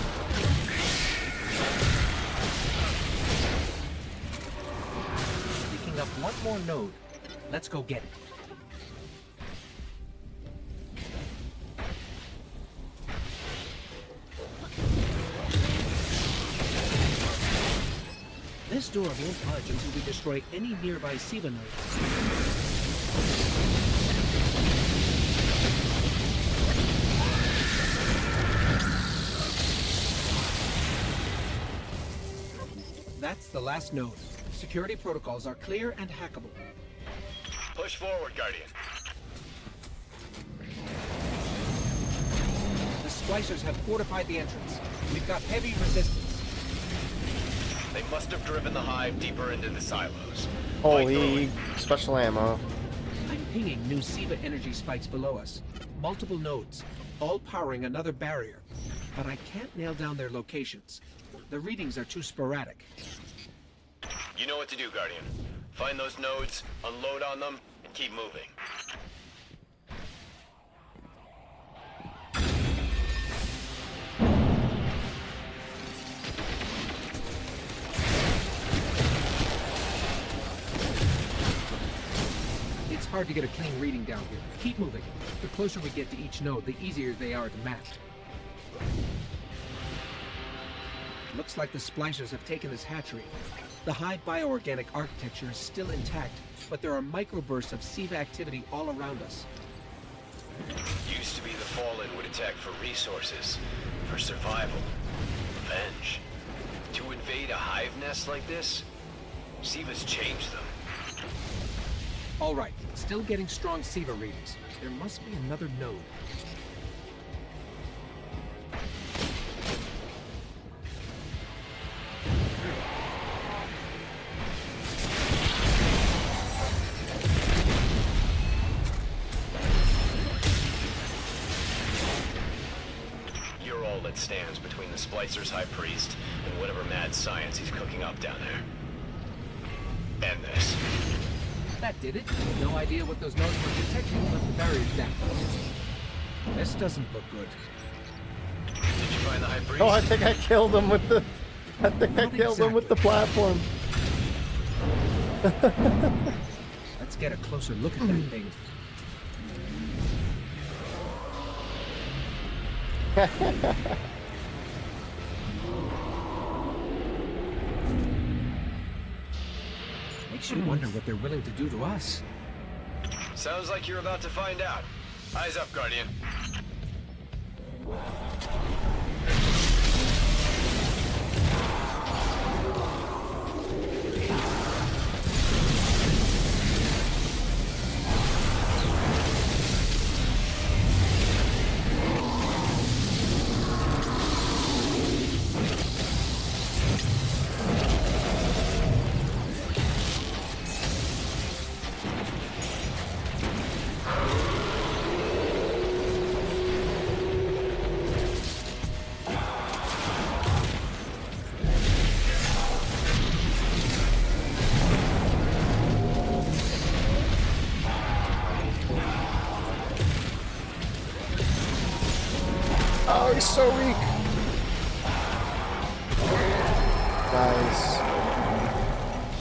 Picking up one more node. Let's go get it. This door won't budge until we destroy any nearby Siva nodes. That's the last node. Security protocols are clear and hackable. Push forward, Guardian. The splicers have fortified the entrance. We've got heavy resistance. They must have driven the hive deeper into the silos. Holy special ammo. I'm pinging new Siva energy spikes below us. Multiple nodes, all powering another barrier. But I can't nail down their locations. The readings are too sporadic. You know what to do, Guardian. Find those nodes, unload on them, and keep moving. It's hard to get a clean reading down here. Keep moving. The closer we get to each node, the easier they are to map. Looks like the splicers have taken this hatchery. The hive bioorganic architecture is still intact, but there are microbursts of Siva activity all around us. Used to be the Fallen would attack for resources, for survival, revenge. To invade a hive nest like this, Siva's changed them. All right, still getting strong Siva readings. There must be another node. That stands between the Splicer's High Priest and whatever mad science he's cooking up down there. And this. That did it. No idea what those nodes were detecting, but the barrier's down. This doesn't look good. Did you find the High Priest? Oh, I think I killed him with the... I think I killed him with the platform. Let's get a closer look at that thing. Makes you wonder what they're willing to do to us. Sounds like you're about to find out. Eyes up, Guardian. Oh, he's so weak. Nice.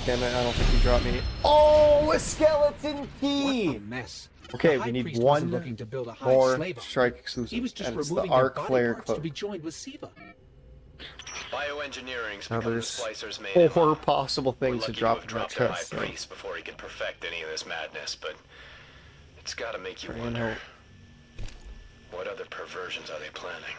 Damn it, I don't think he dropped me. Oh, a skeleton key! What a mess. Okay, The we need High Priest one wasn't looking to build a hive more slave. strike exclusive. He was just and it's the removing their arc body flare parts to cloak. be joined with Siva. Bioengineering's Now become the there's splicer's main 4 possible We're things to lucky drop have in my dropped the high chest. So. priest before he can perfect any of this madness, but it's gotta make you Pray and wonder. hope. What other perversions are they planning?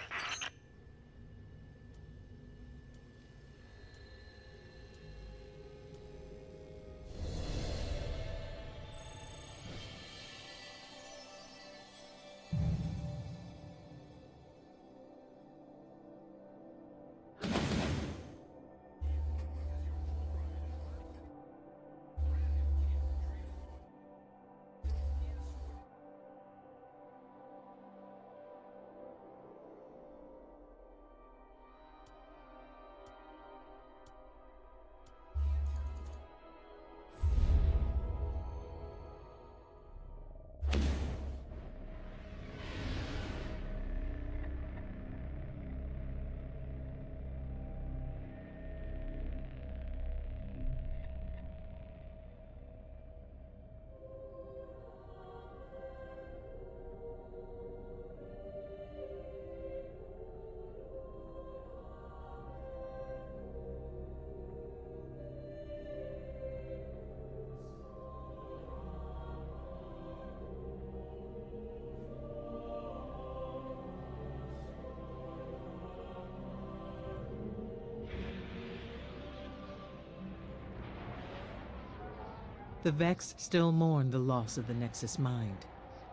The Vex still mourn the loss of the Nexus Mind.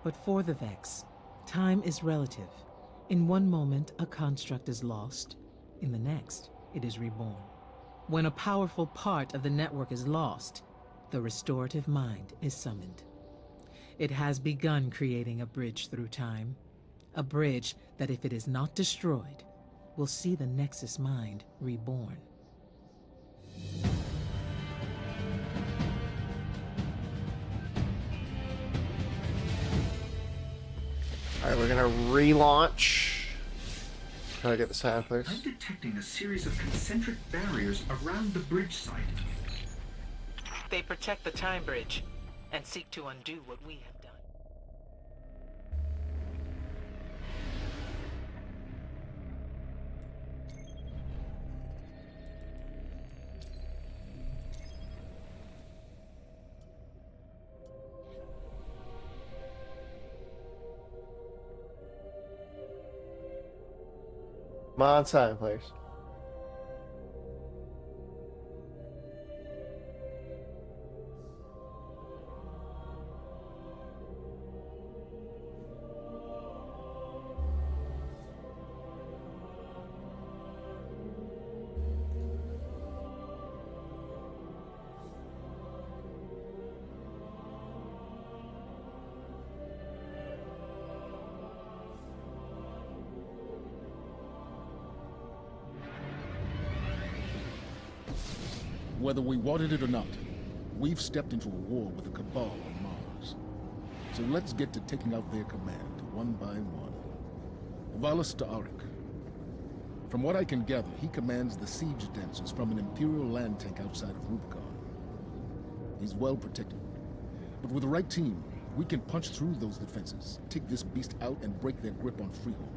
But for the Vex, time is relative. In one moment, a construct is lost. In the next, it is reborn. When a powerful part of the network is lost, the restorative mind is summoned. It has begun creating a bridge through time. A bridge that, if it is not destroyed, will see the Nexus Mind reborn. Alright, we're gonna relaunch. Try to get the sound clear. I'm detecting a series of concentric barriers around the bridge site. They protect the time bridge and seek to undo what we have done. Come on, silent players. Whether we wanted it or not, we've stepped into a war with the Cabal on Mars. So let's get to taking out their command, one by one. Valus Ta'arik. From what I can gather, he commands the siege dancers from an Imperial land tank outside of Rubicon. He's well protected. But with the right team, we can punch through those defenses, take this beast out, and break their grip on Freehold.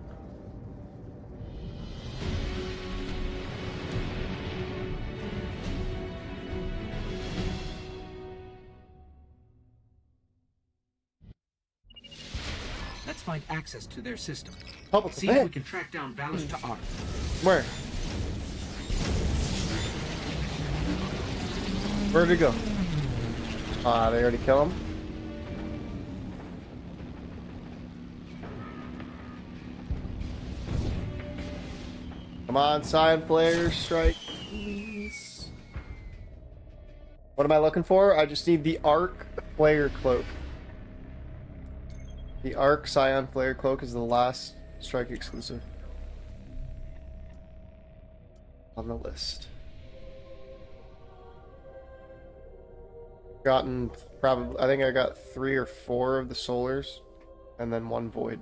Let's find access to their system. Public See event. if we can track down Valus Ta'arik. Where? Where'd he go? Ah, they already killed him? Come on, Scion Players, strike, please. What am I looking for? I just need the Arc Player Cloak. The Arc Scion Player Cloak is the last strike exclusive on the list. Gotten probably, I think I got 3 or 4 of the Solars, and then 1 Void.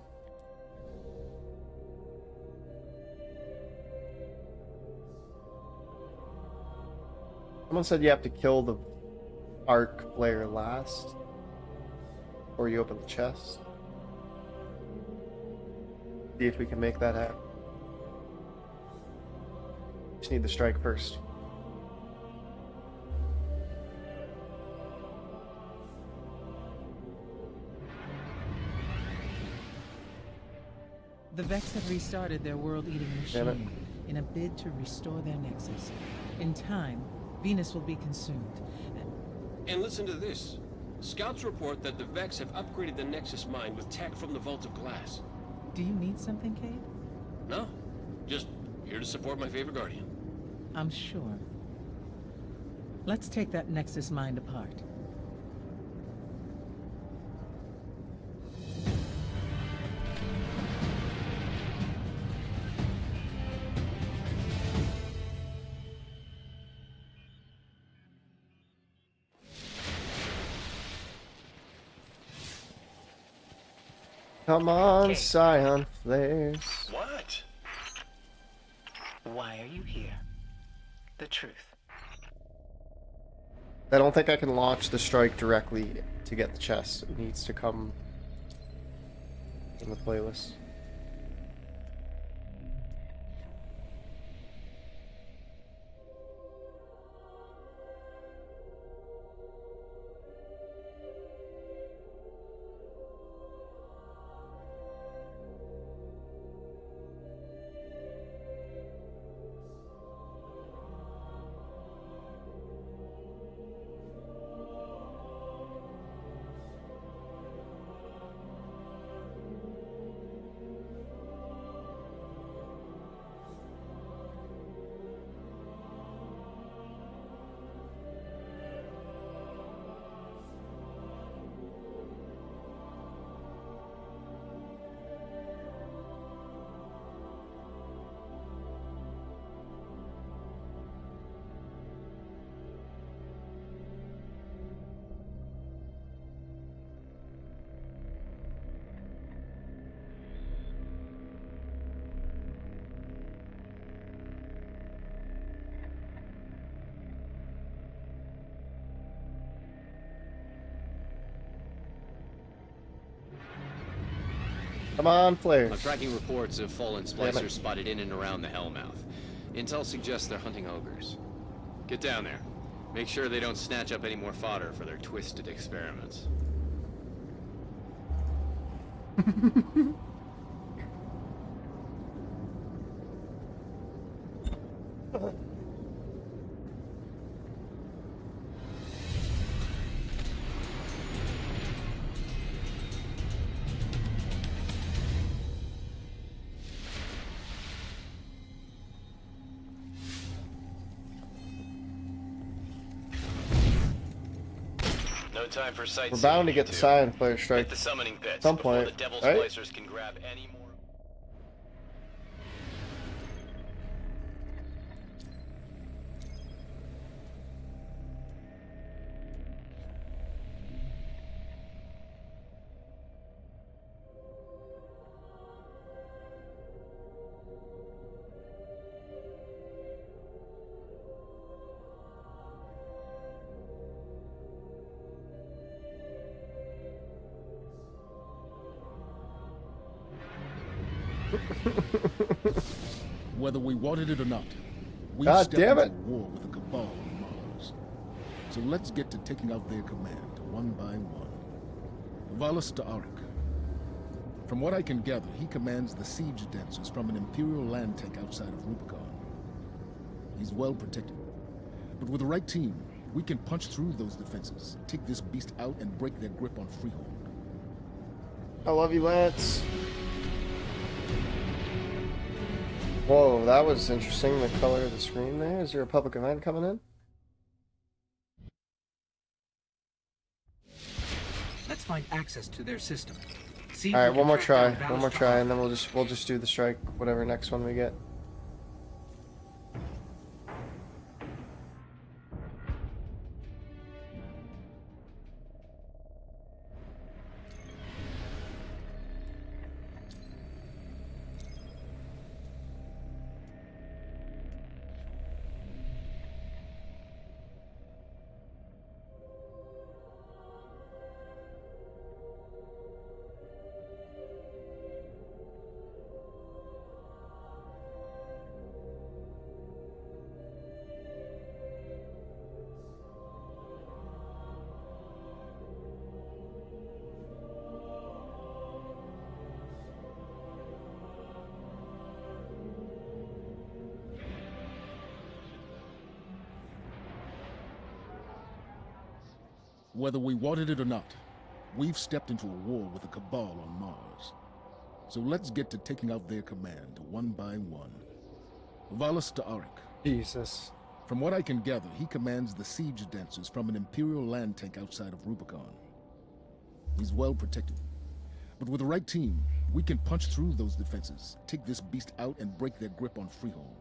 Someone said you have to kill the Arc player last, or you open the chest. See if we can make that happen. Just need the strike first. The Vex have restarted their world-eating Damn it. machine in a bid to restore their nexus. In time, Venus will be consumed. And listen to this. Scouts report that the Vex have upgraded the Nexus mine with tech from the Vault of Glass. Do you need something, Cade? No, just here to support my favorite Guardian. I'm sure. Let's take that Nexus mind apart. Come on, Okay. Scion Flares. What? Why are you here? The truth. I don't think I can launch the strike directly to get the chest. It needs to come in the playlist. Come on, Flares. I'm tracking reports of fallen Damn it. splicers spotted in and around the Hellmouth. Intel suggests they're hunting ogres. Get down there. Make sure they don't snatch up any more fodder for their twisted experiments. No time for We're sightseeing. bound to you get the two. Scion Flare Hit strike the summoning pits at some before point, the devil right? splicers can grab any more. Whether we wanted it or not, we God stepped damn into it. war with the Cabal on Mars. So let's get to taking out their command, one by one. Valus Ta'arik. From what I can gather, he commands the siege dancers from an Imperial land tank outside of Rubicon. He's well protected. But with the right team, we can punch through those defenses, take this beast out, and break their grip on Freehold. I love you, Lance. Whoa, that was interesting, the color of the screen there. Is there a public event coming in? Let's find access to their system. Alright, one more try. One more try, and then we'll just do the strike, whatever next one we get. Whether we wanted it or not, we've stepped into a war with the Cabal on Mars. So let's get to taking out their command, one by one. Valis Ta'arik. Jesus. From what I can gather, he commands the siege dancers from an Imperial land tank outside of Rubicon. He's well protected. But with the right team, we can punch through those defenses, take this beast out, and break their grip on Freehold.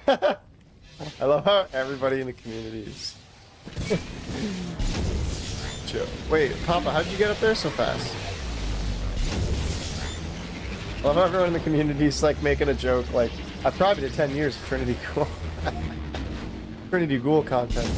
I love how everybody in the community is chill. Wait, Papa, how'd you get up there so fast? I love how everyone in the community is like making a joke like, I probably did 10 years of Trinity Ghoul. Trinity Ghoul content.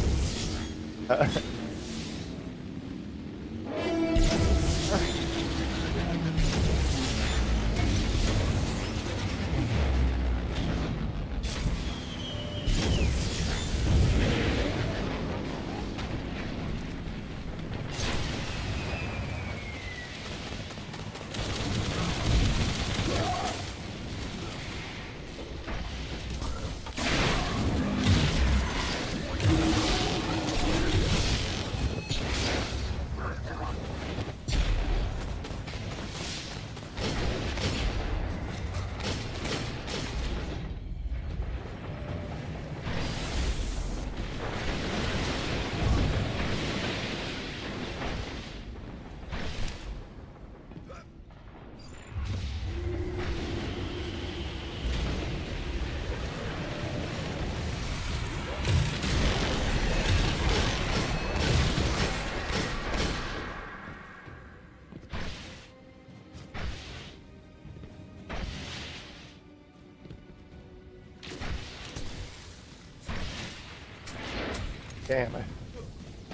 Damn, I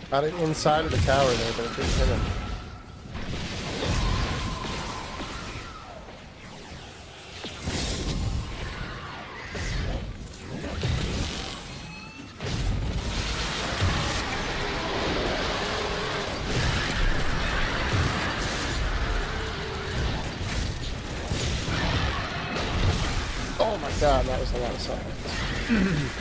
got it inside of the tower there, but it didn't hit him. Oh my god, that was a lot of silence.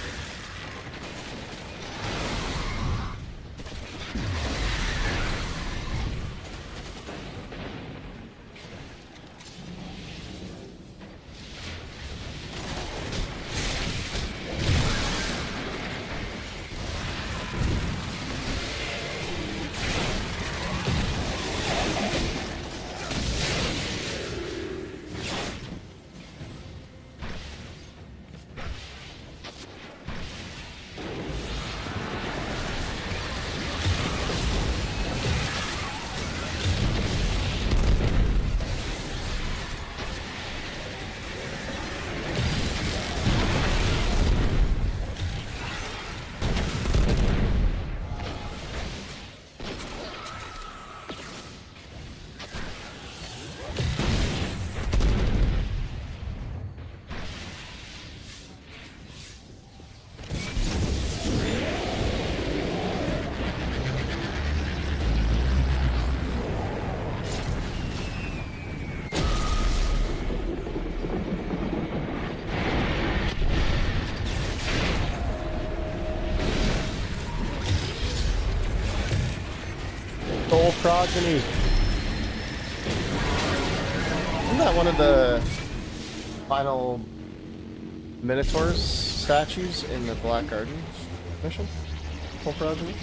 Soul Progeny. Isn't that one of the final Minotaurs statues in the Black Gardens mission? Soul Progeny?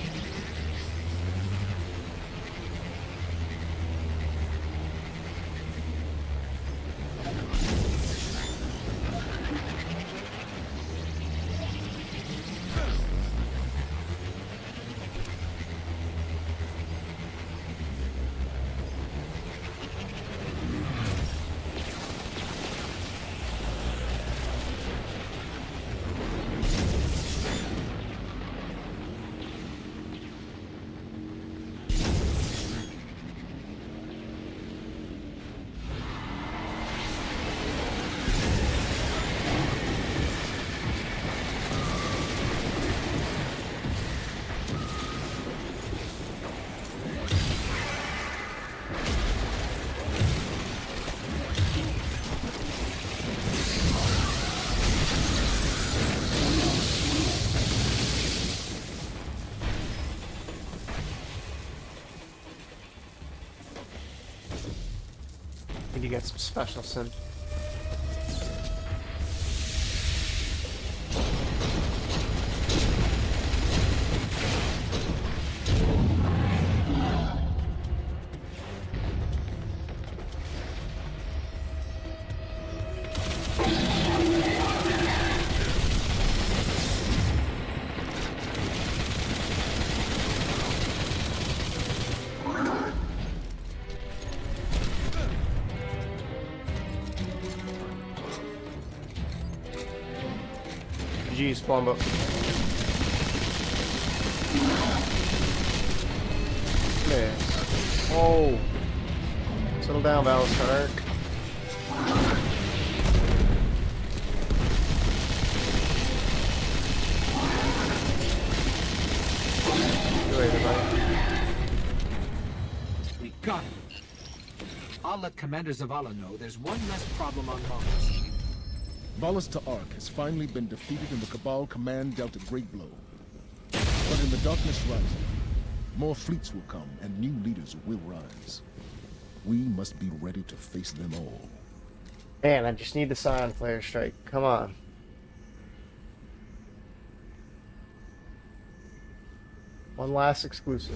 Need to get some special synth. GG's, Palumbo. Miss. Oh. Settle down, Valistark. Good, everybody. We got him. I'll let Commander Zavala know there's one less problem on Mars. Valis Ta'Ark has finally been defeated and the Cabal command dealt a great blow. But in the darkness rising, more fleets will come and new leaders will rise. We must be ready to face them all. Man, I just need the Scion Flare Strike. Come on. One last exclusive.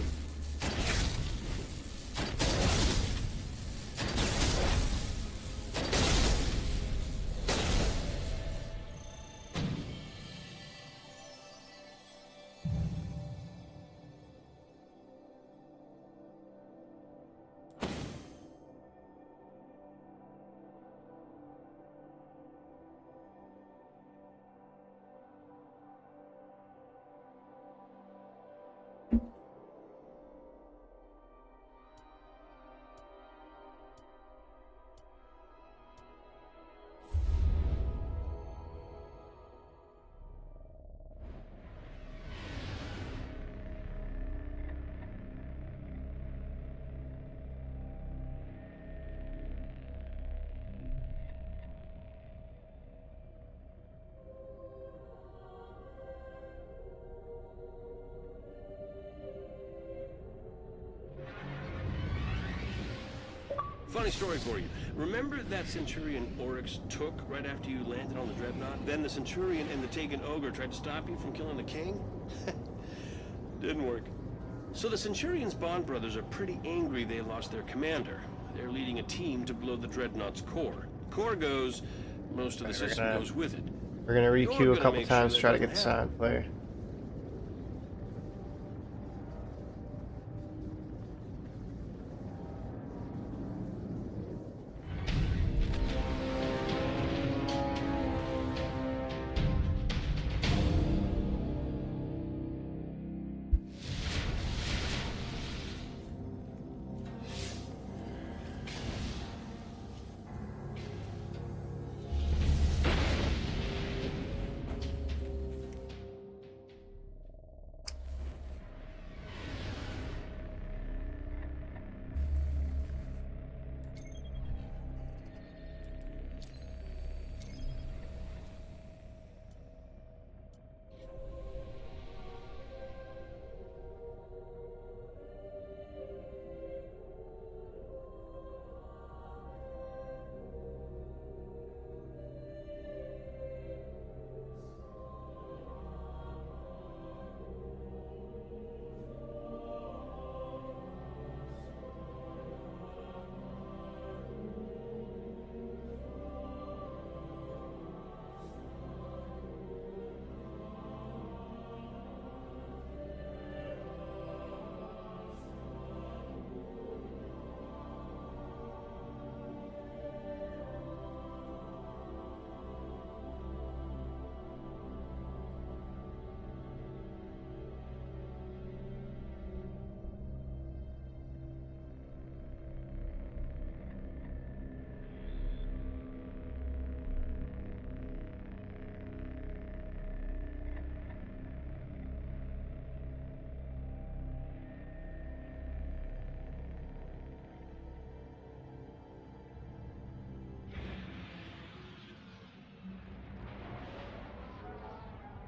Funny story for you. Remember that Centurion Oryx took right after you landed on the Dreadnought? Then the Centurion and the Taken Ogre tried to stop you from killing the king? Didn't work. So the Centurion's Bond brothers are pretty angry they lost their commander. They're leading a team to blow the Dreadnought's core. Core goes, most of the system goes with it. We're gonna You're re-queue a gonna couple make sure times that to try to doesn't get the happen. Scion Flare.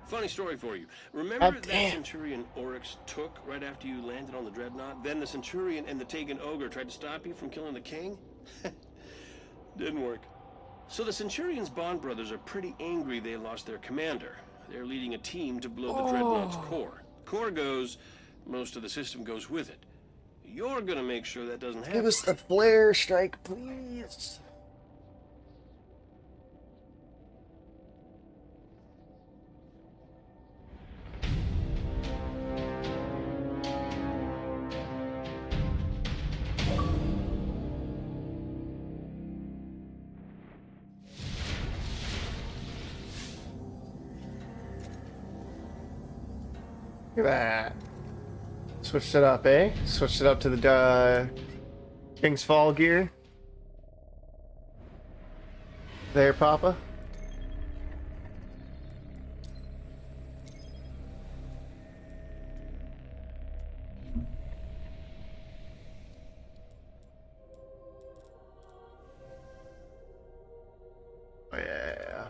Funny story for you. Remember God that damn. Centurion Oryx took right after you landed on the Dreadnought? Then the Centurion and the Taken Ogre tried to stop you from killing the king? Didn't work. So the Centurion's Bond brothers are pretty angry they lost their commander. They're leading a team to blow the Dreadnought's core. Core goes, most of the system goes with it. You're gonna make sure that doesn't happen. Give us the flare strike, please. Look at that. Switched it up, eh? Switched it up to the King's Fall gear. There, Papa. Oh yeah.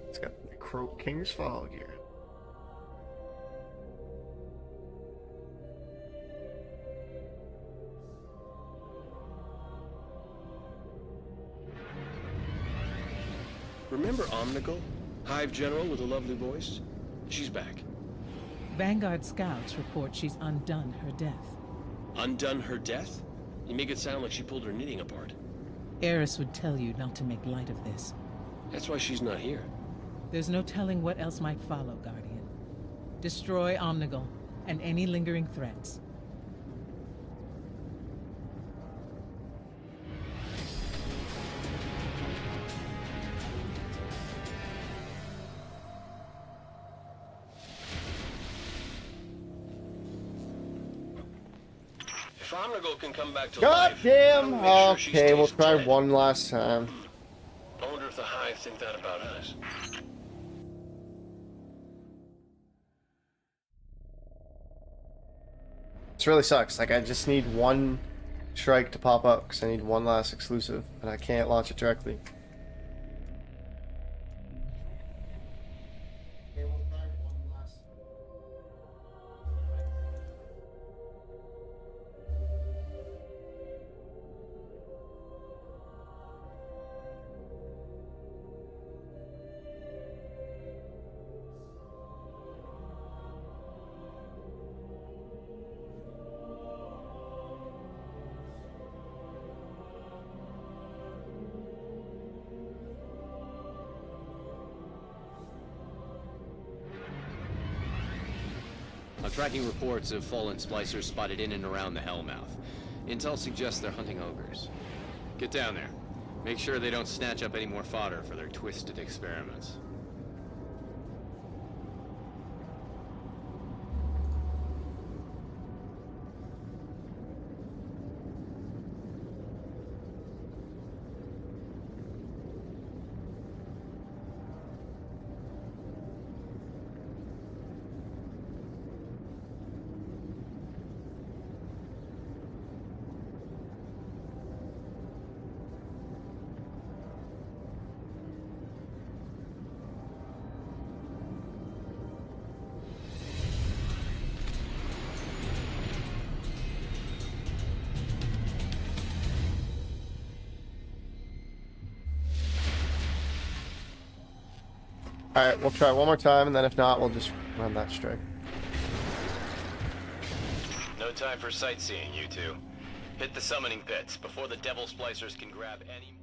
It's got the King's Fall gear. Remember Omnigul? Hive General with a lovely voice? She's back. Vanguard scouts report she's undone her death. Undone her death? You make it sound like she pulled her knitting apart. Eris would tell you not to make light of this. That's why she's not here. There's no telling what else might follow, Guardian. Destroy Omnigul and any lingering threats. If Omnigul can come back to God life, damn! I'll make sure she Okay, we'll stays try dead. one last time. I wonder if the Hive think that about us. This really sucks. Like, I just need one strike to pop up because I need one last exclusive, and I can't launch it directly. Tracking reports of fallen splicers spotted in and around the Hellmouth. Intel suggests they're hunting ogres. Get down there. Make sure they don't snatch up any more fodder for their twisted experiments. Alright, we'll try one more time, and then if not, we'll just run that strike. No time for sightseeing, you two. Hit the summoning pits before the Devil Splicers can grab any...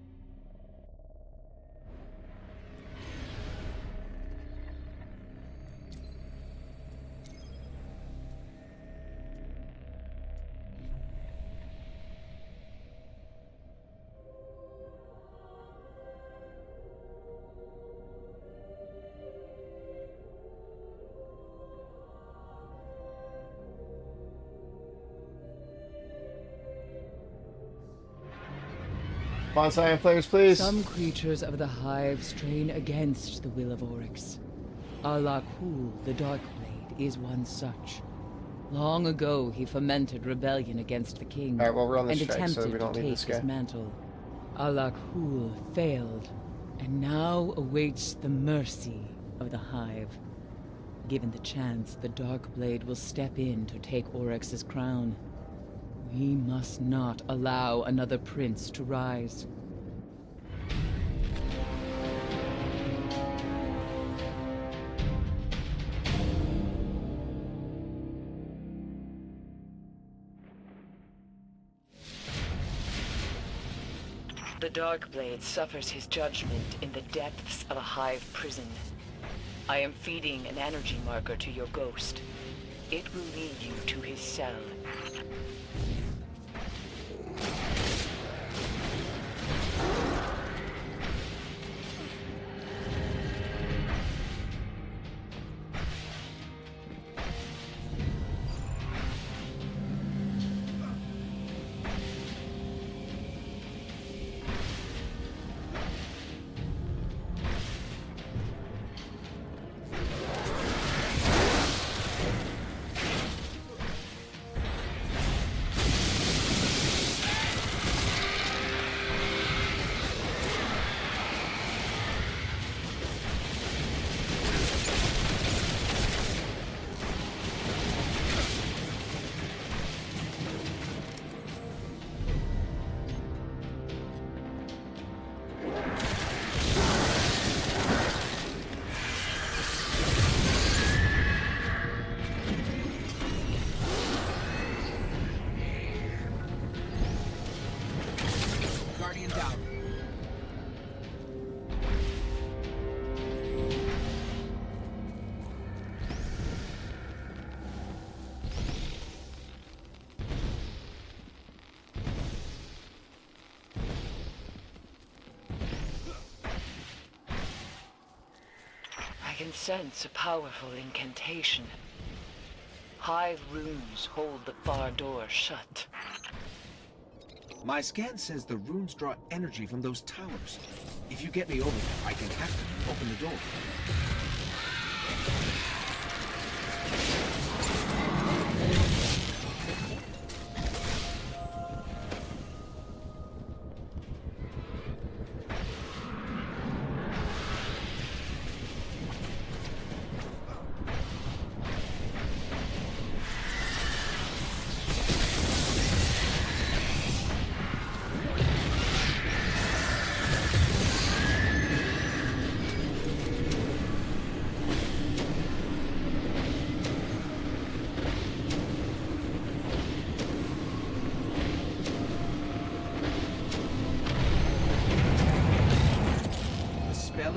Bonsai players, please. Some creatures of the Hive strain against the will of Oryx. Alak-Hul, the Darkblade, is one such. Long ago, he fomented rebellion against the king Alright, well, we're on this and strike, so attempted we don't to need take this guy. his mantle. Alak-Hul failed, and now awaits the mercy of the Hive. Given the chance, the Darkblade will step in to take Oryx's crown. We must not allow another prince to rise. The Darkblade suffers his judgment in the depths of a hive prison. I am feeding an energy marker to your ghost. It will lead you to his cell. Guardian down. I can sense a powerful incantation. Hive runes hold the far door shut. My scan says the runes draw energy from those towers. If you get me over there, I can hack them and open the door.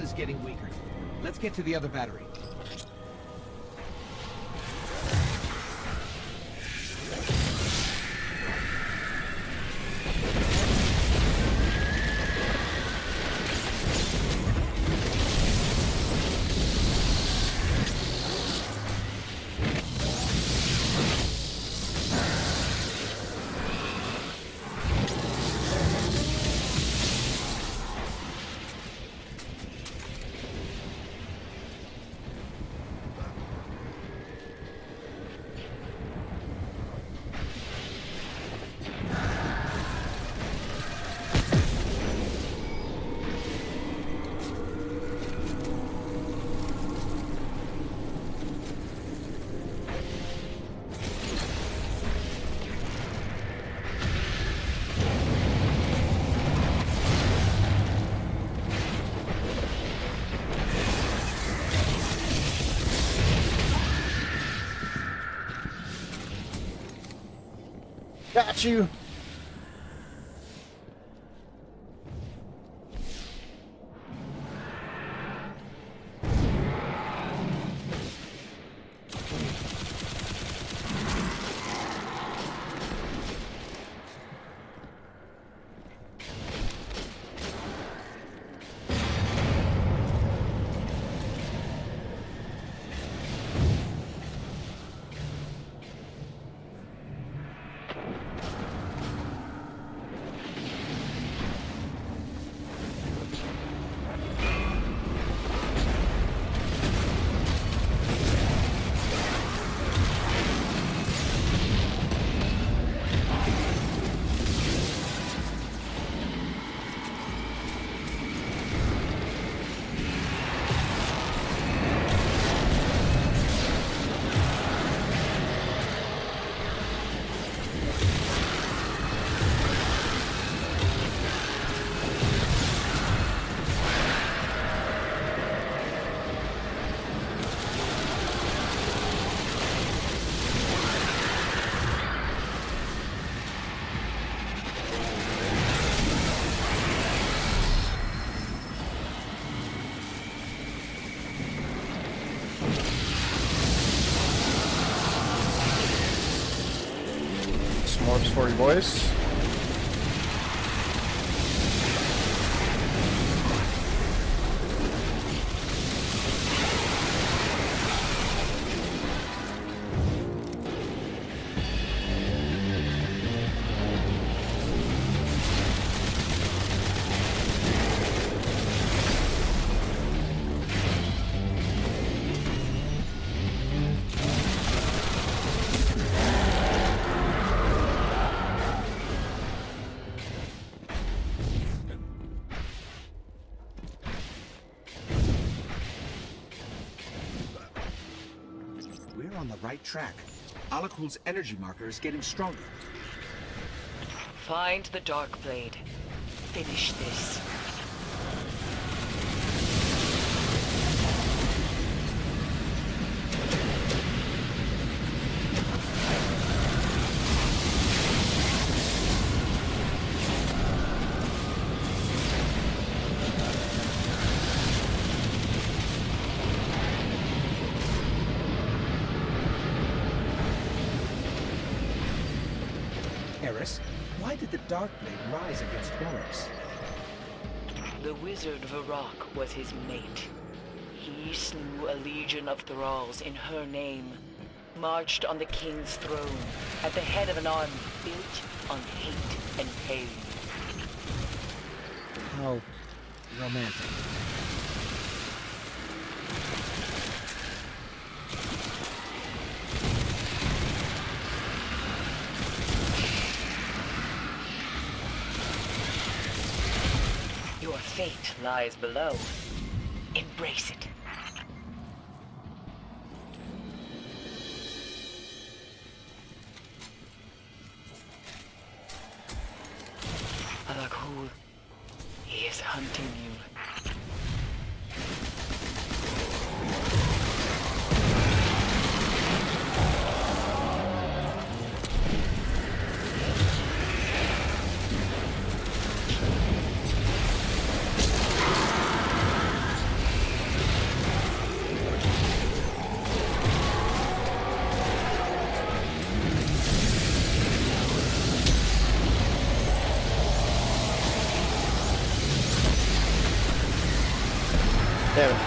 Is getting weaker. Let's get to the other battery. Got you. some orbs for you boys. We're on the right track. Alakul's energy marker is getting stronger. Find the Dark Blade. Finish this. Eris, why did the Darkblade rise against Oryx? The wizard Varrock was his mate. He slew a legion of thralls in her name, marched on the king's throne at the head of an army built on hate and pain. How romantic. Your fate lies below. Embrace it. Alakul, he is hunting you. Damn it.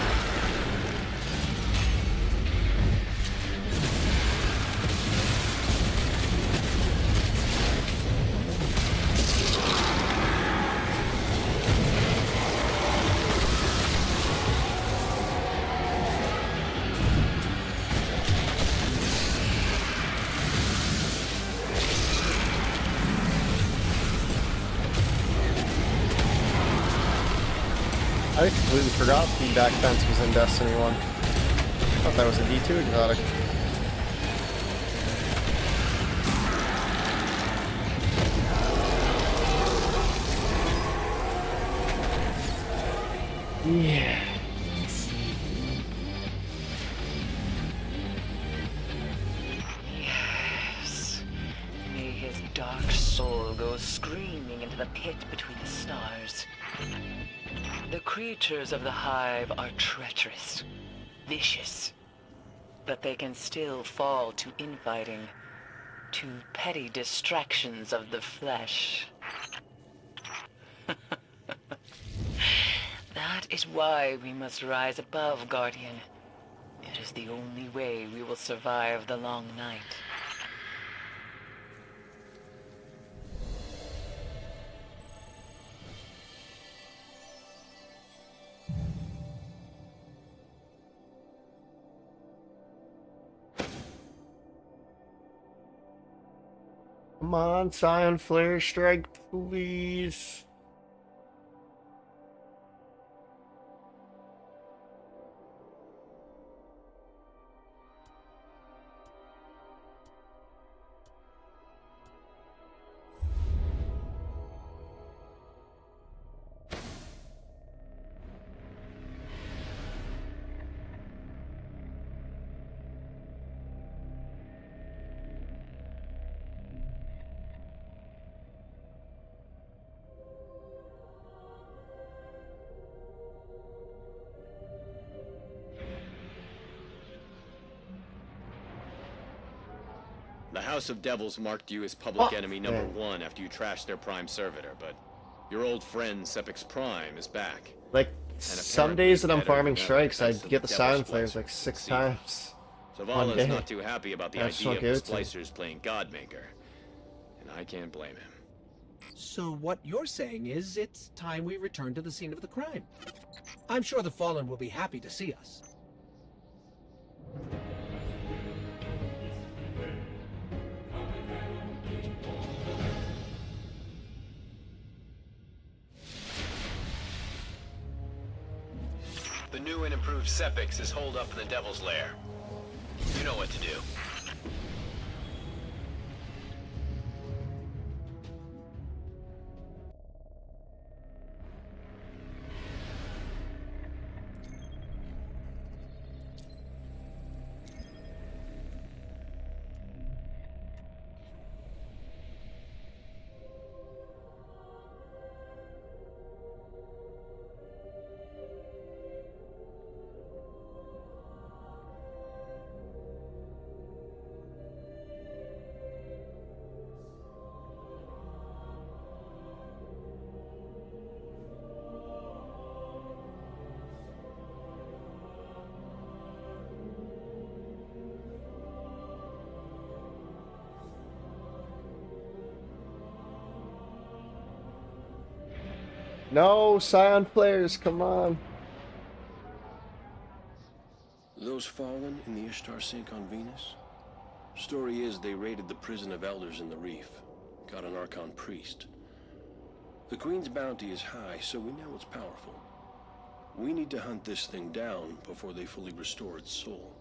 I completely forgot feedback fence was in Destiny 1. Thought that was a D2 exotic. Yeah. Yes. May his dark soul go screaming into the pit between the stars. The creatures of the Hive are treacherous, vicious, but they can still fall to infighting, to petty distractions of the flesh. That is why we must rise above, Guardian. It is the only way we will survive the long night. Come on, Scion Flare Strike, please. The House of Devils marked you as public Oh, enemy number man. 1 after you trashed their Prime servitor, but your old friend Sepix Prime is back. Like, some apparently days that I'm better farming than ever, strikes, I thanks to get the the Devil silent flares Splicer. like 6 See, times. one Zavala's day. not too happy about the I just idea won't of give the it to him. Splicers playing Godmaker, and I can't blame him. So what you're saying is it's time we return to the scene of the crime. I'm sure the Fallen will be happy to see us. The new and improved Sepix is holed up in the Devil's Lair. You know what to do. No, Scion players, come on. Those fallen in the Ishtar sink on Venus? Story is they raided the prison of elders in the reef. Got an Archon priest. The Queen's bounty is high, so we know it's powerful. We need to hunt this thing down before they fully restore its soul.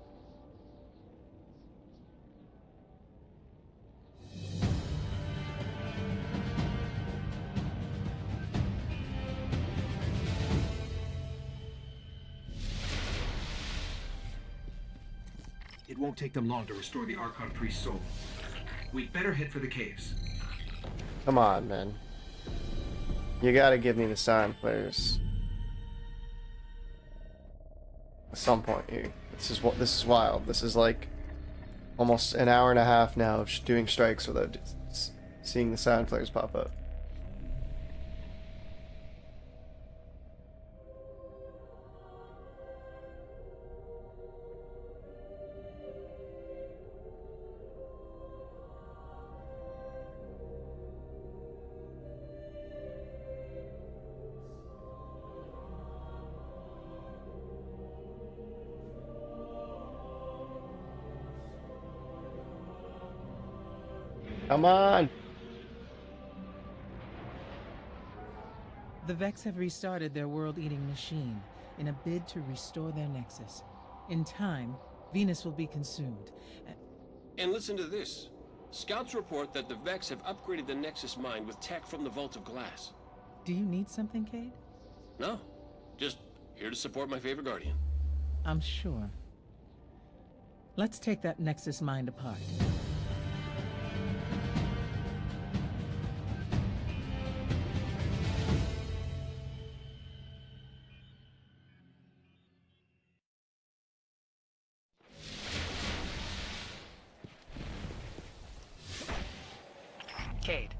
It won't take them long to restore the Archon priest's soul. We'd better head for the caves. Come on, man. You gotta give me the Scion players. At some point here. This is wild. This is like almost an hour and a half now of doing strikes without seeing the Scion players pop up. Come on! The Vex have restarted their world-eating machine in a bid to restore their Nexus. In time, Venus will be consumed. And listen to this. Scouts report that the Vex have upgraded the Nexus mine with tech from the Vault of Glass. Do you need something, Cade? No, just here to support my favorite Guardian. I'm sure. Let's take that Nexus mind apart. Cade,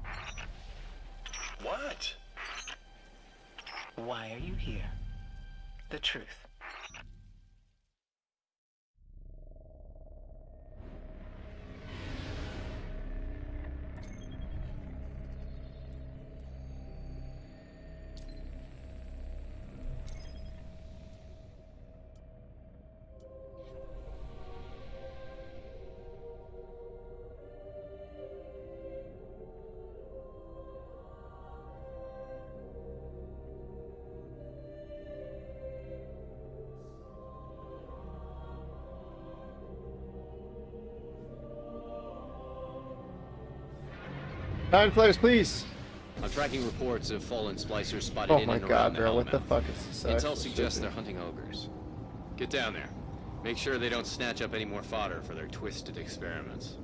What? why are you here? The truth. Scion players, please! I'm tracking reports of fallen splicers spotted Oh in my and around god, the bro, what the Hellmouth. fuck is this? Intel actually suggests they're stupid? hunting ogres. Get down there. Make sure they don't snatch up any more fodder for their twisted experiments.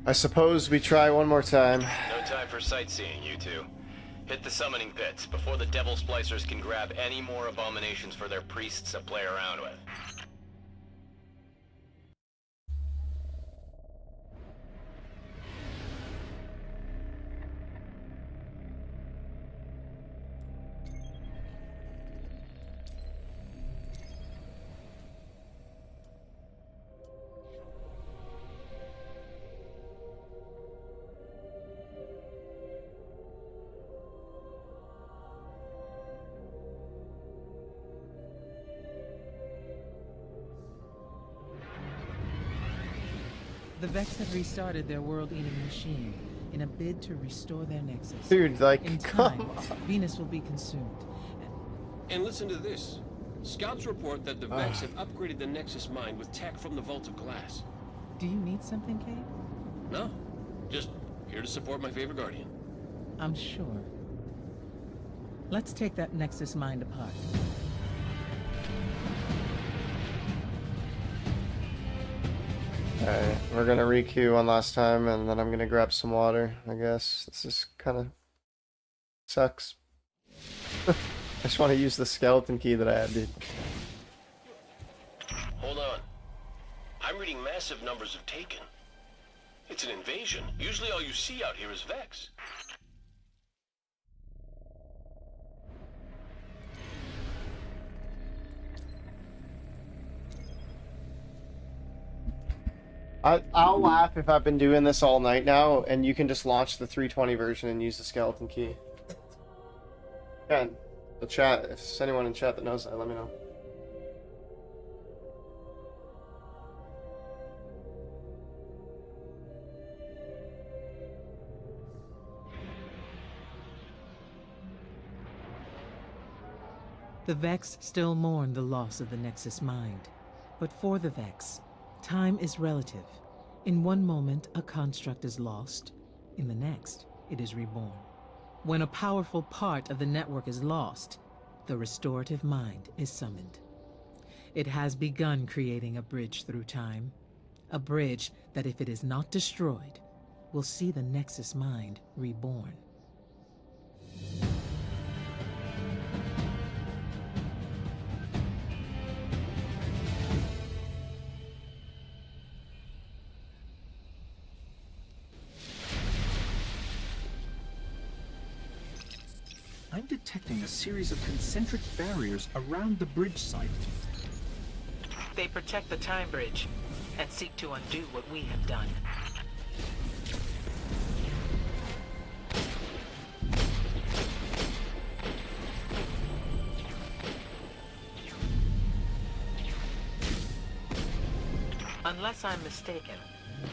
I suppose we try one more time. No time for sightseeing, you two. Hit the summoning pits before the Devil Splicers can grab any more abominations for their priests to play around with. The Vex have restarted their world-eating machine in a bid to restore their nexus. Dude, like, in come time, Venus will be consumed. And listen to this. Scouts report that the Vex have upgraded the Nexus mine with tech from the Vault of Glass. Do you need something, Cade? No, just here to support my favorite Guardian. I'm sure. Let's take that Nexus mind apart. Alright, we're gonna re-queue one last time, and then I'm gonna grab some water, I guess. This is kinda... sucks. I just want to use the skeleton key that I had, dude. Hold on. I'm reading massive numbers of Taken. It's an invasion. Usually all you see out here is Vex. I'll laugh if I've been doing this all night now, and you can just launch the 320 version and use the skeleton key. Yeah, the chat, if there's anyone in chat that knows that, let me know. The Vex still mourn the loss of the Nexus mind. But for the Vex, time is relative. In one moment, a construct is lost. In the next, it is reborn. When a powerful part of the network is lost, the restorative mind is summoned. It has begun creating a bridge through time. A bridge that, if it is not destroyed, will see the Nexus mind reborn. I'm detecting a series of concentric barriers around the bridge site. They protect the time bridge and seek to undo what we have done. Unless I'm mistaken,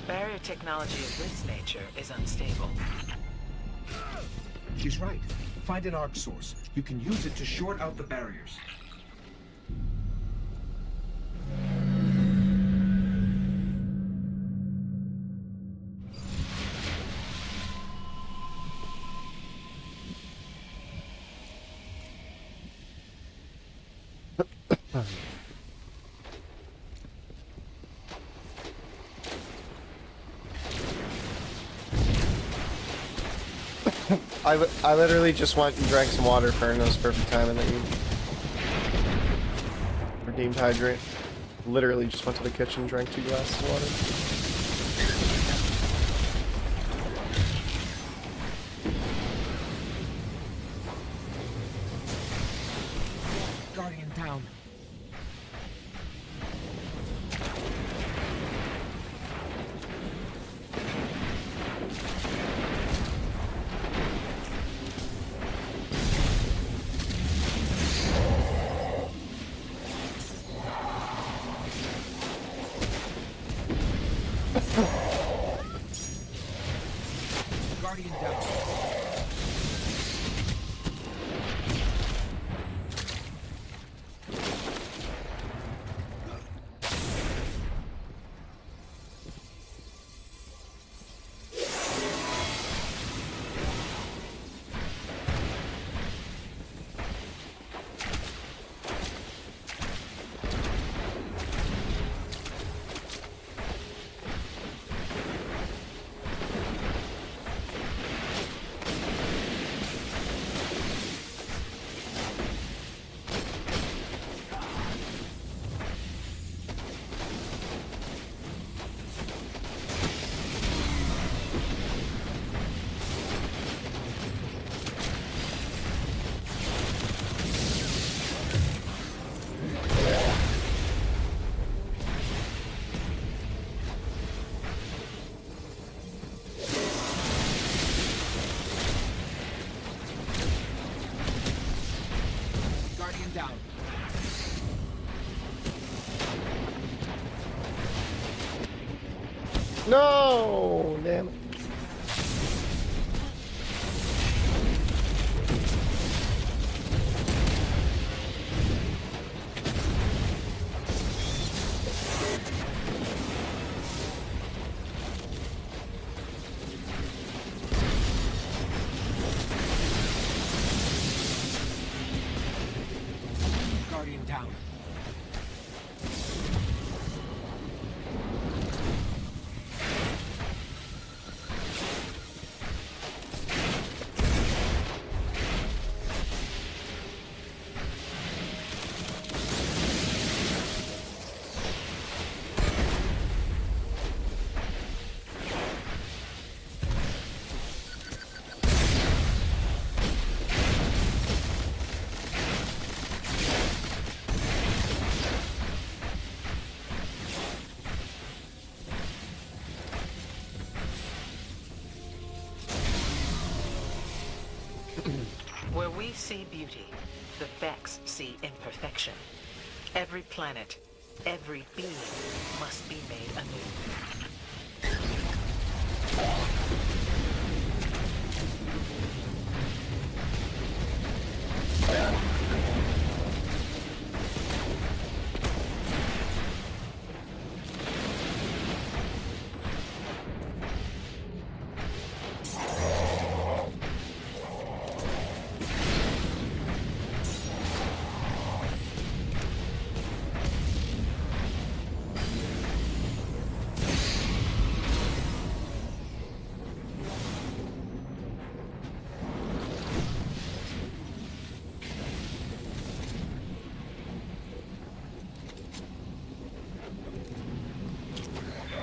barrier technology of this nature is unstable. She's right. Find an arc source. You can use it to short out the barriers. I literally just went and drank some water for Erno's perfect time, and then you redeemed hydrate. Literally just went to the kitchen, drank 2 glasses of water. Guardian down. Guardian down. Guardian down. No, damn it. Guardian down. Where we see beauty, the Vex see imperfection. Every planet, every being must be made anew.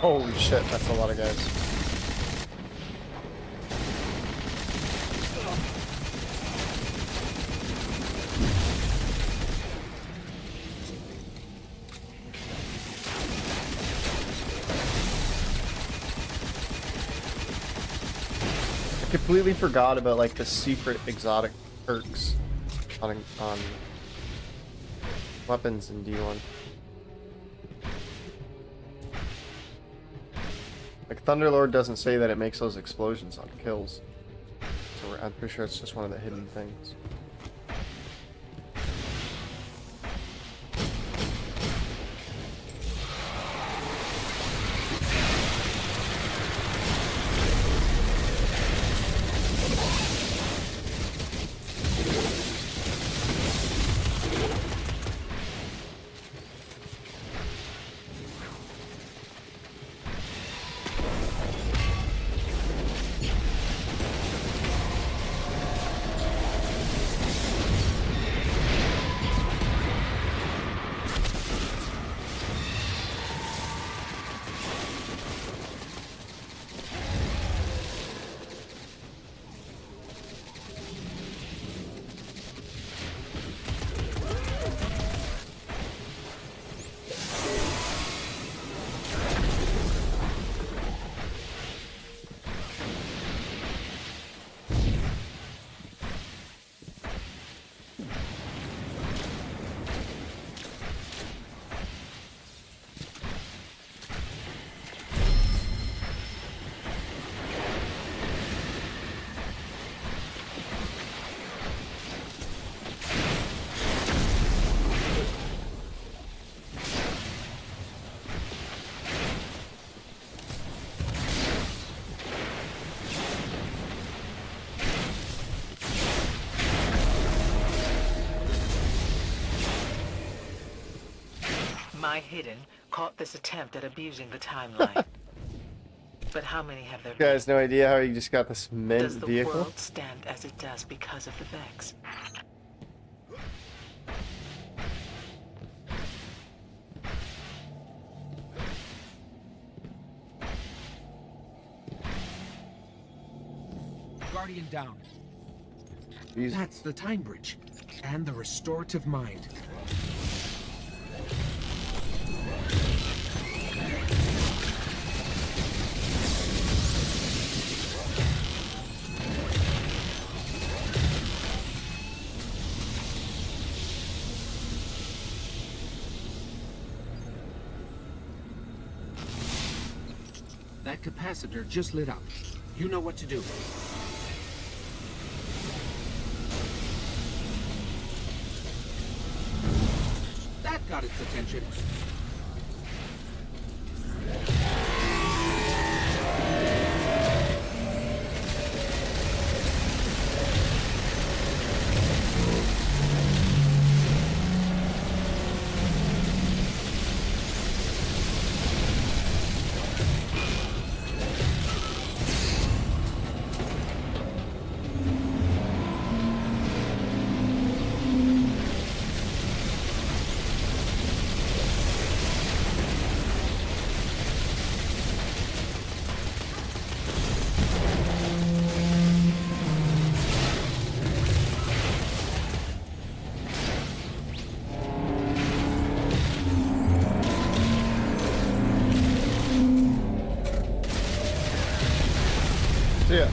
Holy shit, that's a lot of guys. I completely forgot about like the secret exotic perks on weapons in D1. Like Thunderlord doesn't say that it makes those explosions on kills, so I'm pretty sure it's just one of the hidden things. My Hidden caught this attempt at abusing the timeline. But how many have there You been? guys no idea how you just got this mint Does the vehicle? world stand as it does because of the Vex? Guardian down. Jeez. That's the time bridge. And the restorative mind. That capacitor just lit up. You know what to do. That got its attention. Yeah.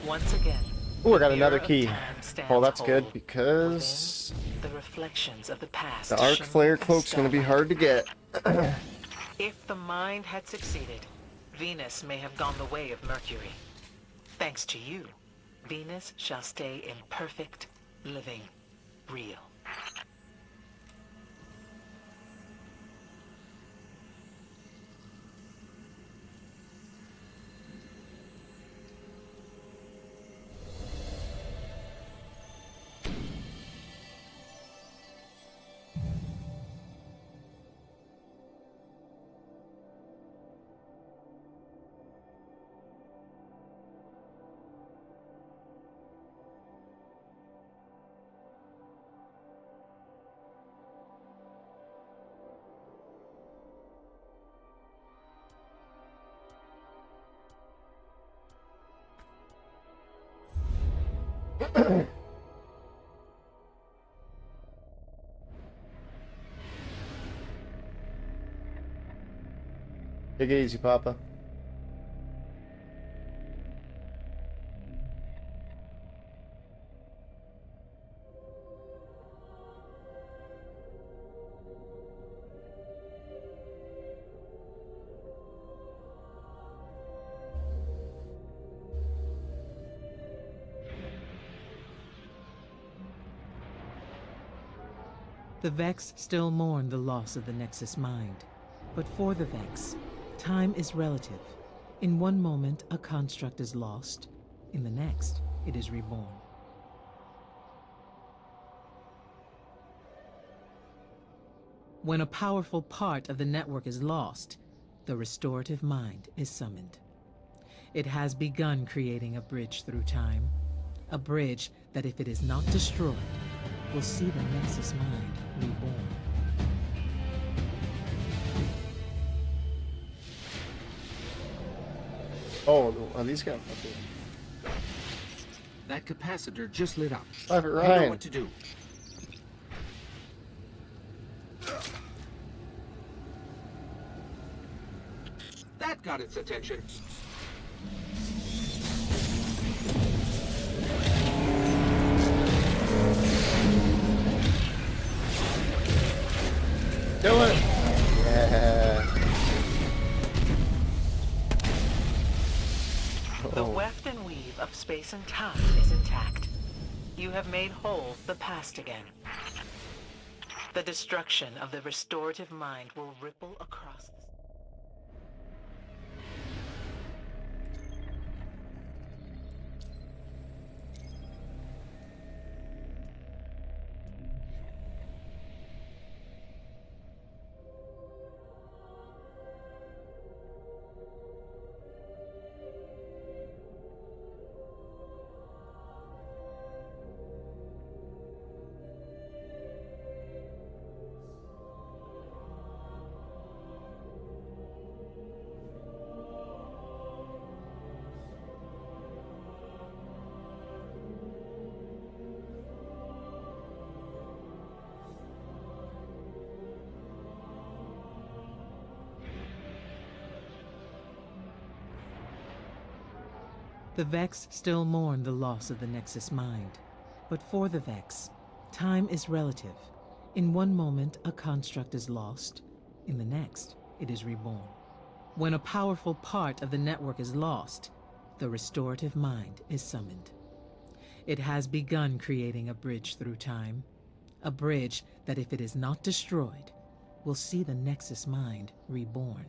Once again. Oh, I got the another Mirror of key. Time stands Oh, that's whole. good because The reflections of the past. the arc shimmer flare in the cloak's gonna be hard to get. If the mind had succeeded, Venus may have gone the way of Mercury. Thanks to you, Venus shall stay in perfect, living, real. Take it easy, Papa. The Vex still mourn the loss of the Nexus Mind. But for the Vex, time is relative. In one moment, a construct is lost. In the next, it is reborn. When a powerful part of the network is lost, the restorative mind is summoned. It has begun creating a bridge through time. A bridge that, if it is not destroyed, will see the Nexus Mind reborn. Oh, are these guys? That capacitor just lit up. Private You know Ryan. what to do. That got its attention. Do it! Yeah. The weft and weave of space and time is intact. You have made whole the past again. The destruction of the restorative mind will ripple across the... The Vex still mourn the loss of the Nexus Mind. But for the Vex, time is relative. In one moment, a construct is lost. In the next, it is reborn. When a powerful part of the network is lost, the restorative mind is summoned. It has begun creating a bridge through time. A bridge that, if it is not destroyed, will see the Nexus Mind reborn.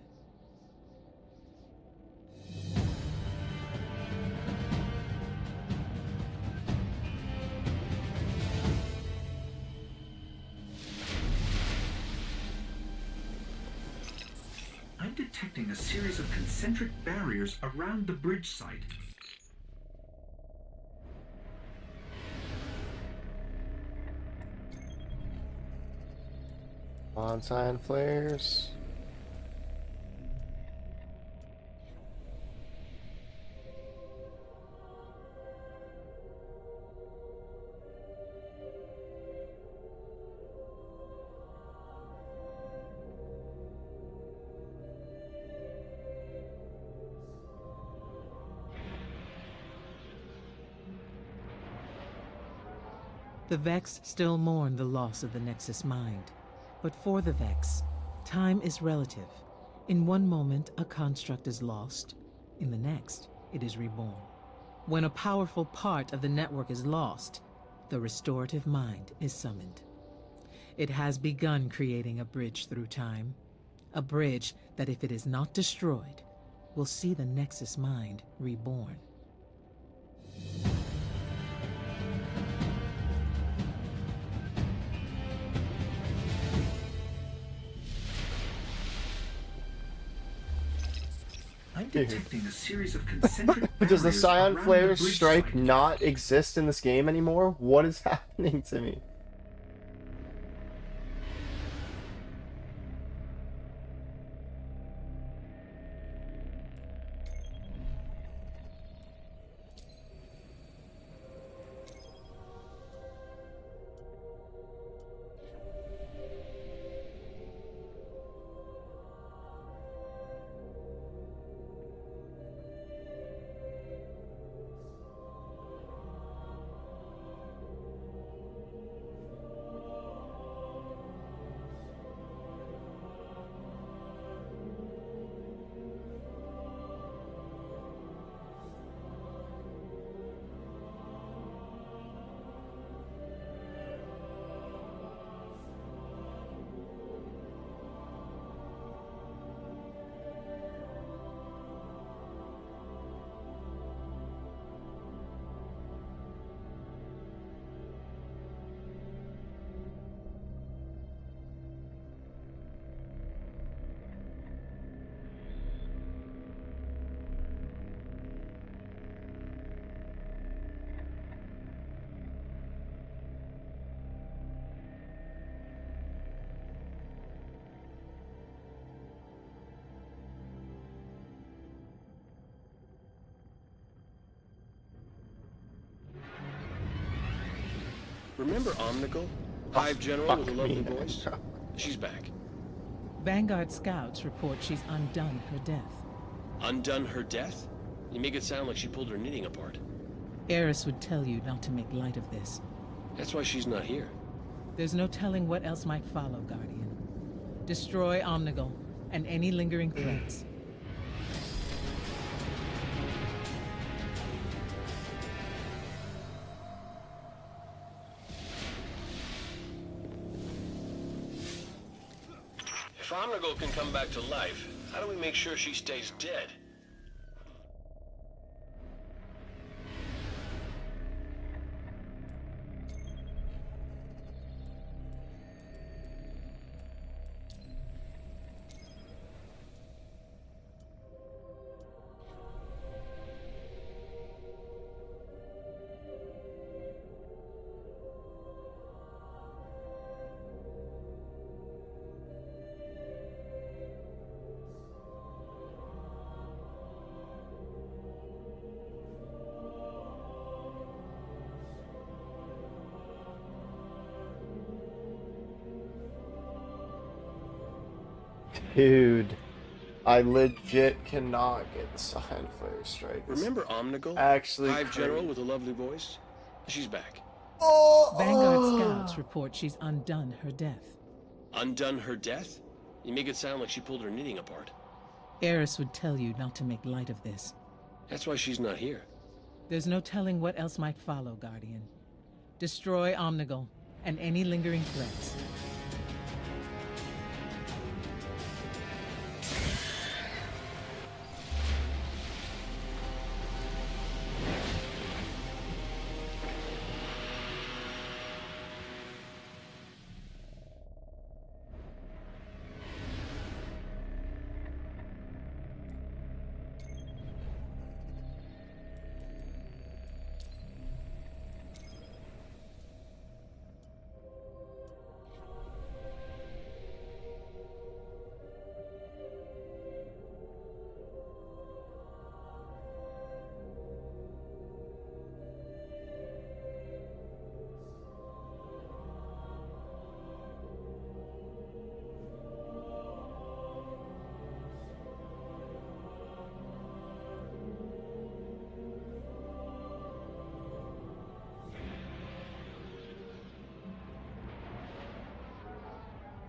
I'm detecting a series of concentric barriers around the bridge site. On-sign flares. The Vex still mourn the loss of the Nexus Mind. But for the Vex, time is relative. In one moment, a construct is lost. In the next, it is reborn. When a powerful part of the network is lost, the restorative mind is summoned. It has begun creating a bridge through time. A bridge that, if it is not destroyed, will see the Nexus Mind reborn. I'm detecting a series of concentric Does the barriers Scion around Flare the bridge Strike site. not exist in this game anymore? What is happening to me? Remember Omnigul? Hive General with a fuck lovely me, voice? She's back. Vanguard scouts report she's undone her death. Undone her death? You make it sound like she pulled her knitting apart. Eris would tell you not to make light of this. That's why she's not here. There's no telling what else might follow, Guardian. Destroy Omnigul and any lingering threats. If Omnigul can come back to life, how do we make sure she stays dead? Dude, I legit cannot get the Scion Flare Strike. Remember Omnigul? Actually Hive General crazy. with a lovely voice? She's back. Vanguard scouts report she's undone her death. Undone her death? You make it sound like she pulled her knitting apart. Eris would tell you not to make light of this. That's why she's not here. There's no telling what else might follow, Guardian. Destroy Omnigul and any lingering threats.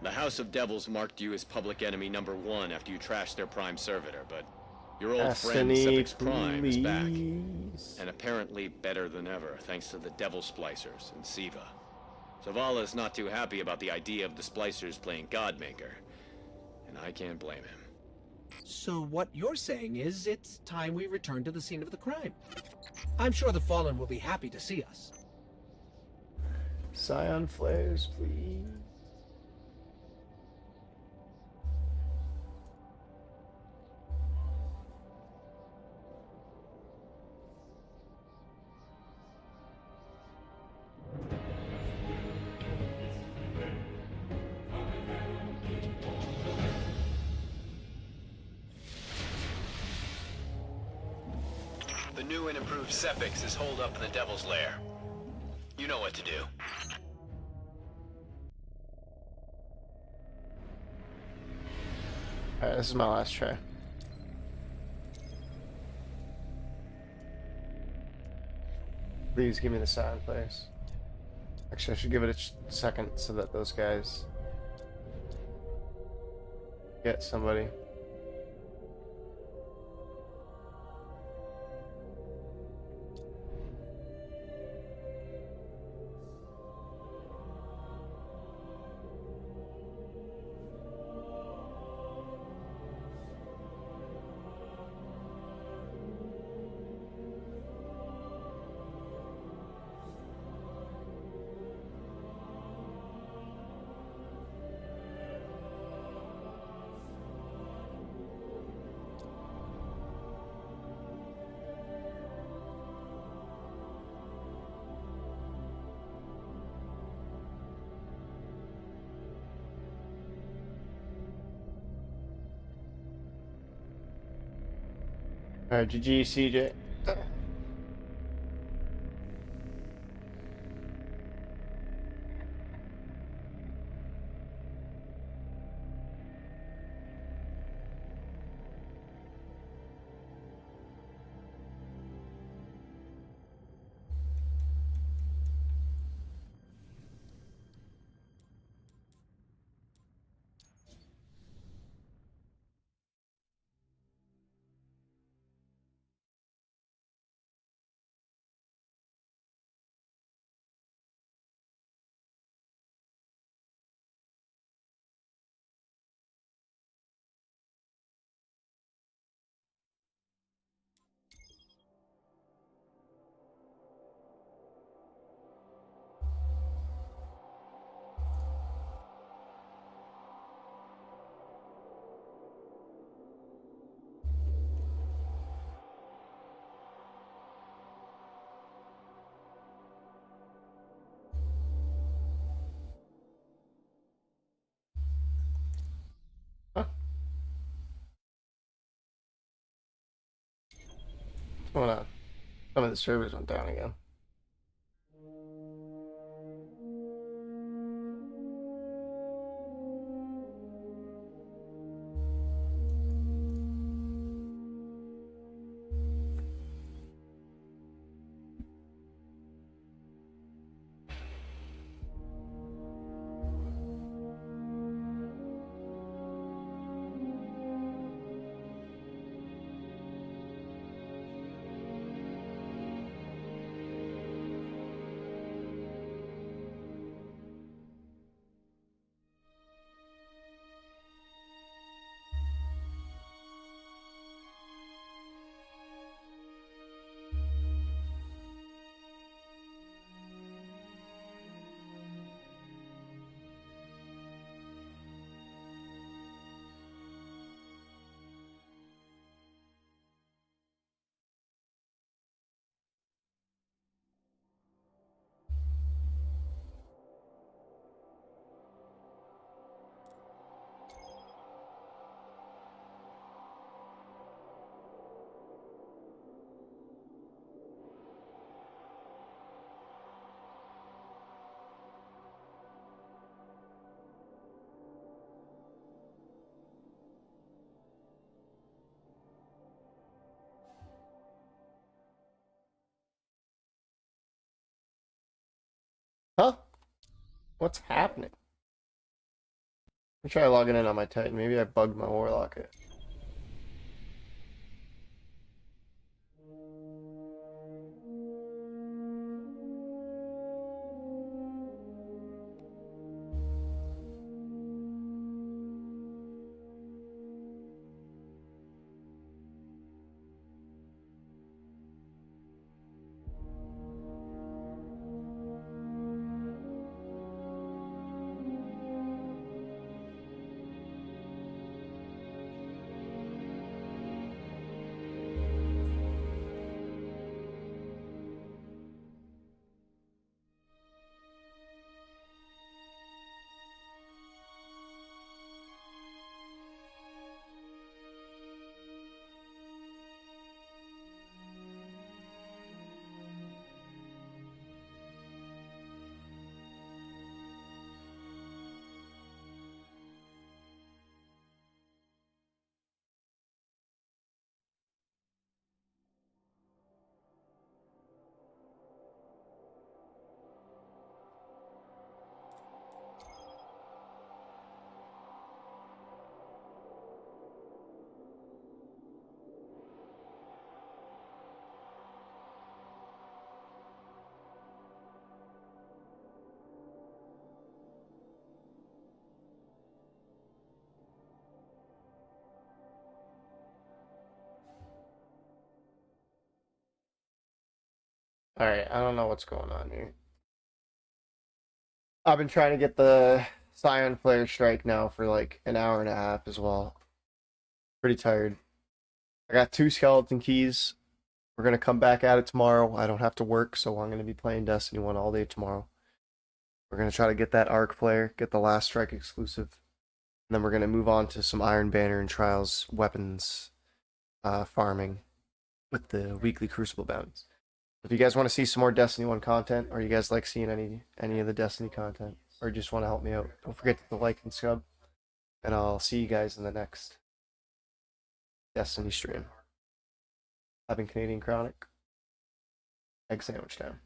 The House of Devils marked you as public enemy #1 after you trashed their Prime servitor, but your old friend Destiny, Sepix Prime is back. please. And apparently better than ever, thanks to the Devil Splicers and Siva. Zavala's not too happy about the idea of the Splicers playing Godmaker, and I can't blame him. So what you're saying is it's time we return to the scene of the crime. I'm sure the Fallen will be happy to see us. Scion flares, please. The new and improved Sepix is holed up in the Devil's Lair. You know what to do. Alright, this is my last try. Please give me the Scion flares. Actually, I should give it a second so that those guys get somebody. Alright, GG, CJ. Hold on. Some of the servers went down again. What's happening? Let me try logging in on my Titan. Maybe I bugged my Warlock. Alright, I don't know what's going on here. I've been trying to get the Scion Flare Strike now for like an hour and a half as well. Pretty tired. I got 2 skeleton keys. We're gonna come back at it tomorrow. I don't have to work, so I'm gonna be playing Destiny 1 all day tomorrow. We're gonna try to get that Arc Flare, get the Last Strike exclusive. And then we're gonna move on to some Iron Banner and Trials weapons farming with the weekly Crucible bounties. If you guys want to see some more Destiny 1 content, or you guys like seeing any of the Destiny content, or just want to help me out, don't forget to like and sub. And I'll see you guys in the next Destiny stream. I've been Canadian Chronic. Egg sandwich time.